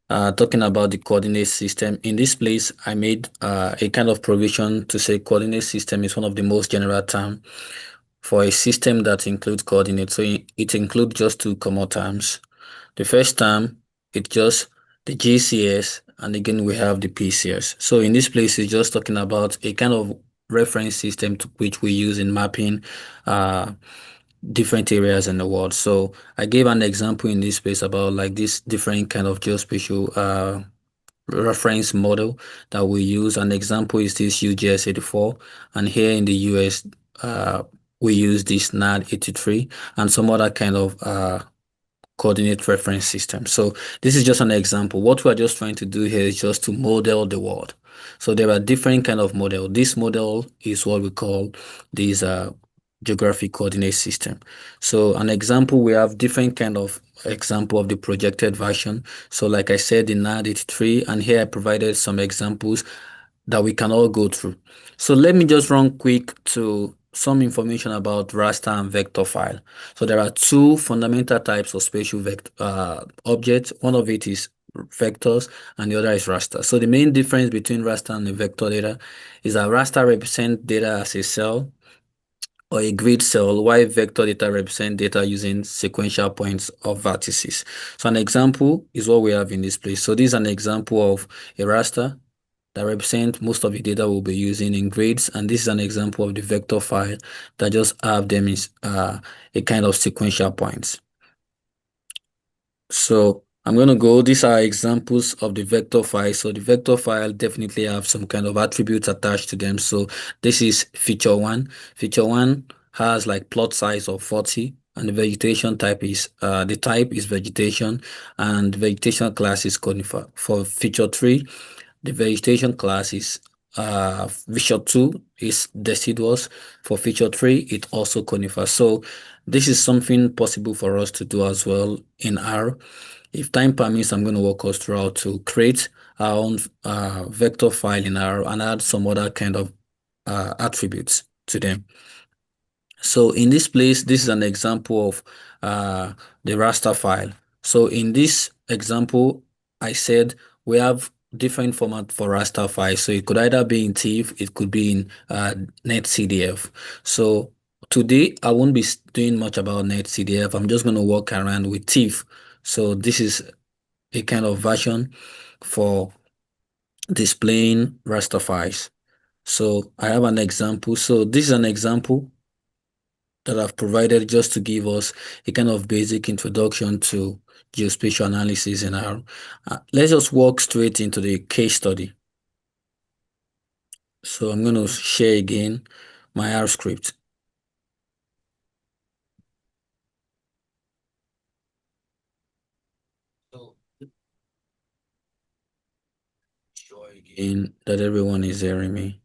Talking about the coordinate system. In this place, I made a kind of provision to say coordinate system is one of the most general terms for a system that includes coordinates. So it includes just two common terms. The first term, it's just the GCS, and again, we have the PCS. So in this place, it's just talking about a kind of reference system to which we use in mapping different areas in the world. So I gave an example in this place about like this different kind of geospatial reference model that we use. An example is this UGS84, and here in the US, we use this NAD83 and some other kind of coordinate reference system. So this is just an example. What we're just trying to do here is just to model the world. So there are different kind of model. This model is what we call this geographic coordinate system. So an example, we have different kind of example of the projected version. So like I said, in NAD83, and here I provided some examples that we can all go through. So let me just run quick to some information about raster and vector file. So there are two fundamental types of spatial objects. One of it is vectors and the other is raster. So the main difference between raster and the vector data is that raster represents data as a cell or a grid cell, while vector data represent data using sequential points of vertices. So an example is what we have in this place. So this is an example of a raster that represent most of the data we'll be using in grids, and this is an example of the vector file that just have them is a kind of sequential points. So I'm going to go, these are examples of the vector file. So the vector file definitely have some kind of attributes attached to them. So this is feature one. Feature one has like plot size of 40, and the vegetation type is, the type is vegetation, and the vegetation class is conifer. For feature three, the vegetation class is feature 2 is deciduous. For feature 3, it also conifer. So this is something possible for us to do as well in R. If time permits, I'm going to walk us through how to create our own vector file in R and add some other kind of attributes to them. So in this place, this is an example of the raster file. So in this example, I said we have different format for raster file. So it could either be in TIFF, it could be in netcdf. So today, I won't be doing much about netcdf. I'm just going to walk around with TIFF. So this is a kind of version for displaying raster files. So I have an example. So this is an example that I've provided just to give us a kind of basic introduction to geospatial analysis in R. Let's just walk straight into the case study. So I'm going to share again my R script. So sure again that everyone is hearing me.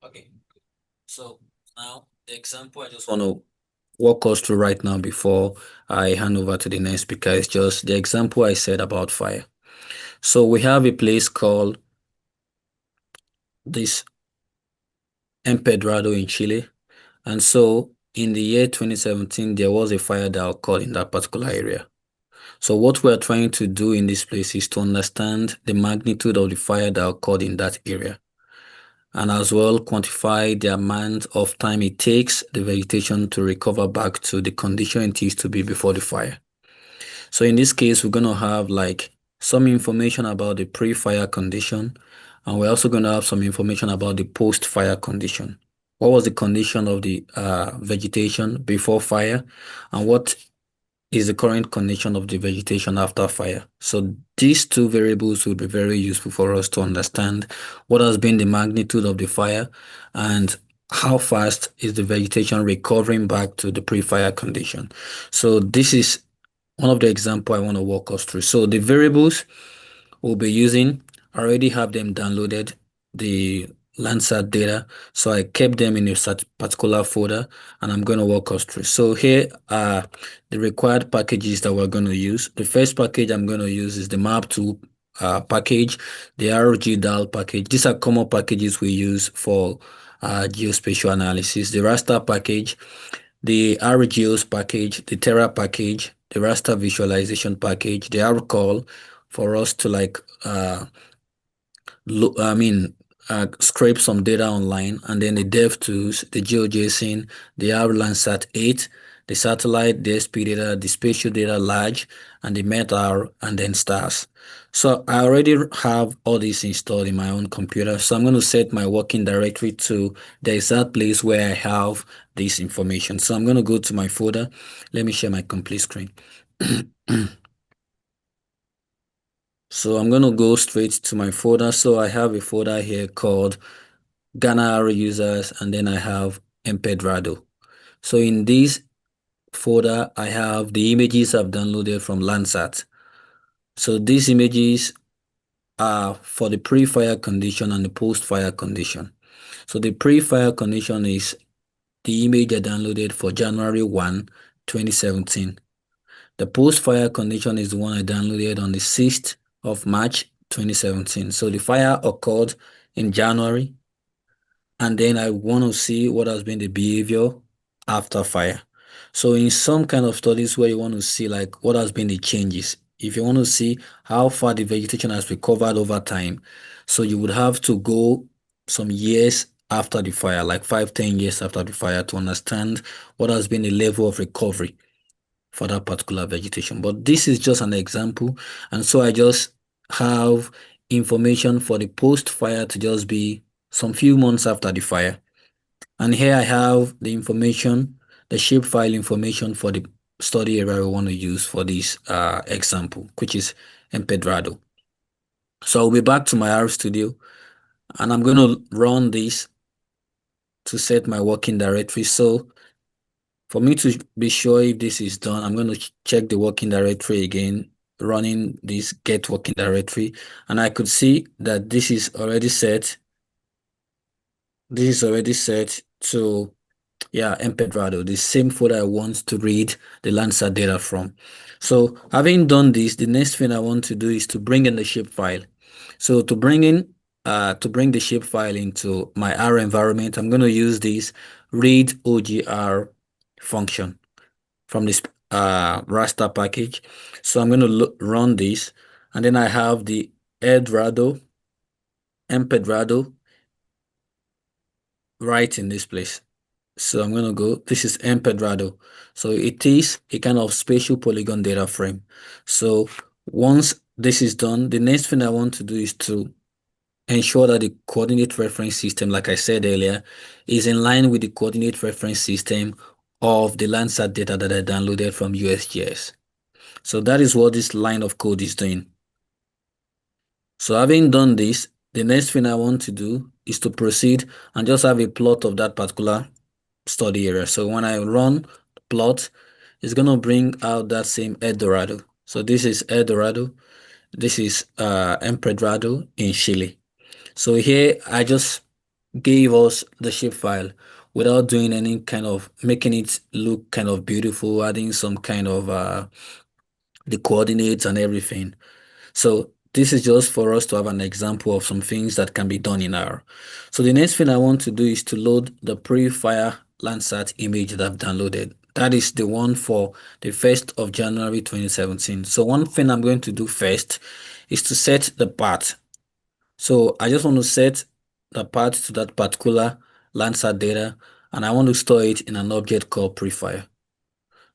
Okay. So now the example I just want to walk us through right now before I hand over to the next speaker is just the example I said about fire. So we have a place called this Empedrado in Chile. And so in the year 2017, there was a fire that occurred in that particular area. So what we're trying to do in this place is to understand the magnitude of the fire that occurred in that area, and as well quantify the amount of time it takes the vegetation to recover back to the condition it used to be before the fire. So in this case, we're going to have like some information about the pre-fire condition, and we're also going to have some information about the post-fire condition. What was the condition of the vegetation before fire, and what is the current condition of the vegetation after fire? So these two variables will be very useful for us to understand what has been the magnitude of the fire and how fast is the vegetation recovering back to the pre-fire condition. So this is one of the examples I want to walk us through. So the variables we'll be using, I already have them downloaded, the Landsat data. So I kept them in a particular folder, and I'm going to walk us through. So here are the required packages that we're going to use. The first package I'm going to use is the map2 package, the RGDAL package. These are common packages we use for geospatial analysis. The raster package, the RGeos package, the Terra package, the raster visualization package, the RCall for us to like scrape some data online, and then the dev tools, the GeoJSON, the RLandsat 8, the satellite, the SP data, the spatial data large, and the METAR, and then stars. So I already have all this installed in my own computer. So I'm going to set my working directory to the exact place where I have this information. So I'm going to go to my folder. Let me share my complete screen. So I'm going to go straight to my folder. So I have a folder here called Ghana users, and then I have Empedrado. So in this folder, I have the images I've downloaded from Landsat. So these images are for the pre-fire condition and the post-fire condition. So the pre-fire condition is the image I downloaded for January 1, 2017. The post-fire condition is the one I downloaded on the 6th of March, 2017. So the fire occurred in January, and then I want to see what has been the behavior after fire. So in some kind of studies where you want to see like what has been the changes, if you want to see how far the vegetation has recovered over time, so you would have to go some years after the fire, like 5-10 years after the fire, to understand what has been the level of recovery for that particular vegetation. But this is just an example, and so I just have information for the post-fire to just be some few months after the fire. And here I have the information, the shapefile information for the study area we want to use for this example, which is Empedrado. So I'll be back to my RStudio, and I'm going to run this to set my working directory. So for me to be sure if this is done, I'm going to check the working directory again, running this get working directory, and I could see that this is already set. This is already set to, Empedrado, the same folder I want to read the Landsat data from. So having done this, the next thing I want to do is to bring in the shapefile. So to bring the shapefile into my R environment, I'm going to use this read OGR function from this raster package. So I'm going to run this, and then I have the Empedrado right in this place. So I'm going to go, this is Empedrado. So it is a kind of spatial polygon data frame. So once this is done, the next thing I want to do is to ensure that the coordinate reference system, like I said earlier, is in line with the coordinate reference system of the Landsat data that I downloaded from USGS. So that is what this line of code is doing. So having done this, the next thing I want to do is to proceed and just have a plot of that particular study area. So when I run plot, it's going to bring out that same Eldorado. So this is Eldorado. This is Empedrado in Chile. So here I just gave us the shapefile without doing any kind of making it look kind of beautiful, adding some kind of the coordinates and everything. So this is just for us to have an example of some things that can be done in R. So the next thing I want to do is to load the pre-fire Landsat image that I've downloaded. That is the one for the 1st of January 2017. So one thing I'm going to do first is to set the path. So I just want to set the path to that particular Landsat data, and I want to store it in an object called prefire.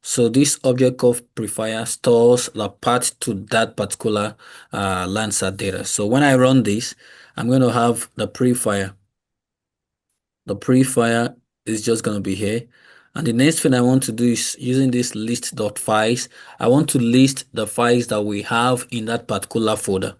So this object called prefire stores the path to that particular Landsat data. So when I run this, I'm going to have the prefire. The prefire is just going to be here. And the next thing I want to do is using this list.files, I want to list the files that we have in that particular folder,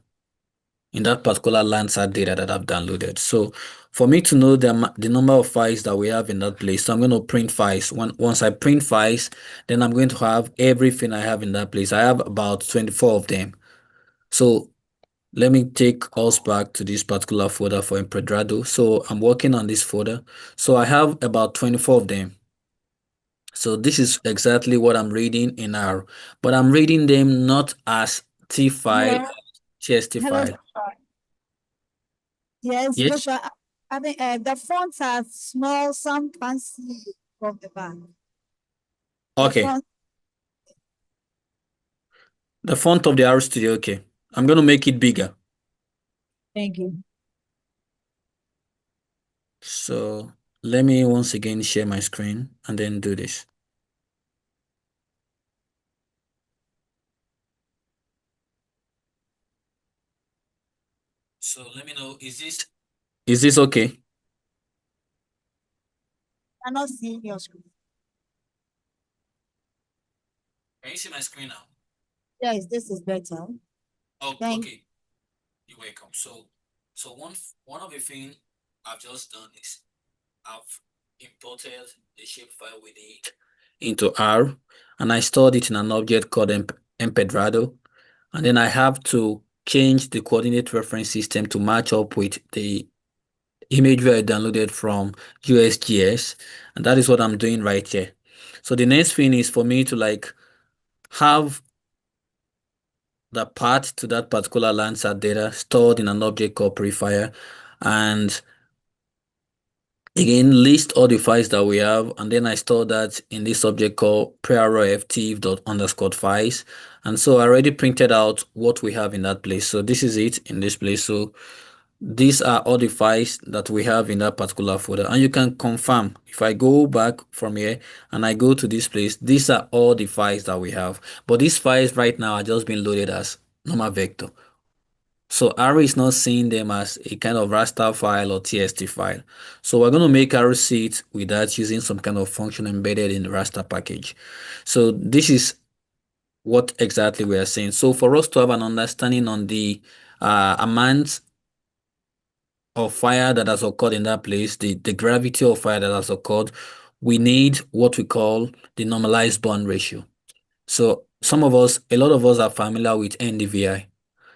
in that particular Landsat data that I've downloaded. So for me to know the number of files that we have in that place, so I'm going to print files. Once I print files, then I'm going to have everything I have in that place. I have about 24 of them. So let me take us back to this particular folder for Empedrado. So I'm working on this folder. So I have about 24 of them. So this is exactly what I'm reading in R, but I'm reading them not as T file, Yeah. TST Hello, file. Joshua. Yes, Yes. Joshua. I mean, the fonts are small. Some can't see from the back. Okay. The font of the R Studio, okay. I'm going to make it bigger. Thank you. So let me once again share my screen and then do this. So let me know, is this okay? I'm not seeing your screen. Can you see my screen now? Yes, this is better. Oh, Thank okay. You're welcome. So one of the things I've just done is I've imported the shapefile we need into R, and I stored it in an object called Empedrado, and then I have to change the coordinate reference system to match up with the imagery I downloaded from USGS, and that is what I'm doing right here. So the next thing is for me to have the path to that particular Landsat data stored in an object called prefire, and again list all the files that we have, and then I store that in this object called preftive._files. And so I already printed out what we have in that place. So this is it in this place. So these are all the files that we have in that particular folder, and you can confirm if I go back from here and I go to this place, these are all the files that we have, but these files right now are just being loaded as normal vector. So R is not seeing them as a kind of raster file or TST file. So we're going to make R see it with that using some kind of function embedded in the raster package. So this is what exactly we are saying. So for us to have an understanding on the amount of fire that has occurred in that place, the gravity of fire that has occurred, we need what we call the normalized bond ratio. So a lot of us are familiar with NDVI.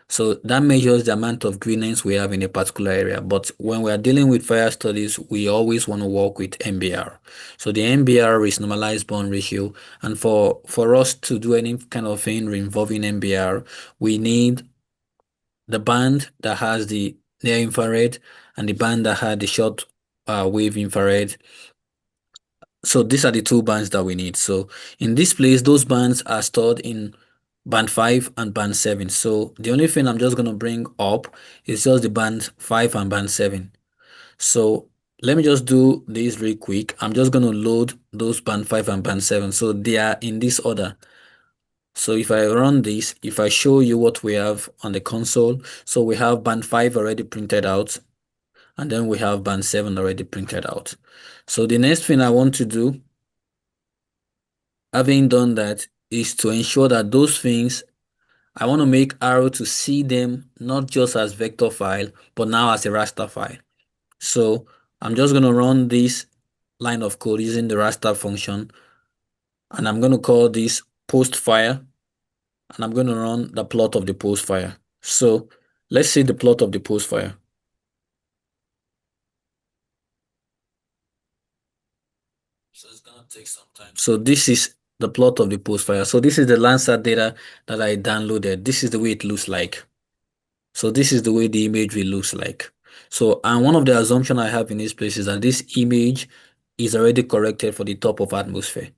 So that measures the amount of greenance we have in a particular area. But when we are dealing with fire studies, we always want to work with NBR. So the NBR is normalized bond ratio. And for us to do any kind of thing involving NBR, we need the band that has the near infrared and the band that had the short wave infrared. So these are the two bands that we need. So in this place, those bands are stored in band 5 and band 7. So the only thing I'm just going to bring up is just the band 5 and band 7. So let me just do this real quick. I'm just going to load those band 5 and band 7. So they are in this order. So if I run this, if I show you what we have on the console, so we have band 5 already printed out, and then we have band 7 already printed out. So the next thing I want to do, having done that, is to ensure that those things, I want to make Arrow to see them not just as vector file, but now as a raster file. So I'm just going to run this line of code using the raster function, and I'm going to call this post fire, and I'm going to run the plot of the post fire. So let's see the plot of the post fire. So it's going to take some time. So this is the plot of the post fire. So this is the Landsat data that I downloaded. This is the way it looks like. So this is the way the imagery looks like. So, and one of the assumptions I have in this place is that this image is already corrected for the top of atmosphere.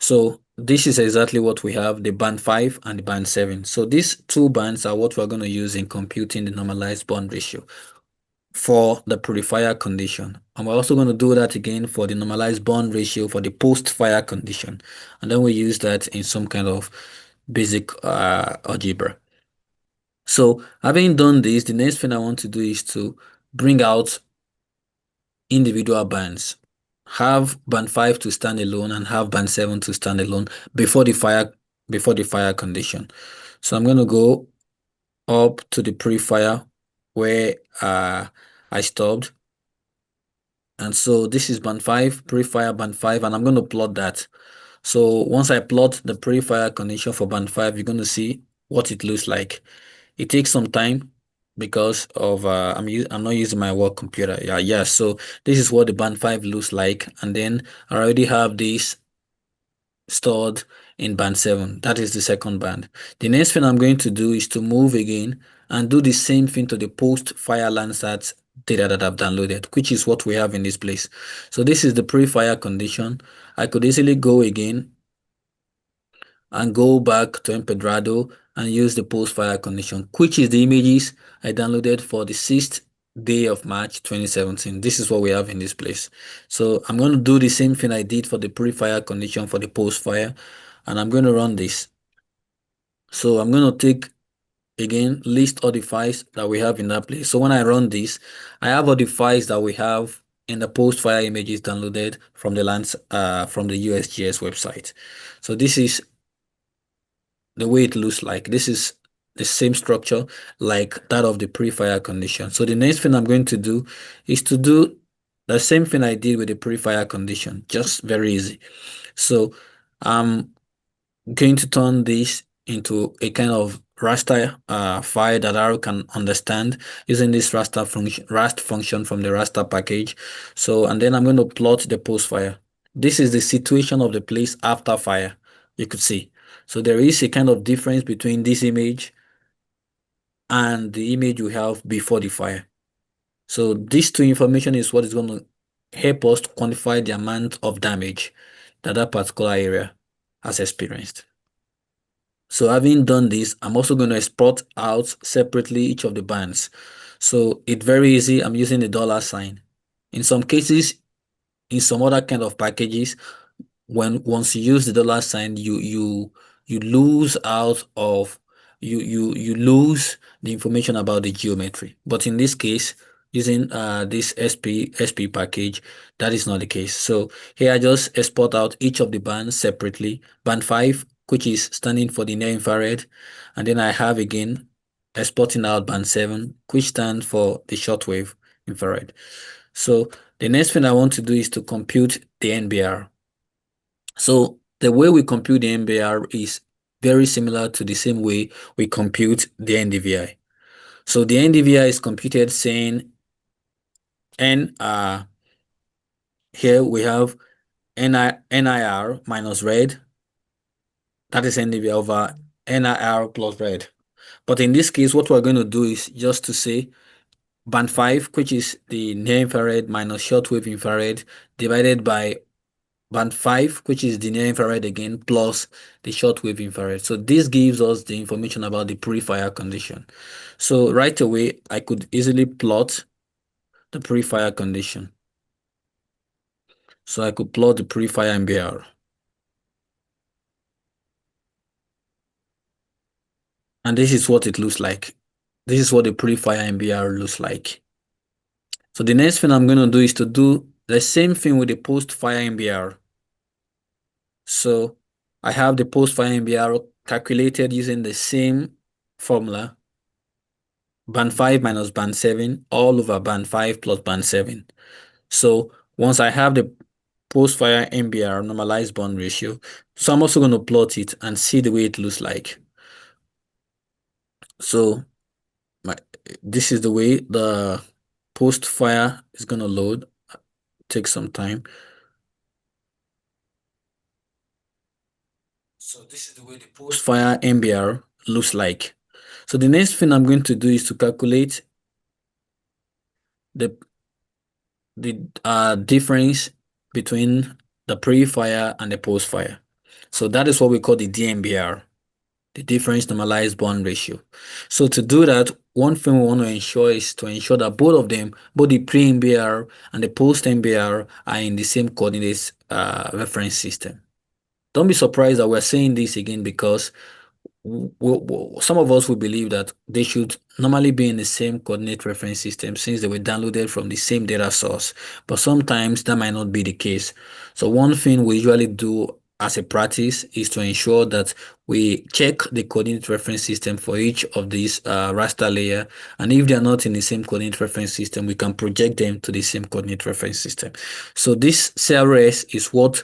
So this is exactly what we have, the band 5 and the band 7. So these two bands are what we're going to use in computing the normalized bond ratio for the purifier condition. And we're also going to do that again for the normalized bond ratio for the post-fire condition. And then we use that in some kind of basic algebra. So having done this, the next thing I want to do is to bring out individual bands. Have band 5 to stand alone and have band 7 to stand alone before the fire condition. So I'm going to go up to the pre-fire where I stopped. And so this is band 5, pre-fire band 5, and I'm going to plot that. So once I plot the pre-fire condition for band 5, you're going to see what it looks like. It takes some time because of I'm not using my work computer. Yeah. So this is what the band 5 looks like, and then I already have this stored in band 7. That is the second band. The next thing I'm going to do is to move again and do the same thing to the post-fire Landsat data that I've downloaded, which is what we have in this place. So this is the pre-fire condition. I could easily go again and go back to Empedrado and use the post-fire condition, which is the images I downloaded for the 6th day of March 2017. This is what we have in this place. So I'm going to do the same thing I did for the pre-fire condition for the post-fire, and I'm going to run this. So I'm going to take, again, list all the files that we have in that place. So when I run this, I have all the files that we have in the post-fire images downloaded from the USGS website. So this is the way it looks like. This is the same structure like that of the pre-fire condition. So the next thing I'm going to do is to do the same thing I did with the pre-fire condition, just very easy. So I'm going to turn this into a kind of raster file that I can understand using this raster function, rast function from the raster package. So, and then I'm going to plot the post-fire. This is the situation of the place after fire, you could see. So there is a kind of difference between this image and the image we have before the fire. So these two information is what is going to help us to quantify the amount of damage that that particular area has experienced. So having done this, I'm also going to export out separately each of the bands. So it's very easy. I'm using the $sign. In some cases, in some other kind of packages, once you use the $sign, you lose out of you lose the information about the geometry. But in this case, using this SP package, that is not the case. So here I just export out each of the bands separately. Band 5, which is standing for the near infrared, and then I have again exporting out band 7, which stands for the shortwave infrared. So the next thing I want to do is to compute the NBR. So the way we compute the NBR is very similar to the same way we compute the NDVI. So the NDVI is computed saying here we have NIR minus red. That is NDVI over NIR plus red. But in this case, what we're going to do is just to say band 5, which is the near infrared minus shortwave infrared, divided by band 5, which is the near infrared again, plus the shortwave infrared. So this gives us the information about the pre-fire condition. So right away, I could easily plot the pre-fire condition. So I could plot the pre-fire NBR. And this is what it looks like. This is what the pre-fire NBR looks like. So the next thing I'm going to do is to do the same thing with the post-fire NBR. So I have the post-fire NBR calculated using the same formula, band 5 minus band 7, all over band 5 plus band 7. So once I have the post-fire NBR normalized bond ratio, so I'm also going to plot it and see the way it looks like. So this is the way the post-fire is going to load. Take some time. So this is the way the post-fire NBR looks like. So the next thing I'm going to do is to calculate the difference between the pre-fire and the post-fire. So that is what we call the DNBR, the difference normalized bond ratio. So to do that, one thing we want to ensure is to ensure that both of them, both the pre-MBR and the post-MBR, are in the same coordinates reference system. Don't be surprised that we're saying this again because some of us will believe that they should normally be in the same coordinate reference system since they were downloaded from the same data source, but sometimes that might not be the case. So one thing we usually do as a practice is to ensure that we check the coordinate reference system for each of these raster layer, and if they are not in the same coordinate reference system, we can project them to the same coordinate reference system. So this CRS is what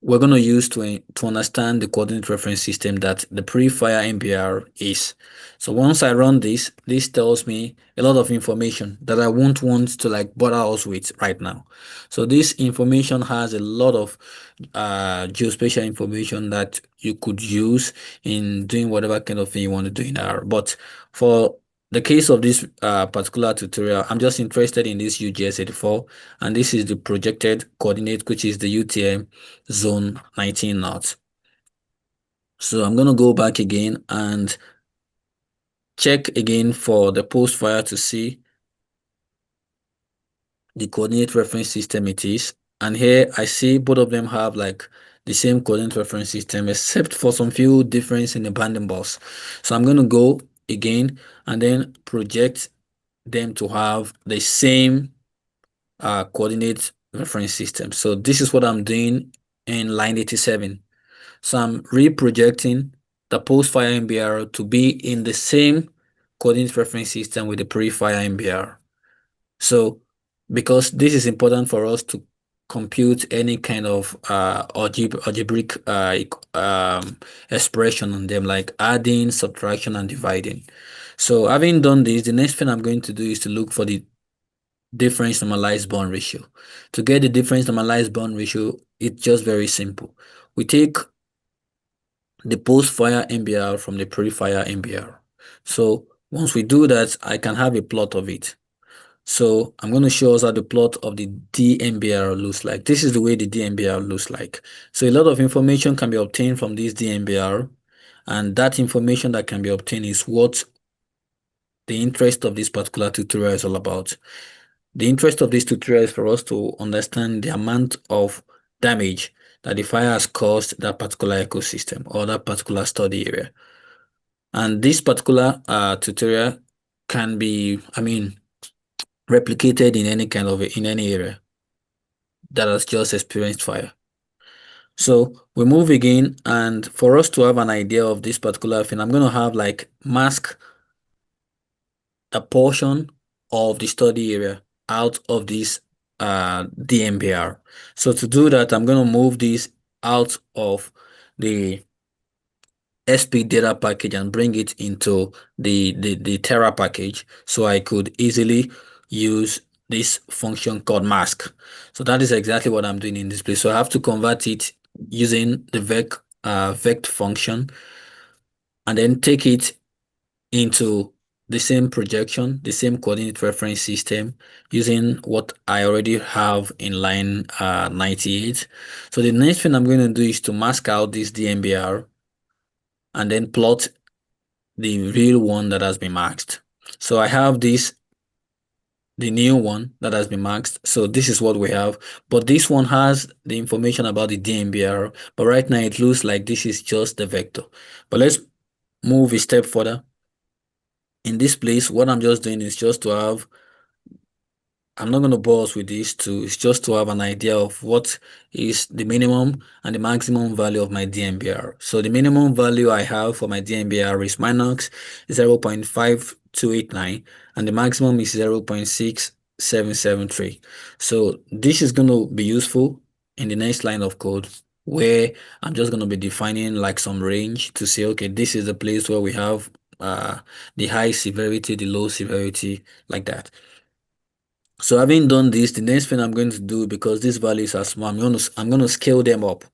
we're going to use to understand the coordinate reference system that the pre-fire MBR is. So once I run this, this tells me a lot of information that I won't want to like bother us with right now. So this information has a lot of geospatial information that you could use in doing whatever kind of thing you want to do in R. But for the case of this particular tutorial, I'm just interested in this UGS84, and this is the projected coordinate, which is the UTM zone 19 knots. So I'm going to go back again and check again for the post fire to see the coordinate reference system it is. And here I see both of them have like the same coordinate reference system, except for some few difference in the banding bus. So I'm going to go again and then project them to have the same coordinate reference system. So this is what I'm doing in line 87. So I'm reprojecting the post-fire MBR to be in the same coordinate reference system with the pre-fire MBR. So because this is important for us to compute any kind of algebraic expression on them, like adding, subtraction, and dividing. So having done this, the next thing I'm going to do is to look for the difference normalized bond ratio. To get the difference normalized bond ratio, it's just very simple. We take the post-fire MBR from the pre-fire MBR. So once we do that, I can have a plot of it. So I'm going to show us how the plot of the DMBR looks like. This is the way the DMBR looks like. So a lot of information can be obtained from this DMBR, and that information that can be obtained is what the interest of this particular tutorial is all about. The interest of this tutorial is for us to understand the amount of damage that the fire has caused that particular ecosystem or that particular study area. And this particular tutorial can be, replicated in any kind of, in any area that has just experienced fire. So we move again, and for us to have an idea of this particular thing, I'm going to have like mask a portion of the study area out of this DMBR. So to do that, I'm going to move this out of the SP data package and bring it into the Terra package, so I could easily use this function called mask. So that is exactly what I'm doing in this place. So I have to convert it using the vect function and then take it into the same projection, the same coordinate reference system, using what I already have in line 98. So the next thing I'm going to do is to mask out this DMBR and then plot the real one that has been masked. So I have this, the new one that has been masked. So this is what we have, but this one has the information about the DMBR, but right now it looks like this is just the vector. But let's move a step further. In this place, what I'm just doing is just to have, I'm not going to bore us with these two. It's just to have an idea of what is the minimum and the maximum value of my DMBR. So the minimum value I have for my DMBR is Minox 0.5289, and the maximum is 0.6773. So this is going to be useful in the next line of code, where I'm just going to be defining like some range to say, okay, this is the place where we have the high severity, the low severity, like that. So having done this, the next thing I'm going to do, because these values are small, I'm going to scale them up.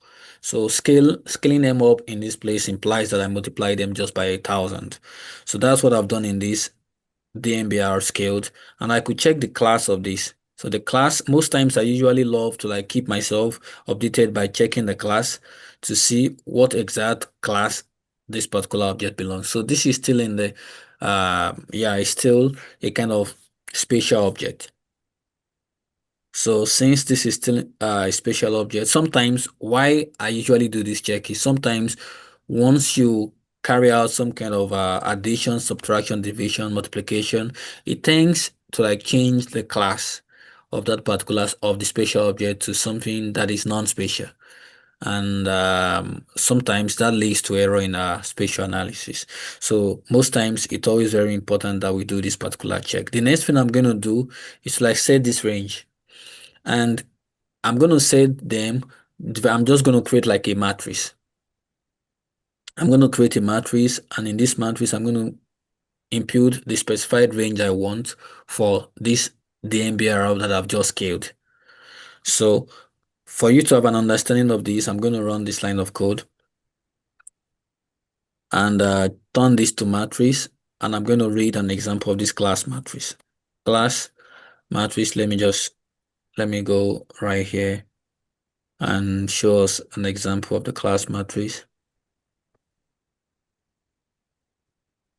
So scaling them up in this place implies that I multiply them just by 1,000. So that's what I've done in this DMBR scaled, and I could check the class of this. So the class, most times I usually love to like keep myself updated by checking the class to see what exact class this particular object belongs. So this is still in the, it's still a kind of spatial object. So since this is still a spatial object, sometimes why I usually do this check is sometimes once you carry out some kind of addition, subtraction, division, multiplication, it tends to like change the class of that particular of the spatial object to something that is non-spatial. And sometimes that leads to error in our spatial analysis. So most times it's always very important that we do this particular check. The next thing I'm going to do is like set this range. And I'm going to set them, I'm just going to create like a matrix. I'm going to create a matrix, and in this matrix, I'm going to impute the specified range I want for this DMBRL that I've just scaled. So for you to have an understanding of this, I'm going to run this line of code and turn this to matrix, and I'm going to read an example of this class matrix. Class matrix, let me go right here and show us an example of the class matrix.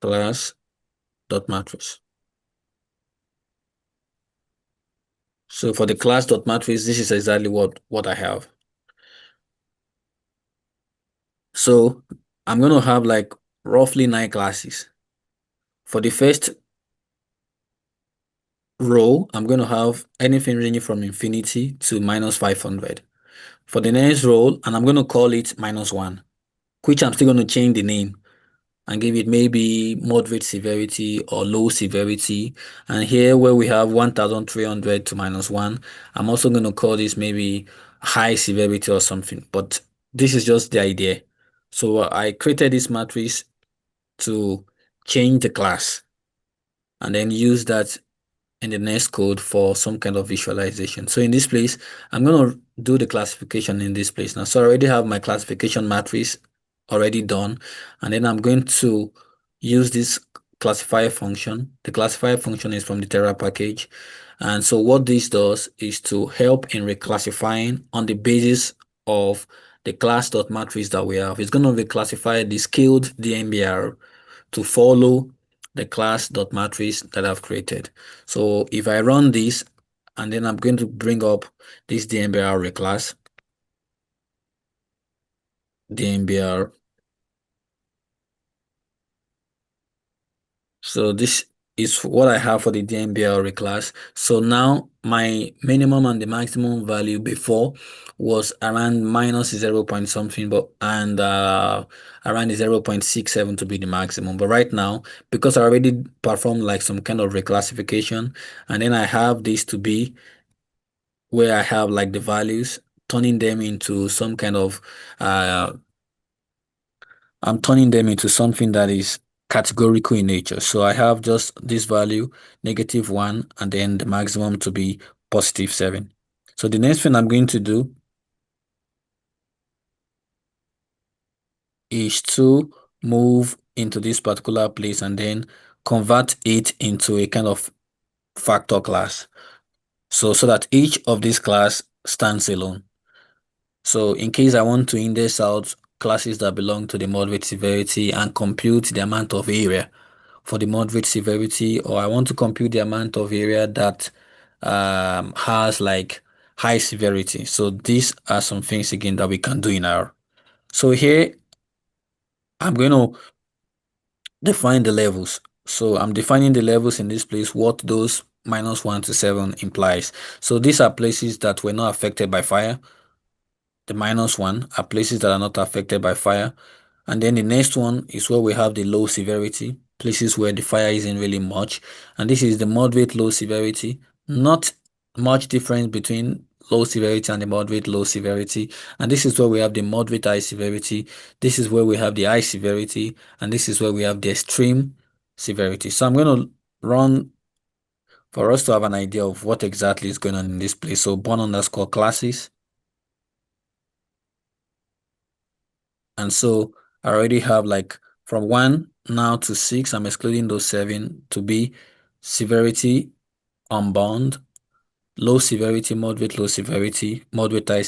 Class dot matrix. So for the class dot matrix, this is exactly what I have. So I'm going to have like roughly 9 classes. For the first row, I'm going to have anything ranging from infinity to minus 500. For the next row, and I'm going to call it -1, which I'm still going to change the name and give it maybe moderate severity or low severity. And here where we have 1300 to -1, I'm also going to call this maybe high severity or something, but this is just the idea. So I created this matrix to change the class and then use that in the next code for some kind of visualization. So in this place, I'm going to do the classification in this place now. So I already have my classification matrix already done, and then I'm going to use this classifier function. The classifier function is from the Terra package, and so what this does is to help in reclassifying on the basis of the class.matrix that we have. It's going to reclassify the scaled DMBR to follow the class.matrix that I've created. So if I run this, and then I'm going to bring up this DMBR reclass, DMBR. So this is what I have for the DMBR reclass. So now my minimum and the maximum value before was around minus 0 point something, but around the 0.67 to be the maximum. But right now, because I already performed like some kind of reclassification, and then I have this to be where I have like the values, turning them into some kind of I'm turning them into something that is categorical in nature. So I have just this value, -1, and then the maximum to be +7. So the next thing I'm going to do is to move into this particular place and then convert it into a kind of factor class. So that each of these class stands alone. So in case I want to index out classes that belong to the moderate severity and compute the amount of area for the moderate severity, or I want to compute the amount of area that has like high severity. So these are some things again that we can do in R. So here I'm going to define the levels. So I'm defining the levels in this place, what those -1 to 7 implies. So these are places that were not affected by fire. The -1 are places that are not affected by fire. And then the next one is where we have the low severity, places where the fire isn't really much. And this is the moderate low severity, not much difference between low severity and the moderate low severity. And this is where we have the moderate high severity. This is where we have the high severity. And this is where we have the extreme severity. So I'm going to run for us to have an idea of what exactly is going on in this place. So born_classes. And so I already have like from 1 now to 6, I'm excluding those 7 to be severity unbound, low severity, moderate low severity, moderate high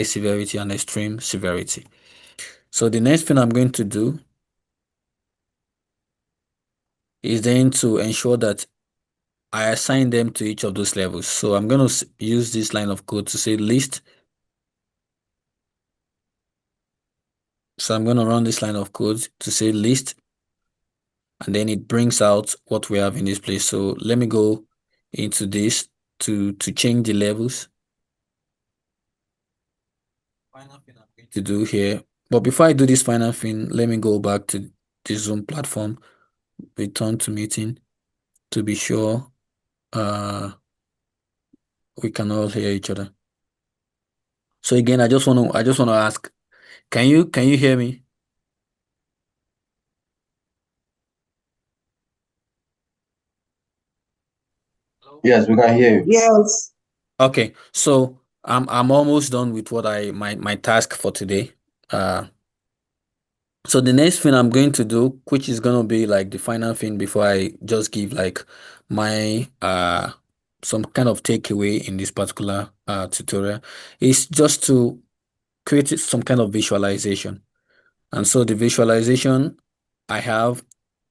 severity, and extreme severity. So the next thing I'm going to do is then to ensure that I assign them to each of those levels. So I'm going to use this line of code to say list. So I'm going to run this line of code to say list, and then it brings out what we have in this place. So let me go into this to change the levels. Final thing I'm going to do here. But before I do this final thing, let me go back to the Zoom platform, return to meeting to be sure we can all hear each other. So again, I just want to ask, can you hear me? Yes, we can hear you. Yes. Okay, so I'm almost done with what my task for today. So the next thing I'm going to do, which is gonna be like the final thing before I just give like my some kind of takeaway in this particular tutorial, is just to create some kind of visualization. And so the visualization I have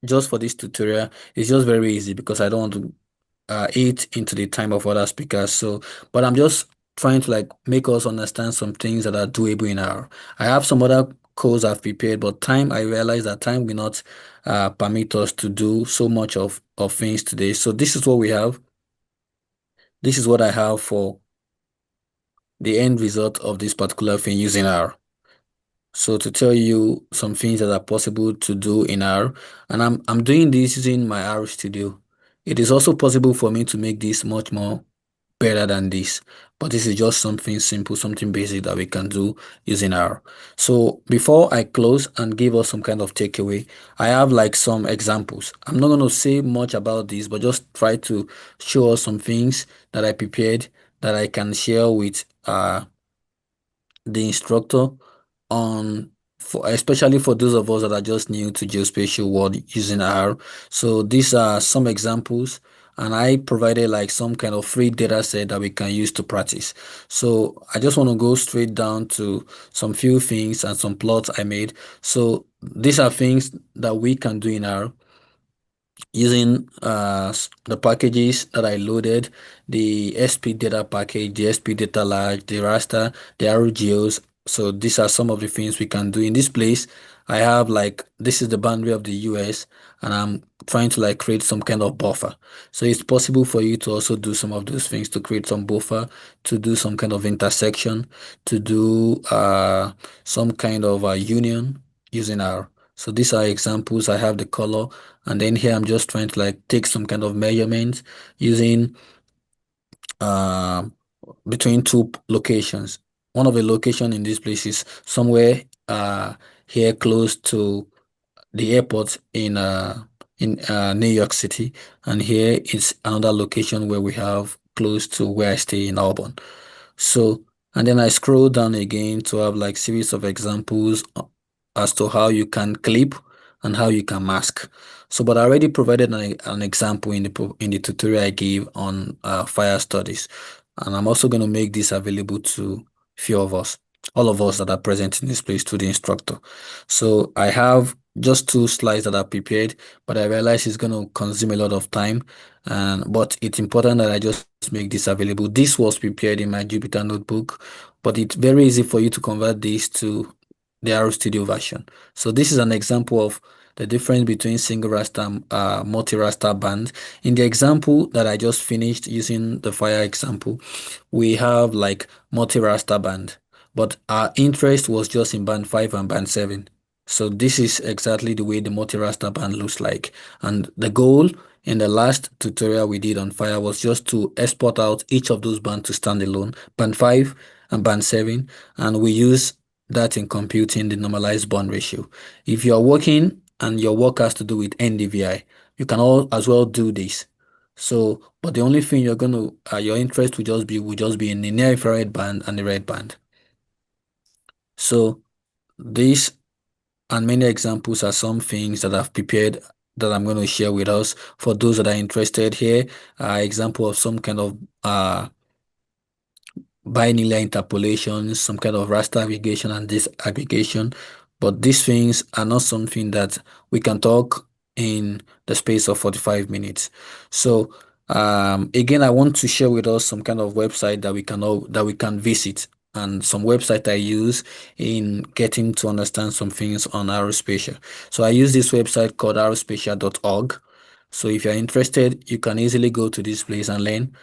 just for this tutorial is just very easy because I don't want to eat into the time of other speakers. So, but I'm just trying to like make us understand some things that are doable in our. I have some other codes I've prepared, but I realize that time will not permit us to do so much of things today. So this is what we have. This is what I have for the end result of this particular thing using R. So to tell you some things that are possible to do in R, and I'm doing this using my R Studio. It is also possible for me to make this much more better than this, but this is just something simple, something basic that we can do using R. So before I close and give us some kind of takeaway, I have like some examples. I'm not going to say much about this, but just try to show us some things that I prepared that I can share with the instructor on, for especially for those of us that are just new to geospatial world using R. So these are some examples, and I provided like some kind of free data set that we can use to practice. So I just want to go straight down to some few things and some plots I made. So these are things that we can do in R using the packages that I loaded, the SP data package, the SP data large, the raster, the RGOs. So these are some of the things we can do in this place. I have like, this is the boundary of the US, and I'm trying to like create some kind of buffer. So it's possible for you to also do some of those things, to create some buffer, to do some kind of intersection, to do some kind of union using R. So these are examples. I have the color, and then here I'm just trying to like take some kind of measurement using between two locations. One of the location in this place is somewhere here close to the airport in New York City, and here is another location where we have close to where I stay in Auburn. So, and then I scroll down again to have like series of examples as to how you can clip and how you can mask. So, but I already provided an example in the tutorial I gave on fire studies, and I'm also going to make this available to few of us, all of us that are present in this place, to the instructor. So I have just 2 slides that are prepared, but I realize it's going to consume a lot of time, but it's important that I just make this available. This was prepared in my Jupyter notebook, but it's very easy for you to convert this to the R Studio version. So this is an example of the difference between single raster and multi-raster band. In the example that I just finished using the fire example, we have like multi-raster band, but our interest was just in band 5 and band 7. So this is exactly the way the multi-raster band looks like. And the goal in the last tutorial we did on fire was just to export out each of those bands to standalone, band 5 and band 7, and we use that in computing the normalized bond ratio. If you are working and your work has to do with NDVI, you can all as well do this. So, but the only thing you're going to, your interest will just be in the near infrared band and the red band. So these and many examples are some things that I've prepared that I'm going to share with us for those that are interested here. Example of some kind of binary interpolation, some kind of raster aggregation and disaggregation, But these things are not something that we can talk in the space of 45 minutes. So again, I want to share with us some kind of website that we can visit, and some website I use in getting to understand some things on aerospatial. So I use this website called aerospatial.org. So if you're interested, you can easily go to this place and learn.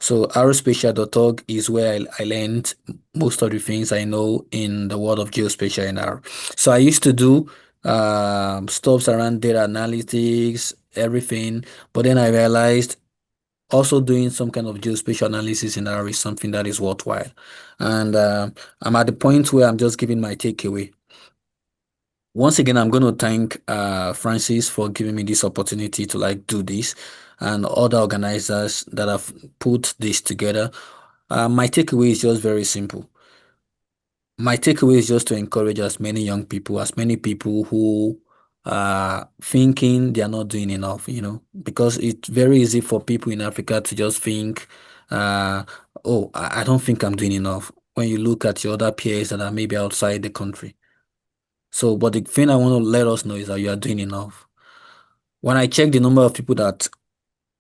So aerospatial.org is where I learned most of the things I know in the world of geospatial and aero. So I used to do stuffs around data analytics, everything, but then I realized also doing some kind of geospatial analysis in aero is something that is worthwhile. And I'm at the point where I'm just giving my takeaway. Once again, I'm going to thank Francis for giving me this opportunity to like do this, and other organizers that have put this together. My takeaway is just very simple. My takeaway is just to encourage as many young people, as many people who are thinking they are not doing enough, because it's very easy for people in Africa to just think, oh, I don't think I'm doing enough, when you look at your other peers that are maybe outside the country. So, but the thing I want to let us know is that you are doing enough. When I check the number of people that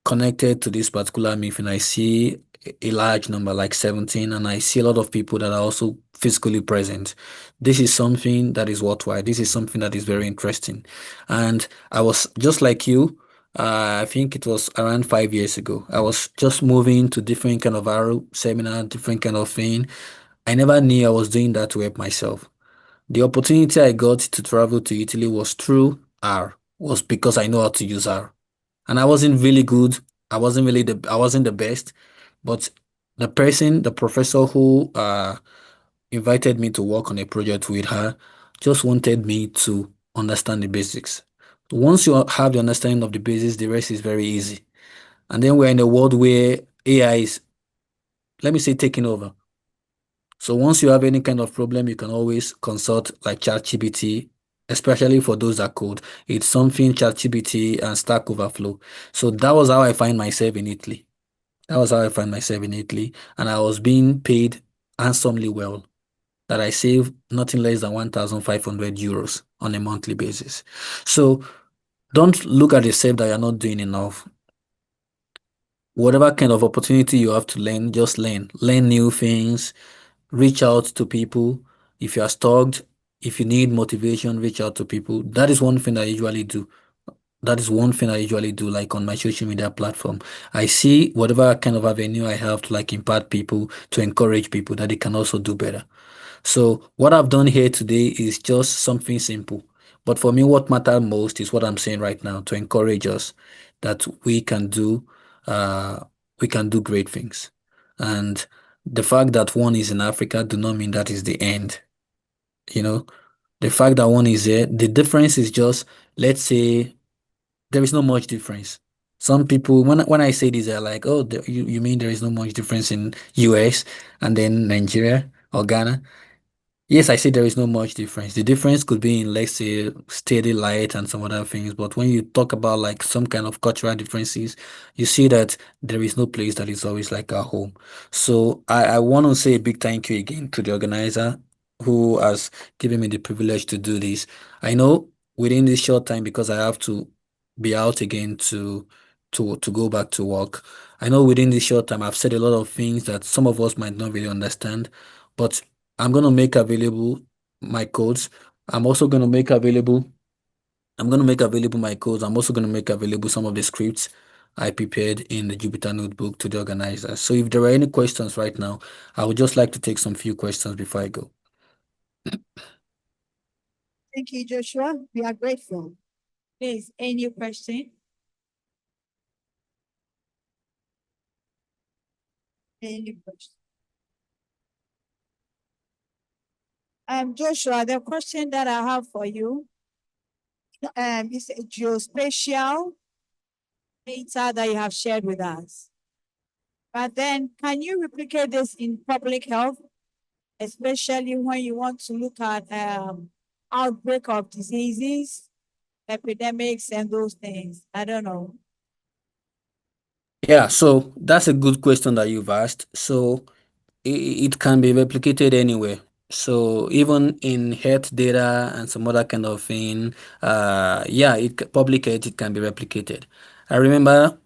connected to this particular meeting, I see a large number, like 17, and I see a lot of people that are also physically present. This is something that is worthwhile. This is something that is very interesting. And I was just like you, I think it was around 5 years ago. I was just moving to different kind of seminar, different kind of thing. I never knew I was doing that to help myself. The opportunity I got to travel to Italy was through R, was because I know how to use R. And I wasn't really good. I wasn't the best, but the professor who invited me to work on a project with her just wanted me to understand the basics. Once you have the understanding of the basics, the rest is very easy. And then we're in a world where AI is, let me say, taking over. So once you have any kind of problem, you can always consult like ChatGPT, especially for those that code. It's something ChatGPT and Stack Overflow. So that was how I find myself in Italy. And I was being paid handsomely well, that I save nothing less than 1,500 euros on a monthly basis. So don't look at yourself that you're not doing enough. Whatever kind of opportunity you have to learn, just learn. Learn new things. Reach out to people. If you are stuck, if you need motivation, reach out to people. That is one thing I usually do. Like on my social media platform. I see whatever kind of avenue I have to like impact people, to encourage people that they can also do better. So what I've done here today is just something simple. But for me, what matters most is what I'm saying right now, to encourage us that we can do great things. And the fact that one is in Africa do not mean that is the end. The fact that one is there, the difference is just, let's say, there is not much difference. Some people, when I say this, they're like, oh, you mean there is no much difference in US and then Nigeria or Ghana? Yes, I say there is no much difference. The difference could be in, let's say, steady light and some other things. But when you talk about like some kind of cultural differences, you see that there is no place that is always like our home. So I want to say a big thank you again to the organizer who has given me the privilege to do this. I know within this short time, because I have to be out again to go back to work. I know within this short time I've said a lot of things that some of us might not really understand, but I'm going to make available my codes. I'm also going to make available my codes. I'm also going to make available some of the scripts I prepared in the Jupyter notebook to the organizers. So if there are any questions right now, I would just like to take some few questions before I go. Thank you, Joshua. We are grateful. Please, any question? Any question? Joshua, the question that I have for you is a geospatial data that you have shared with us. But then, can you replicate this in public health, especially when you want to look at outbreak of diseases, epidemics, and those things? I don't know. Yeah, so that's a good question that you've asked. So it can be replicated anywhere. So even in health data and some other kind of thing, yeah, public health, it can be replicated. I remember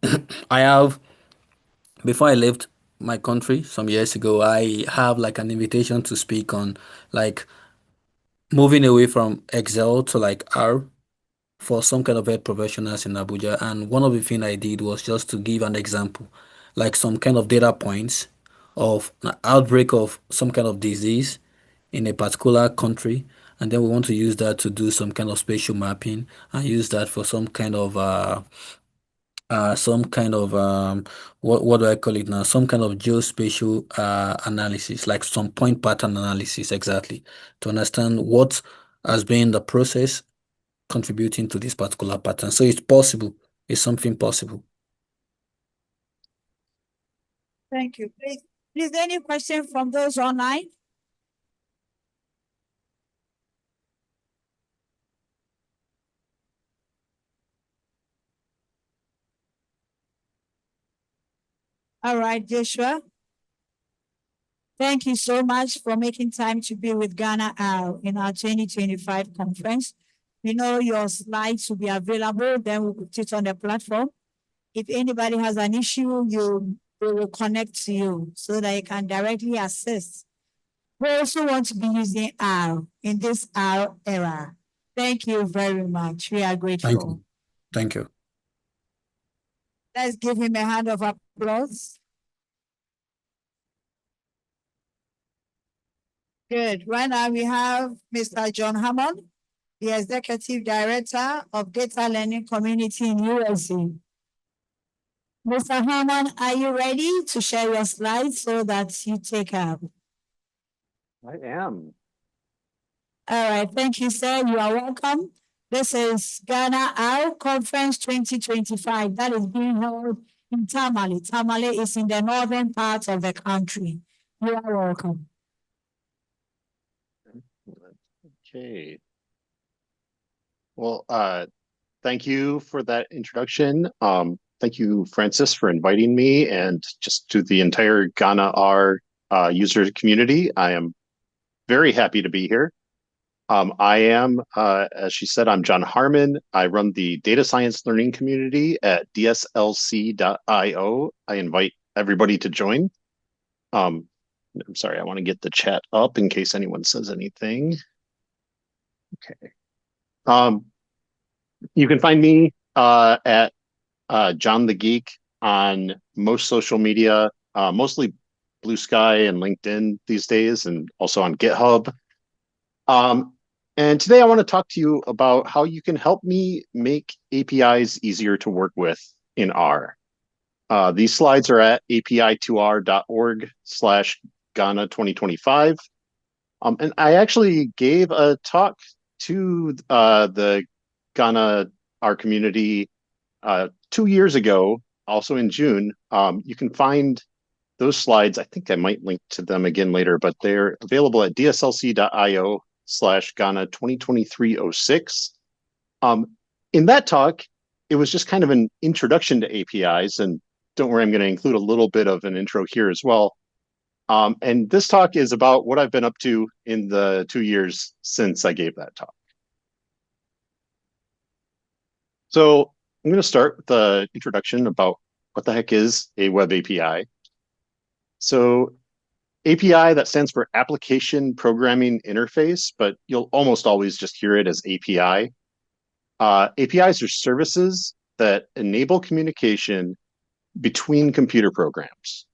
before I left my country some years ago, I have like an invitation to speak on like moving away from Excel to like R for some kind of health professionals in Abuja. And one of the things I did was just to give an example, like some kind of data points of an outbreak of some kind of disease in a particular country. And then we want to use that to do some kind of spatial mapping and use that for some kind of what do I call it now? Some kind of geospatial analysis, like some point pattern analysis exactly, to understand what has been the process contributing to this particular pattern. So it's possible. It's something possible. Thank you. Please, any question from those online? All right, Joshua. Thank you so much for making time to be with Ghana in our 2025 conference. We know your slides will be available, then we'll put it on the platform. If anybody has an issue, we will connect to you so that you can directly assist. We also want to be using R in this R era. Thank you very much. We are grateful. Thank you. Thank you. Let's give him a hand of applause. Good. Right now we have Mr. Jon Harmon, the Executive Director of Data Learning Community in USA. Mr. Harmon, are you ready to share your slides so that you take up? I am. All right. Thank you, sir. You are welcome. This is Ghana R Conference 2025 that is being held in Tamale. Tamale is in the northern part of the country. You are welcome. Okay. Well, thank you for that introduction. Thank you, Francis, for inviting me, and just to the entire Ghana R user community. I am very happy to be here. I am, as she said, I'm Jon Harmon. I run the data science learning community at dslc.io. I invite everybody to join. I'm sorry, I want to get the chat up in case anyone says anything. Okay. You can find me at Jon the Geek on most social media, mostly Blue Sky and LinkedIn these days, and also on GitHub. And today I want to talk to you about how you can help me make APIs easier to work with in R. These slides are at api2r.org/Ghana 2025. And I actually gave a talk to the Ghana R community 2 years ago, also in June. You can find those slides. I think I might link to them again later, but they're available at dslc.io/Ghana 2023-06. In that talk, it was just kind of an introduction to APIs, and don't worry, I'm going to include a little bit of an intro here as well. And this talk is about what I've been up to in the 2 years since I gave that talk. So I'm going to start with the introduction about what the heck is a web API. So API, that stands for Application Programming Interface, but you'll almost always just hear it as API. APIs are services that enable communication between computer programs.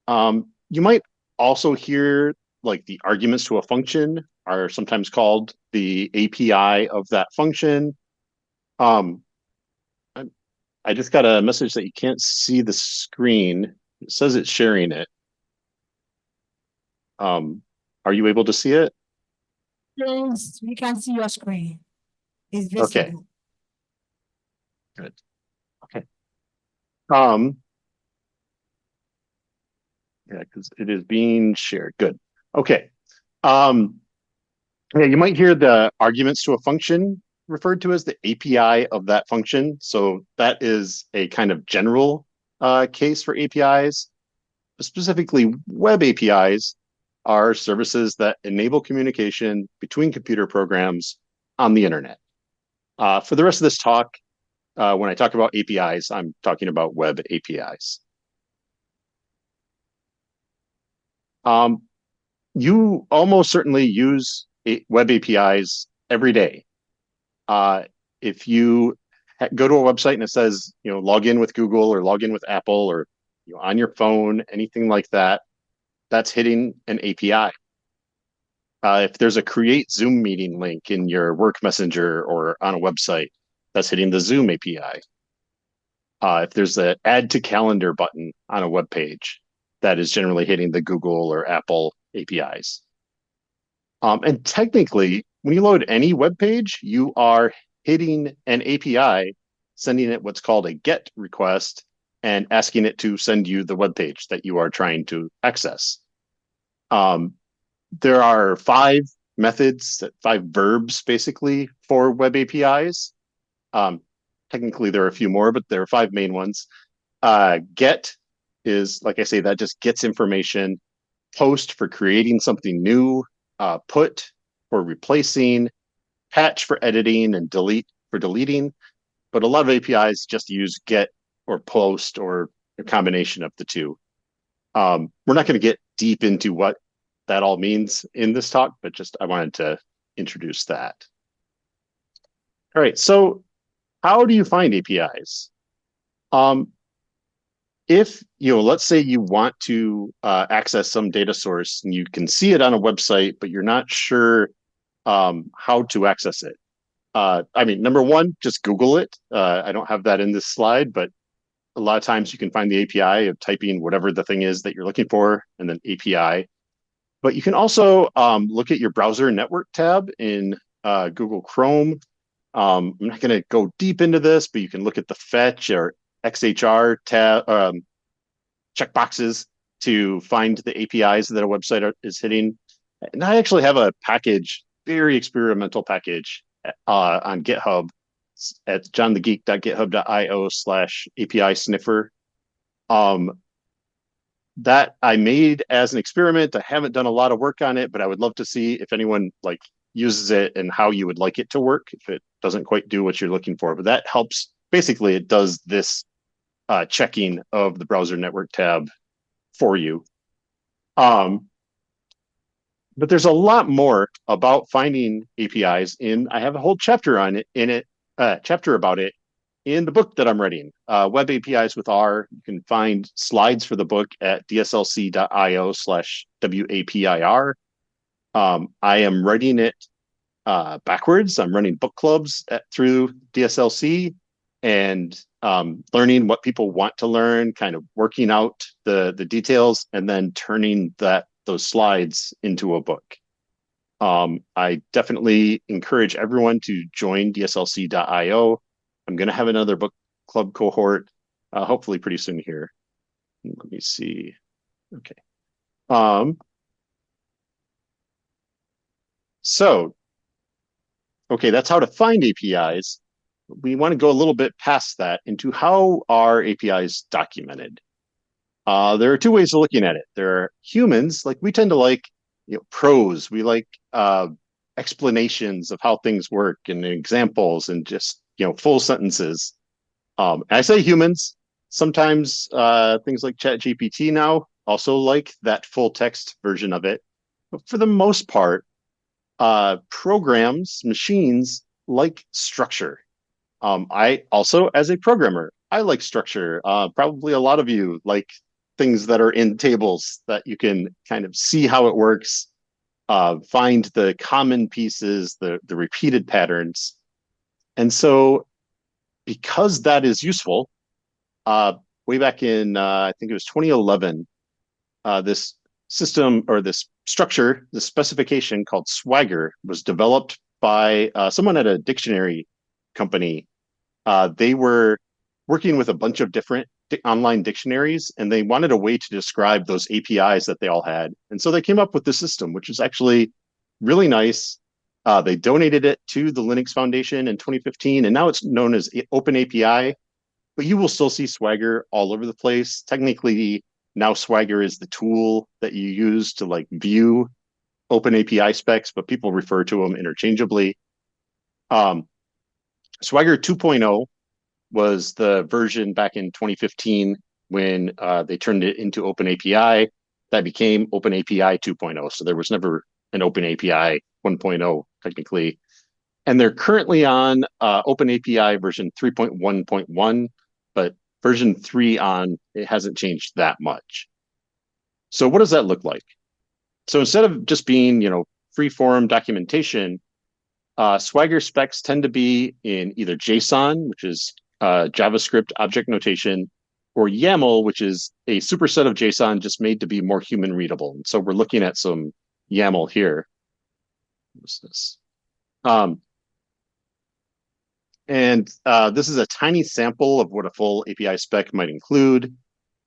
You might also hear like the arguments to a function are sometimes called the API of that function. I just got a message that you can't see the screen. It says it's sharing it. Are you able to see it? Yes, we can see your screen. It's visible. Okay. Good. Okay. Yeah, because it is being shared. Good. Okay. Yeah, you might hear the arguments to a function referred to as the API of that function. So that is a kind of general case for APIs. Specifically, web APIs are services that enable communication between computer programs on the internet. For the rest of this talk, when I talk about APIs, I'm talking about web APIs. You almost certainly use web APIs every day. If you go to a website and it says, log in with Google or log in with Apple, or on your phone, anything like that, that's hitting an API. If there's a create Zoom meeting link in your work messenger or on a website, that's hitting the Zoom API. If there's an add to calendar button on a web page, that is generally hitting the Google or Apple APIs. And technically, when you load any web page, you are hitting an API, sending it what's called a GET request, and asking it to send you the web page that you are trying to access. There are 5 methods, 5 verbs basically for web APIs. Technically, there are a few more, but there are 5 main ones. Get is, like I say, that just gets information. Post for creating something new. Put for replacing. Patch for editing, and delete for deleting. But a lot of APIs just use get or post, or a combination of the two. We're not going to get deep into what that all means in this talk, but just I wanted to introduce that. All right, so how do you find APIs? If, let's say you want to access some data source and you can see it on a website, but you're not sure how to access it. Number one, just Google it. I don't have that in this slide, but a lot of times you can find the API of typing whatever the thing is that you're looking for, and then API. But you can also look at your browser network tab in Google Chrome. I'm not going to go deep into this, but you can look at the fetch or XHR tab checkboxes to find the APIs that a website is hitting. And I actually have a package, very experimental package on GitHub at jonthegeek.github.io/API sniffer. That I made as an experiment. I haven't done a lot of work on it, but I would love to see if anyone uses it and how you would like it to work if it doesn't quite do what you're looking for. But that helps. Basically, it does this checking of the browser network tab for you. But there's a lot more about finding APIs I have a whole chapter on it chapter about it in the book that I'm writing, Web APIs with R. You can find slides for the book at dslc.io/WAPIR. I am writing it backwards. I'm running book clubs through DSLC and learning what people want to learn, kind of working out the details, and then turning those slides into a book. I definitely encourage everyone to join dslc.io. I'm going to have another book club cohort, hopefully pretty soon here. Let me see. Okay. Okay, that's how to find APIs. We want to go a little bit past that into how are APIs documented. There are 2 ways of looking at it. There are humans, we tend to like prose. We like explanations of how things work and examples and just full sentences. I say humans. Sometimes things like ChatGPT now also like that full text version of it. But for the most part, programs, machines like structure. I also, as a programmer, I like structure. Probably a lot of you like things that are in tables that you can kind of see how it works, find the common pieces, the repeated patterns. And so because that is useful, way back in, I think it was 2011, this system or this structure, the specification called Swagger was developed by someone at a dictionary company. They were working with a bunch of different online dictionaries, and they wanted a way to describe those APIs that they all had. And so they came up with the system, which is actually really nice. They donated it to the Linux Foundation in 2015, and now it's known as Open API, but you will still see Swagger all over the place. Technically, Now Swagger is the tool that you use to like view open API specs, but people refer to them interchangeably. Swagger 2.0 was the version back in 2015 when they turned it into Open API. That became Open API 2.0. So there was never an Open API 1.0 technically. And they're currently on Open API version 3.1.1, but version 3 on, it hasn't changed that much. So what does that look like? So instead of just being, free form documentation, Swagger specs tend to be in either JSON, which is JavaScript object notation, or YAML, which is a superset of JSON just made to be more human readable. And so we're looking at some YAML here. What's this? This is a tiny sample of what a full API spec might include,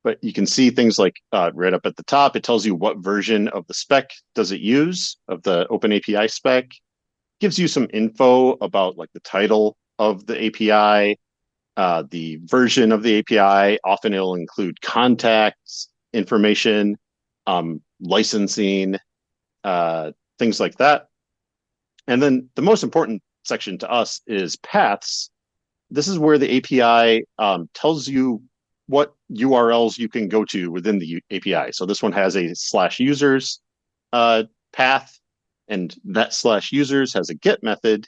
but you can see things like right up at the top, it tells you what version of the spec does it use of the Open API spec, gives you some info about like the title of the API, the version of the API. Often it'll include contacts, information, licensing, things like that. And then the most important section to us is paths. This is where the API tells you what URLs you can go to within the API. So this one has a /users path, and that /users has a get method.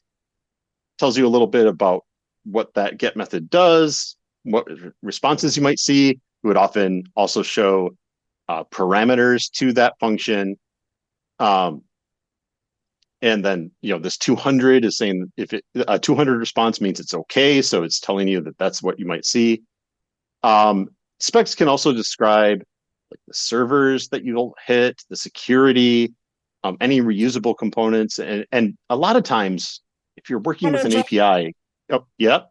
Tells you a little bit about what that get method does, what responses you might see. It would often also show parameters to that function. And then, this 200 is saying if a 200 response means it's okay. So it's telling you that that's what you might see. Specs can also describe like the servers that you'll hit, the security, any reusable components. And a lot of times, if you're working with an API, yeah.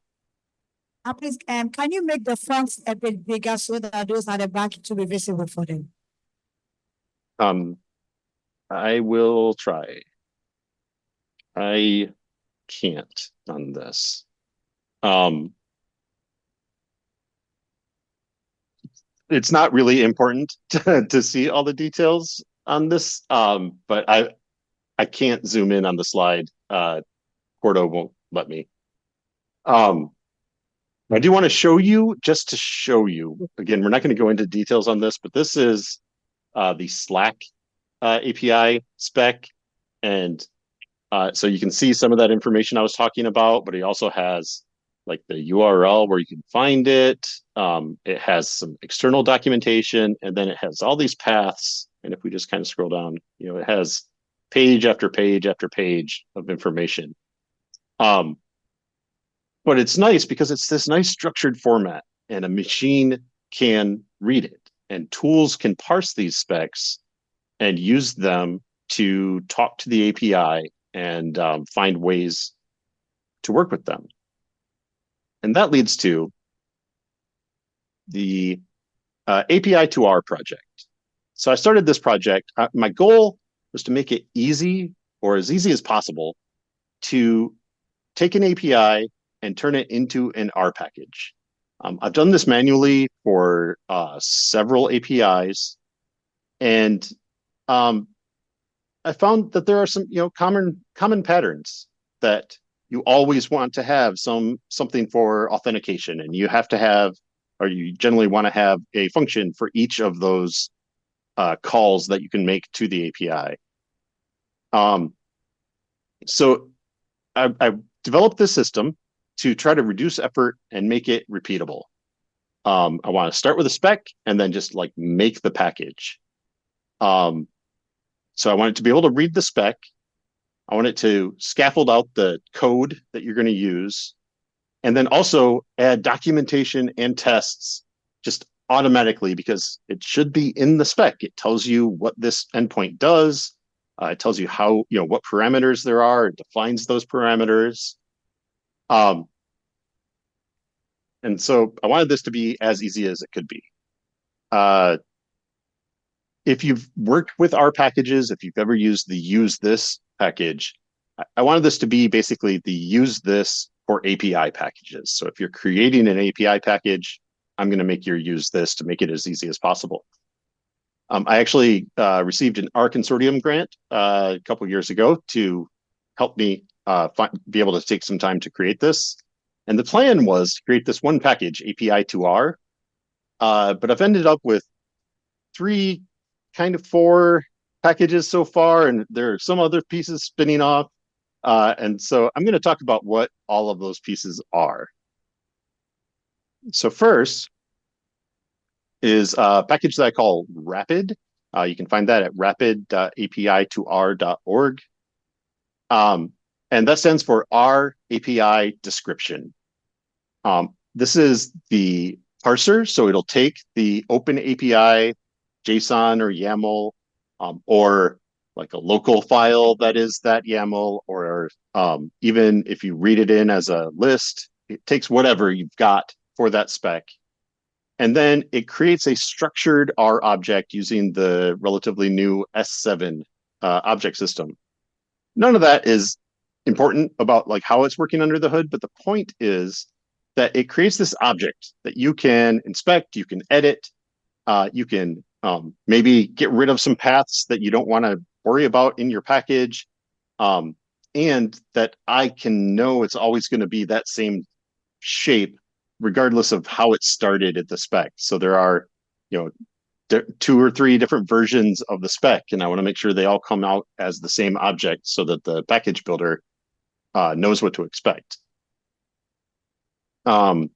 Please, can you make the fonts a bit bigger so that those at the back to be visible for them? I will try. I can't on this. It's not really important to see all the details on this, but I can't zoom in on the slide. Porto won't let me. I do want to show you, just to show you, again, we're not going to go into details on this, but this is the Slack API spec. And so you can see some of that information I was talking about, but it also has like the URL where you can find it. It has some external documentation, and then it has all these paths. And if we just kind of scroll down, it has page after page after page of information. But it's nice because it's this nice structured format, and a machine can read it, and tools can parse these specs and use them to talk to the API and find ways to work with them. And that leads to the API2R project. So I started this project. My goal was to make it easy, or as easy as possible, to take an API and turn it into an R package. I've done this manually for several APIs, and I found that there are some common patterns that you always want to have something for authentication, and you have to have, or you generally want to have a function for each of those calls that you can make to the API. So I developed this system to try to reduce effort and make it repeatable. I want to start with a spec and then just like make the package. So I want it to be able to read the spec. I want it to scaffold out the code that you're going to use, and then also add documentation and tests just automatically, because it should be in the spec. It tells you what this endpoint does. It tells you how, what parameters there are. It defines those parameters. And so I wanted this to be as easy as it could be. If you've worked with R packages, if you've ever used the use this package, I wanted this to be basically the use this for API packages. So if you're creating an API package, I'm going to make your use this to make it as easy as possible. I actually received an R consortium grant a couple years ago to help me be able to take some time to create this. And the plan was to create this one package, API to R, but I've ended up with 4 packages so far, and there are some other pieces spinning off. And so I'm going to talk about what all of those pieces are. So first is a package that I call Rapid. You can find that at rapid.api2r.org. And that stands for R API Description. This is the parser, so it'll take the open API, JSON or YAML, or like a local file that is that YAML, or even if you read it in as a list, it takes whatever you've got for that spec. And then it creates a structured R object using the relatively new S7 object system. None of that is important about like how it's working under the hood, but the point is that it creates this object that you can inspect, you can edit, you can maybe get rid of some paths that you don't want to worry about in your package, and that I can know it's always going to be that same shape regardless of how it started at the spec. So there are, 2 or 3 different versions of the spec, and I want to make sure they all come out as the same object so that the package builder knows what to expect. The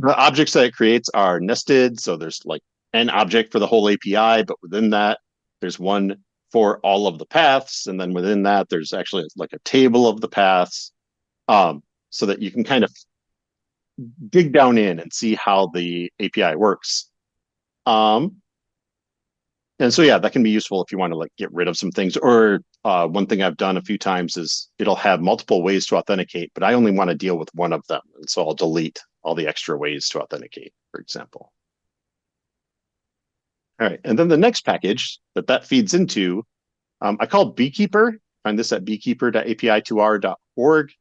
objects that it creates are nested, so there's like an object for the whole API, but within that, there's one for all of the paths, and then within that, there's actually like a table of the paths, so that you can kind of dig down in and see how the API works. And so, yeah, that can be useful if you want to like get rid of some things. Or one thing I've done a few times is it'll have multiple ways to authenticate, but I only want to deal with one of them. And so I'll delete all the extra ways to authenticate, for example. All right, and then the next package that feeds into, I call beekeeper. Find this at beekeeper.api2r.org.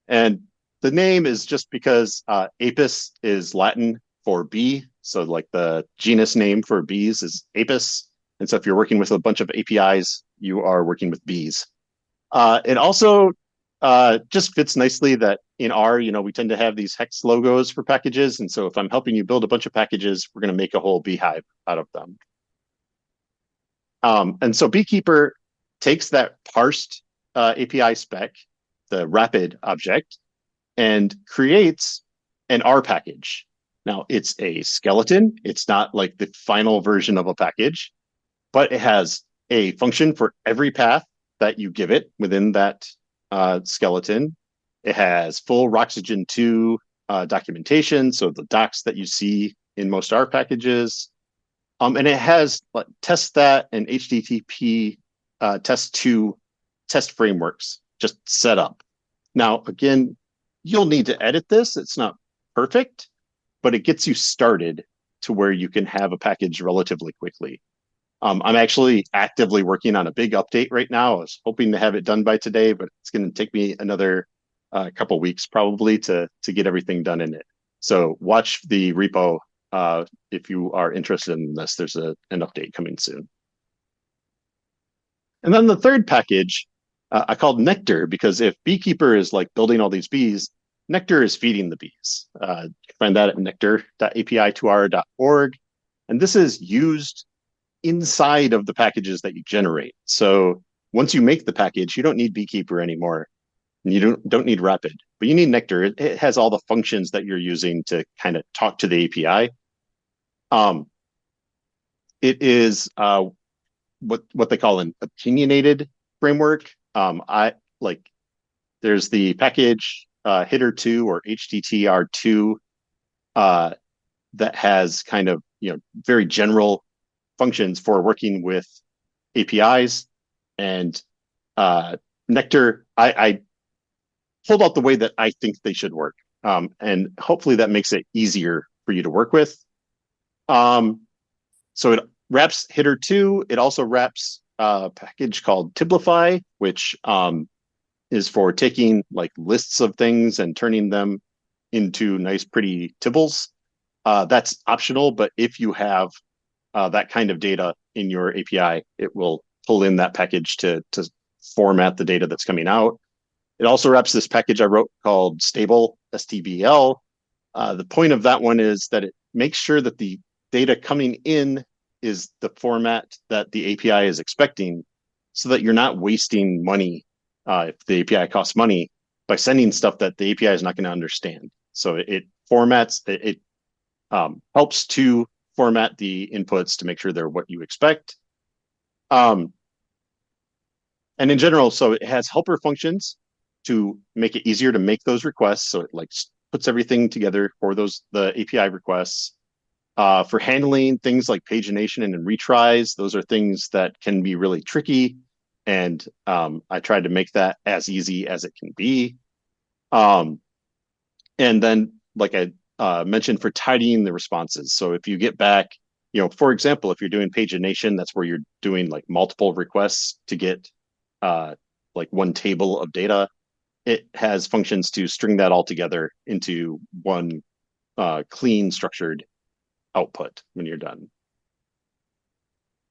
And the name is just because apis is Latin for bee. So like the genus name for bees is apis. And so if you're working with a bunch of APIs, you are working with bees. It also just fits nicely that in R, we tend to have these hex logos for packages. And so if I'm helping you build a bunch of packages, we're going to make a whole beehive out of them. And so Beekeeper takes that parsed API spec, the Rapid object, and creates an R package. Now, it's a skeleton. It's not like the final version of a package, but it has a function for every path that you give it within that skeleton. It has full Roxygen 2 documentation, so the docs that you see in most R packages. And it has like test that and HTTP test 2 test frameworks just set up. Now, again, you'll need to edit this. It's not perfect, but it gets you started to where you can have a package relatively quickly. I'm actually actively working on a big update right now. I was hoping to have it done by today, but it's going to take me another couple weeks probably to get everything done in it. So watch the repo if you are interested in this. There's an update coming soon. And then the third package I called Nectar, because if Beekeeper is like building all these bees, Nectar is feeding the bees. You can find that at nectar.api2r.org. And this is used inside of the packages that you generate. So once you make the package, you don't need Beekeeper anymore. And you don't need Rapid, but you need Nectar. It has all the functions that you're using to kind of talk to the API. It is what they call an opinionated framework. There's the package HealthyR2 or HTTR2 that has kind of very general functions for working with APIs, and Nectar I pulled out the way that I think they should work, and hopefully that makes it easier for you to work with. So it wraps HealthyR2. It also wraps a package called Tiblify, which is for taking like lists of things and turning them into nice, pretty tibbles. That's optional, but if you have that kind of data in your API, it will pull in that package to format the data that's coming out. It also wraps this package I wrote called stable, STBL. The point of that one is that it makes sure that the data coming in is the format that the API is expecting, so that you're not wasting money if the API costs money by sending stuff that the API is not going to understand. So it formats, it helps to format the inputs to make sure they're what you expect. And in general, so it has helper functions to make it easier to make those requests. So it like puts everything together for the API requests. For handling things like pagination and retries, those are things that can be really tricky. And I tried to make that as easy as it can be. And then, like I mentioned, for tidying the responses. So if you get back, for example, if you're doing pagination, that's where you're doing like multiple requests to get like one table of data. It has functions to string that all together into one clean, structured output when you're done.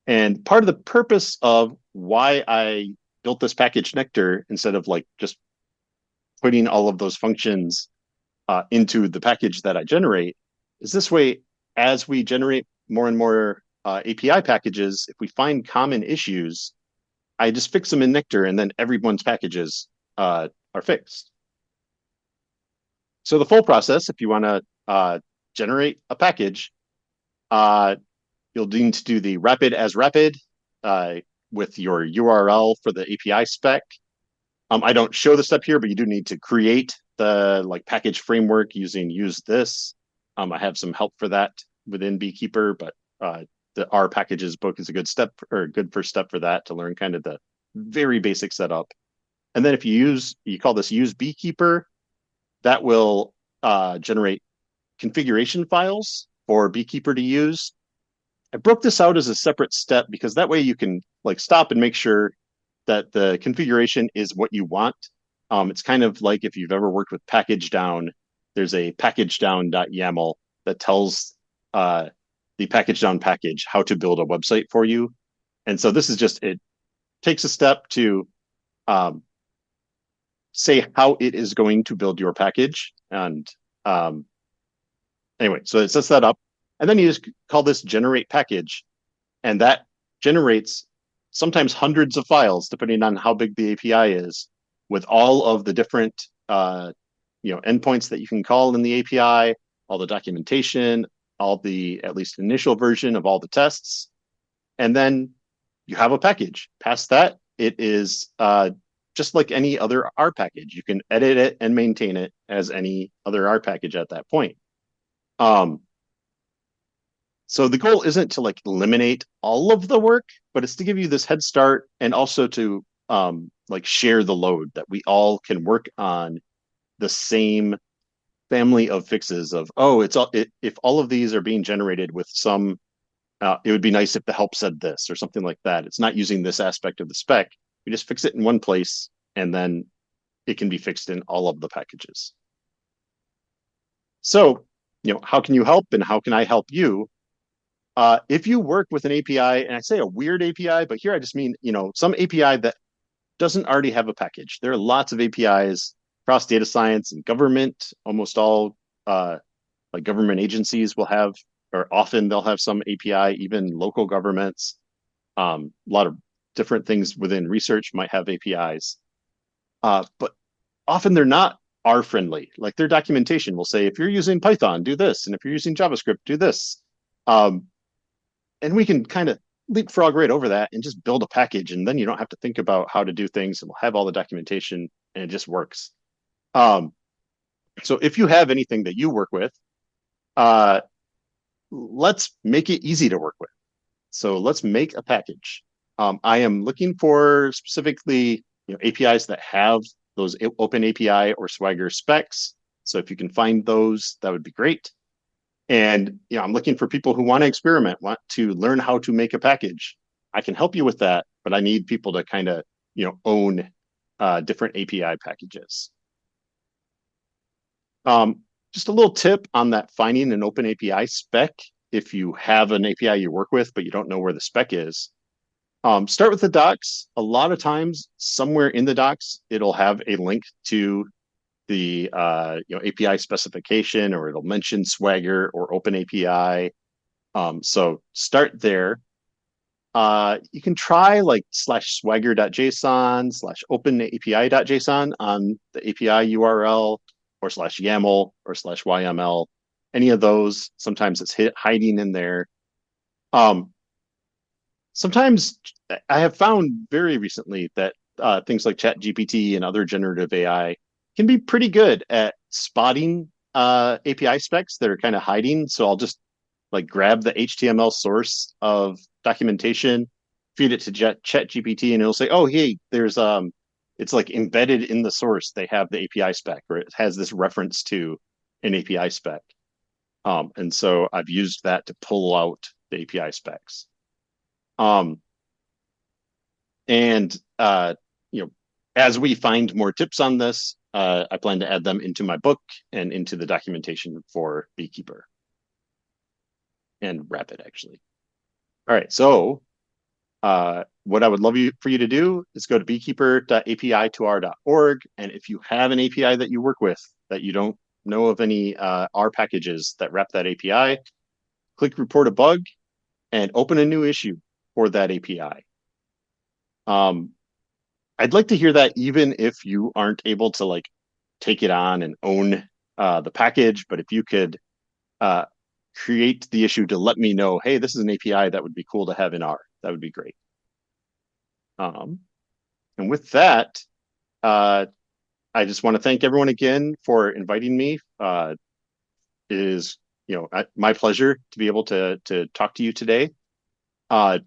And part of the purpose of why I built this package Nectar instead of like just putting all of those functions into the package that I generate is this way, as we generate more and more API packages, if we find common issues, I just fix them in Nectar and then everyone's packages are fixed. So the full process, if you want to generate a package, you'll need to do the rapid as rapid with your URL for the API spec. I don't show the step here, but you do need to create the like package framework using use this. I have some help for that within Beekeeper, but the R packages book is a good step or a good first step for that to learn kind of the very basic setup. And then if you call this use Beekeeper, that will generate configuration files for Beekeeper to use. I broke this out as a separate step because that way you can like stop and make sure that the configuration is what you want. It's kind of like if you've ever worked with package down, there's a package down.yaml that tells the package down package how to build a website for you. And so this is just, it takes a step to say how it is going to build your package. And anyway, so it sets that up. And then you just call this generate package. And that generates sometimes hundreds of files, depending on how big the API is, with all of the different endpoints that you can call in the API, all the documentation, all the at least initial version of all the tests. And then you have a package. Past that, it is just like any other R package. You can edit it and maintain it as any other R package at that point. So the goal isn't to like eliminate all of the work, but it's to give you this head start and also to like share the load, that we all can work on the same family of fixes of, if all of these are being generated with some, it would be nice if the help said this or something like that. It's not using this aspect of the spec. We just fix it in one place and then it can be fixed in all of the packages. So, how can you help and how can I help you? If you work with an API, and I say a weird API, but here I just mean, some API that doesn't already have a package. There are lots of APIs across data science and government. Almost all like government agencies will have, or often they'll have some API, even local governments. A lot of different things within research might have APIs. But often they're not R friendly. Like their documentation will say, if you're using Python, do this. And if you're using JavaScript, do this. And we can kind of leapfrog right over that and just build a package. And then you don't have to think about how to do things, and we'll have all the documentation and it just works. So if you have anything that you work with, let's make it easy to work with. So let's make a package. I am looking for specifically APIs that have those open API or Swagger specs. So if you can find those, that would be great. And I'm looking for people who want to experiment, want to learn how to make a package. I can help you with that, but I need people to kind of own different API packages. Just a little tip on that finding an open API spec if you have an API you work with, but you don't know where the spec is, start with the docs. A lot of times, somewhere in the docs, it'll have a link to the API specification, or it'll mention Swagger or OpenAPI. So start there. You can try like /swagger.json /openapi.json on the API URL, or /YAML or /YML. Any of those, sometimes it's hiding in there. Sometimes I have found very recently that things like ChatGPT and other generative AI can be pretty good at spotting API specs that are kind of hiding. So I'll just like grab the HTML source of documentation, feed it to ChatGPT, and it'll say, "Oh, hey, there's it's like embedded in the source. They have the API spec, or it has this reference to an API spec." And so I've used that to pull out the API specs. As we find more tips on this, I plan to add them into my book and into the documentation for Beekeeper and Rapid, actually. All right, so what I would love for you to do is go to beekeeper.api2r.org, and if you have an API that you work with that you don't know of any R packages that wrap that API, click Report a Bug and open a new issue for that API. I'd like to hear that even if you aren't able to like take it on and own the package, but if you could create the issue to let me know, hey, this is an API that would be cool to have in R, that would be great. And with that, I just want to thank everyone again for inviting me. It is my pleasure to be able to talk to you today.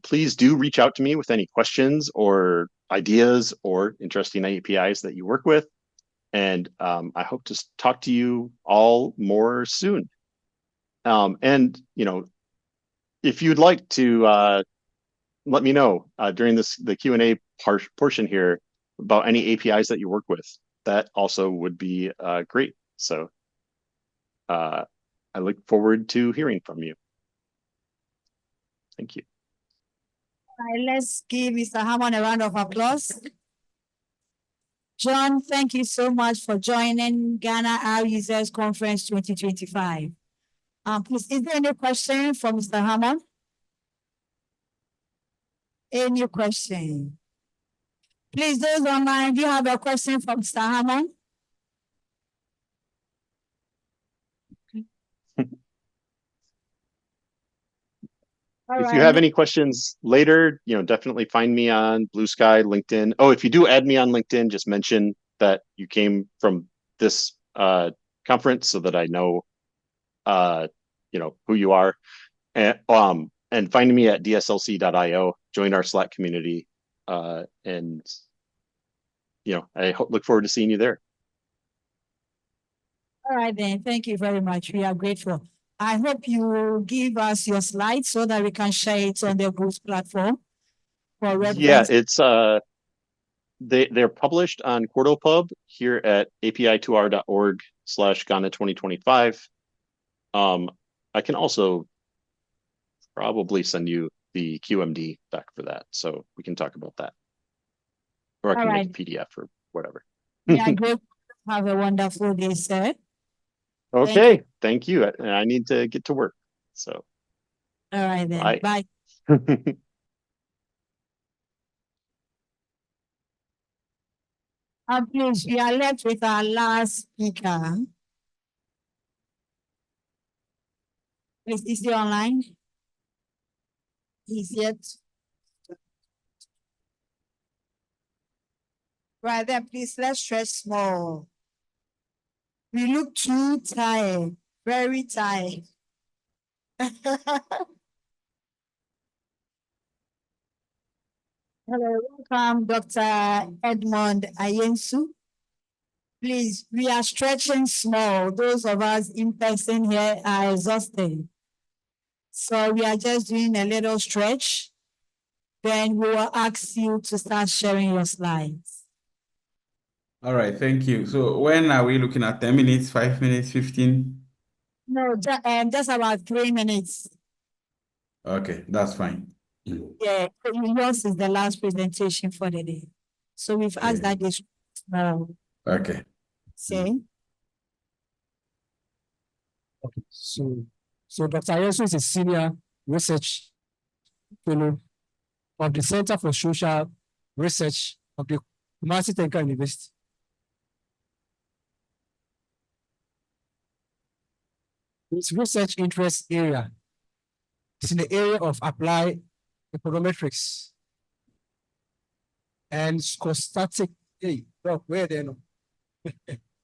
Please do reach out to me with any questions or ideas or interesting APIs that you work with. And I hope to talk to you all more soon. And if you'd like to let me know during the Q&A portion here about any APIs that you work with, that also would be great. So I look forward to hearing from you. Thank you. All right, let's give Mr. Harmon a round of applause. Jon, thank you so much for joining Ghana R Users Conference 2025. Please, is there any question for Mr. Harmon? Any question? Please, those online, do you have a question for Mr. Harmon? If you have any questions later, definitely find me on Blue Sky, LinkedIn. Oh, if you do add me on LinkedIn, just mention that you came from this conference so that I know, who you are. And find me at dslc.io, join our Slack community. And I look forward to seeing you there. All right, then. Thank you very much. We are grateful. I hope you will give us your slides so that we can share it on the Boost platform for reference. Yeah, it's they're published on QuartoPub here at api2r.org/Ghana 2025. I can also probably send you the QMD back for that, so we can talk about that. Or I can make a PDF or whatever. Yeah, great. Have a wonderful day, sir. Okay, thank you. I need to get to work. So. All right then. Bye. Please, we are left with our last speaker. Please, is he online? He's yet. Right then, please, let's stretch small. We look too tired, very tired. Hello, welcome, Dr. Edmund Ayesu. Please, we are stretching small. Those of us in person here are exhausted. So we are just doing a little stretch. Then we will ask you to start sharing your slides. All right, thank you. So when are we looking at 10 minutes, 5 minutes, 15? No, just about 3 minutes. Okay, that's fine. Yeah, yours is the last presentation for the day. So we've asked that they should Okay. say. Okay, so Dr. Ayesu is a senior research fellow of the Center for Social Research of the Kumasi Technical University. His research interest area is in the area of applied econometrics and stochastic. Hey, bro, where they know?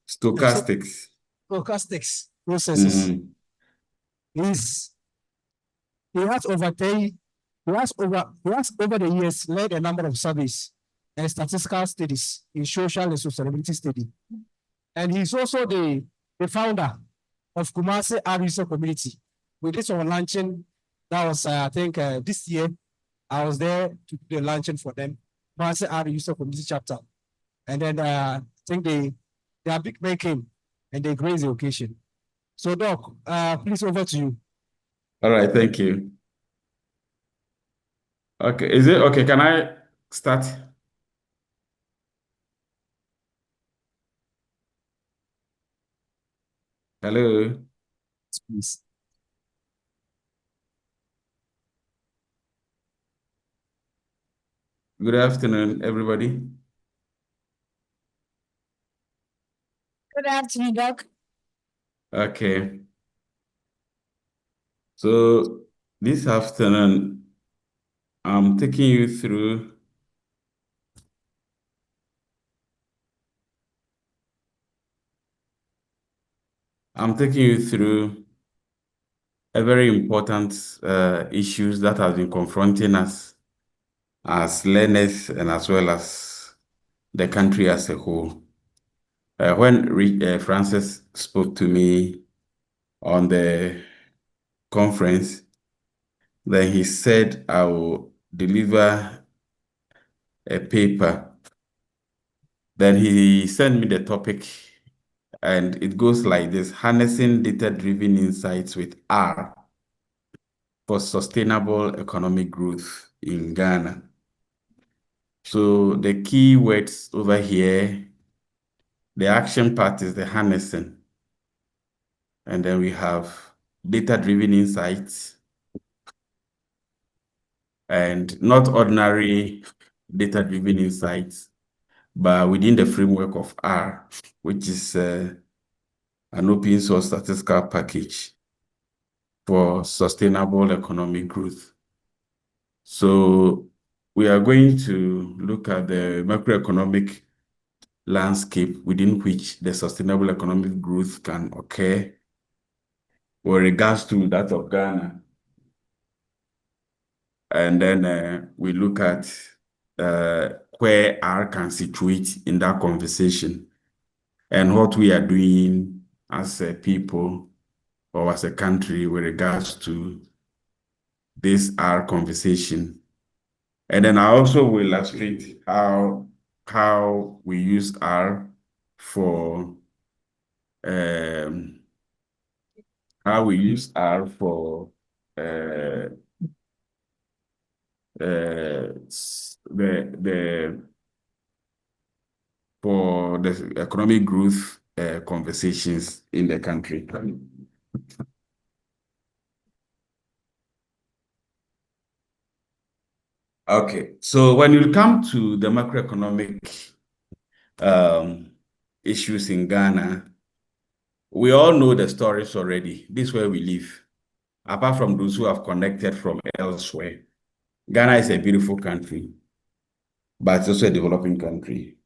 Stochastics. Stochastics processes. Mhm. He has over the years led a number of surveys and statistical studies in social and sustainability study. And he's also the founder of Kumasi Ayesu community. We did some launching. That was, I think, this year. I was there to do the launching for them. Kumasi Ayesu community chapter. And then I think their big man came and they graced the occasion. So, Doc, please over to you. All right, thank you. Okay, is it okay? Can I start? Hello. Please. Good afternoon, everybody. Good afternoon, Doc. Okay. So this afternoon, I'm taking you through a very important issues that has been confronting us as learners and as well as the country as a whole. When Francis spoke to me on the conference, then he said I will deliver a paper. Then he sent me the topic, and it goes like this: harnessing data-driven insights with R for sustainable economic growth in Ghana. So the key words over here, the action part is the harnessing. And then we have data-driven insights and not ordinary data-driven insights, but within the framework of R, which is an open source statistical package for sustainable economic growth. So we are going to look at the macroeconomic landscape within which the sustainable economic growth can occur with regards to that of Ghana. And then we look at where R can situate in that conversation and what we are doing as a people or as a country with regards to this R conversation. And then I also will illustrate how we use R for how we use R for the economic growth conversations in the country. Okay, so when you come to the macroeconomic issues in Ghana, we all know the stories already. This is where we live. Apart from those who have connected from elsewhere, Ghana is a beautiful country, but it's also a developing country.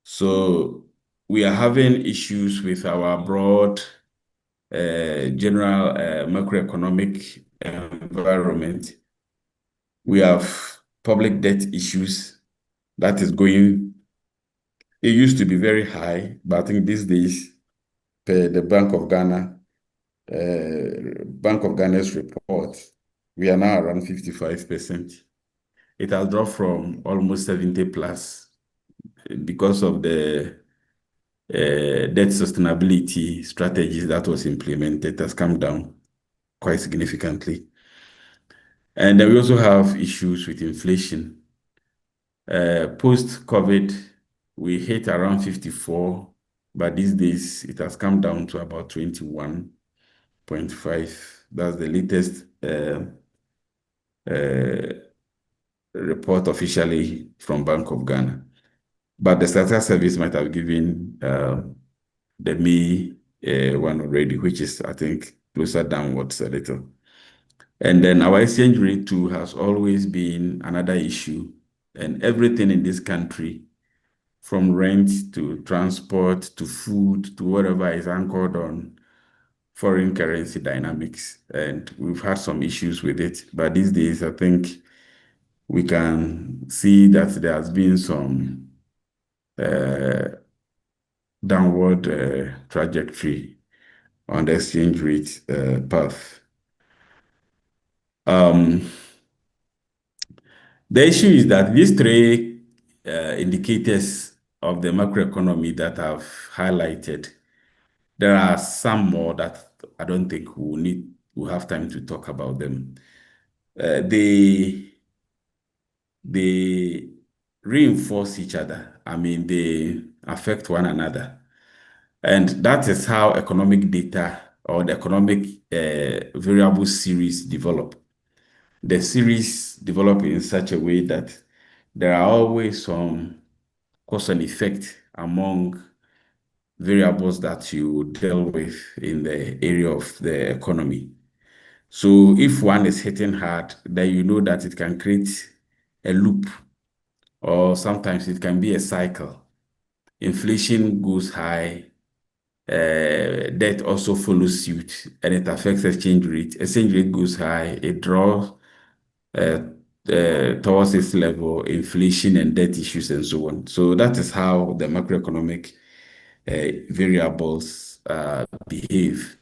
So we are having issues with our broad general macroeconomic environment. We have public debt issues that is going, it used to be very high, but I think these days, the Bank of Ghana's report, we are now around 55%. It has dropped from almost 70 plus because of the debt sustainability strategies that was implemented has come down quite significantly. And then we also have issues with inflation. Post-COVID, we hit around 54, but these days it has come down to about 21.5. That's the latest report officially from Bank of Ghana. But the Statistics Service might have given the May one already, which is, I think, closer downwards a little. And then our exchange rate too has always been another issue. And everything in this country, from rent to transport to food to whatever, is anchored on foreign currency dynamics. And we've had some issues with it. But these days, I think we can see that there has been some downward trajectory on the exchange rate path. The issue is that these three indicators of the macroeconomy that I've highlighted, there are some more that I don't think we'll have time to talk about them. They reinforce each other. I mean, they affect one another. And that is how economic data or the economic variable series develop. The series develop in such a way that there are always some cause and effect among variables that you deal with in the area of the economy. So if one is hitting hard, then you know that it can create a loop, or sometimes it can be a cycle. Inflation goes high, debt also follows suit, and it affects exchange rate. Exchange rate goes high, it draws towards its level, inflation and debt issues and so on. So that is how the macroeconomic variables behave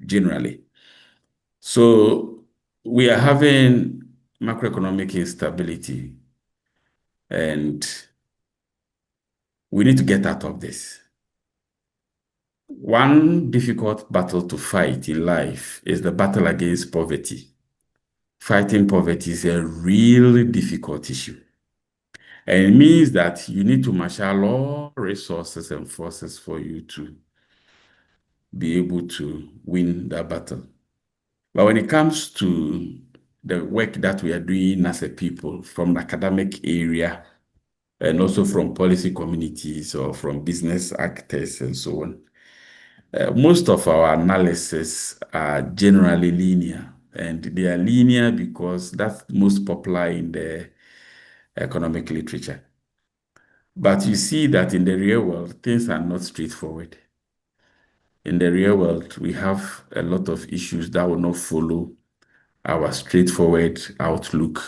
generally. So we are having macroeconomic instability, and we need to get out of this. One difficult battle to fight in life is the battle against poverty. Fighting poverty is a really difficult issue. And it means that you need to marshal all resources and forces for you to be able to win that battle. But when it comes to the work that we are doing as a people from the academic area and also from policy communities or from business actors and so on, most of our analysis are generally linear, and they are linear because that's most popular in the economic literature. But you see that in the real world, things are not straightforward. In the real world, we have a lot of issues that will not follow our straightforward outlook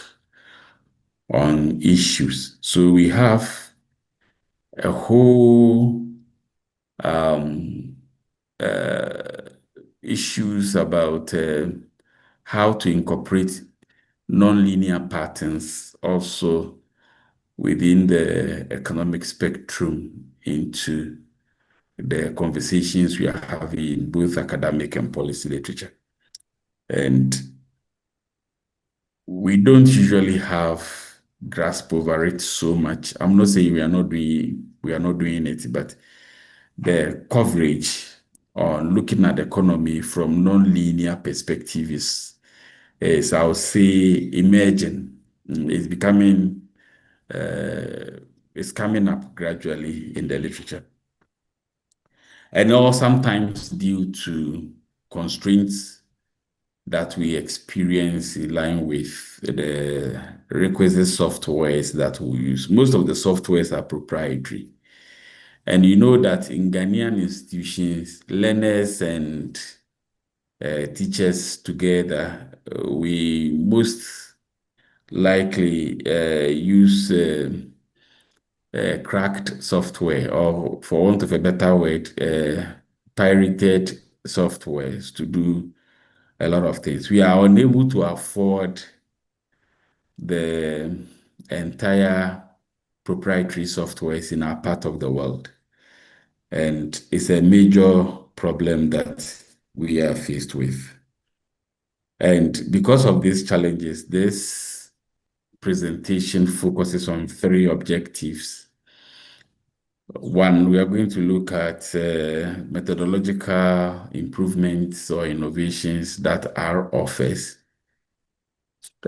on issues. So we have a whole issues about how to incorporate nonlinear patterns also within the economic spectrum into the conversations we are having in both academic and policy literature. And we don't usually have grasp over it so much. I'm not saying we are not doing it, but the coverage on looking at the economy from non-linear perspective is I would say emerging. It's becoming it's coming up gradually in the literature. And all sometimes due to constraints that we experience in line with the requisite softwares that we use. Most of the softwares are proprietary. And you know that in Ghanaian institutions, learners and teachers together, we most likely use cracked software, or for want of a better word, pirated softwares to do a lot of things. We are unable to afford the entire proprietary softwares in our part of the world. And it's a major problem that we are faced with. And because of these challenges, this presentation focuses on 3 objectives. One, we are going to look at methodological improvements or innovations that R offers.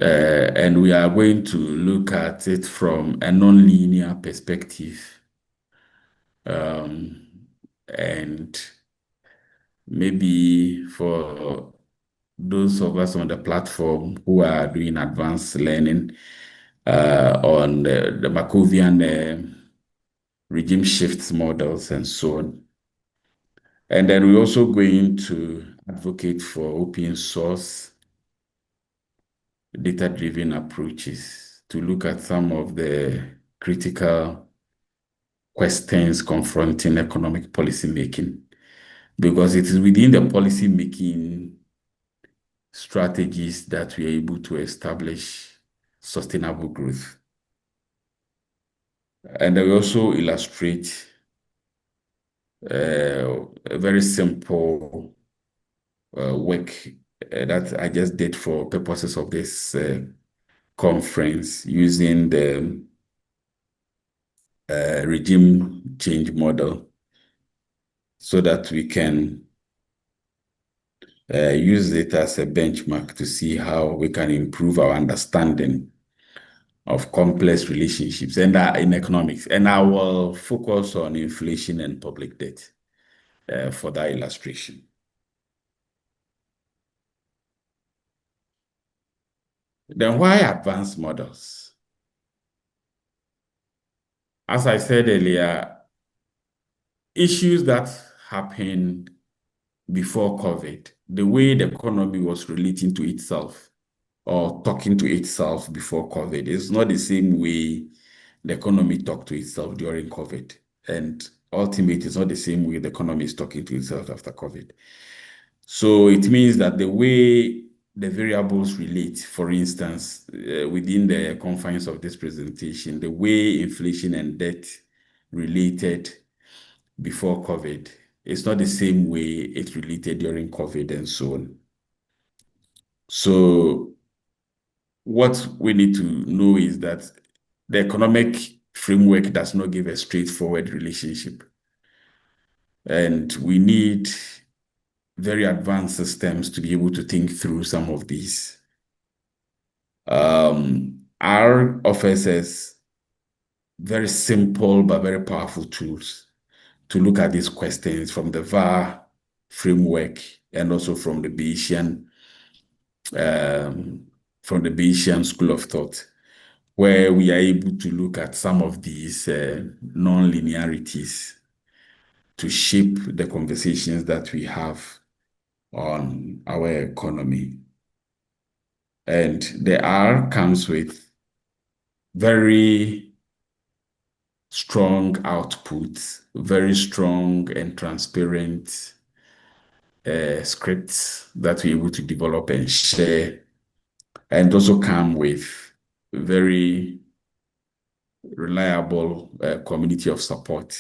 And we are going to look at it from a non-linear perspective. And maybe for those of us on the platform who are doing advanced learning on the Markovian regime shifts models and so on. And then we're also going to advocate for open source data-driven approaches to look at some of the critical questions confronting economic policy making, because it is within the policy making strategies that we are able to establish sustainable growth. And we also illustrate a very simple work that I just did for purposes of this conference using the regime change model so that we can use it as a benchmark to see how we can improve our understanding of complex relationships and in economics. And I will focus on inflation and public debt for that illustration. Then why advanced models? As I said earlier, issues that happened before COVID, the way the economy was relating to itself or talking to itself before COVID is not the same way the economy talked to itself during COVID. And ultimately, it's not the same way the economy is talking to itself after COVID. So it means that the way the variables relate, for instance, within the confines of this presentation, the way inflation and debt related before COVID, it's not the same way it related during COVID and so on. So what we need to know is that the economic framework does not give a straightforward relationship. And we need very advanced systems to be able to think through some of these. R offers us very simple but very powerful tools to look at these questions from the VAR framework and also from the Bayesian school of thought, where we are able to look at some of these non-linearities to shape the conversations that we have on our economy. And the R comes with very strong outputs, very strong and transparent scripts that we're able to develop and share, and also come with very reliable community of support.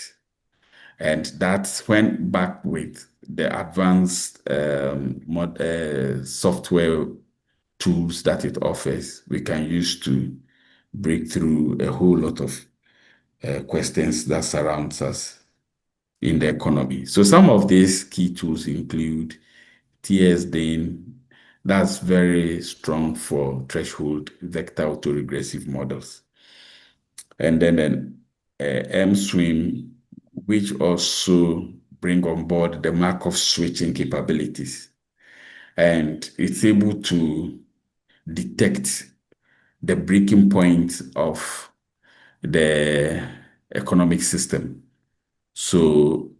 And that's when backed with the advanced software tools that it offers, we can use to break through a whole lot of questions that surrounds us in the economy. So some of these key tools include TSDAN, that's very strong for threshold vector autoregressive models. And then an MSwim, which also bring on board the Markov switching capabilities. And it's able to detect the breaking point of the economic system. So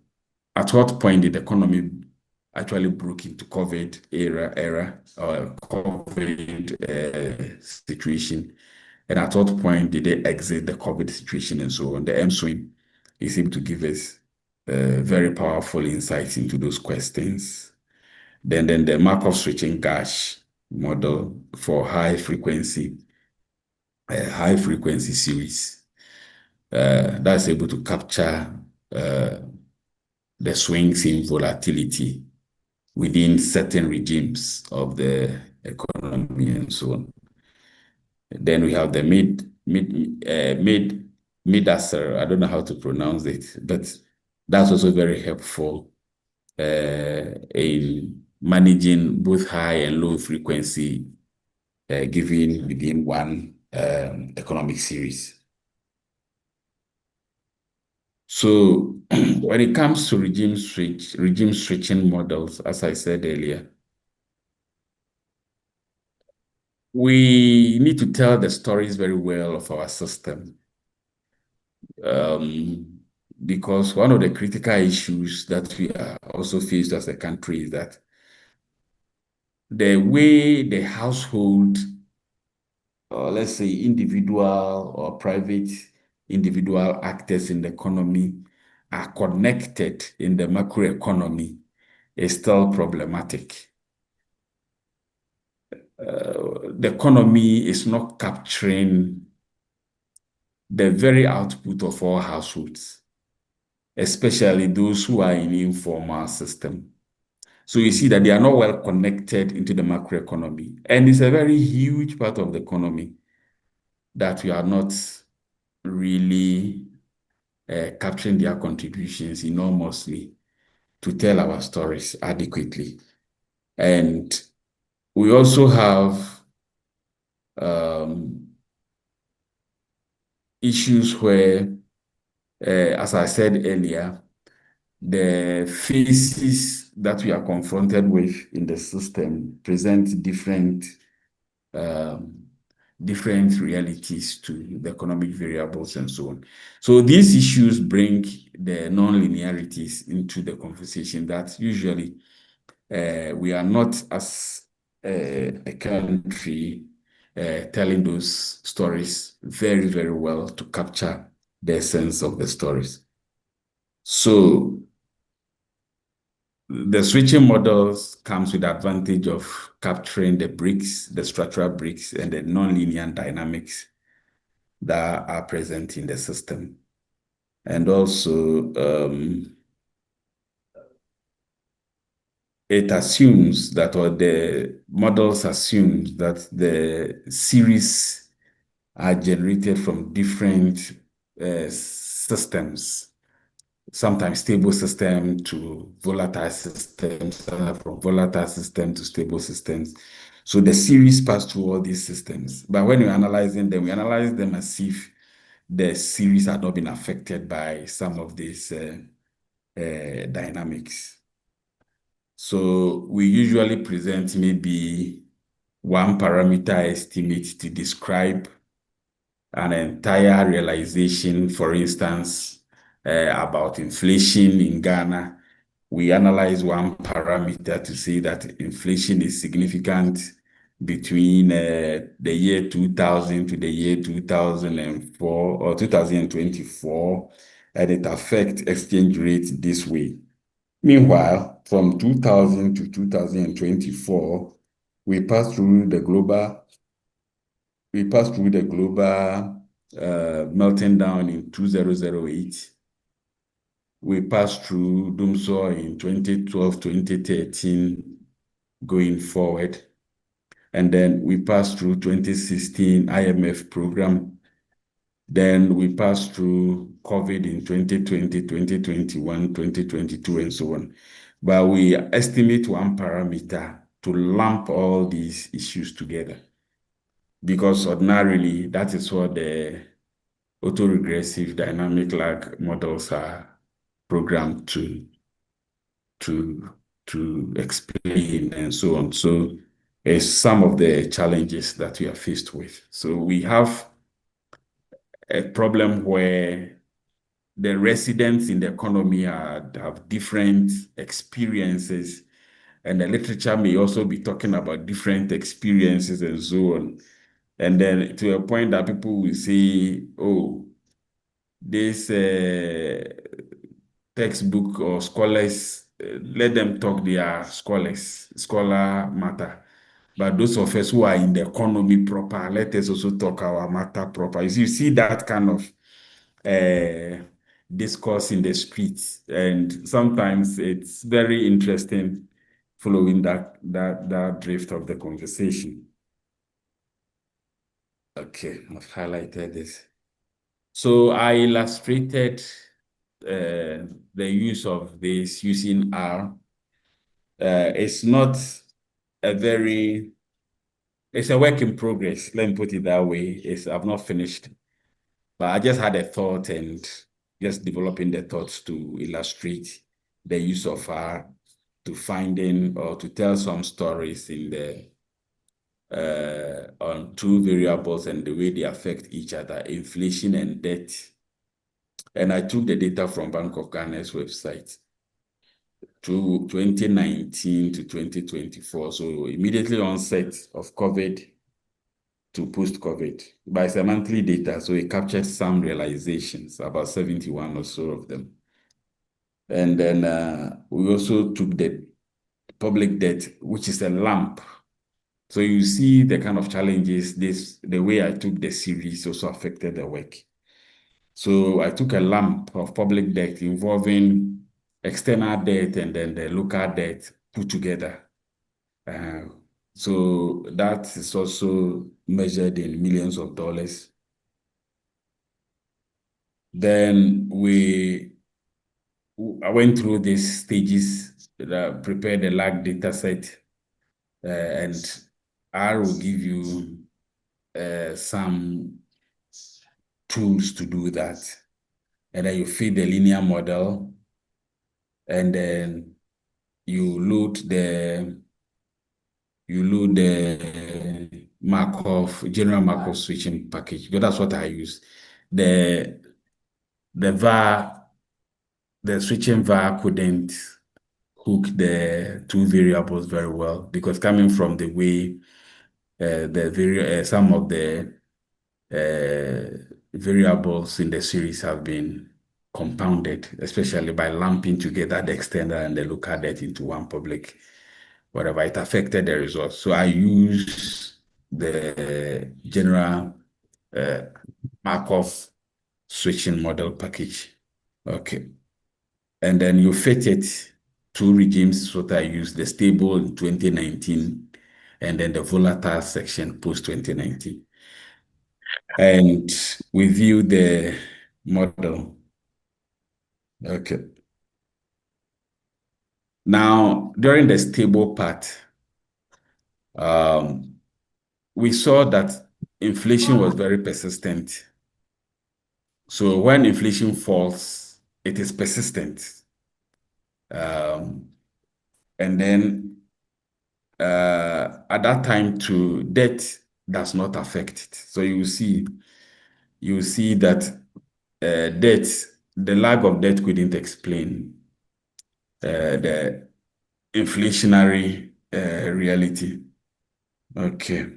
at what point did the economy actually broke into COVID era or COVID situation? And at what point did they exit the COVID situation and so on? The MSwim is able to give us very powerful insights into those questions. Then the Markov switching gash model for high frequency series that's able to capture the swings in volatility within certain regimes of the economy and so on. Then we have the Midaser. I don't know how to pronounce it, but that's also very helpful in managing both high and low frequency given within one economic series. So when it comes to regime switching models, as I said earlier, we need to tell the stories very well of our system. Because one of the critical issues that we are also faced as a country is that the way the household, or let's say individual or private individual actors in the economy are connected in the macroeconomy is still problematic. The economy is not capturing the very output of all households, especially those who are in the informal system. So you see that they are not well connected into the macroeconomy. And it's a very huge part of the economy that we are not really capturing their contributions enormously to tell our stories adequately. And we also have issues where, as I said earlier, the phases that we are confronted with in the system present different realities to the economic variables and so on. So these issues bring the non-linearities into the conversation that usually we are not, as a country, telling those stories very, very well to capture the essence of the stories. So the switching models comes with the advantage of capturing the bricks, the structural bricks, and the nonlinear dynamics that are present in the system. And also, it assumes that, or the models assume that the series are generated from different systems, sometimes stable system to volatile systems, from volatile system to stable systems. So the series pass through all these systems. But when we're analyzing them, we analyze them as if the series had not been affected by some of these dynamics. So we usually present maybe one parameter estimate to describe an entire realization, for instance, about inflation in Ghana. We analyze one parameter to say that inflation is significant between the year 2000 to the year 2004 or 2024, and it affects exchange rate this way. Meanwhile, from 2000 to 2024, we pass through the global melting down in 2008. We passed through doomsday in 2012, 2013, going forward. And then we passed through 2016 IMF program. Then we passed through COVID in 2020, 2021, 2022, and so on. But we estimate one parameter to lump all these issues together, because ordinarily that is what the autoregressive dynamic lag models are programmed to explain and so on. So it's some of the challenges that we are faced with. So we have a problem where the residents in the economy have different experiences, and the literature may also be talking about different experiences and so on. And then to a point that people will say, oh, this textbook or scholars, let them talk their scholar matter. But those of us who are in the economy proper, let us also talk our matter proper. You see that kind of discourse in the streets. And sometimes it's very interesting following that drift of the conversation. Okay, I've highlighted this. So I illustrated the use of this using R. It's not it's a work in progress. Let me put it that way. I've not finished, but I just had a thought and just developing the thoughts to illustrate the use of R to finding or to tell some stories in the on two variables and the way they affect each other, inflation and debt. And I took the data from Bank of Ghana's website to 2019 to 2024. So immediately onset of COVID to post-COVID. But it's a monthly data, so it captured some realizations, about 71 or so of them. And then we also took the public debt, which is a lump. So you see the kind of challenges the way I took the series also affected the work. So I took a lump of public debt involving external debt and then the local debt put together. So that is also measured in millions of dollars. Then I went through these stages, prepared a large data set, and I will give you some tools to do that. And then you feed the linear model, and then you load the general Markov switching package, because that's what I use. The switching var couldn't hook the two variables very well, because coming from the way some of the variables in the series have been compounded, especially by lumping together the external and the local debt into one public, whatever, it affected the results. So I use the general Markov switching model package. Okay. And then you fit it, two regimes, what I use, the stable in 2019, and then the volatile section post-2019. And we view the model. Okay. Now, during the stable part, we saw that inflation was very persistent. So when inflation falls, it is persistent. And then at that time too, debt does not affect it. So you see that the lack of debt couldn't explain the inflationary reality. Okay.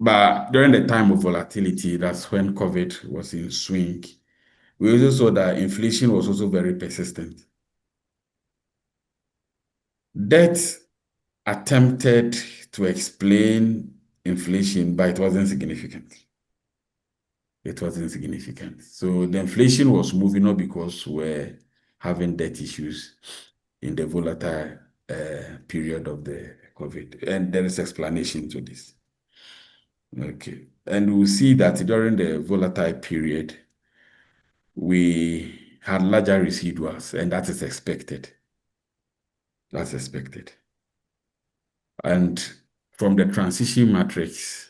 But during the time of volatility, that's when COVID was in swing. We also saw that inflation was also very persistent. Debt attempted to explain inflation, but it wasn't significant. It wasn't significant. So the inflation was moving up because we're having debt issues in the volatile period of the COVID. And there is explanation to this. Okay. And we'll see that during the volatile period, we had larger residuals, and that is expected. That's expected. And from the transition matrix,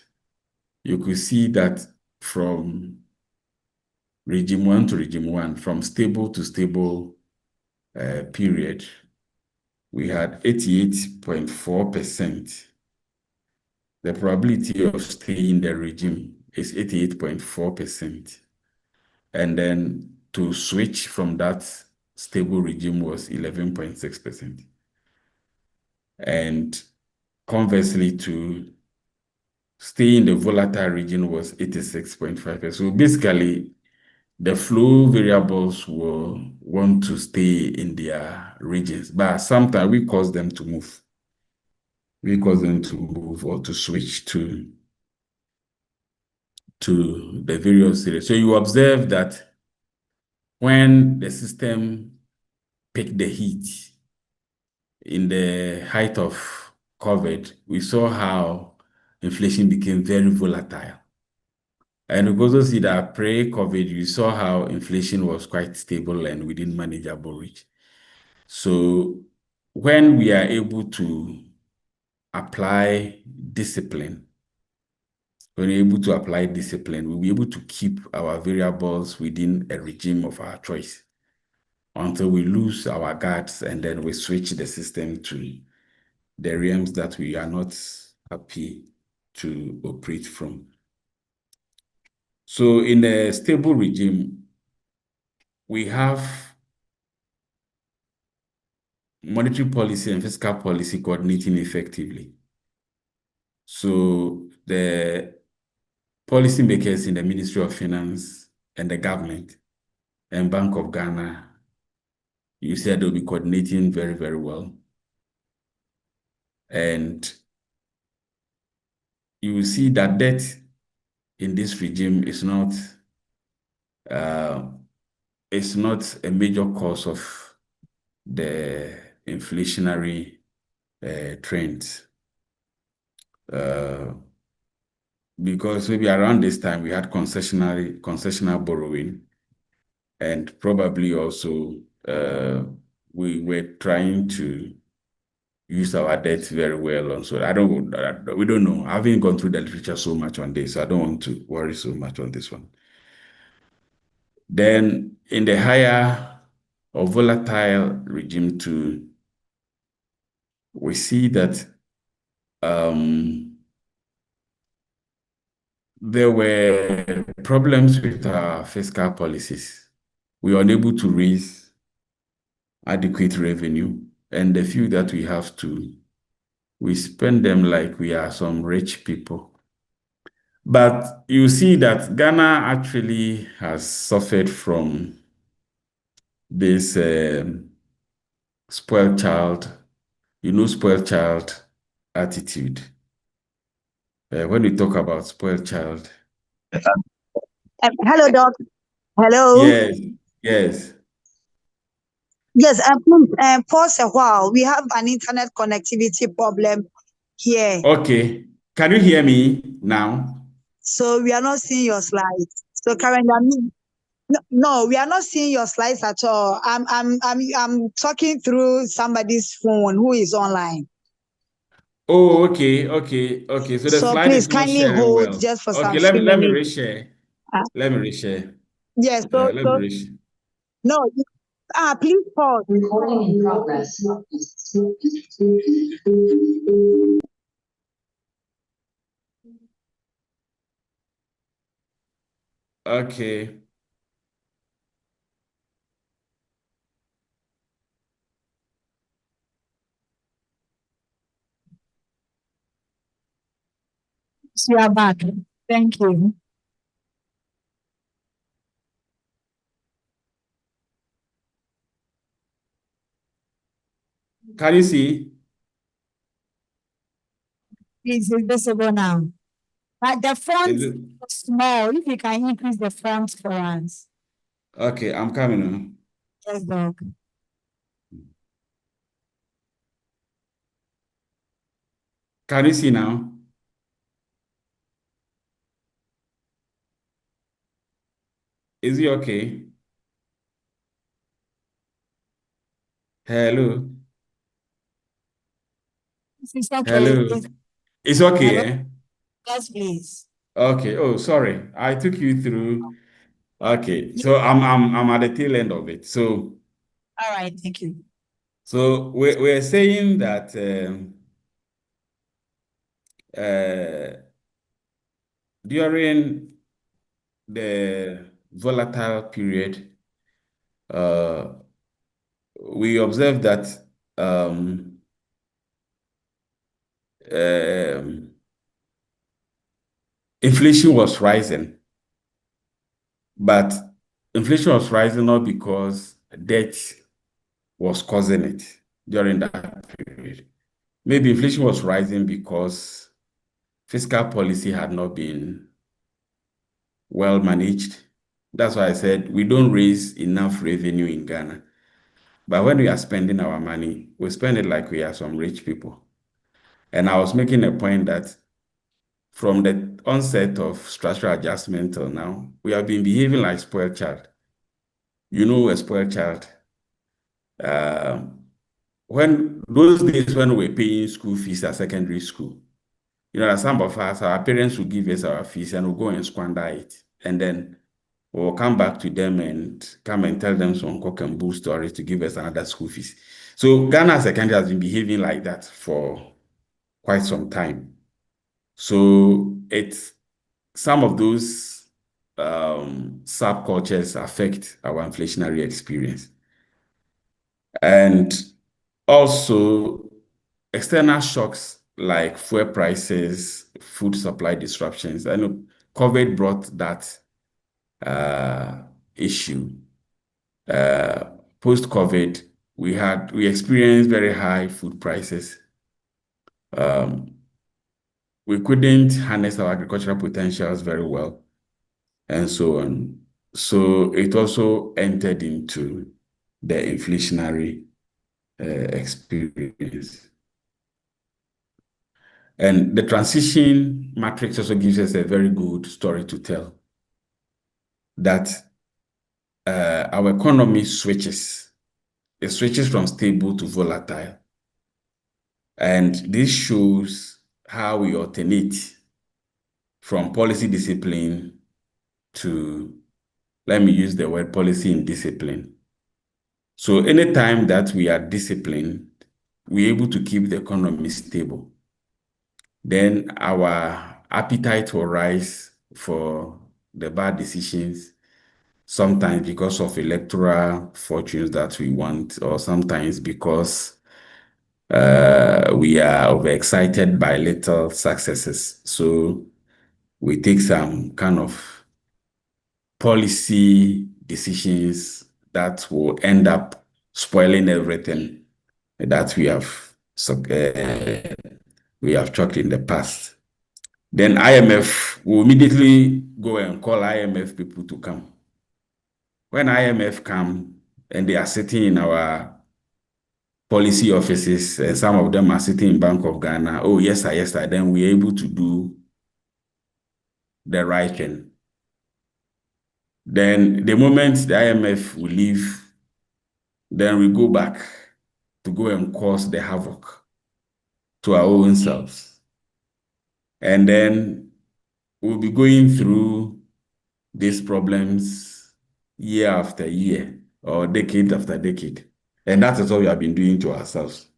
you could see that from regime 1 to regime 1, from stable to stable period, we had 88.4%. The probability of staying in the regime is 88.4%. And then to switch from that stable regime was 11.6%. And conversely, to stay in the volatile region was 86.5%. So basically, the flow variables will want to stay in their regions, but sometimes we cause them to move. We cause them to move or to switch to the various areas. So you observe that when the system picked the heat, in the height of COVID, we saw how inflation became very volatile. And we also see that pre-COVID, you saw how inflation was quite stable and within manageable reach. So when we are able to apply discipline, when we're able to apply discipline, we'll be able to keep our variables within a regime of our choice until we lose our guards and then we switch the system to the realms that we are not happy to operate from. So in a stable regime, we have monetary policy and fiscal policy coordinating effectively. So the policymakers in the Ministry of Finance and the government and Bank of Ghana, you said they'll be coordinating very, very well. And you will see that debt in this regime is not a major cause of the inflationary trends. Because maybe around this time we had concessional borrowing, and probably also we were trying to use our debt very well. And so we don't know. I haven't gone through the literature so much on this. So I don't want to worry so much on this one. Then in the higher or volatile regime too, we see that there were problems with our fiscal policies. We were unable to raise adequate revenue, and the few that we have to, we spend them like we are some rich people. But you see that Ghana actually has suffered from this spoiled child, spoiled child attitude. When we talk about spoiled child. Hello, Doc. Hello. Yes, yes. Yes, pause a while. We have an internet connectivity problem here. Okay. Can you hear me now? So we are not seeing your slides. So Karen, no, we are not seeing your slides at all. I'm talking through somebody's phone who is online. Oh, okay. So the slide please is not kindly sharing hold well. just for some Okay, few let me minutes. reshare. Let me reshare. Yes, Let me reshare. no, please pause. Recording in progress. Okay. You are back. Thank you. Can you see? It's visible now. But the font Is is it? small. If you can increase the font for us. Okay, I'm coming on. Yes, Doc. Can you see now? Is it okay? Hello? It's okay. Hello? It's okay, Hello? eh? Yes, please. Okay. Oh, sorry. I took you through. Okay. So I'm at the tail end of it. So All right, thank you. So we're saying that during the volatile period, we observed that inflation was rising, but inflation was rising not because debt was causing it during that period. Maybe inflation was rising because fiscal policy had not been well managed. That's why I said we don't raise enough revenue in Ghana. But when we are spending our money, we spend it like we are some rich people. And I was making a point that from the onset of structural adjustment till now, we have been behaving like spoiled child. You know, a spoiled child. When those days when we were paying school fees at secondary school, you know, that some of us, our parents will give us our fees and we'll go and squander it. And then we'll come back to them and come and tell them some cock and bull stories to give us another school fees. So Ghana as a country has been behaving like that for quite some time. So it's some of those subcultures affect our inflationary experience. And also external shocks like fuel prices, food supply disruptions. I know COVID brought that issue. Post-COVID, we experienced very high food prices. We couldn't harness our agricultural potentials very well, and so on. So it also entered into the inflationary experience. And the transition matrix also gives us a very good story to tell, that our economy switches. It switches from stable to volatile. And this shows how we alternate from policy discipline to, let me use the word policy and discipline. So anytime that we are disciplined, we're able to keep the economy stable. Then our appetite will rise for the bad decisions, sometimes because of electoral fortunes that we want, or sometimes because we are overexcited by little successes. So we take some kind of policy decisions that will end up spoiling everything that we have chalked in the past. Then IMF will immediately go and call IMF people to come. When IMF come and they are sitting in our policy offices, and some of them are sitting in Bank of Ghana, oh yes sir, yes sir, then we're able to do the right thing. Then the moment the IMF will leave, then we go back to go and cause the havoc to our own selves. And then we'll be going through these problems year after year or decade after decade. And that is what we have been doing to ourselves.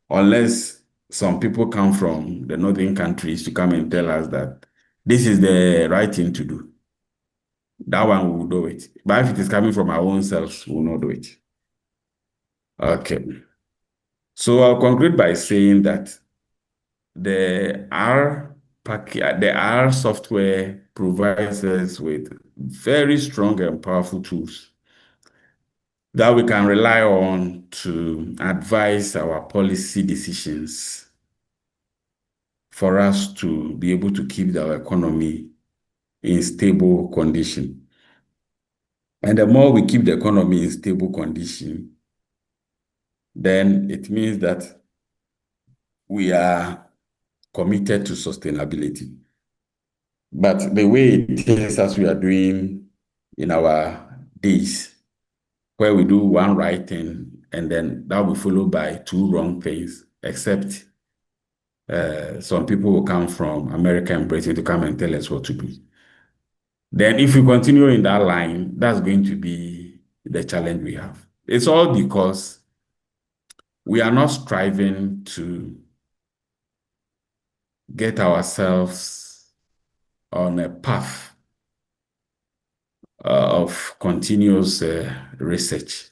Unless some people come from the northern countries to come and tell us that this is the right thing to do, that one we will do it. But if it is coming from our own selves, we will not do it. Okay. So I'll conclude by saying that the R software provides us with very strong and powerful tools that we can rely on to advise our policy decisions for us to be able to keep our economy in stable condition. And the more we keep the economy in stable condition, then it means that we are committed to sustainability. But the way it is, as we are doing in our days, where we do one right thing and then that will be followed by two wrong things, except some people will come from America and Britain to come and tell us what to do. Then if we continue in that line, that's going to be the challenge we have. It's all because we are not striving to get ourselves on a path of continuous research.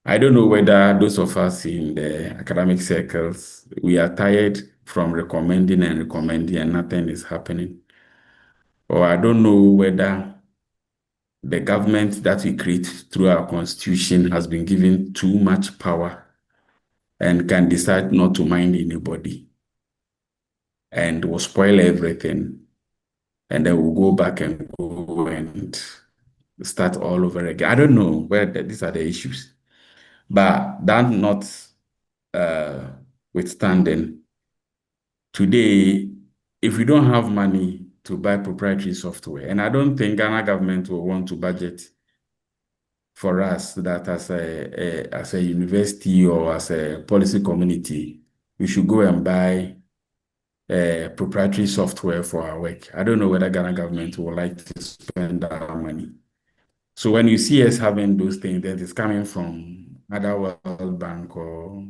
I don't know whether those of us in the academic circles, we are tired from recommending and nothing is happening. Or I don't know whether the government that we create through our constitution has been given too much power and can decide not to mind anybody and will spoil everything. And then we'll go back and go and start all over again. I don't know where these are the issues. But that not withstanding, today, if we don't have money to buy proprietary software, and I don't think Ghana government will want to budget for us that as a university or as a policy community, we should go and buy proprietary software for our work. I don't know whether Ghana government would like to spend our money. So when you see us having those things, that is coming from either World Bank or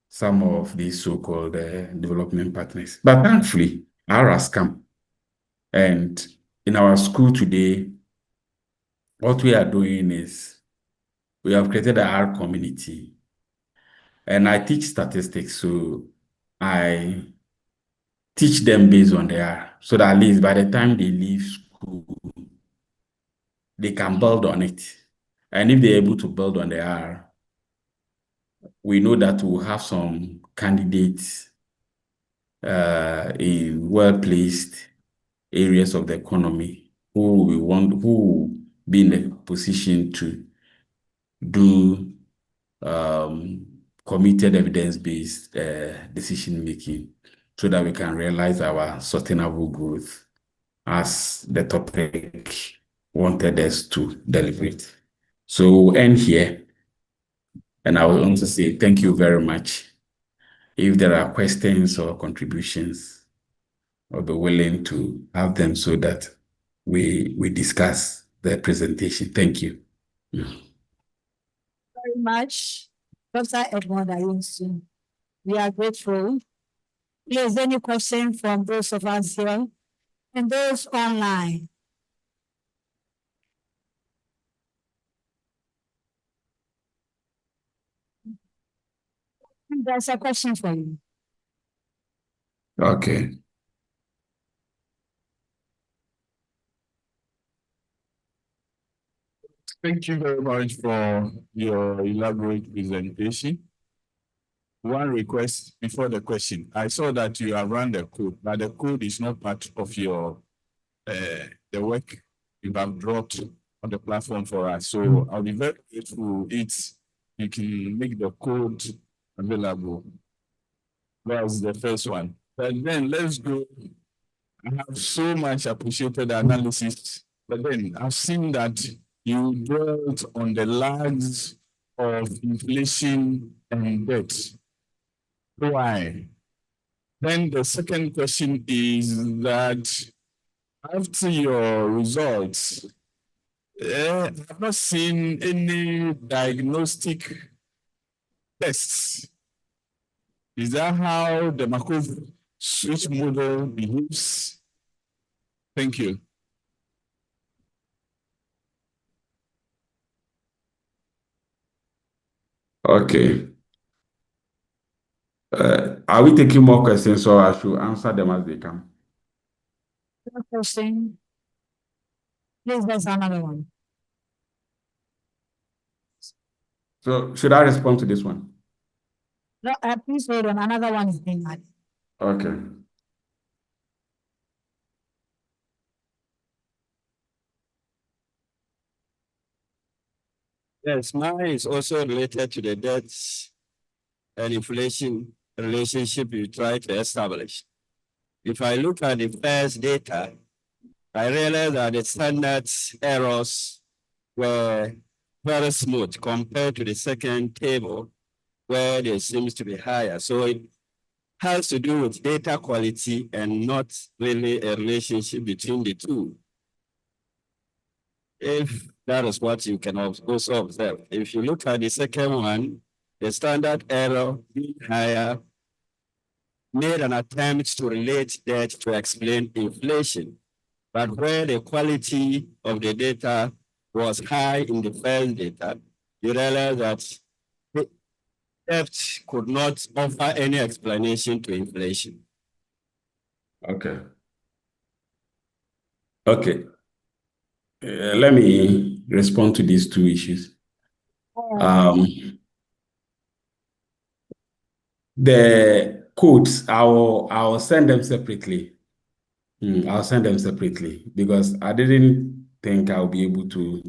some of these so-called development partners. But thankfully, our has come. And in our school today, what we are doing is we have created a R community. And I teach statistics, so I teach them based on the R, so that at least by the time they leave school, they can build on it. And if they're able to build on the R, we know that we'll have some candidates in well-placed areas of the economy who will be in a position to do committed evidence-based decision-making so that we can realize our sustainable growth as the topic wanted us to deliberate. So we'll end here. And I would want to say thank you very much. If there are questions or contributions, I'll be willing to have them so that we discuss the presentation. Thank you. Very much, Dr. Edmund Ayesu. We are grateful. Please, any question from those of us here and those online? There's a question for you. Okay. Thank you very much for your elaborate presentation. One request before the question. I saw that you have run the code, but the code is not part of your the work you have dropped on the platform for us. So I'll be very grateful if you can make the code available. That's the first one. But then let's go. I have so much appreciated the analysis, but then I've seen that you dwelt on the lags of inflation and debt. Why? Then the second question is that after your results, I've not seen any diagnostic tests. Is that how the Markov switch model behaves? Thank you. Okay. Are we taking more questions or I should answer them as they come? One question. Please, there's another one. So should I respond to this one? No, please hold on. Another one is being added. Okay. Yes, mine is also related to the debt and inflation relationship you try to establish. If I look at the first data, I realize that the standard errors were very smooth compared to the second table where there seems to be higher. So it has to do with data quality and not really a relationship between the two. If that is what you can also observe. If you look at the second one, the standard error being higher made an attempt to relate debt to explain inflation. But where the quality of the data was high in the first data, you realize that debt could not offer any explanation to inflation. Okay. Okay. Let me respond to these two issues. The codes, I'll send them separately. I'll send them separately because I didn't think I'll be able to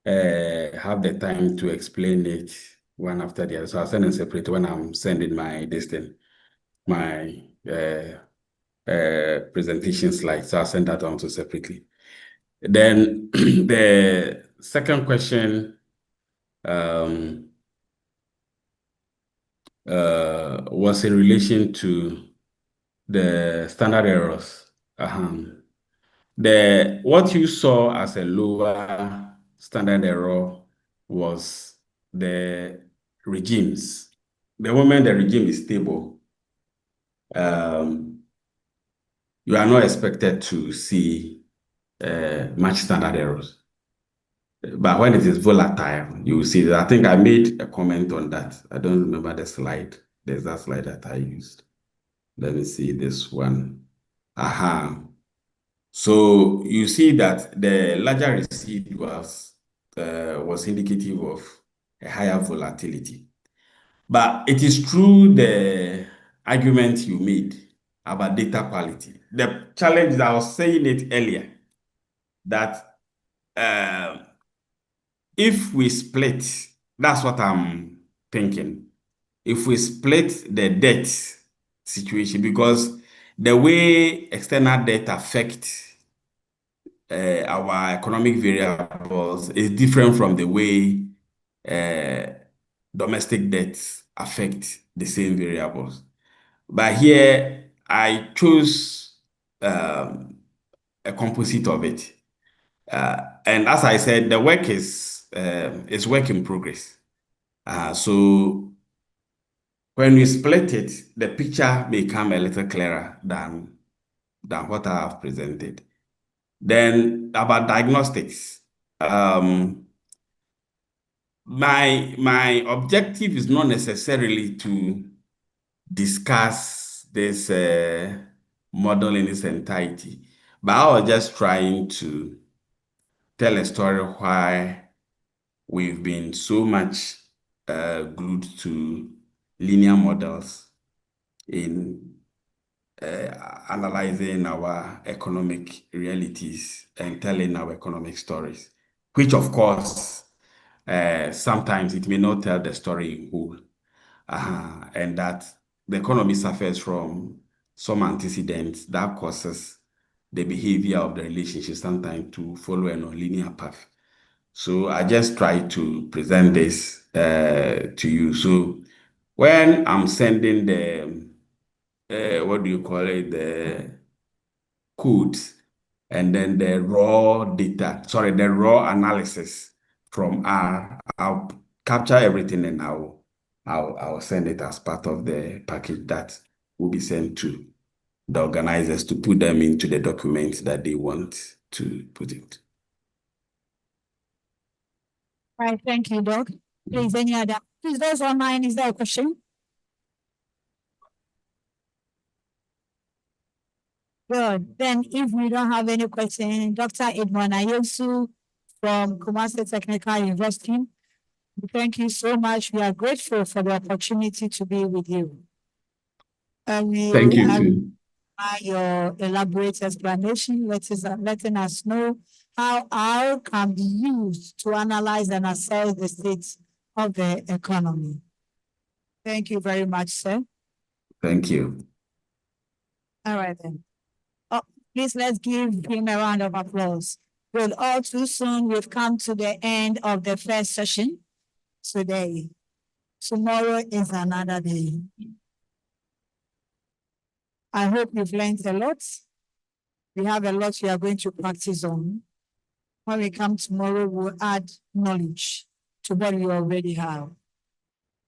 have the time to explain it one after the other. So I'll send them separate when I'm sending my presentation slides. So I'll send that on to separately. Then the second question was in relation to the standard errors. What you saw as a lower standard error was the regimes. The moment the regime is stable, you are not expected to see much standard errors. But when it is volatile, you will see that. I think I made a comment on that. I don't remember the slide. There's that slide that I used. Let me see this one. So you see that the larger receipt was indicative of a higher volatility. But it is true the argument you made about data quality. The challenge is, I was saying it earlier, that if we split, that's what I'm thinking. If we split the debt situation, because the way external debt affect our economic variables is different from the way domestic debts affect the same variables. But here, I chose a composite of it. And as I said, the work is work in progress. So when we split it, the picture may come a little clearer than what I have presented. Then about diagnostics, my objective is not necessarily to discuss this model in its entirety, but I was just trying to tell a story why we've been so much glued to linear models in analyzing our economic realities and telling our economic stories, which of course, sometimes it may not tell the story in whole, and that the economy suffers from some antecedents that causes the behavior of the relationship sometimes to follow a non-linear path. So I just try to present this to you. So when I'm sending the what do you call it, the codes, and then the raw data, sorry, the raw analysis from R, I'll capture everything and I'll send it as part of the package that will be sent to the organizers to put them into the documents that they want to put it. All right, thank you, Doc. Please, any other? Please, those online, is there a question? Good. Then if we don't have any question, Dr. Edmund Ayesu from Kumasi Technical University, thank you so much. We are grateful for the opportunity to be with you. And we Thank you too. Your elaborate explanation, letting us know how R can be used to analyze and assess the state of the economy. Thank you very much, sir. Thank you. All right then. Oh, please let's give him a round of applause. Good. All too soon, we've come to the end of the first session today. Tomorrow is another day. I hope you've learned a lot. We have a lot we are going to practice on. When we come tomorrow, we'll add knowledge to what we already have.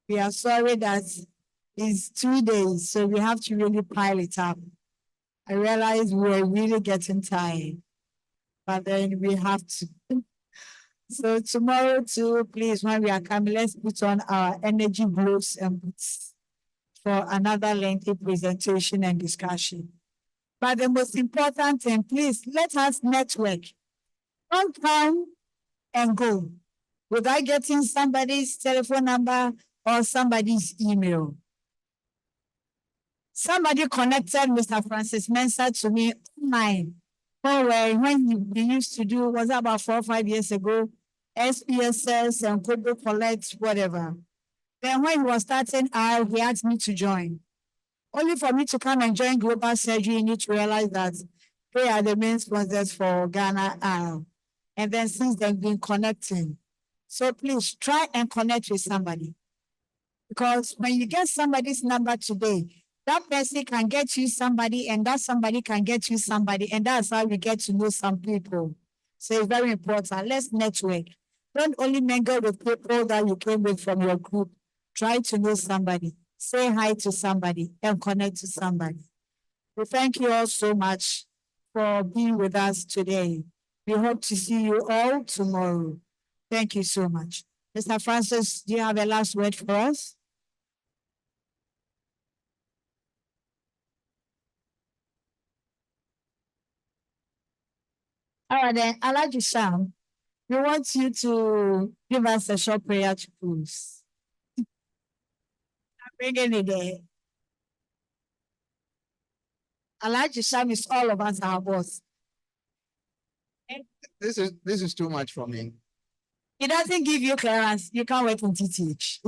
We are sorry that it's 2 days, so we have to really pile it up. I realize we're really getting tired, but then we have to. So tomorrow too, please, when we are coming, let's put on our energy gloves and boots for another lengthy presentation and discussion. But the most important thing, please, let us network. Don't come and go without getting somebody's telephone number or somebody's email. Somebody connected Mr. Francis Mensah to me online. When we used to do, was about 4 or 5 years ago, SPSS and Kobo Collect, whatever. Then when he was starting out, he asked me to join. Only for me to come and join Global Surgery, you need to realize that they are the main sponsors for Ghana R. And then since they've been connecting. So please try and connect with somebody. Because when you get somebody's number today, that person can get you somebody, and that somebody can get you somebody, and that's how we get to know some people. So it's very important. Let's network. Don't only mingle with people that you came with from your group. Try to know somebody. Say hi to somebody and connect to somebody. We thank you all so much for being with us today. We hope to see you all tomorrow. Thank you so much. Mr. Francis, do you have a last word for us? All right, then, Alaji Sham, we want you to give us a short prayer to close. I'm bringing it there. Alaji Sham is all of us, our boss. This is too much for me. It doesn't give you clearance. You can't work in TTH.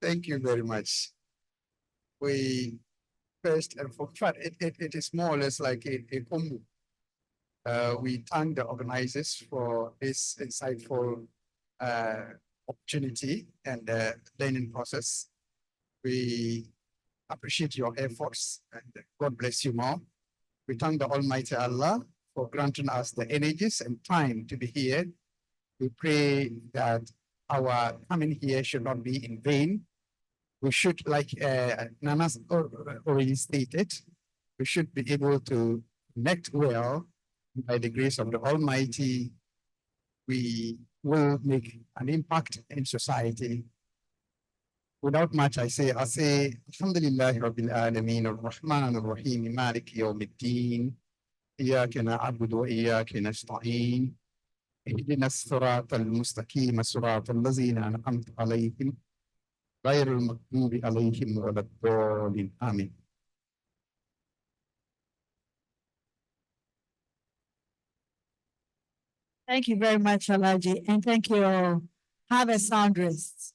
Thank you very much. We first and for fact, it is more or less like a combo. We thank the organizers for this insightful opportunity and learning process. We appreciate your efforts and God bless you more. We thank the Almighty Allah for granting us the energies and time to be here. We pray that our coming here should not be in vain. We should, like Nana's already stated, we should be able to connect well. By the grace of the Almighty, we will make an impact in society. Without much, I say, Alhamdulillah Rabbil Alameen, Ar-Rahman Ar-Rahim, Malik Yawmiddin, Iyaka na'budu wa iyaka nasta'in, Ihdina as-sirata al-mustaqim, as-sirata allazina an'amta alayhim, غير المغضوب عليهم ولا الضالين. Amen. Thank you very much, Alaji, and thank you all. Have a sound rest.